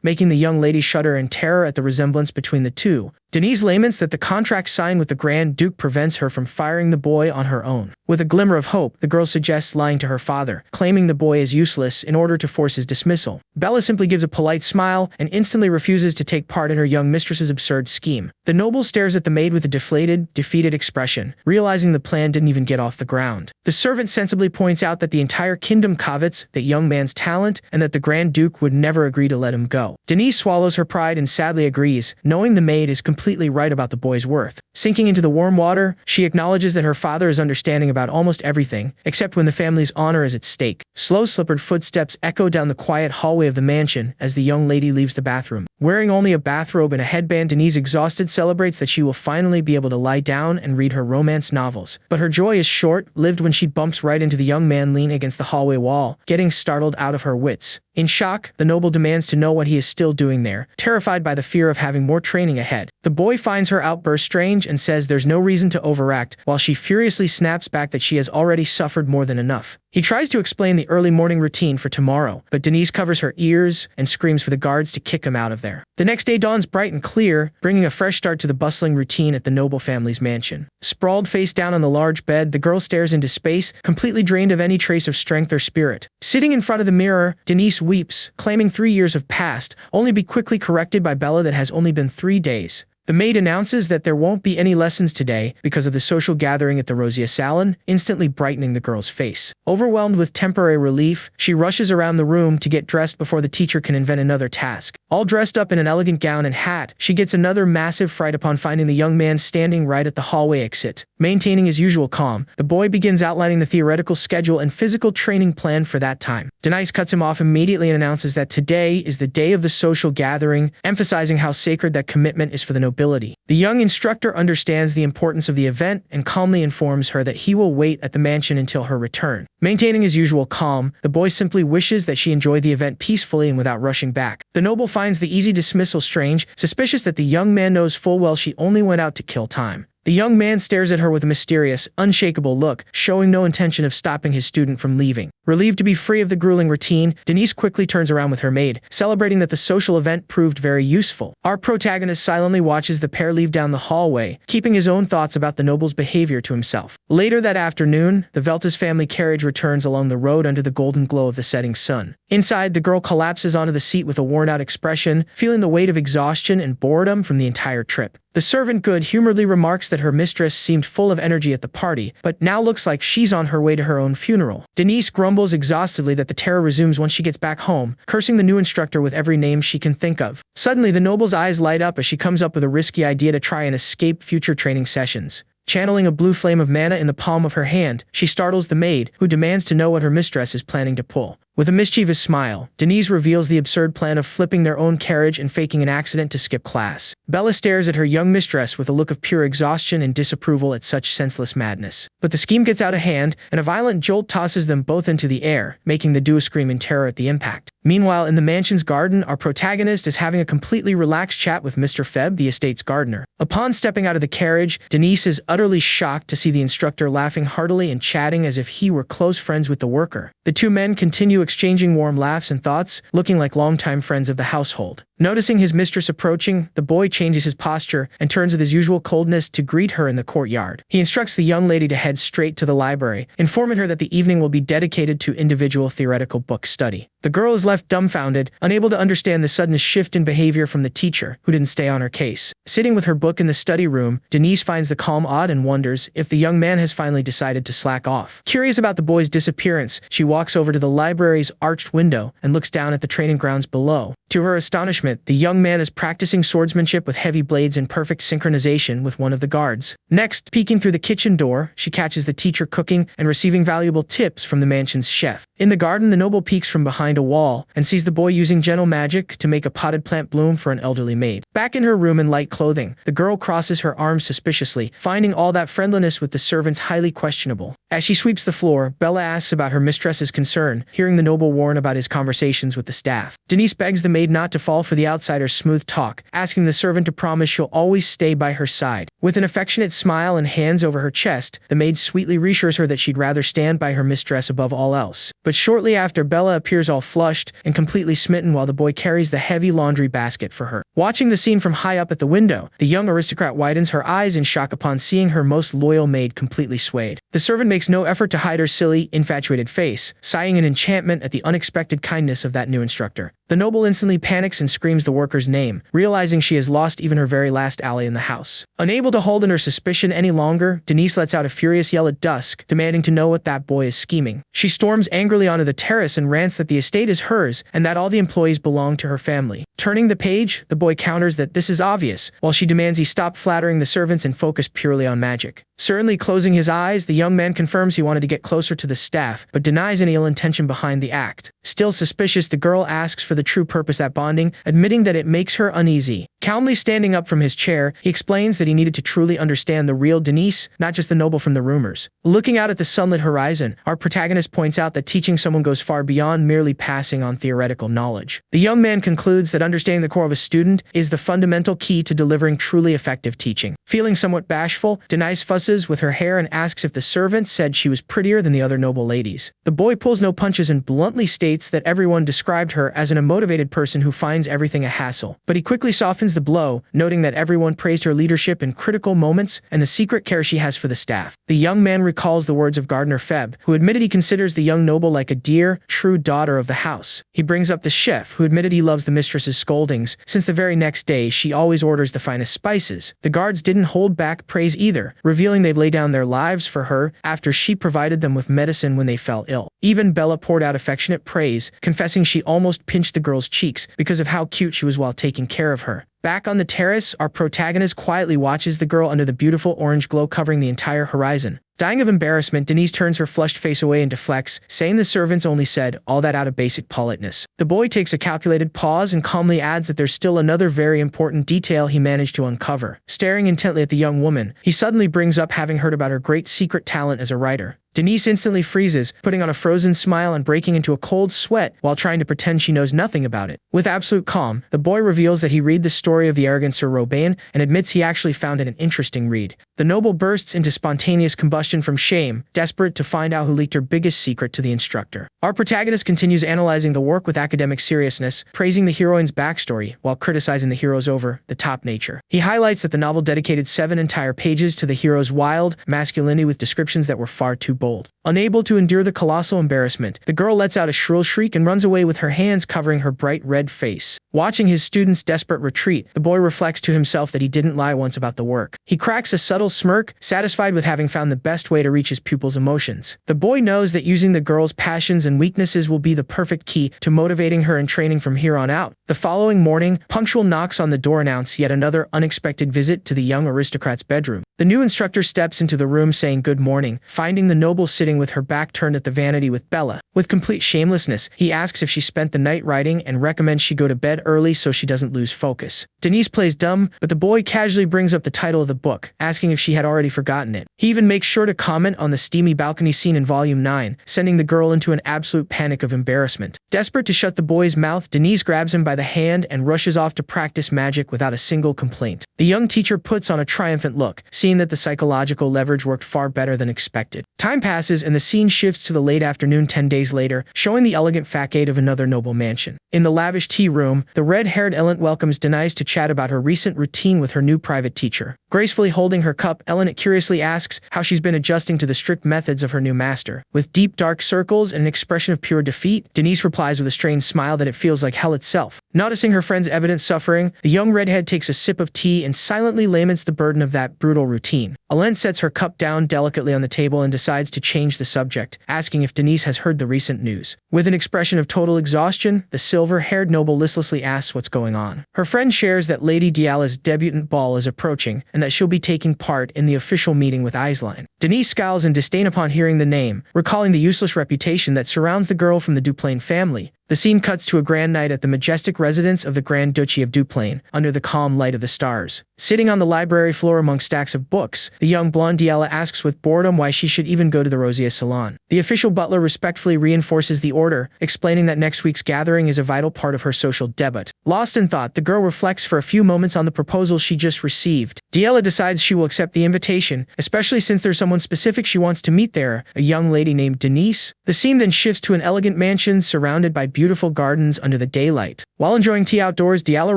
making the young lady shudder in terror at the resemblance between the two. Denise laments that the contract signed with the Grand Duke prevents her from firing the boy on her own. With a glimmer of hope, the girl suggests lying to her father, claiming the boy is useless in order to force his dismissal. Bella simply gives a polite smile and instantly refuses to take part in her young mistress's absurd scheme. The noble stares at the maid with a deflated, defeated expression, realizing the plan didn't even get off the ground. The servant sensibly points out that the entire kingdom covets that young man's talent and that the Grand Duke would never agree to let him go. Denise swallows her pride and sadly agrees, knowing the maid is completely right about the boy's worth. Sinking into the warm water, she acknowledges that her father is understanding about almost everything, except when the family's honor is at stake. Slow-slippered footsteps echo down the quiet hallway of the mansion as the young lady leaves the bathroom. Wearing only a bathrobe and a headband, Denise, exhausted, celebrates that she will finally be able to lie down and read her romance novels. But her joy is short-lived when she bumps right into the young man leaning against the hallway wall, getting startled out of her wits. In shock, the noble demands to know what he is still doing there, terrified by the fear of having more training ahead. The boy finds her outburst strange and says there's no reason to overact, while she furiously snaps back that she has already suffered more than enough. He tries to explain the early morning routine for tomorrow, but Denise covers her ears and screams for the guards to kick him out of there. The next day dawns bright and clear, bringing a fresh start to the bustling routine at the noble family's mansion. Sprawled face down on the large bed, the girl stares into space, completely drained of any trace of strength or spirit. Sitting in front of the mirror, Denise weeps, claiming 3 years have passed, only to be quickly corrected by Bella that has only been 3 days. The maid announces that there won't be any lessons today because of the social gathering at the Rosia Salon, instantly brightening the girl's face. Overwhelmed with temporary relief, she rushes around the room to get dressed before the teacher can invent another task. All dressed up in an elegant gown and hat, she gets another massive fright upon finding the young man standing right at the hallway exit. Maintaining his usual calm, the boy begins outlining the theoretical schedule and physical training plan for that time. Denise cuts him off immediately and announces that today is the day of the social gathering, emphasizing how sacred that commitment is for the nobility. The young instructor understands the importance of the event and calmly informs her that he will wait at the mansion until her return. Maintaining his usual calm, the boy simply wishes that she enjoy the event peacefully and without rushing back. The noble finds the easy dismissal strange, suspicious that the young man knows full well she only went out to kill time. The young man stares at her with a mysterious, unshakable look, showing no intention of stopping his student from leaving. Relieved to be free of the grueling routine, Denise quickly turns around with her maid, celebrating that the social event proved very useful. Our protagonist silently watches the pair leave down the hallway, keeping his own thoughts about the noble's behavior to himself. Later that afternoon, the Veltas family carriage returns along the road under the golden glow of the setting sun. Inside, the girl collapses onto the seat with a worn-out expression, feeling the weight of exhaustion and boredom from the entire trip. The servant good-humoredly remarks that her mistress seemed full of energy at the party, but now looks like she's on her way to her own funeral. Denise grumbles exhaustedly that the terror resumes once she gets back home, cursing the new instructor with every name she can think of. Suddenly, the noble's eyes light up as she comes up with a risky idea to try and escape future training sessions. Channeling a blue flame of mana in the palm of her hand, she startles the maid, who demands to know what her mistress is planning to pull. With a mischievous smile, Denise reveals the absurd plan of flipping their own carriage and faking an accident to skip class. Bella stares at her young mistress with a look of pure exhaustion and disapproval at such senseless madness. But the scheme gets out of hand, and a violent jolt tosses them both into the air, making the duo scream in terror at the impact. Meanwhile, in the mansion's garden, our protagonist is having a completely relaxed chat with Mr. Feb, the estate's gardener. Upon stepping out of the carriage, Denise is utterly shocked to see the instructor laughing heartily and chatting as if he were close friends with the worker. The two men continue exchanging warm laughs and thoughts, looking like longtime friends of the household. Noticing his mistress approaching, the boy changes his posture and turns with his usual coldness to greet her in the courtyard. He instructs the young lady to head straight to the library, informing her that the evening will be dedicated to individual theoretical book study. The girl is left dumbfounded, unable to understand the sudden shift in behavior from the teacher, who didn't stay on her case. Sitting with her book in the study room, Denise finds the calm odd and wonders if the young man has finally decided to slack off. Curious about the boy's disappearance, she walks over to the library's arched window and looks down at the training grounds below. To her astonishment, the young man is practicing swordsmanship with heavy blades in perfect synchronization with one of the guards. Next, peeking through the kitchen door, she catches the teacher cooking and receiving valuable tips from the mansion's chef. In the garden, the noble peeks from behind a wall and sees the boy using gentle magic to make a potted plant bloom for an elderly maid. Back in her room in light clothing, the girl crosses her arms suspiciously, finding all that friendliness with the servants highly questionable. As she sweeps the floor, Bella asks about her mistress's concern, hearing the noble warn about his conversations with the staff. Denise begs the maid not to fall for the outsider's smooth talk, asking the servant to promise she'll always stay by her side. With an affectionate smile and hands over her chest, the maid sweetly reassures her that she'd rather stand by her mistress above all else. But shortly after, Bella appears all flushed and completely smitten while the boy carries the heavy laundry basket for her. Watching the scene from high up at the window, the young aristocrat widens her eyes in shock upon seeing her most loyal maid completely swayed. The servant makes no effort to hide her silly, infatuated face, sighing in enchantment at the unexpected kindness of that new instructor. The noble instantly panics and screams the worker's name, realizing she has lost even her very last ally in the house. Unable to hold in her suspicion any longer, Denise lets out a furious yell at dusk, demanding to know what that boy is scheming. She storms angrily onto the terrace and rants that the estate is hers and that all the employees belong to her family. Turning the page, the boy counters that this is obvious, while she demands he stop flattering the servants and focus purely on magic. Certainly closing his eyes, the young man confirms he wanted to get closer to the staff, but denies any ill intention behind the act. Still suspicious, the girl asks for the true purpose at bonding, admitting that it makes her uneasy. Calmly standing up from his chair, he explains that he needed to truly understand the real Denise, not just the noble from the rumors. Looking out at the sunlit horizon, our protagonist points out that teaching someone goes far beyond merely passing on theoretical knowledge. The young man concludes that understanding the core of a student is the fundamental key to delivering truly effective teaching. Feeling somewhat bashful, Denise fusses with her hair and asks if the servant said she was prettier than the other noble ladies. The boy pulls no punches and bluntly states that everyone described her as an unmotivated person who finds everything a hassle. But he quickly softens the blow, noting that everyone praised her leadership in critical moments and the secret care she has for the staff. The young man recalls the words of Gardener Feb, who admitted he considers the young noble like a dear, true daughter of the house. He brings up the chef, who admitted he loves the mistress's scoldings, since the very next day she always orders the finest spices. The guards didn't hold back praise either, revealing they've laid down their lives for her after she provided them with medicine when they fell ill. Even Bella poured out affectionate praise, confessing she almost pinched the girl's cheeks because of how cute she was while taking care of her. Back on the terrace, our protagonist quietly watches the girl under the beautiful orange glow covering the entire horizon. Dying of embarrassment, Denise turns her flushed face away and deflects, saying the servants only said all that out of basic politeness. The boy takes a calculated pause and calmly adds that there's still another very important detail he managed to uncover. Staring intently at the young woman, he suddenly brings up having heard about her great secret talent as a writer. Denise instantly freezes, putting on a frozen smile and breaking into a cold sweat while trying to pretend she knows nothing about it. With absolute calm, the boy reveals that he read the story of the arrogant Sir Robin and admits he actually found it an interesting read. The noble bursts into spontaneous combustion from shame, desperate to find out who leaked her biggest secret to the instructor. Our protagonist continues analyzing the work with academic seriousness, praising the heroine's backstory while criticizing the hero's over-the-top nature. He highlights that the novel dedicated 7 entire pages to the hero's wild masculinity with descriptions that were far too bold. Unable to endure the colossal embarrassment, the girl lets out a shrill shriek and runs away with her hands covering her bright red face. Watching his student's desperate retreat, the boy reflects to himself that he didn't lie once about the work. He cracks a subtle smirk, satisfied with having found the best way to reach his pupil's emotions. The boy knows that using the girl's passions and weaknesses will be the perfect key to motivating her in training from here on out. The following morning, punctual knocks on the door announce yet another unexpected visit to the young aristocrat's bedroom. The new instructor steps into the room saying good morning, finding the noble sitting with her back turned at the vanity with Bella. With complete shamelessness, he asks if she spent the night writing and recommends she go to bed early so she doesn't lose focus. Denise plays dumb, but the boy casually brings up the title of the book, asking if she had already forgotten it. He even makes sure to comment on the steamy balcony scene in Volume 9, sending the girl into an absolute panic of embarrassment. Desperate to shut the boy's mouth, Denise grabs him by the hand and rushes off to practice magic without a single complaint. The young teacher puts on a triumphant look, seeing that the psychological leverage worked far better than expected. Time passes and the scene shifts to the late afternoon 10 days later, showing the elegant facade of another noble mansion. In the lavish tea room, the red-haired Ellen welcomes Denise to chat about her recent routine with her new private teacher. Gracefully holding her cup, Ellen curiously asks how she's been adjusting to the strict methods of her new master. With deep dark circles and an expression of pure defeat, Denise replies with a strained smile that it feels like hell itself. Noticing her friend's evident suffering, the young redhead takes a sip of tea and silently laments the burden of that brutal routine. Ellen sets her cup down delicately on the table and decides to change the subject, asking if Denise has heard the recent news. With an expression of total exhaustion, the silver-haired noble listlessly asks what's going on. Her friend shares that Lady Diala's debutante ball is approaching and that she'll be taking part in the official meeting with Aisline. Denise scowls in disdain upon hearing the name, recalling the useless reputation that surrounds the girl from the Duplain family. The scene cuts to a grand night at the majestic residence of the Grand Duchy of Duplain, under the calm light of the stars. Sitting on the library floor among stacks of books, the young blonde Yahello asks with boredom why she should even go to the Rosea salon. The official butler respectfully reinforces the order, explaining that next week's gathering is a vital part of her social debut. Lost in thought, the girl reflects for a few moments on the proposal she just received. Yahello decides she will accept the invitation, especially since there's someone specific she wants to meet there, a young lady named Denise. The scene then shifts to an elegant mansion surrounded by beautiful gardens under the daylight. While enjoying tea outdoors, Yahello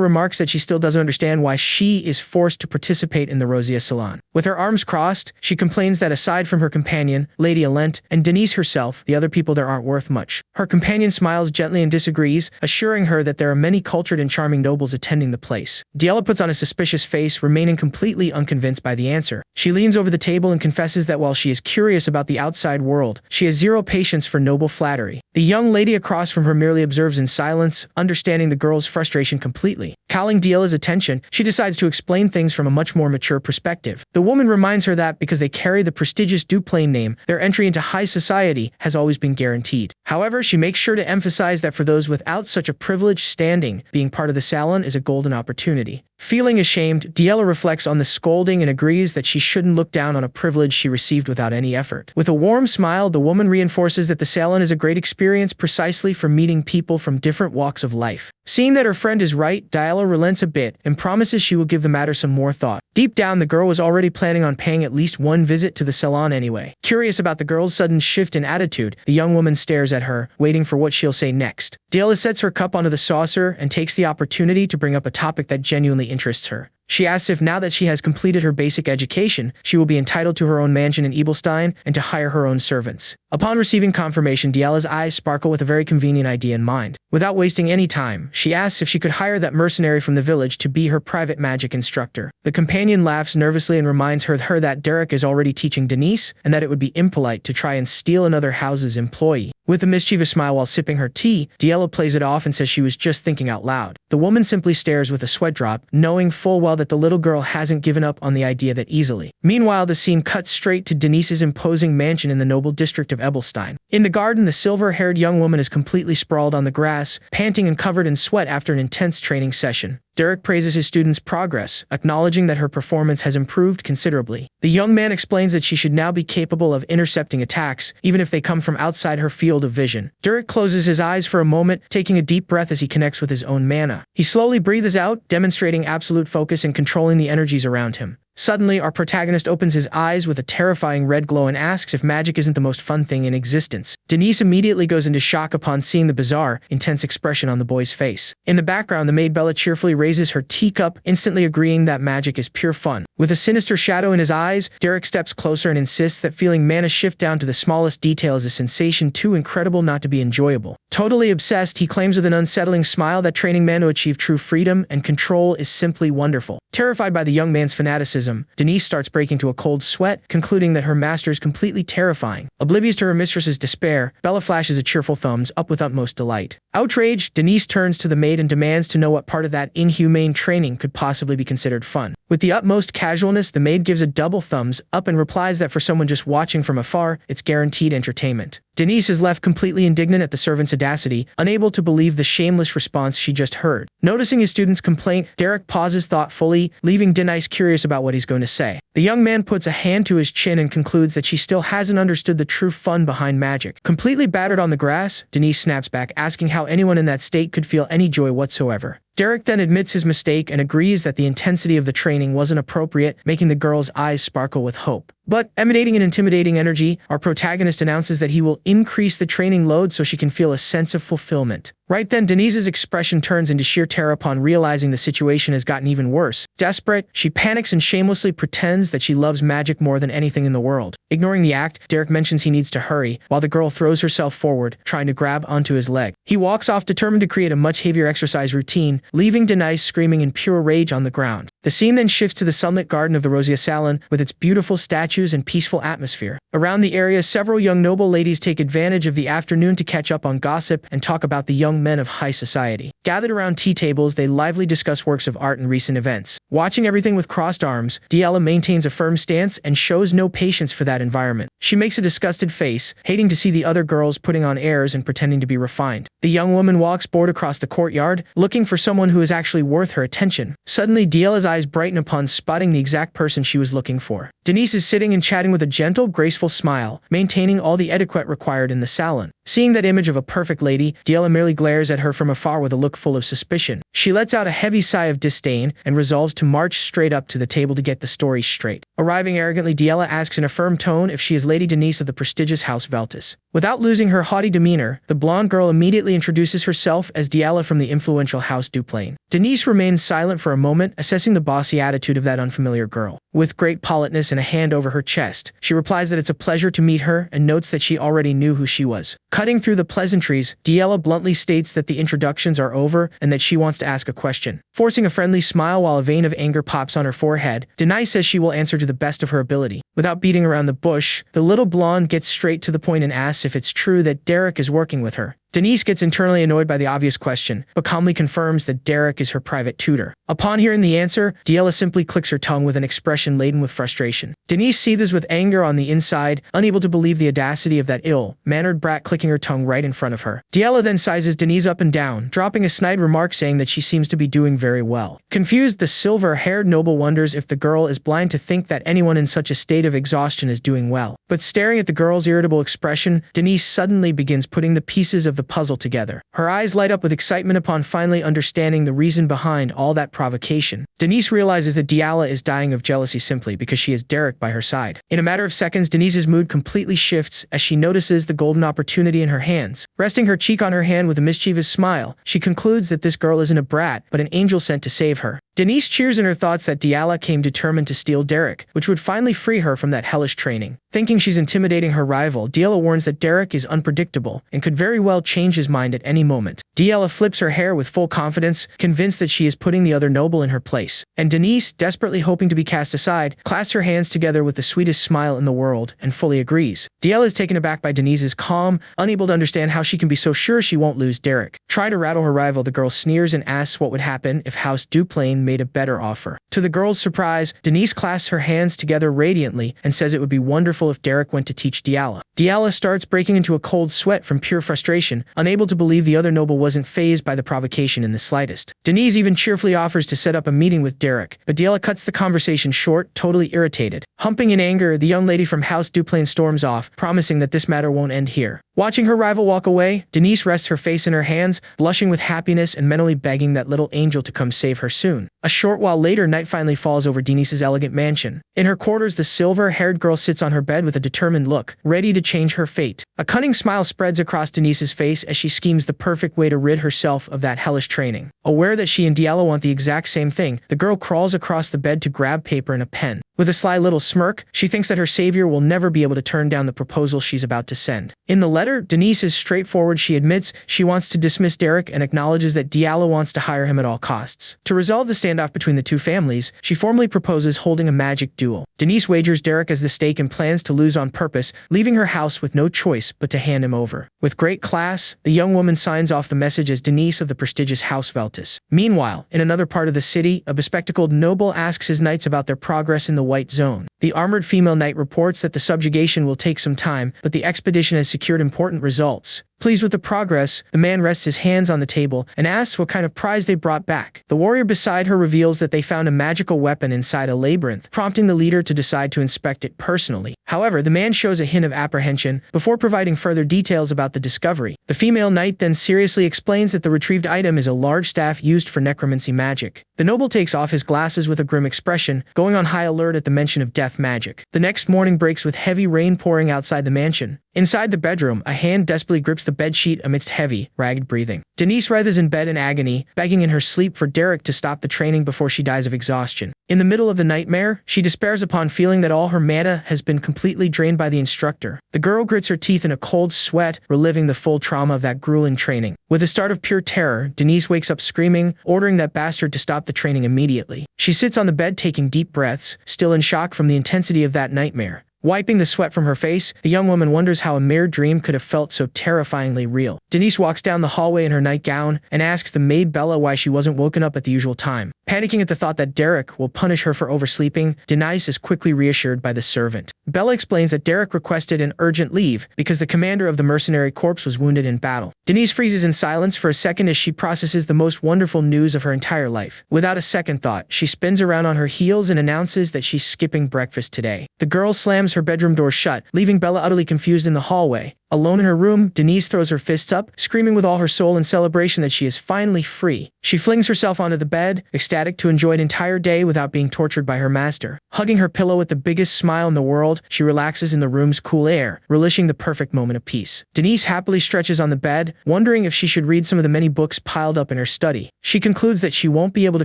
remarks that she still doesn't understand why she is forced to participate in the Rosea salon. With her arms crossed, she complains that aside from her companion, Lady Alent, and Denise herself, the other people there aren't worth much. Her companion smiles gently and disagrees, assuring her that there are many cultured and charming nobles attending the place. Yahello puts on a suspicious face, remaining completely unconvinced by the answer. She leans over the table and confesses that while she is curious about the outside world, she has zero patience for noble flattery. The young lady across from her merely observes in silence, understanding the girl's frustration completely. Calling Yahello's attention, she decides to explain things from a much more mature perspective. The woman reminds her that because they carry the prestigious Duplain name, their entry into high society has always been guaranteed. However, she makes sure to emphasize that for those without such a privileged standing, being part of the salon is a golden opportunity. Feeling ashamed, Yahello reflects on the scolding and agrees that she shouldn't look down on a privilege she received without any effort. With a warm smile, the woman reinforces that the salon is a great experience precisely for meeting people from different walks of life. Seeing that her friend is right, Yahello relents a bit and promises she will give the matter some more thought. Deep down, the girl was already planning on paying at least one visit to the salon anyway. Curious about the girl's sudden shift in attitude, the young woman stares at her, waiting for what she'll say next. Yahello sets her cup onto the saucer and takes the opportunity to bring up a topic that genuinely interests her. She asks if now that she has completed her basic education, she will be entitled to her own mansion in Ebelstein and to hire her own servants. Upon receiving confirmation, Yahello's eyes sparkle with a very convenient idea in mind. Without wasting any time, she asks if she could hire that mercenary from the village to be her private magic instructor. The companion laughs nervously and reminds her that Derek is already teaching Denise and that it would be impolite to try and steal another house's employee. With a mischievous smile while sipping her tea, Yahello plays it off and says she was just thinking out loud. The woman simply stares with a sweat drop, knowing full well that the little girl hasn't given up on the idea that easily. Meanwhile, the scene cuts straight to Denise's imposing mansion in the noble district of Ebelstein. In the garden, the silver-haired young woman is completely sprawled on the grass, panting and covered in sweat after an intense training session. Derek praises his student's progress, acknowledging that her performance has improved considerably. The young man explains that she should now be capable of intercepting attacks, even if they come from outside her field of vision. Derek closes his eyes for a moment, taking a deep breath as he connects with his own mana. He slowly breathes out, demonstrating absolute focus and controlling the energies around him. Suddenly, our protagonist opens his eyes with a terrifying red glow and asks if magic isn't the most fun thing in existence. Denise immediately goes into shock upon seeing the bizarre, intense expression on the boy's face. In the background, the maid Bella cheerfully raises her teacup, instantly agreeing that magic is pure fun. With a sinister shadow in his eyes, Derek steps closer and insists that feeling mana shift down to the smallest detail is a sensation too incredible not to be enjoyable. Totally obsessed, he claims with an unsettling smile that training man to achieve true freedom and control is simply wonderful. Terrified by the young man's fanaticism, Denise starts breaking into a cold sweat, concluding that her master is completely terrifying. Oblivious to her mistress's despair, Bella flashes a cheerful thumbs up with utmost delight. Outraged, Denise turns to the maid and demands to know what part of that inhumane training could possibly be considered fun. With the utmost casualness, the maid gives a double thumbs up and replies that for someone just watching from afar, it's guaranteed entertainment. Denise is left completely indignant at the servant's audacity, unable to believe the shameless response she just heard. Noticing his student's complaint, Derek pauses thoughtfully, leaving Denise curious about what he's going to say. The young man puts a hand to his chin and concludes that she still hasn't understood the true fun behind magic. Completely battered on the grass, Denise snaps back, asking how anyone in that state could feel any joy whatsoever. Derek then admits his mistake and agrees that the intensity of the training wasn't appropriate, making the girl's eyes sparkle with hope. But, emanating an intimidating energy, our protagonist announces that he will increase the training load so she can feel a sense of fulfillment. Right then, Denise's expression turns into sheer terror upon realizing the situation has gotten even worse. Desperate, she panics and shamelessly pretends that she loves magic more than anything in the world. Ignoring the act, Derek mentions he needs to hurry, while the girl throws herself forward, trying to grab onto his leg. He walks off determined to create a much heavier exercise routine, leaving Denise screaming in pure rage on the ground. The scene then shifts to the sunlit garden of the Rosia Salon with its beautiful statues and peaceful atmosphere. Around the area, several young noble ladies take advantage of the afternoon to catch up on gossip and talk about the young men of high society. Gathered around tea tables, they lively discuss works of art and recent events. Watching everything with crossed arms, Yahello maintains a firm stance and shows no patience for that environment. She makes a disgusted face, hating to see the other girls putting on airs and pretending to be refined. The young woman walks bored across the courtyard, looking for someone who is actually worth her attention. Suddenly, Yahello's eyes brighten upon spotting the exact person she was looking for. Denise is sitting and chatting with a gentle, graceful smile, maintaining all the etiquette required in the salon. Seeing that image of a perfect lady, Yahello merely glares at her from afar with a look full of suspicion. She lets out a heavy sigh of disdain and resolves to march straight up to the table to get the story straight. Arriving arrogantly, Yahello asks in a firm tone if she is Lady Denise of the prestigious House Veltus. Without losing her haughty demeanor, the blonde girl immediately introduces herself as Yahello from the influential House Duplain. Denise remains silent for a moment, assessing the bossy attitude of that unfamiliar girl. With great politeness and a hand over her chest, she replies that it's a pleasure to meet her and notes that she already knew who she was. Cutting through the pleasantries, Yahello bluntly states that the introductions are over and that she wants to ask a question. Forcing a friendly smile while a vein of anger pops on her forehead, Denise says she will answer to the best of her ability. Without beating around the bush, the little blonde gets straight to the point and asks if it's true that Derek is working with her. Denise gets internally annoyed by the obvious question, but calmly confirms that Derek is her private tutor. Upon hearing the answer, Yahello simply clicks her tongue with an expression laden with frustration. Denise seethes with anger on the inside, unable to believe the audacity of that ill-mannered brat clicking her tongue right in front of her. Yahello then sizes Denise up and down, dropping a snide remark saying that she seems to be doing very well. Confused, the silver-haired noble wonders if the girl is blind to think that anyone in such a state of exhaustion is doing well. But staring at the girl's irritable expression, Denise suddenly begins putting the pieces of the puzzle together. Her eyes light up with excitement upon finally understanding the reason behind all that provocation. Denise realizes that Yahello is dying of jealousy simply because she has Derek by her side. In a matter of seconds, Denise's mood completely shifts as she notices the golden opportunity in her hands. Resting her cheek on her hand with a mischievous smile, she concludes that this girl isn't a brat, but an angel sent to save her. Denise cheers in her thoughts that Yahello came determined to steal Derek, which would finally free her from that hellish training. Thinking she's intimidating her rival, Yahello warns that Derek is unpredictable and could very well change his mind at any moment. Yahello flips her hair with full confidence, convinced that she is putting the other noble in her place. And Denise, desperately hoping to be cast aside, clasps her hands together with the sweetest smile in the world and fully agrees. Yahello is taken aback by Denise's calm, unable to understand how she can be so sure she won't lose Derek. Trying to rattle her rival, the girl sneers and asks what would happen if House Duplain made a better offer. To the girl's surprise, Denise clasps her hands together radiantly and says it would be wonderful if Derek went to teach Yahello. Yahello starts breaking into a cold sweat from pure frustration, unable to believe the other noble wasn't fazed by the provocation in the slightest. Denise even cheerfully offers to set up a meeting with Derek, but Yahello cuts the conversation short, totally irritated. Humping in anger, the young lady from House Duplain storms off, promising that this matter won't end here. Watching her rival walk away, Denise rests her face in her hands, blushing with happiness and mentally begging that little angel to come save her soon. A short while later, night finally falls over Denise's elegant mansion. In her quarters, the silver-haired girl sits on her bed with a determined look, ready to change her fate. A cunning smile spreads across Denise's face as she schemes the perfect way to rid herself of that hellish training. Aware that she and Yahello want the exact same thing, the girl crawls across the bed to grab paper and a pen. With a sly little smirk, she thinks that her savior will never be able to turn down the proposal she's about to send. In the letter, Denise is straightforward. She admits she wants to dismiss Derek and acknowledges that Yahello wants to hire him at all costs. To resolve the standoff between the two families, she formally proposes holding a magic duel. Denise wagers Derek as the stake and plans to lose on purpose, leaving her house with no choice but to hand him over. With great class, the young woman signs off the message as Denise of the prestigious House Veltus. Meanwhile, in another part of the city, a bespectacled noble asks his knights about their progress in the White Zone. The armored female knight reports that the subjugation will take some time, but the expedition has secured important results. Pleased with the progress, the man rests his hands on the table and asks what kind of prize they brought back. The warrior beside her reveals that they found a magical weapon inside a labyrinth, prompting the leader to decide to inspect it personally. However, the man shows a hint of apprehension before providing further details about the discovery. The female knight then seriously explains that the retrieved item is a large staff used for necromancy magic. The noble takes off his glasses with a grim expression, going on high alert at the mention of death magic. The next morning breaks with heavy rain pouring outside the mansion. Inside the bedroom, a hand desperately grips the bedsheet amidst heavy, ragged breathing. Denise writhes in bed in agony, begging in her sleep for Derek to stop the training before she dies of exhaustion. In the middle of the nightmare, she despairs upon feeling that all her mana has been completely drained by the instructor. The girl grits her teeth in a cold sweat, reliving the full trauma of that grueling training. With a start of pure terror, Denise wakes up screaming, ordering that bastard to stop the training immediately. She sits on the bed taking deep breaths, still in shock from the intensity of that nightmare. Wiping the sweat from her face, the young woman wonders how a mere dream could have felt so terrifyingly real. Denise walks down the hallway in her nightgown and asks the maid Bella why she wasn't woken up at the usual time. Panicking at the thought that Derek will punish her for oversleeping, Denise is quickly reassured by the servant. Bella explains that Derek requested an urgent leave because the commander of the mercenary corps was wounded in battle. Denise freezes in silence for a second as she processes the most wonderful news of her entire life. Without a second thought, she spins around on her heels and announces that she's skipping breakfast today. The girl slams her bedroom door shut, leaving Bella utterly confused in the hallway. Alone in her room, Denise throws her fists up, screaming with all her soul in celebration that she is finally free. She flings herself onto the bed, ecstatic to enjoy an entire day without being tortured by her master. Hugging her pillow with the biggest smile in the world, she relaxes in the room's cool air, relishing the perfect moment of peace. Denise happily stretches on the bed, wondering if she should read some of the many books piled up in her study. She concludes that she won't be able to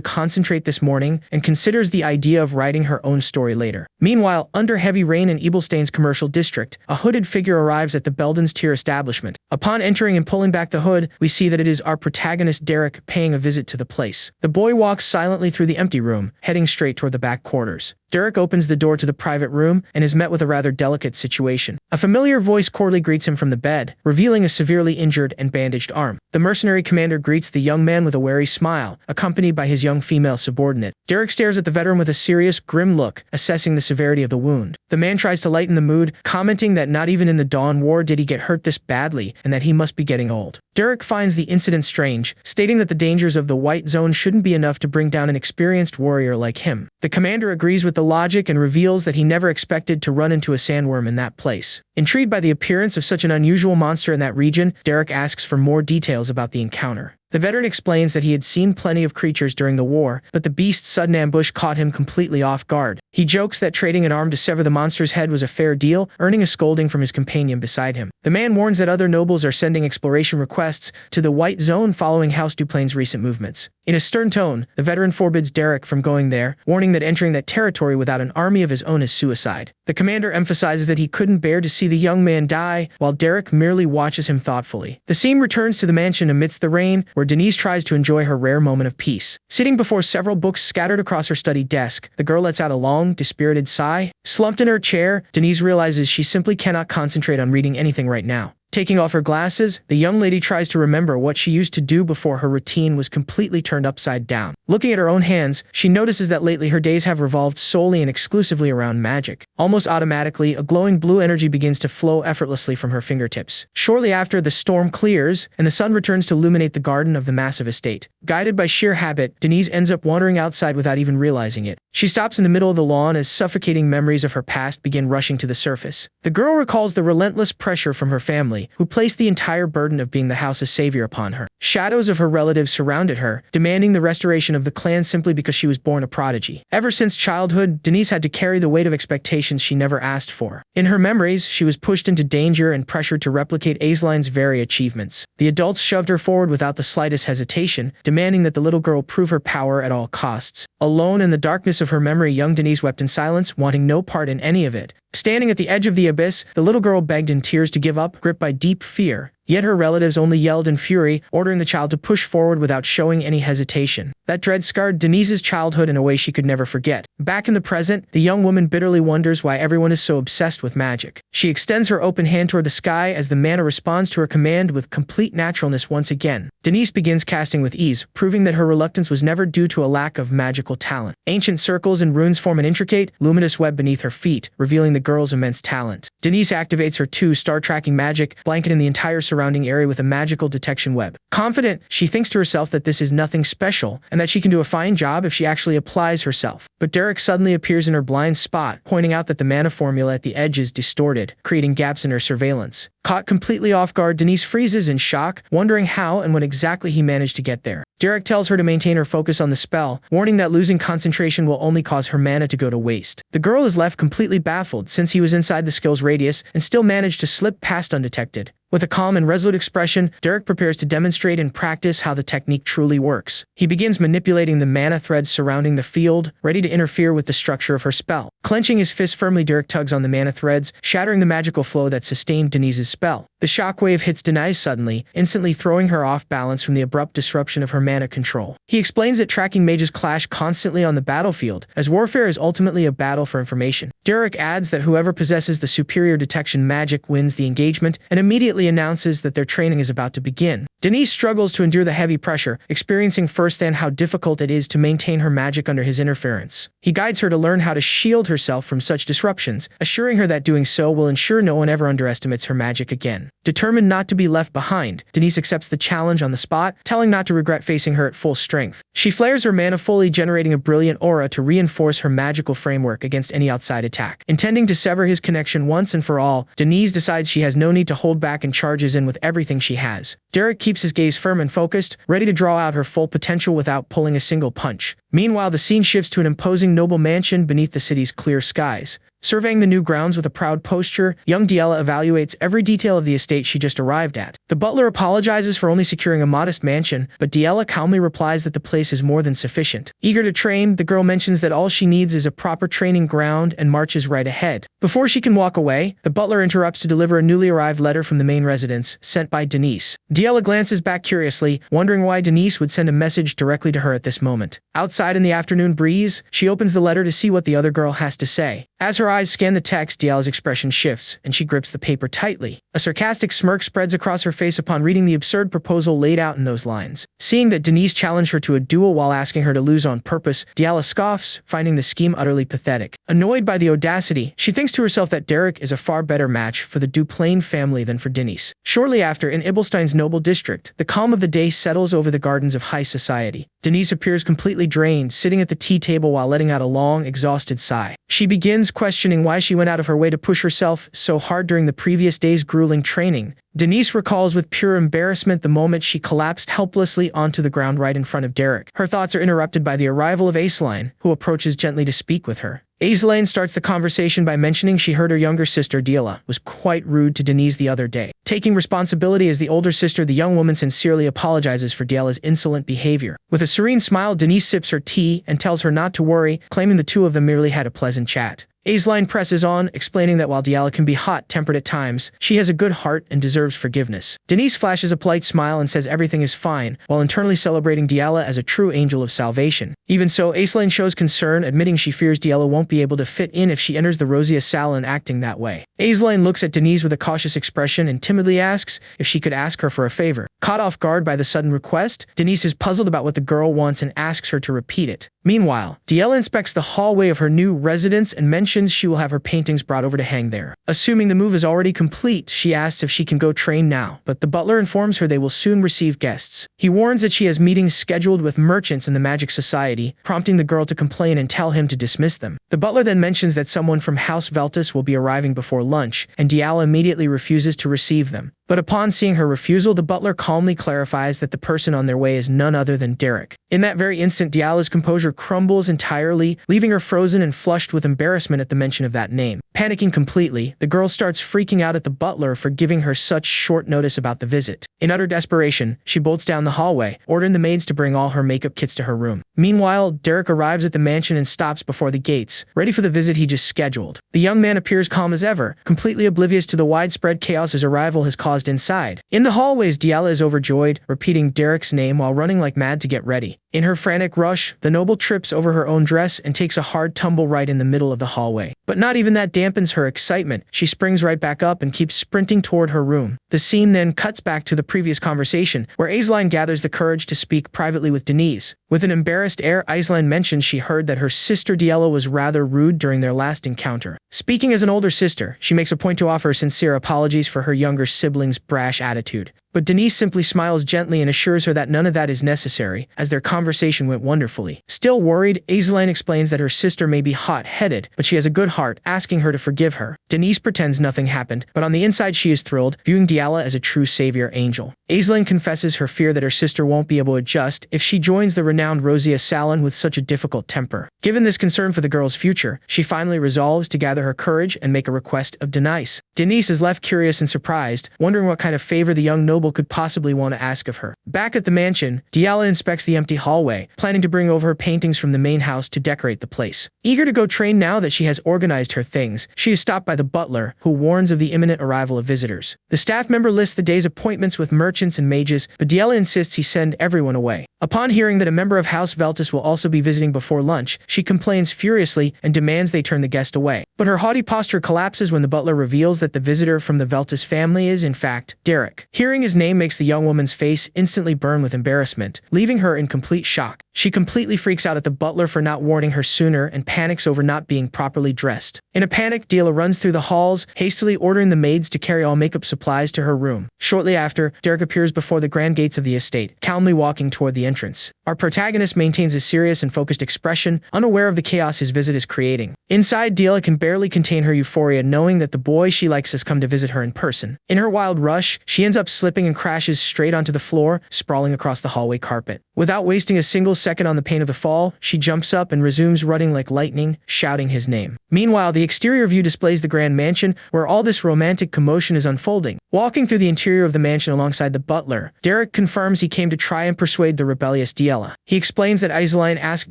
concentrate this morning and considers the idea of writing her own story later. Meanwhile, under heavy rain in Ebelstain's commercial district, a hooded figure arrives at the Belden's tier establishment. Upon entering and pulling back the hood, we see that it is our protagonist Derek paying a visit to the place. The boy walks silently through the empty room, heading straight toward the back quarters. Derek opens the door to the private room and is met with a rather delicate situation. A familiar voice cordially greets him from the bed, revealing a severely injured and bandaged arm. The mercenary commander greets the young man with a wary smile, accompanied by his young female subordinate. Derek stares at the veteran with a serious, grim look, assessing the severity of the wound. The man tries to lighten the mood, commenting that not even in the Dawn War did he get hurt this badly and that he must be getting old. Derek finds the incident strange, stating that the dangers of the White Zone shouldn't be enough to bring down an experienced warrior like him. The commander agrees with the logic and reveals that he never expected to run into a sandworm in that place. Intrigued by the appearance of such an unusual monster in that region, Derek asks for more details about the encounter. The veteran explains that he had seen plenty of creatures during the war, but the beast's sudden ambush caught him completely off guard. He jokes that trading an arm to sever the monster's head was a fair deal, earning a scolding from his companion beside him. The man warns that other nobles are sending exploration requests to the White Zone following House Duplain's recent movements. In a stern tone, the veteran forbids Derek from going there, warning that entering that territory without an army of his own is suicide. The commander emphasizes that he couldn't bear to see the young man die, while Derek merely watches him thoughtfully. The scene returns to the mansion amidst the rain, where Denise tries to enjoy her rare moment of peace. Sitting before several books scattered across her study desk, the girl lets out a long, dispirited sigh. Slumped in her chair, Denise realizes she simply cannot concentrate on reading anything right now. Taking off her glasses, the young lady tries to remember what she used to do before her routine was completely turned upside down. Looking at her own hands, she notices that lately her days have revolved solely and exclusively around magic. Almost automatically, a glowing blue energy begins to flow effortlessly from her fingertips. Shortly after, the storm clears, and the sun returns to illuminate the garden of the massive estate. Guided by sheer habit, Denise ends up wandering outside without even realizing it. She stops in the middle of the lawn as suffocating memories of her past begin rushing to the surface. The girl recalls the relentless pressure from her family, who placed the entire burden of being the house's savior upon her. Shadows of her relatives surrounded her, demanding the restoration of the clan simply because she was born a prodigy. Ever since childhood, Denise had to carry the weight of expectations she never asked for. In her memories, she was pushed into danger and pressured to replicate Aisline's very achievements. The adults shoved her forward without the slightest hesitation, demanding that the little girl prove her power at all costs. Alone in the darkness of her memory, young Denise wept in silence, wanting no part in any of it. Standing at the edge of the abyss, the little girl begged in tears to give up, gripped by deep fear. Yet her relatives only yelled in fury, ordering the child to push forward without showing any hesitation. That dread scarred Denise's childhood in a way she could never forget. Back in the present, the young woman bitterly wonders why everyone is so obsessed with magic. She extends her open hand toward the sky as the mana responds to her command with complete naturalness once again. Denise begins casting with ease, proving that her reluctance was never due to a lack of magical talent. Ancient circles and runes form an intricate, luminous web beneath her feet, revealing the girl's immense talent. Denise activates her 2-star tracking magic, blanketing the entire surrounding area with a magical detection web. Confident, she thinks to herself that this is nothing special, and that she can do a fine job if she actually applies herself. But Derek suddenly appears in her blind spot, pointing out that the mana formula at the edge is distorted, creating gaps in her surveillance. Caught completely off guard, Denise freezes in shock, wondering how and when exactly he managed to get there. Derek tells her to maintain her focus on the spell, warning that losing concentration will only cause her mana to go to waste. The girl is left completely baffled since he was inside the skill's radius and still managed to slip past undetected. With a calm and resolute expression, Derek prepares to demonstrate and practice how the technique truly works. He begins manipulating the mana threads surrounding the field, ready to interfere with the structure of her spell. Clenching his fist firmly, Derek tugs on the mana threads, shattering the magical flow that sustained Denise's spell. The shockwave hits Denise suddenly, instantly throwing her off balance from the abrupt disruption of her mana control. He explains that tracking mages clash constantly on the battlefield, as warfare is ultimately a battle for information. Derek adds that whoever possesses the superior detection magic wins the engagement, and immediately announces that their training is about to begin. Denise struggles to endure the heavy pressure, experiencing firsthand how difficult it is to maintain her magic under his interference. He guides her to learn how to shield herself from such disruptions, assuring her that doing so will ensure no one ever underestimates her magic again. Determined not to be left behind, Denise accepts the challenge on the spot, telling not to regret facing her at full strength. She flares her mana fully, generating a brilliant aura to reinforce her magical framework against any outside attack. Intending to sever his connection once and for all, Denise decides she has no need to hold back and charges in with everything she has. Derek keeps his gaze firm and focused, ready to draw out her full potential without pulling a single punch. Meanwhile, the scene shifts to an imposing noble mansion beneath the city's clear skies. Surveying the new grounds with a proud posture, young Yahello evaluates every detail of the estate she just arrived at. The butler apologizes for only securing a modest mansion, but Yahello calmly replies that the place is more than sufficient. Eager to train, the girl mentions that all she needs is a proper training ground and marches right ahead. Before she can walk away, the butler interrupts to deliver a newly arrived letter from the main residence, sent by Denise. Yahello glances back curiously, wondering why Denise would send a message directly to her at this moment. Outside in the afternoon breeze, she opens the letter to see what the other girl has to say. As her eyes scan the text, Yahello's expression shifts, and she grips the paper tightly. A sarcastic smirk spreads across her face upon reading the absurd proposal laid out in those lines. Seeing that Denise challenged her to a duel while asking her to lose on purpose, Yahello scoffs, finding the scheme utterly pathetic. Annoyed by the audacity, she thinks to herself that Derek is a far better match for the Duplain family than for Denise. Shortly after, in Ibelstein's noble district, the calm of the day settles over the gardens of high society. Denise appears completely drained, sitting at the tea table while letting out a long, exhausted sigh. She begins questioning why she went out of her way to push herself so hard during the previous day's grueling training. Denise recalls with pure embarrassment the moment she collapsed helplessly onto the ground right in front of Derek. Her thoughts are interrupted by the arrival of Aislinn, who approaches gently to speak with her. Aislinn starts the conversation by mentioning she heard her younger sister, Yahello, was quite rude to Denise the other day. Taking responsibility as the older sister, the young woman sincerely apologizes for Yahello's insolent behavior. With a serene smile, Denise sips her tea and tells her not to worry, claiming the two of them merely had a pleasant chat. Aislinn presses on, explaining that while Yahello can be hot-tempered at times, she has a good heart and deserves forgiveness. Denise flashes a polite smile and says everything is fine, while internally celebrating Yahello as a true angel of salvation. Even so, Aislinn shows concern, admitting she fears Yahello won't be able to fit in if she enters the Rosia salon acting that way. Aislinn looks at Denise with a cautious expression and timidly asks if she could ask her for a favor. Caught off guard by the sudden request, Denise is puzzled about what the girl wants and asks her to repeat it. Meanwhile, Yahello inspects the hallway of her new residence and mentions she will have her paintings brought over to hang there. Assuming the move is already complete, she asks if she can go train now, but the butler informs her they will soon receive guests. He warns that she has meetings scheduled with merchants in the Magic Society, prompting the girl to complain and tell him to dismiss them. The butler then mentions that someone from House Veltus will be arriving before lunch, and Yahello immediately refuses to receive them. But upon seeing her refusal, the butler calmly clarifies that the person on their way is none other than Derek. In that very instant, Yahello's composure crumbles entirely, leaving her frozen and flushed with embarrassment at the mention of that name. Panicking completely, the girl starts freaking out at the butler for giving her such short notice about the visit. In utter desperation, she bolts down the hallway, ordering the maids to bring all her makeup kits to her room. Meanwhile, Derek arrives at the mansion and stops before the gates, ready for the visit he just scheduled. The young man appears calm as ever, completely oblivious to the widespread chaos his arrival has caused inside. In the hallways, Yahello is overjoyed, repeating Derek's name while running like mad to get ready. In her frantic rush, the noble trips over her own dress and takes a hard tumble right in the middle of the hallway. But not even that dampens her excitement. She springs right back up and keeps sprinting toward her room. The scene then cuts back to the previous conversation, where Aislinn gathers the courage to speak privately with Denise. With an embarrassed air, Aislinn mentions she heard that her sister Yahello was rather rude during their last encounter. Speaking as an older sister, she makes a point to offer sincere apologies for her younger sibling's brash attitude. but Denise simply smiles gently and assures her that none of that is necessary, as their conversation went wonderfully. Still worried, Azeline explains that her sister may be hot-headed, but she has a good heart, asking her to forgive her. Denise pretends nothing happened, but on the inside she is thrilled, viewing Diala as a true savior angel. Azeline confesses her fear that her sister won't be able to adjust if she joins the renowned Rosia Salon with such a difficult temper. Given this concern for the girl's future, she finally resolves to gather her courage and make a request of Denise. Denise is left curious and surprised, wondering what kind of favor the young noble could possibly want to ask of her. Back at the mansion, Diala inspects the empty hallway, planning to bring over her paintings from the main house to decorate the place. Eager to go train now that she has organized her things, she is stopped by the butler, who warns of the imminent arrival of visitors. The staff member lists the day's appointments with merchants and mages, but Diala insists he send everyone away. Upon hearing that a member of House Veltus will also be visiting before lunch, she complains furiously and demands they turn the guest away. But her haughty posture collapses when the butler reveals that the visitor from the Veltus family is, in fact, Derek. Hearing his name makes the young woman's face instantly burn with embarrassment, leaving her in complete shock. She completely freaks out at the butler for not warning her sooner and panics over not being properly dressed. In a panic, Diala runs through the halls, hastily ordering the maids to carry all makeup supplies to her room. Shortly after, Derek appears before the grand gates of the estate, calmly walking toward the entrance. Our protagonist maintains a serious and focused expression, unaware of the chaos his visit is creating. Inside, Diala can barely contain her euphoria knowing that the boy she likes has come to visit her in person. In her wild rush, she ends up slipping and crashes straight onto the floor, sprawling across the hallway carpet. Without wasting a single second on the pain of the fall, she jumps up and resumes running like lightning, shouting his name. Meanwhile, the exterior view displays the grand mansion, where all this romantic commotion is unfolding. Walking through the interior of the mansion alongside the butler, Derek confirms he came to try and persuade the rebellious Diala. He explains that Azeline asked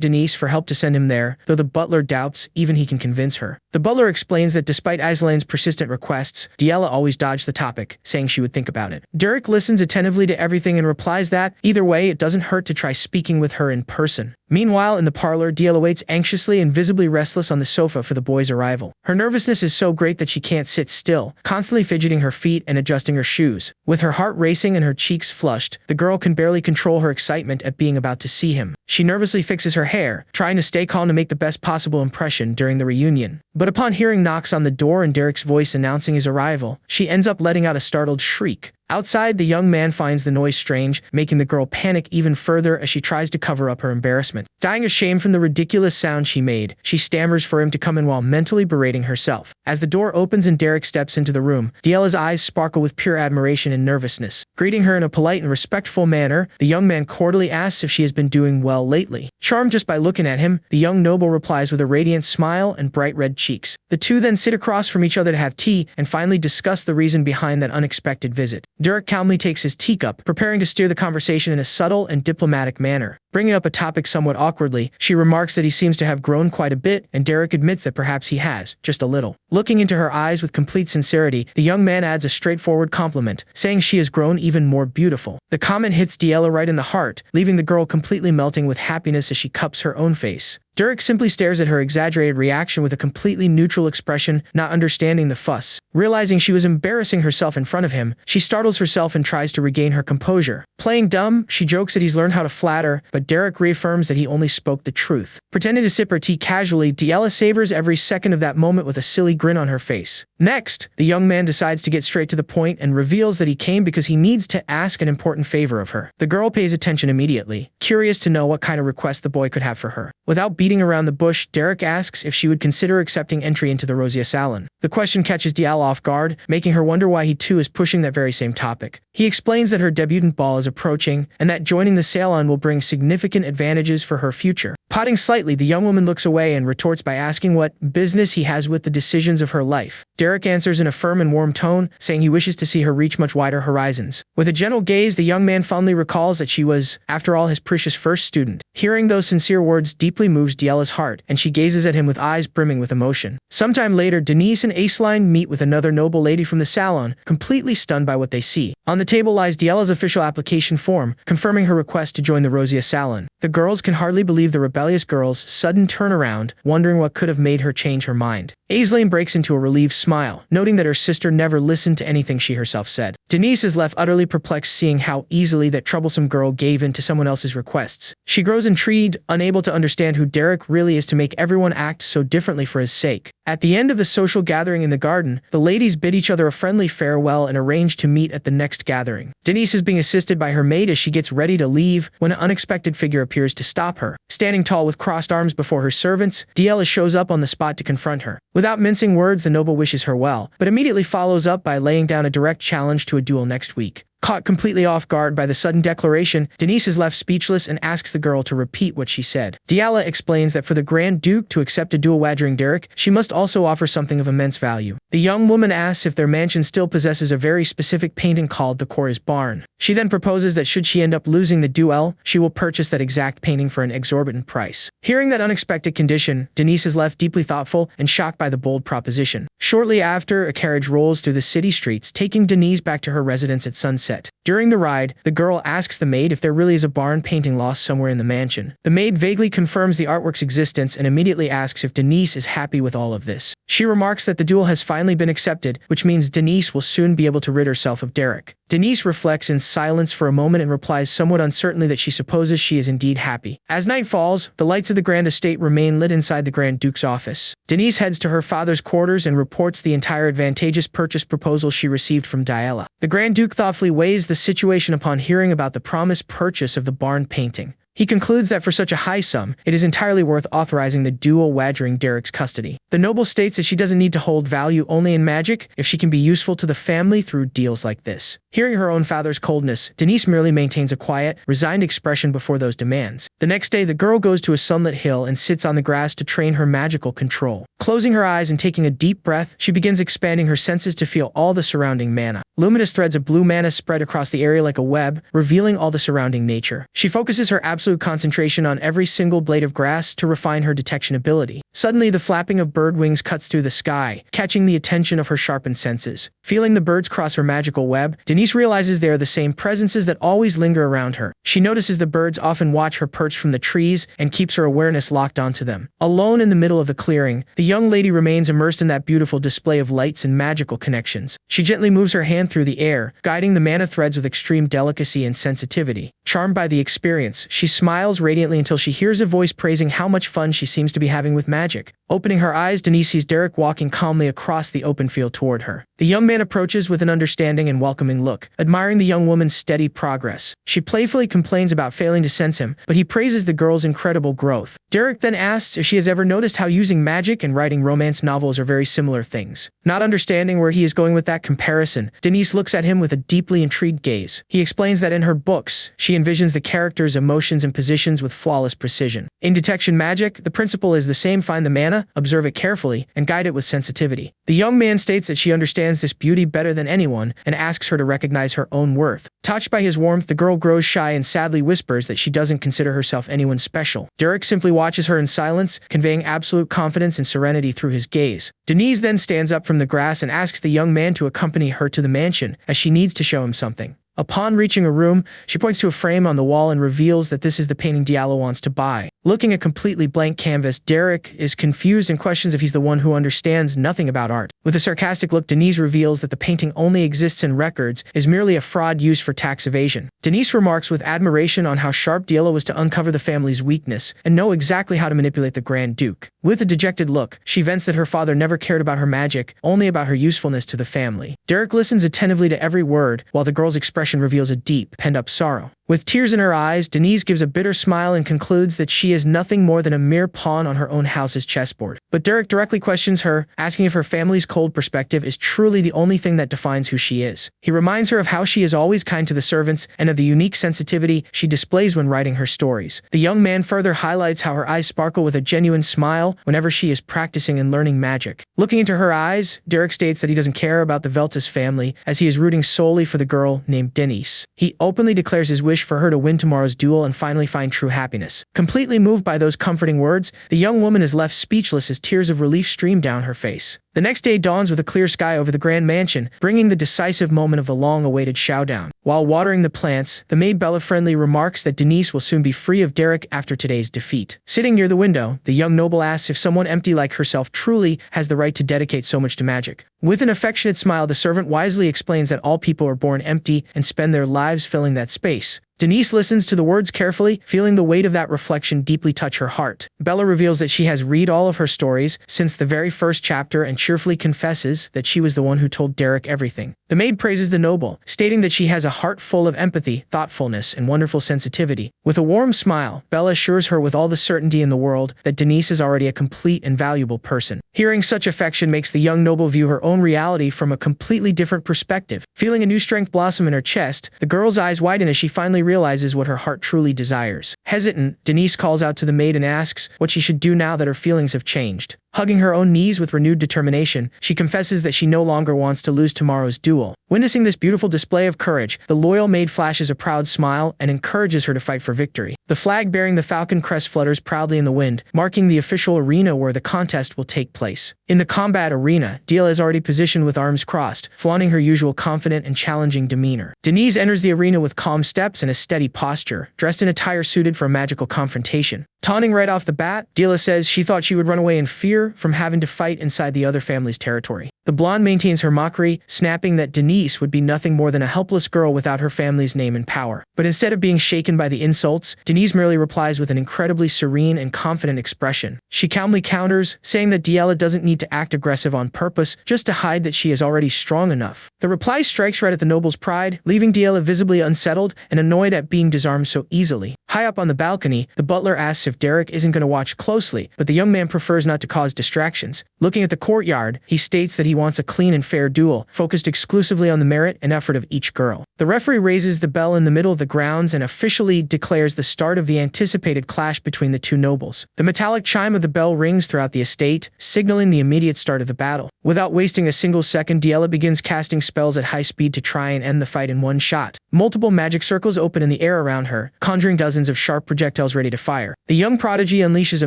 Denise for help to send him there, though the butler doubts even he can convince her. The butler explains that despite Azeline's persistent requests, Diala always dodged the topic, saying she would think about it. Derek listens attentively to everything and replies that, either way, it doesn't hurt to try speaking with her in person. Meanwhile, in the parlor, Diala waits anxiously and visibly restless on the sofa for the boy's arrival. Her nervousness is so great that she can't sit still, constantly fidgeting her feet and adjusting her shoes. With her heart racing and her cheeks flushed, the girl can barely control her excitement at being about to see him. She nervously fixes her hair, trying to stay calm to make the best possible impression during the reunion. But upon hearing knocks on the door and Derek's voice announcing his arrival, she ends up letting out a startled shriek. Outside, the young man finds the noise strange, making the girl panic even further as she tries to cover up her embarrassment. Dying of shame from the ridiculous sound she made, she stammers for him to come in while mentally berating herself. As the door opens and Derek steps into the room, Diala's eyes sparkle with pure admiration and nervousness. Greeting her in a polite and respectful manner, the young man cordially asks if she has been doing well lately. Charmed just by looking at him, the young noble replies with a radiant smile and bright red cheeks. The two then sit across from each other to have tea and finally discuss the reason behind that unexpected visit. Derek calmly takes his teacup, preparing to steer the conversation in a subtle and diplomatic manner. Bringing up a topic somewhat awkwardly, she remarks that he seems to have grown quite a bit, and Derek admits that perhaps he has, just a little. Looking into her eyes with complete sincerity, the young man adds a straightforward compliment, saying she has grown even more beautiful. The comment hits Diala right in the heart, leaving the girl completely melting with happiness as she cups her own face. Derek simply stares at her exaggerated reaction with a completely neutral expression, not understanding the fuss. Realizing she was embarrassing herself in front of him, she startles herself and tries to regain her composure. Playing dumb, she jokes that he's learned how to flatter, but Derek reaffirms that he only spoke the truth. Pretending to sip her tea casually, Diala savors every second of that moment with a silly grin on her face. Next, the young man decides to get straight to the point and reveals that he came because he needs to ask an important favor of her. The girl pays attention immediately, curious to know what kind of request the boy could have for her. Without beating around the bush, Derek asks if she would consider accepting entry into the Rosia Salon. The question catches Diala off guard, making her wonder why he too is pushing that very same topic. He explains that her debutante ball is approaching, and that joining the salon will bring significant advantages for her future. Pouting slightly, the young woman looks away and retorts by asking what business he has with the decisions of her life. Derek answers in a firm and warm tone, saying he wishes to see her reach much wider horizons. With a gentle gaze, the young man fondly recalls that she was, after all, his precious first student. Hearing those sincere words deeply moves Diala's heart, and she gazes at him with eyes brimming with emotion. Sometime later, Denise and Azeline meet with another noble lady from the salon, completely stunned by what they see. On the table lies Diala's official application form, confirming her request to join the Rosia Salon. The girls can hardly believe the rebellious girl's sudden turnaround, wondering what could have made her change her mind. Aislinn breaks into a relieved smile, noting that her sister never listened to anything she herself said. Denise is left utterly perplexed seeing how easily that troublesome girl gave in to someone else's requests. She grows intrigued, unable to understand who Derek really is to make everyone act so differently for his sake. At the end of the social gathering in the garden, the ladies bid each other a friendly farewell and arrange to meet at the next gathering. Denise is being assisted by her maid as she gets ready to leave when an unexpected figure appears to stop her. Standing tall with crossed arms before her servants, Yahello shows up on the spot to confront her. Without mincing words, the noble wishes her well, but immediately follows up by laying down a direct challenge to a duel next week. Caught completely off guard by the sudden declaration, Denise is left speechless and asks the girl to repeat what she said. Yahello explains that for the Grand Duke to accept a duel wagering Derek, she must also offer something of immense value. The young woman asks if their mansion still possesses a very specific painting called the Chorus Barn. She then proposes that should she end up losing the duel, she will purchase that exact painting for an exorbitant price. Hearing that unexpected condition, Denise is left deeply thoughtful and shocked by the bold proposition. Shortly after, a carriage rolls through the city streets, taking Denise back to her residence at sunset. During the ride, the girl asks the maid if there really is a barn painting lost somewhere in the mansion. The maid vaguely confirms the artwork's existence and immediately asks if Denise is happy with all of this. She remarks that the duel has finally been accepted, which means Denise will soon be able to rid herself of Derek. Denise reflects in silence for a moment and replies somewhat uncertainly that she supposes she is indeed happy. As night falls, the lights of the Grand Estate remain lit inside the Grand Duke's office. Denise heads to her father's quarters and reports the entire advantageous purchase proposal she received from Yahello. The Grand Duke thoughtfully weighs the situation upon hearing about the promised purchase of the barn painting. He concludes that for such a high sum, it is entirely worth authorizing the duel wagering Derek's custody. The noble states that she doesn't need to hold value only in magic if she can be useful to the family through deals like this. Hearing her own father's coldness, Denise merely maintains a quiet, resigned expression before those demands. The next day, the girl goes to a sunlit hill and sits on the grass to train her magical control. Closing her eyes and taking a deep breath, she begins expanding her senses to feel all the surrounding mana. Luminous threads of blue mana spread across the area like a web, revealing all the surrounding nature. She focuses her absolute concentration on every single blade of grass to refine her detection ability. Suddenly, the flapping of bird wings cuts through the sky, catching the attention of her sharpened senses. Feeling the birds cross her magical web, Denise realizes they are the same presences that always linger around her. She notices the birds often watch her perch from the trees and keeps her awareness locked onto them. Alone in the middle of the clearing, the young lady remains immersed in that beautiful display of lights and magical connections. She gently moves her hand through the air, guiding the mana threads with extreme delicacy and sensitivity. Charmed by the experience, she smiles radiantly until she hears a voice praising how much fun she seems to be having with magic. Opening her eyes, Denise sees Derek walking calmly across the open field toward her. The young man approaches with an understanding and welcoming look, admiring the young woman's steady progress. She playfully complains about failing to sense him, but he praises the girl's incredible growth. Derek then asks if she has ever noticed how using magic and writing romance novels are very similar things. Not understanding where he is going with that comparison, Denise looks at him with a deeply intrigued gaze. He explains that in her books, she envisions the characters' emotions and positions with flawless precision. In detection magic, the principle is the same: find the mana, observe it carefully, and guide it with sensitivity. The young man states that she understands this beauty better than anyone and asks her to recognize her own worth. Touched by his warmth, the girl grows shy and sadly whispers that she doesn't consider herself anyone special. Derek simply watches her in silence, conveying absolute confidence and serenity through his gaze. Denise then stands up from the grass and asks the young man to accompany her to the mansion, as she needs to show him something. Upon reaching a room, she points to a frame on the wall and reveals that this is the painting Yahello wants to buy. Looking at completely blank canvas, Derek is confused and questions if he's the one who understands nothing about art. With a sarcastic look, Denise reveals that the painting only exists in records, is merely a fraud used for tax evasion. Denise remarks with admiration on how sharp Yahello was to uncover the family's weakness and know exactly how to manipulate the Grand Duke. With a dejected look, she vents that her father never cared about her magic, only about her usefulness to the family. Derek listens attentively to every word, while the girl's expression reveals a deep, pent-up sorrow. With tears in her eyes, Denise gives a bitter smile and concludes that she is nothing more than a mere pawn on her own house's chessboard. But Derek directly questions her, asking if her family's cold perspective is truly the only thing that defines who she is. He reminds her of how she is always kind to the servants and of the unique sensitivity she displays when writing her stories. The young man further highlights how her eyes sparkle with a genuine smile whenever she is practicing and learning magic. Looking into her eyes, Derek states that he doesn't care about the Veltas family, as he is rooting solely for the girl named Denise. He openly declares his wish wish for her to win tomorrow's duel and finally find true happiness. Completely moved by those comforting words, the young woman is left speechless as tears of relief stream down her face. The next day dawns with a clear sky over the grand mansion, bringing the decisive moment of the long-awaited showdown. While watering the plants, the maid Bella friendly remarks that Denise will soon be free of Derek after today's defeat. Sitting near the window, the young noble asks if someone empty like herself truly has the right to dedicate so much to magic. With an affectionate smile, the servant wisely explains that all people are born empty and spend their lives filling that space. Denise listens to the words carefully, feeling the weight of that reflection deeply touch her heart. Bella reveals that she has read all of her stories since the very first chapter and cheerfully confesses that she was the one who told Derek everything. The maid praises the noble, stating that she has a heart full of empathy, thoughtfulness, and wonderful sensitivity. With a warm smile, Bella assures her with all the certainty in the world that Denise is already a complete and valuable person. Hearing such affection makes the young noble view her own reality from a completely different perspective. Feeling a new strength blossom in her chest, the girl's eyes widen as she finally realizes what her heart truly desires. Hesitant, Denise calls out to the maid and asks what she should do now that her feelings have changed. Hugging her own knees with renewed determination, she confesses that she no longer wants to lose tomorrow's duel. Witnessing this beautiful display of courage, the loyal maid flashes a proud smile and encourages her to fight for victory. The flag bearing the falcon crest flutters proudly in the wind, marking the official arena where the contest will take place. In the combat arena, Diela is already positioned with arms crossed, flaunting her usual confident and challenging demeanor. Denise enters the arena with calm steps and a steady posture, dressed in attire suited for a magical confrontation. Taunting right off the bat, Diela says she thought she would run away in fear from having to fight inside the other family's territory. The blonde maintains her mockery, snapping that Denise would be nothing more than a helpless girl without her family's name and power. But instead of being shaken by the insults, Denise merely replies with an incredibly serene and confident expression. She calmly counters, saying that Diela doesn't need to act aggressive on purpose, just to hide that she is already strong enough. The reply strikes right at the noble's pride, leaving Diela visibly unsettled and annoyed at being disarmed so easily. High up on the balcony, the butler asks if Derek isn't going to watch closely, but the young man prefers not to cause distractions. Looking at the courtyard, he states that he wants a clean and fair duel, focused exclusively on the merit and effort of each girl. The referee raises the bell in the middle of the grounds and officially declares the start of the anticipated clash between the two nobles. The metallic chime of the bell rings throughout the estate, signaling the immediate start of the battle. Without wasting a single second, Diela begins casting spells at high speed to try and end the fight in one shot. Multiple magic circles open in the air around her, conjuring dozens of sharp projectiles ready to fire. The young prodigy unleashes a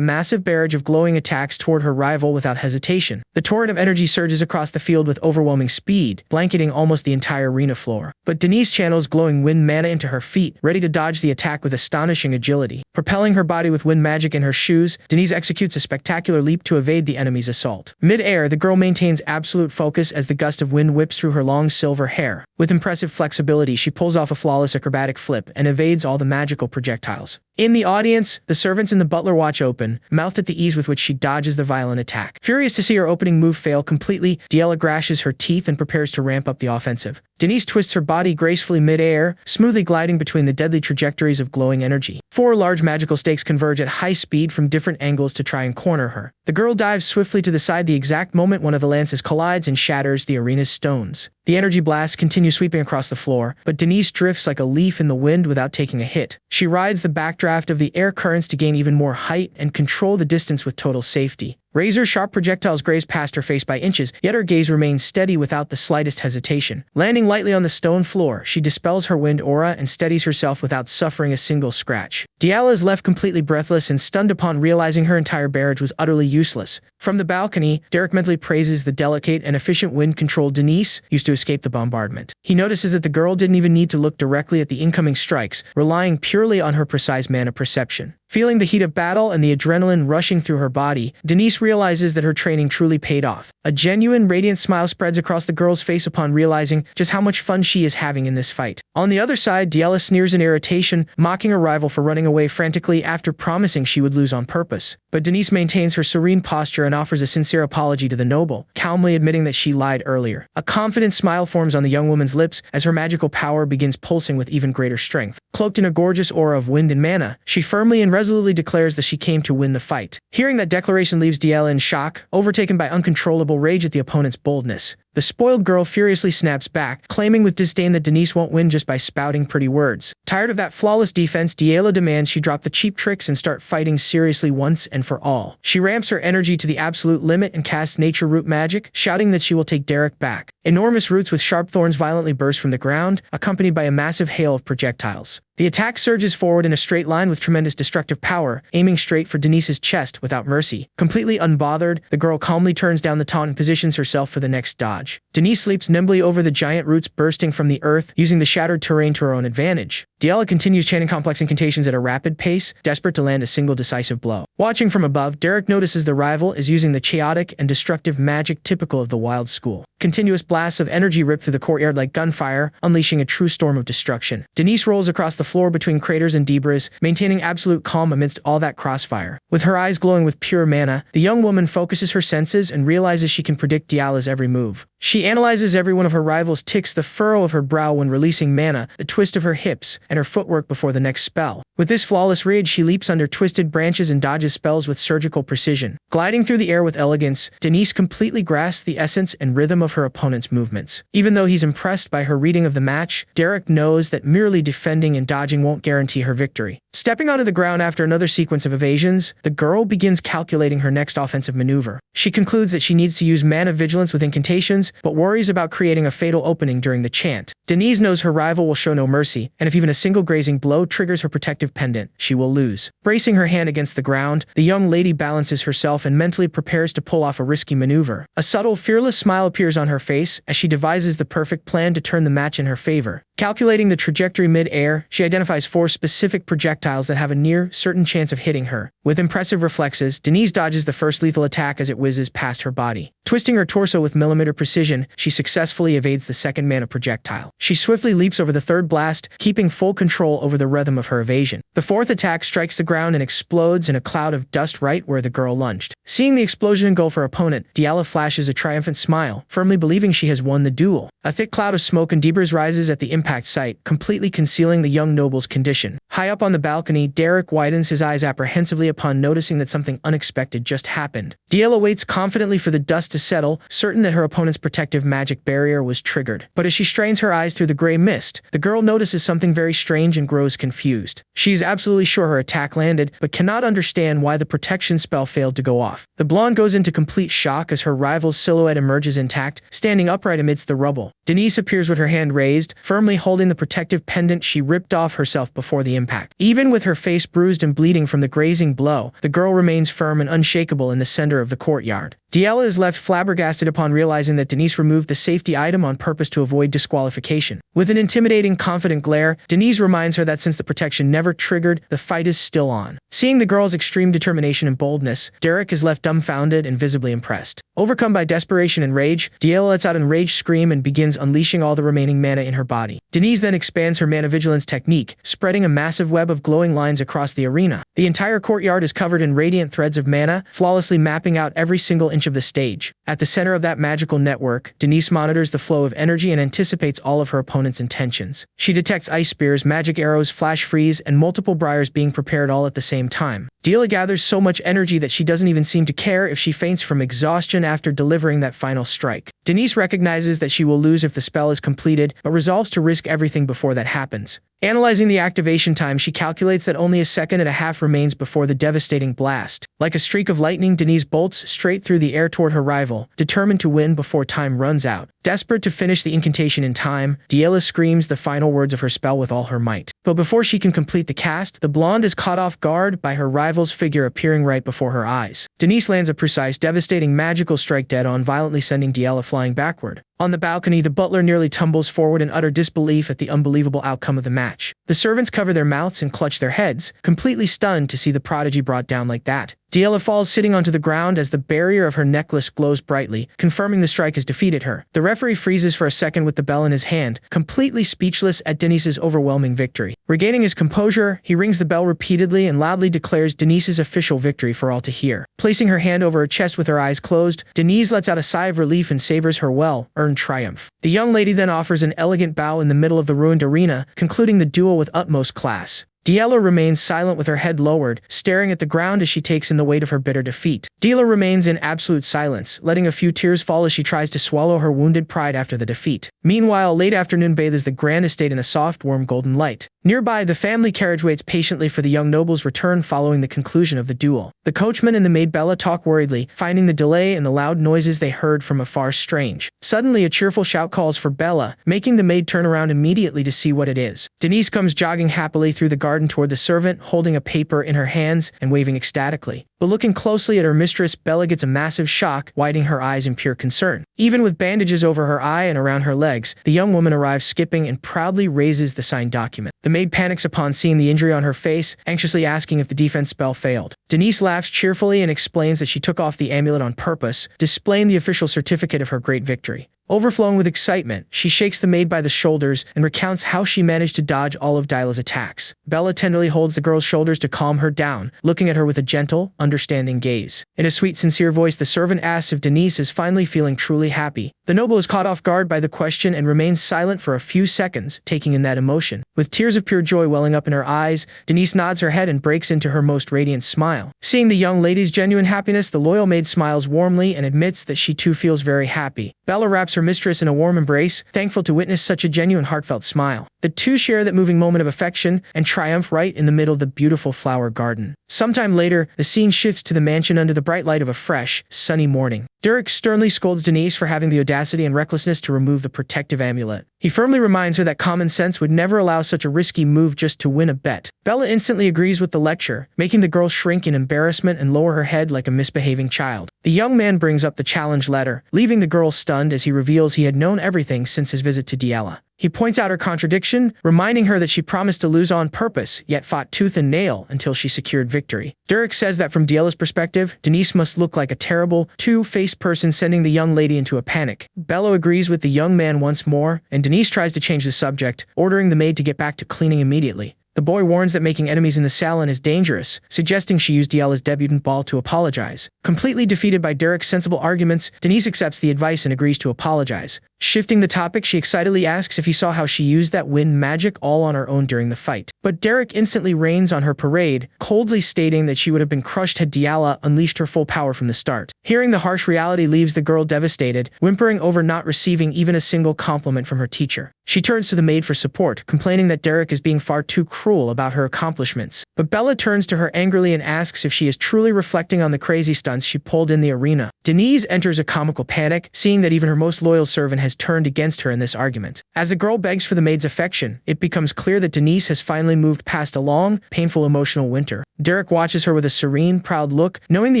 massive barrage of glowing attacks toward her rival without hesitation. The torrent of energy surges across the field with overwhelming speed, blanketing almost the entire arena floor. But Denise channels glowing wind mana into her feet, ready to dodge the attack with astonishing agility. Propelling her body with wind magic in her shoes, Denise executes a spectacular leap to evade the enemy's assault. Mid-air, the girl maintains absolute focus as the gust of wind whips through her long silver hair. With impressive flexibility, she pulls off a flawless acrobatic flip and evades all the magical projectiles. In the audience, the servants and the butler watch open, mouthed at the ease with which she dodges the violent attack. Furious to see her opening move fail completely, Diela grashes her teeth and prepares to ramp up the offensive. Denise twists her body gracefully mid-air, smoothly gliding between the deadly trajectories of glowing energy. 4 large magical stakes converge at high speed from different angles to try and corner her. The girl dives swiftly to the side the exact moment one of the lances collides and shatters the arena's stones. The energy blasts continue sweeping across the floor, but Denise drifts like a leaf in the wind without taking a hit. She rides the backdraft of the air currents to gain even more height and control the distance with total safety. Razor-sharp projectiles graze past her face by inches, yet her gaze remains steady without the slightest hesitation. Landing lightly on the stone floor, she dispels her wind aura and steadies herself without suffering a single scratch. Diela is left completely breathless and stunned upon realizing her entire barrage was utterly useless. From the balcony, Derek mentally praises the delicate and efficient wind-control Denise used to escape the bombardment. He notices that the girl didn't even need to look directly at the incoming strikes, relying purely on her precise mana perception. Feeling the heat of battle and the adrenaline rushing through her body, Denise realizes that her training truly paid off. A genuine, radiant smile spreads across the girl's face upon realizing just how much fun she is having in this fight. On the other side, Diela sneers in irritation, mocking her rival for running away frantically after promising she would lose on purpose. But Denise maintains her serene posture and offers a sincere apology to the noble, calmly admitting that she lied earlier. A confident smile forms on the young woman's lips as her magical power begins pulsing with even greater strength. Cloaked in a gorgeous aura of wind and mana, she firmly and resolutely declares that she came to win the fight. Hearing that declaration leaves Diela in shock, overtaken by uncontrollable rage at the opponent's boldness. The spoiled girl furiously snaps back, claiming with disdain that Denise won't win just by spouting pretty words. Tired of that flawless defense, Yahello demands she drop the cheap tricks and start fighting seriously once and for all. She ramps her energy to the absolute limit and casts nature root magic, shouting that she will take Derek back. Enormous roots with sharp thorns violently burst from the ground, accompanied by a massive hail of projectiles. The attack surges forward in a straight line with tremendous destructive power, aiming straight for Denise's chest without mercy. Completely unbothered, the girl calmly turns down the taunt and positions herself for the next dodge. Denise leaps nimbly over the giant roots bursting from the earth, using the shattered terrain to her own advantage. Yahello continues chanting complex incantations at a rapid pace, desperate to land a single decisive blow. Watching from above, Derek notices the rival is using the chaotic and destructive magic typical of the wild school. Continuous blasts of energy rip through the courtyard like gunfire, unleashing a true storm of destruction. Denise rolls across the floor between craters and debris, maintaining absolute calm amidst all that crossfire. With her eyes glowing with pure mana, the young woman focuses her senses and realizes she can predict Yahello's every move. She analyzes every one of her rivals' ticks, the furrow of her brow when releasing mana, the twist of her hips, and her footwork before the next spell. With this flawless read, she leaps under twisted branches and dodges spells with surgical precision. Gliding through the air with elegance, Denise completely grasps the essence and rhythm of her opponent's movements. Even though he's impressed by her reading of the match, Derek knows that merely defending and dodging won't guarantee her victory. Stepping onto the ground after another sequence of evasions, the girl begins calculating her next offensive maneuver. She concludes that she needs to use mana vigilance with incantations, but worries about creating a fatal opening during the chant. Denise knows her rival will show no mercy, and if even a single grazing blow triggers her protective pendant, she will lose. Bracing her hand against the ground, the young lady balances herself and mentally prepares to pull off a risky maneuver. A subtle, fearless smile appears on her face as she devises the perfect plan to turn the match in her favor. Calculating the trajectory mid-air, she identifies 4 specific projectiles that have a near certain chance of hitting her. With impressive reflexes, Denise dodges the first lethal attack as it whizzes past her body. Twisting her torso with millimeter precision, she successfully evades the second mana projectile. She swiftly leaps over the third blast, keeping full control over the rhythm of her evasion. The fourth attack strikes the ground and explodes in a cloud of dust right where the girl lunged. Seeing the explosion engulf her opponent, Yahello flashes a triumphant smile, firmly believing she has won the duel. A thick cloud of smoke and debris rises at the impact site, completely concealing the young noble's condition. High up on the balcony, Derek widens his eyes apprehensively upon noticing that something unexpected just happened. Yahello waits confidently for the dust to settle, certain that her opponent's protective magic barrier was triggered. But as she strains her eyes through the gray mist, the girl notices something very strange and grows confused. She is absolutely sure her attack landed, but cannot understand why the protection spell failed to go off. The blonde goes into complete shock as her rival's silhouette emerges intact, standing upright amidst the rubble. Denise appears with her hand raised, firmly holding the protective pendant she ripped off herself before the impact. Even with her face bruised and bleeding from the grazing blow, the girl remains firm and unshakable in the center of the courtyard. Yahello is left flabbergasted upon realizing that Denise removed the safety item on purpose to avoid disqualification. With an intimidating, confident glare, Denise reminds her that since the protection never triggered, the fight is still on. Seeing the girl's extreme determination and boldness, Derek is left dumbfounded and visibly impressed. Overcome by desperation and rage, Yahello lets out an enraged scream and begins unleashing all the remaining mana in her body. Denise then expands her mana vigilance technique, spreading a massive web of glowing lines across the arena. The entire courtyard is covered in radiant threads of mana, flawlessly mapping out every single inch of the stage. At the center of that magical network, Denise monitors the flow of energy and anticipates all of her opponent's intentions. She detects ice spears, magic arrows, flash freeze, and multiple briars being prepared all at the same time. Yahello gathers so much energy that she doesn't even seem to care if she faints from exhaustion after delivering that final strike. Denise recognizes that she will lose if the spell is completed, but resolves to risk everything before that happens. Analyzing the activation time, she calculates that only a second and a half remains before the devastating blast. Like a streak of lightning, Denise bolts straight through the air toward her rival, determined to win before time runs out. Desperate to finish the incantation in time, Yahello screams the final words of her spell with all her might. But before she can complete the cast, the blonde is caught off guard by her rival's figure appearing right before her eyes. Denise lands a precise, devastating magical strike dead on, violently sending Yahello flying backward. On the balcony, the butler nearly tumbles forward in utter disbelief at the unbelievable outcome of the match. The servants cover their mouths and clutch their heads, completely stunned to see the prodigy brought down like that. Yahello falls sitting onto the ground as the barrier of her necklace glows brightly, confirming the strike has defeated her. The referee freezes for a second with the bell in his hand, completely speechless at Denise's overwhelming victory. Regaining his composure, he rings the bell repeatedly and loudly declares Denise's official victory for all to hear. Placing her hand over her chest with her eyes closed, Denise lets out a sigh of relief and savors her well-earned triumph. The young lady then offers an elegant bow in the middle of the ruined arena, concluding the duel with utmost class. Yahello remains silent with her head lowered, staring at the ground as she takes in the weight of her bitter defeat. Yahello remains in absolute silence, letting a few tears fall as she tries to swallow her wounded pride after the defeat. Meanwhile, late afternoon bathes the grand estate in a soft, warm golden light. Nearby, the family carriage waits patiently for the young noble's return following the conclusion of the duel. The coachman and the maid Bella talk worriedly, finding the delay and the loud noises they heard from afar strange. Suddenly, a cheerful shout calls for Bella, making the maid turn around immediately to see what it is. Denise comes jogging happily through the garden toward the servant, holding a paper in her hands and waving ecstatically. But looking closely at her mistress, Bella gets a massive shock, widening her eyes in pure concern. Even with bandages over her eye and around her legs, the young woman arrives skipping and proudly raises the signed document. The maid panics upon seeing the injury on her face, anxiously asking if the defense spell failed. Denise laughs cheerfully and explains that she took off the amulet on purpose, displaying the official certificate of her great victory. Overflowing with excitement, she shakes the maid by the shoulders and recounts how she managed to dodge all of Yahello's attacks. Bella tenderly holds the girl's shoulders to calm her down, looking at her with a gentle, understanding gaze. In a sweet, sincere voice, the servant asks if Denise is finally feeling truly happy. The noble is caught off guard by the question and remains silent for a few seconds, taking in that emotion. With tears of pure joy welling up in her eyes, Denise nods her head and breaks into her most radiant smile. Seeing the young lady's genuine happiness, the loyal maid smiles warmly and admits that she too feels very happy. Bella wraps her mistress in a warm embrace, thankful to witness such a genuine heartfelt smile. The two share that moving moment of affection and triumph right in the middle of the beautiful flower garden. Sometime later, the scene shifts to the mansion under the bright light of a fresh, sunny morning. Derek sternly scolds Denise for having the audacity and recklessness to remove the protective amulet. He firmly reminds her that common sense would never allow such a risky move just to win a bet. Bella instantly agrees with the lecture, making the girl shrink in embarrassment and lower her head like a misbehaving child. The young man brings up the challenge letter, leaving the girl stunned as he reveals he had known everything since his visit to Yahello. He points out her contradiction, reminding her that she promised to lose on purpose, yet fought tooth and nail until she secured victory. Derek says that from Yahello's perspective, Denise must look like a terrible, two-faced person, sending the young lady into a panic. Bella agrees with the young man once more, and Denise tries to change the subject, ordering the maid to get back to cleaning immediately. The boy warns that making enemies in the salon is dangerous, suggesting she use Yahello's debutante ball to apologize. Completely defeated by Derek's sensible arguments, Denise accepts the advice and agrees to apologize. Shifting the topic, she excitedly asks if he saw how she used that wind magic all on her own during the fight. But Derek instantly rains on her parade, coldly stating that she would have been crushed had Yahello unleashed her full power from the start. Hearing the harsh reality leaves the girl devastated, whimpering over not receiving even a single compliment from her teacher. She turns to the maid for support, complaining that Derek is being far too cruel about her accomplishments. But Bella turns to her angrily and asks if she is truly reflecting on the crazy stunts she pulled in the arena. Denise enters a comical panic, seeing that even her most loyal servant has turned against her in this argument. As the girl begs for the maid's affection, it becomes clear that Denise has finally moved past a long, painful emotional winter. Derek watches her with a serene, proud look, knowing the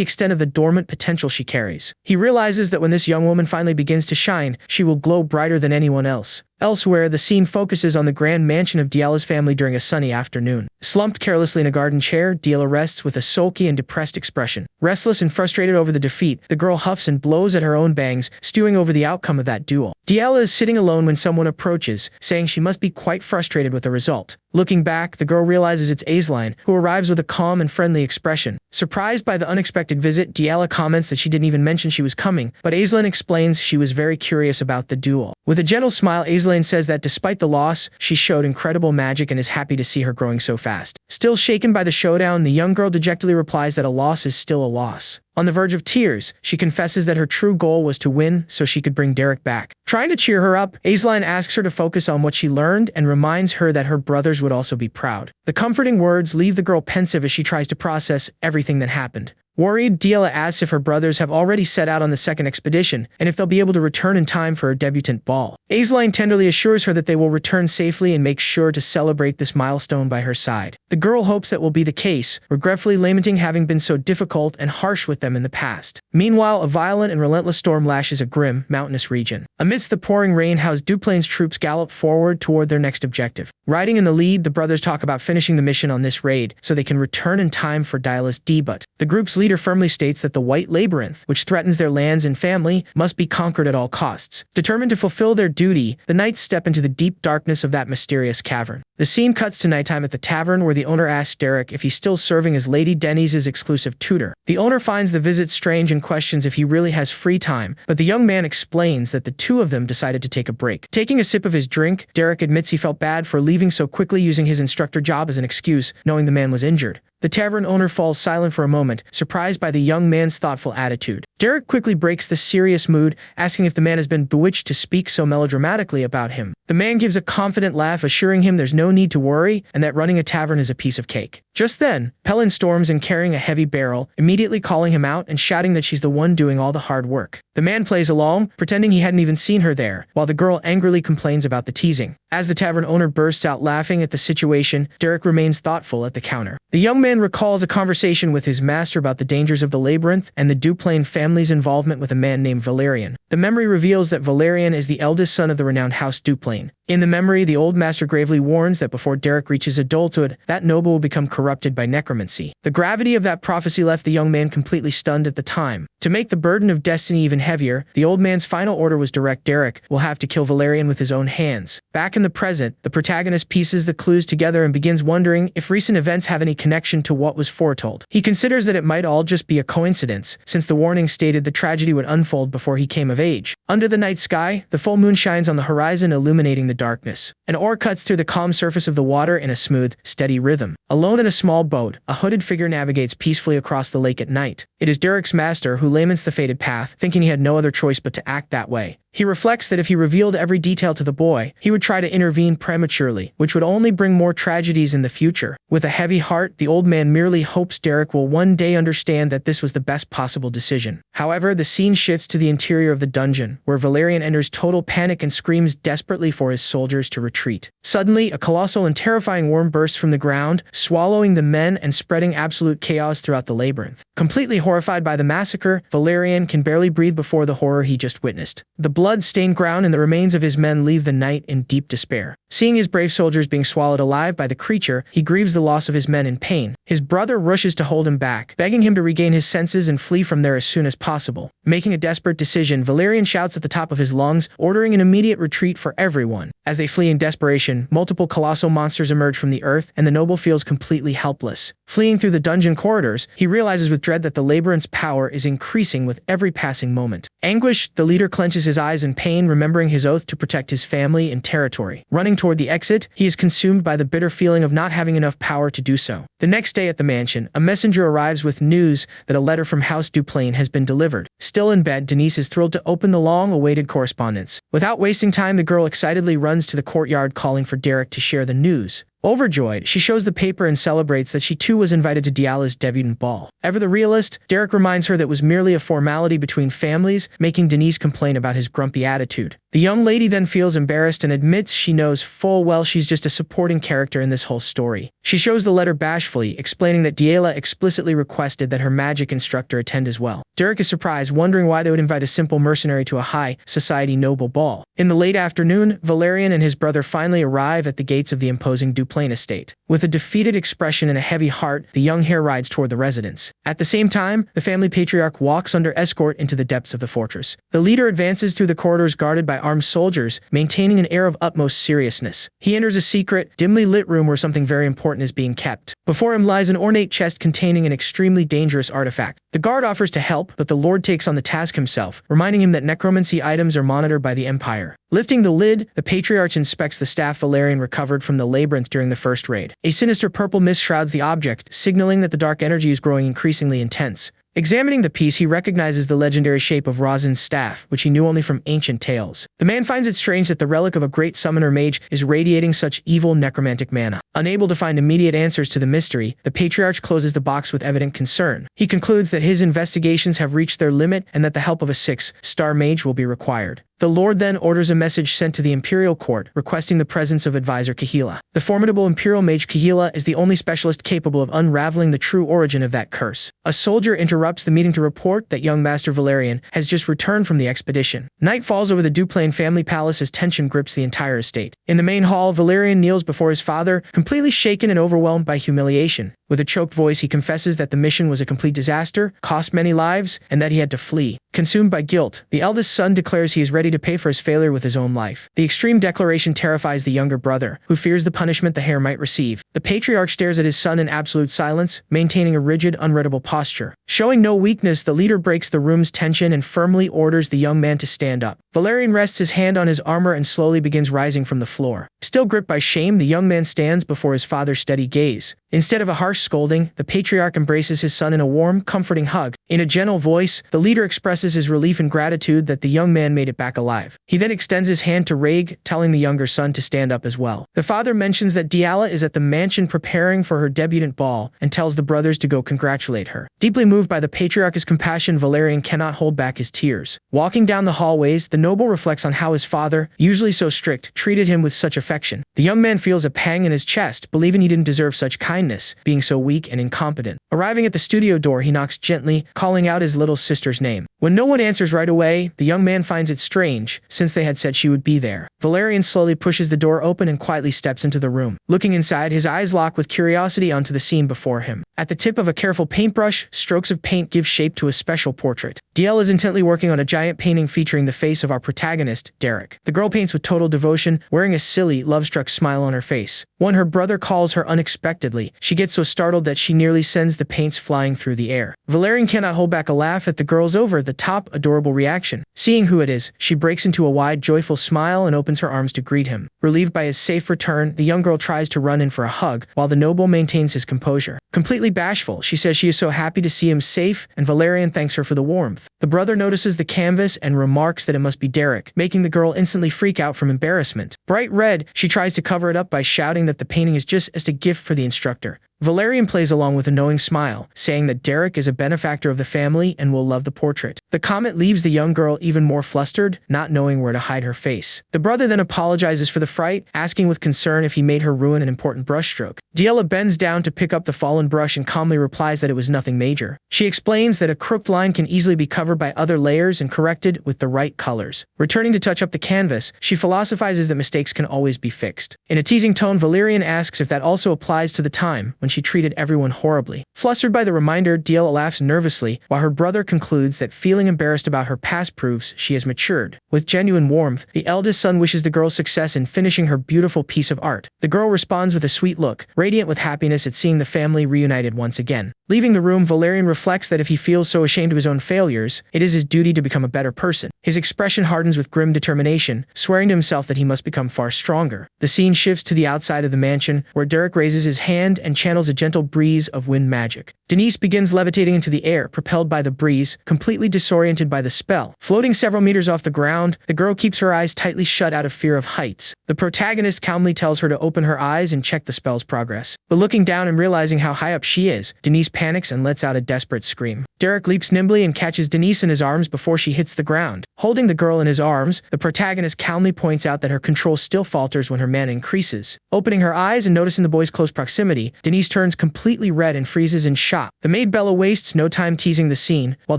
extent of the dormant potential she carries. He realizes that when this young woman finally begins to shine, she will glow brighter than anyone else. Elsewhere, the scene focuses on the grand mansion of Yahello's family during a sunny afternoon. Slumped carelessly in a garden chair, Yahello rests with a sulky and depressed expression. Restless and frustrated over the defeat, the girl huffs and blows at her own bangs, stewing over the outcome of that duel. Yahello is sitting alone when someone approaches, saying she must be quite frustrated with the result. Looking back, the girl realizes it's Aisline, who arrives with a calm and friendly expression. Surprised by the unexpected visit, Yahello comments that she didn't even mention she was coming, but Aisline explains she was very curious about the duel. With a gentle smile, Aisline says that despite the loss, she showed incredible magic and is happy to see her growing so fast. Still shaken by the showdown, the young girl dejectedly replies that a loss is still a loss. On the verge of tears, she confesses that her true goal was to win so she could bring Derek back. Trying to cheer her up, Aisline asks her to focus on what she learned and reminds her that her brothers would also be proud. The comforting words leave the girl pensive as she tries to process everything that happened. Worried, Yahello asks if her brothers have already set out on the second expedition and if they'll be able to return in time for her debutante ball. Aisline tenderly assures her that they will return safely and makes sure to celebrate this milestone by her side. The girl hopes that will be the case, regretfully lamenting having been so difficult and harsh with them in the past. Meanwhile, a violent and relentless storm lashes a grim, mountainous region. Amidst the pouring rain, House Duplain's troops gallop forward toward their next objective. Riding in the lead, the brothers talk about finishing the mission on this raid so they can return in time for Yahello's debut. The group's leader firmly states that the White Labyrinth, which threatens their lands and family, must be conquered at all costs. Determined to fulfill their duty, the knights step into the deep darkness of that mysterious cavern. The scene cuts to nighttime at the tavern where the owner asks Derek if he's still serving as Lady Denny's exclusive tutor. The owner finds the visit strange and questions if he really has free time, but the young man explains that the two of them decided to take a break. Taking a sip of his drink, Derek admits he felt bad for leaving so quickly, using his instructor job as an excuse, knowing the man was injured. The tavern owner falls silent for a moment, surprised by the young man's thoughtful attitude. Derek quickly breaks the serious mood, asking if the man has been bewitched to speak so melodramatically about him. The man gives a confident laugh, assuring him there's no need to worry and that running a tavern is a piece of cake. Just then, Pelin storms in carrying a heavy barrel, immediately calling him out and shouting that she's the one doing all the hard work. The man plays along, pretending he hadn't even seen her there, while the girl angrily complains about the teasing. As the tavern owner bursts out laughing at the situation, Derek remains thoughtful at the counter. The young man recalls a conversation with his master about the dangers of the labyrinth and the Duplain family's involvement with a man named Valerian. The memory reveals that Valerian is the eldest son of the renowned House Duplain. In the memory, the old master gravely warns that before Derek reaches adulthood, that noble will become corrupted by necromancy. The gravity of that prophecy left the young man completely stunned at the time. To make the burden of destiny even heavier, the old man's final order was direct Derek will have to kill Valerian with his own hands. Back in the present, the protagonist pieces the clues together and begins wondering if recent events have any connection to what was foretold. He considers that it might all just be a coincidence, since the warning stated the tragedy would unfold before he came of age. Under the night sky, the full moon shines on the horizon, illuminating the darkness. An oar cuts through the calm surface of the water in a smooth, steady rhythm. Alone in a small boat, a hooded figure navigates peacefully across the lake at night. It is Derek's master who laments the fated path, thinking he had no other choice but to act that way. He reflects that if he revealed every detail to the boy, he would try to intervene prematurely, which would only bring more tragedies in the future. With a heavy heart, the old man merely hopes Derek will one day understand that this was the best possible decision. However, the scene shifts to the interior of the dungeon, where Valerian enters total panic and screams desperately for his soldiers to retreat. Suddenly, a colossal and terrifying worm bursts from the ground, swallowing the men and spreading absolute chaos throughout the labyrinth. Completely horrified by the massacre, Valerian can barely breathe before the horror he just witnessed. The blood-stained ground and the remains of his men leave the night in deep despair. Seeing his brave soldiers being swallowed alive by the creature, he grieves the loss of his men in pain. His brother rushes to hold him back, begging him to regain his senses and flee from there as soon as possible. Making a desperate decision, Valerian shouts at the top of his lungs, ordering an immediate retreat for everyone. As they flee in desperation, multiple colossal monsters emerge from the earth, and the noble feels completely helpless. Fleeing through the dungeon corridors, he realizes with dread that the labyrinth's power is increasing with every passing moment. Anguished, the leader clenches his eyes in pain, remembering his oath to protect his family and territory. Running toward the exit, he is consumed by the bitter feeling of not having enough power to do so. The next day at the mansion, a messenger arrives with news that a letter from House Duplain has been delivered. Still in bed, Denise is thrilled to open the long-awaited correspondence. Without wasting time, the girl excitedly runs to the courtyard, calling for Derek to share the news. Overjoyed, she shows the paper and celebrates that she too was invited to Diala's debutante ball. Ever the realist, Derek reminds her that it was merely a formality between families, making Denise complain about his grumpy attitude. The young lady then feels embarrassed and admits she knows full well she's just a supporting character in this whole story. She shows the letter bashfully, explaining that Diala explicitly requested that her magic instructor attend as well. Derek is surprised, wondering why they would invite a simple mercenary to a high society noble ball. In the late afternoon, Valerian and his brother finally arrive at the gates of the imposing Duplain estate. With a defeated expression and a heavy heart, the young heir rides toward the residence. At the same time, the family patriarch walks under escort into the depths of the fortress. The leader advances through the corridors guarded by armed soldiers, maintaining an air of utmost seriousness. He enters a secret, dimly lit room where something very important is being kept. Before him lies an ornate chest containing an extremely dangerous artifact. The guard offers to help, but the lord takes on the task himself, reminding him that necromancy items are monitored by the Empire. Lifting the lid, the patriarch inspects the staff Valerian recovered from the labyrinth during the first raid. A sinister purple mist shrouds the object, signaling that the dark energy is growing increasingly intense. Examining the piece, he recognizes the legendary shape of Rosin's staff, which he knew only from ancient tales. The man finds it strange that the relic of a great summoner mage is radiating such evil necromantic mana. Unable to find immediate answers to the mystery, the patriarch closes the box with evident concern. He concludes that his investigations have reached their limit and that the help of a 6-star mage will be required. The lord then orders a message sent to the imperial court, requesting the presence of advisor Kahila. The formidable imperial mage Kahila is the only specialist capable of unraveling the true origin of that curse. A soldier interrupts the meeting to report that young Master Valerian has just returned from the expedition. Night falls over the Duplain family palace as tension grips the entire estate. In the main hall, Valerian kneels before his father, completely shaken and overwhelmed by humiliation. With a choked voice, he confesses that the mission was a complete disaster, cost many lives, and that he had to flee. Consumed by guilt, the eldest son declares he is ready to pay for his failure with his own life. The extreme declaration terrifies the younger brother, who fears the punishment the heir might receive. The patriarch stares at his son in absolute silence, maintaining a rigid, unreadable posture. Showing no weakness, the leader breaks the room's tension and firmly orders the young man to stand up. Valerian rests his hand on his armor and slowly begins rising from the floor. Still gripped by shame, the young man stands before his father's steady gaze. Instead of a harsh scolding, the patriarch embraces his son in a warm, comforting hug. In a gentle voice, the leader expresses his relief and gratitude that the young man made it back alive. He then extends his hand to Rhaeg, telling the younger son to stand up as well. The father mentions that Diala is at the mansion preparing for her debutante ball and tells the brothers to go congratulate her. Deeply moved by the patriarch's compassion, Valerian cannot hold back his tears. Walking down the hallways, the noble reflects on how his father, usually so strict, treated him with such affection. The young man feels a pang in his chest, believing he didn't deserve such kindness, being so weak and incompetent. Arriving at the studio door, he knocks gently, calling out his little sister's name. When no one answers right away, the young man finds it strange, since they had said she would be there. Valerian slowly pushes the door open and quietly steps into the room. Looking inside, his eyes lock with curiosity onto the scene before him. At the tip of a careful paintbrush, strokes of paint give shape to a special portrait. DL is intently working on a giant painting featuring the face of our protagonist, Derek. The girl paints with total devotion, wearing a silly, love-struck smile on her face. When her brother calls her unexpectedly, she gets so startled that she nearly sends the paints flying through the air. Valerian cannot hold back a laugh at the girl's over-the-top, adorable reaction. Seeing who it is, she breaks into a wide, joyful smile and opens her arms to greet him. Relieved by his safe return, the young girl tries to run in for a hug, while the noble maintains his composure. Completely bashful, she says she is so happy to see him safe, and Valerian thanks her for the warmth. The brother notices the canvas and remarks that it must be Derek, making the girl instantly freak out from embarrassment. Bright red, she tries to cover it up by shouting that the painting is just a gift for the instructor. Valerian plays along with a knowing smile, saying that Derek is a benefactor of the family and will love the portrait. The comment leaves the young girl even more flustered, not knowing where to hide her face. The brother then apologizes for the fright, asking with concern if he made her ruin an important brushstroke. Diela bends down to pick up the fallen brush and calmly replies that it was nothing major. She explains that a crooked line can easily be covered by other layers and corrected with the right colors. Returning to touch up the canvas, she philosophizes that mistakes can always be fixed. In a teasing tone, Valerian asks if that also applies to the time when she treated everyone horribly. Flustered by the reminder, Diela laughs nervously, while her brother concludes that feeling embarrassed about her past proves she has matured. With genuine warmth, the eldest son wishes the girl success in finishing her beautiful piece of art. The girl responds with a sweet look, radiant with happiness at seeing the family reunited once again. Leaving the room, Valerian reflects that if he feels so ashamed of his own failures, it is his duty to become a better person. His expression hardens with grim determination, swearing to himself that he must become far stronger. The scene shifts to the outside of the mansion, where Derek raises his hand and channels a gentle breeze of wind magic. Denise begins levitating into the air, propelled by the breeze, completely disoriented by the spell. Floating several meters off the ground, the girl keeps her eyes tightly shut out of fear of heights. The protagonist calmly tells her to open her eyes and check the spell's progress. But looking down and realizing how high up she is, Denise panics and lets out a desperate scream. Derek leaps nimbly and catches Denise in his arms before she hits the ground. Holding the girl in his arms, the protagonist calmly points out that her control still falters when her mana increases. Opening her eyes and noticing the boy's close proximity, Denise turns completely red and freezes in shock. The maid Bella wastes no time teasing the scene, while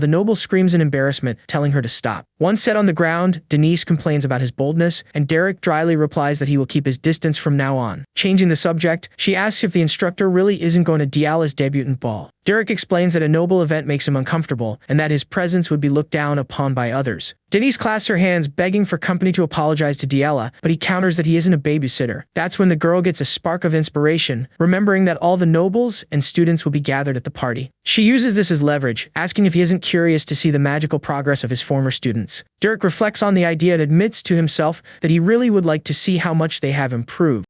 the noble screams in embarrassment, telling her to stop. Once set on the ground, Denise complains about his boldness, and Derek dryly replies that he will keep his distance from now on. Changing the subject, she asks if the instructor really isn't going to Diala's debutante ball. Derek explains that a noble event makes him uncomfortable, and that his presence would be looked down upon by others. Denise clasps her hands, begging for company to apologize to Diala, but he counters that he isn't a babysitter. That's when the girl gets a spark of inspiration, remembering that all the nobles and students will be gathered at the party. She uses this as leverage, asking if he isn't curious to see the magical progress of his former students. Derek reflects on the idea and admits to himself that he really would like to see how much they have improved.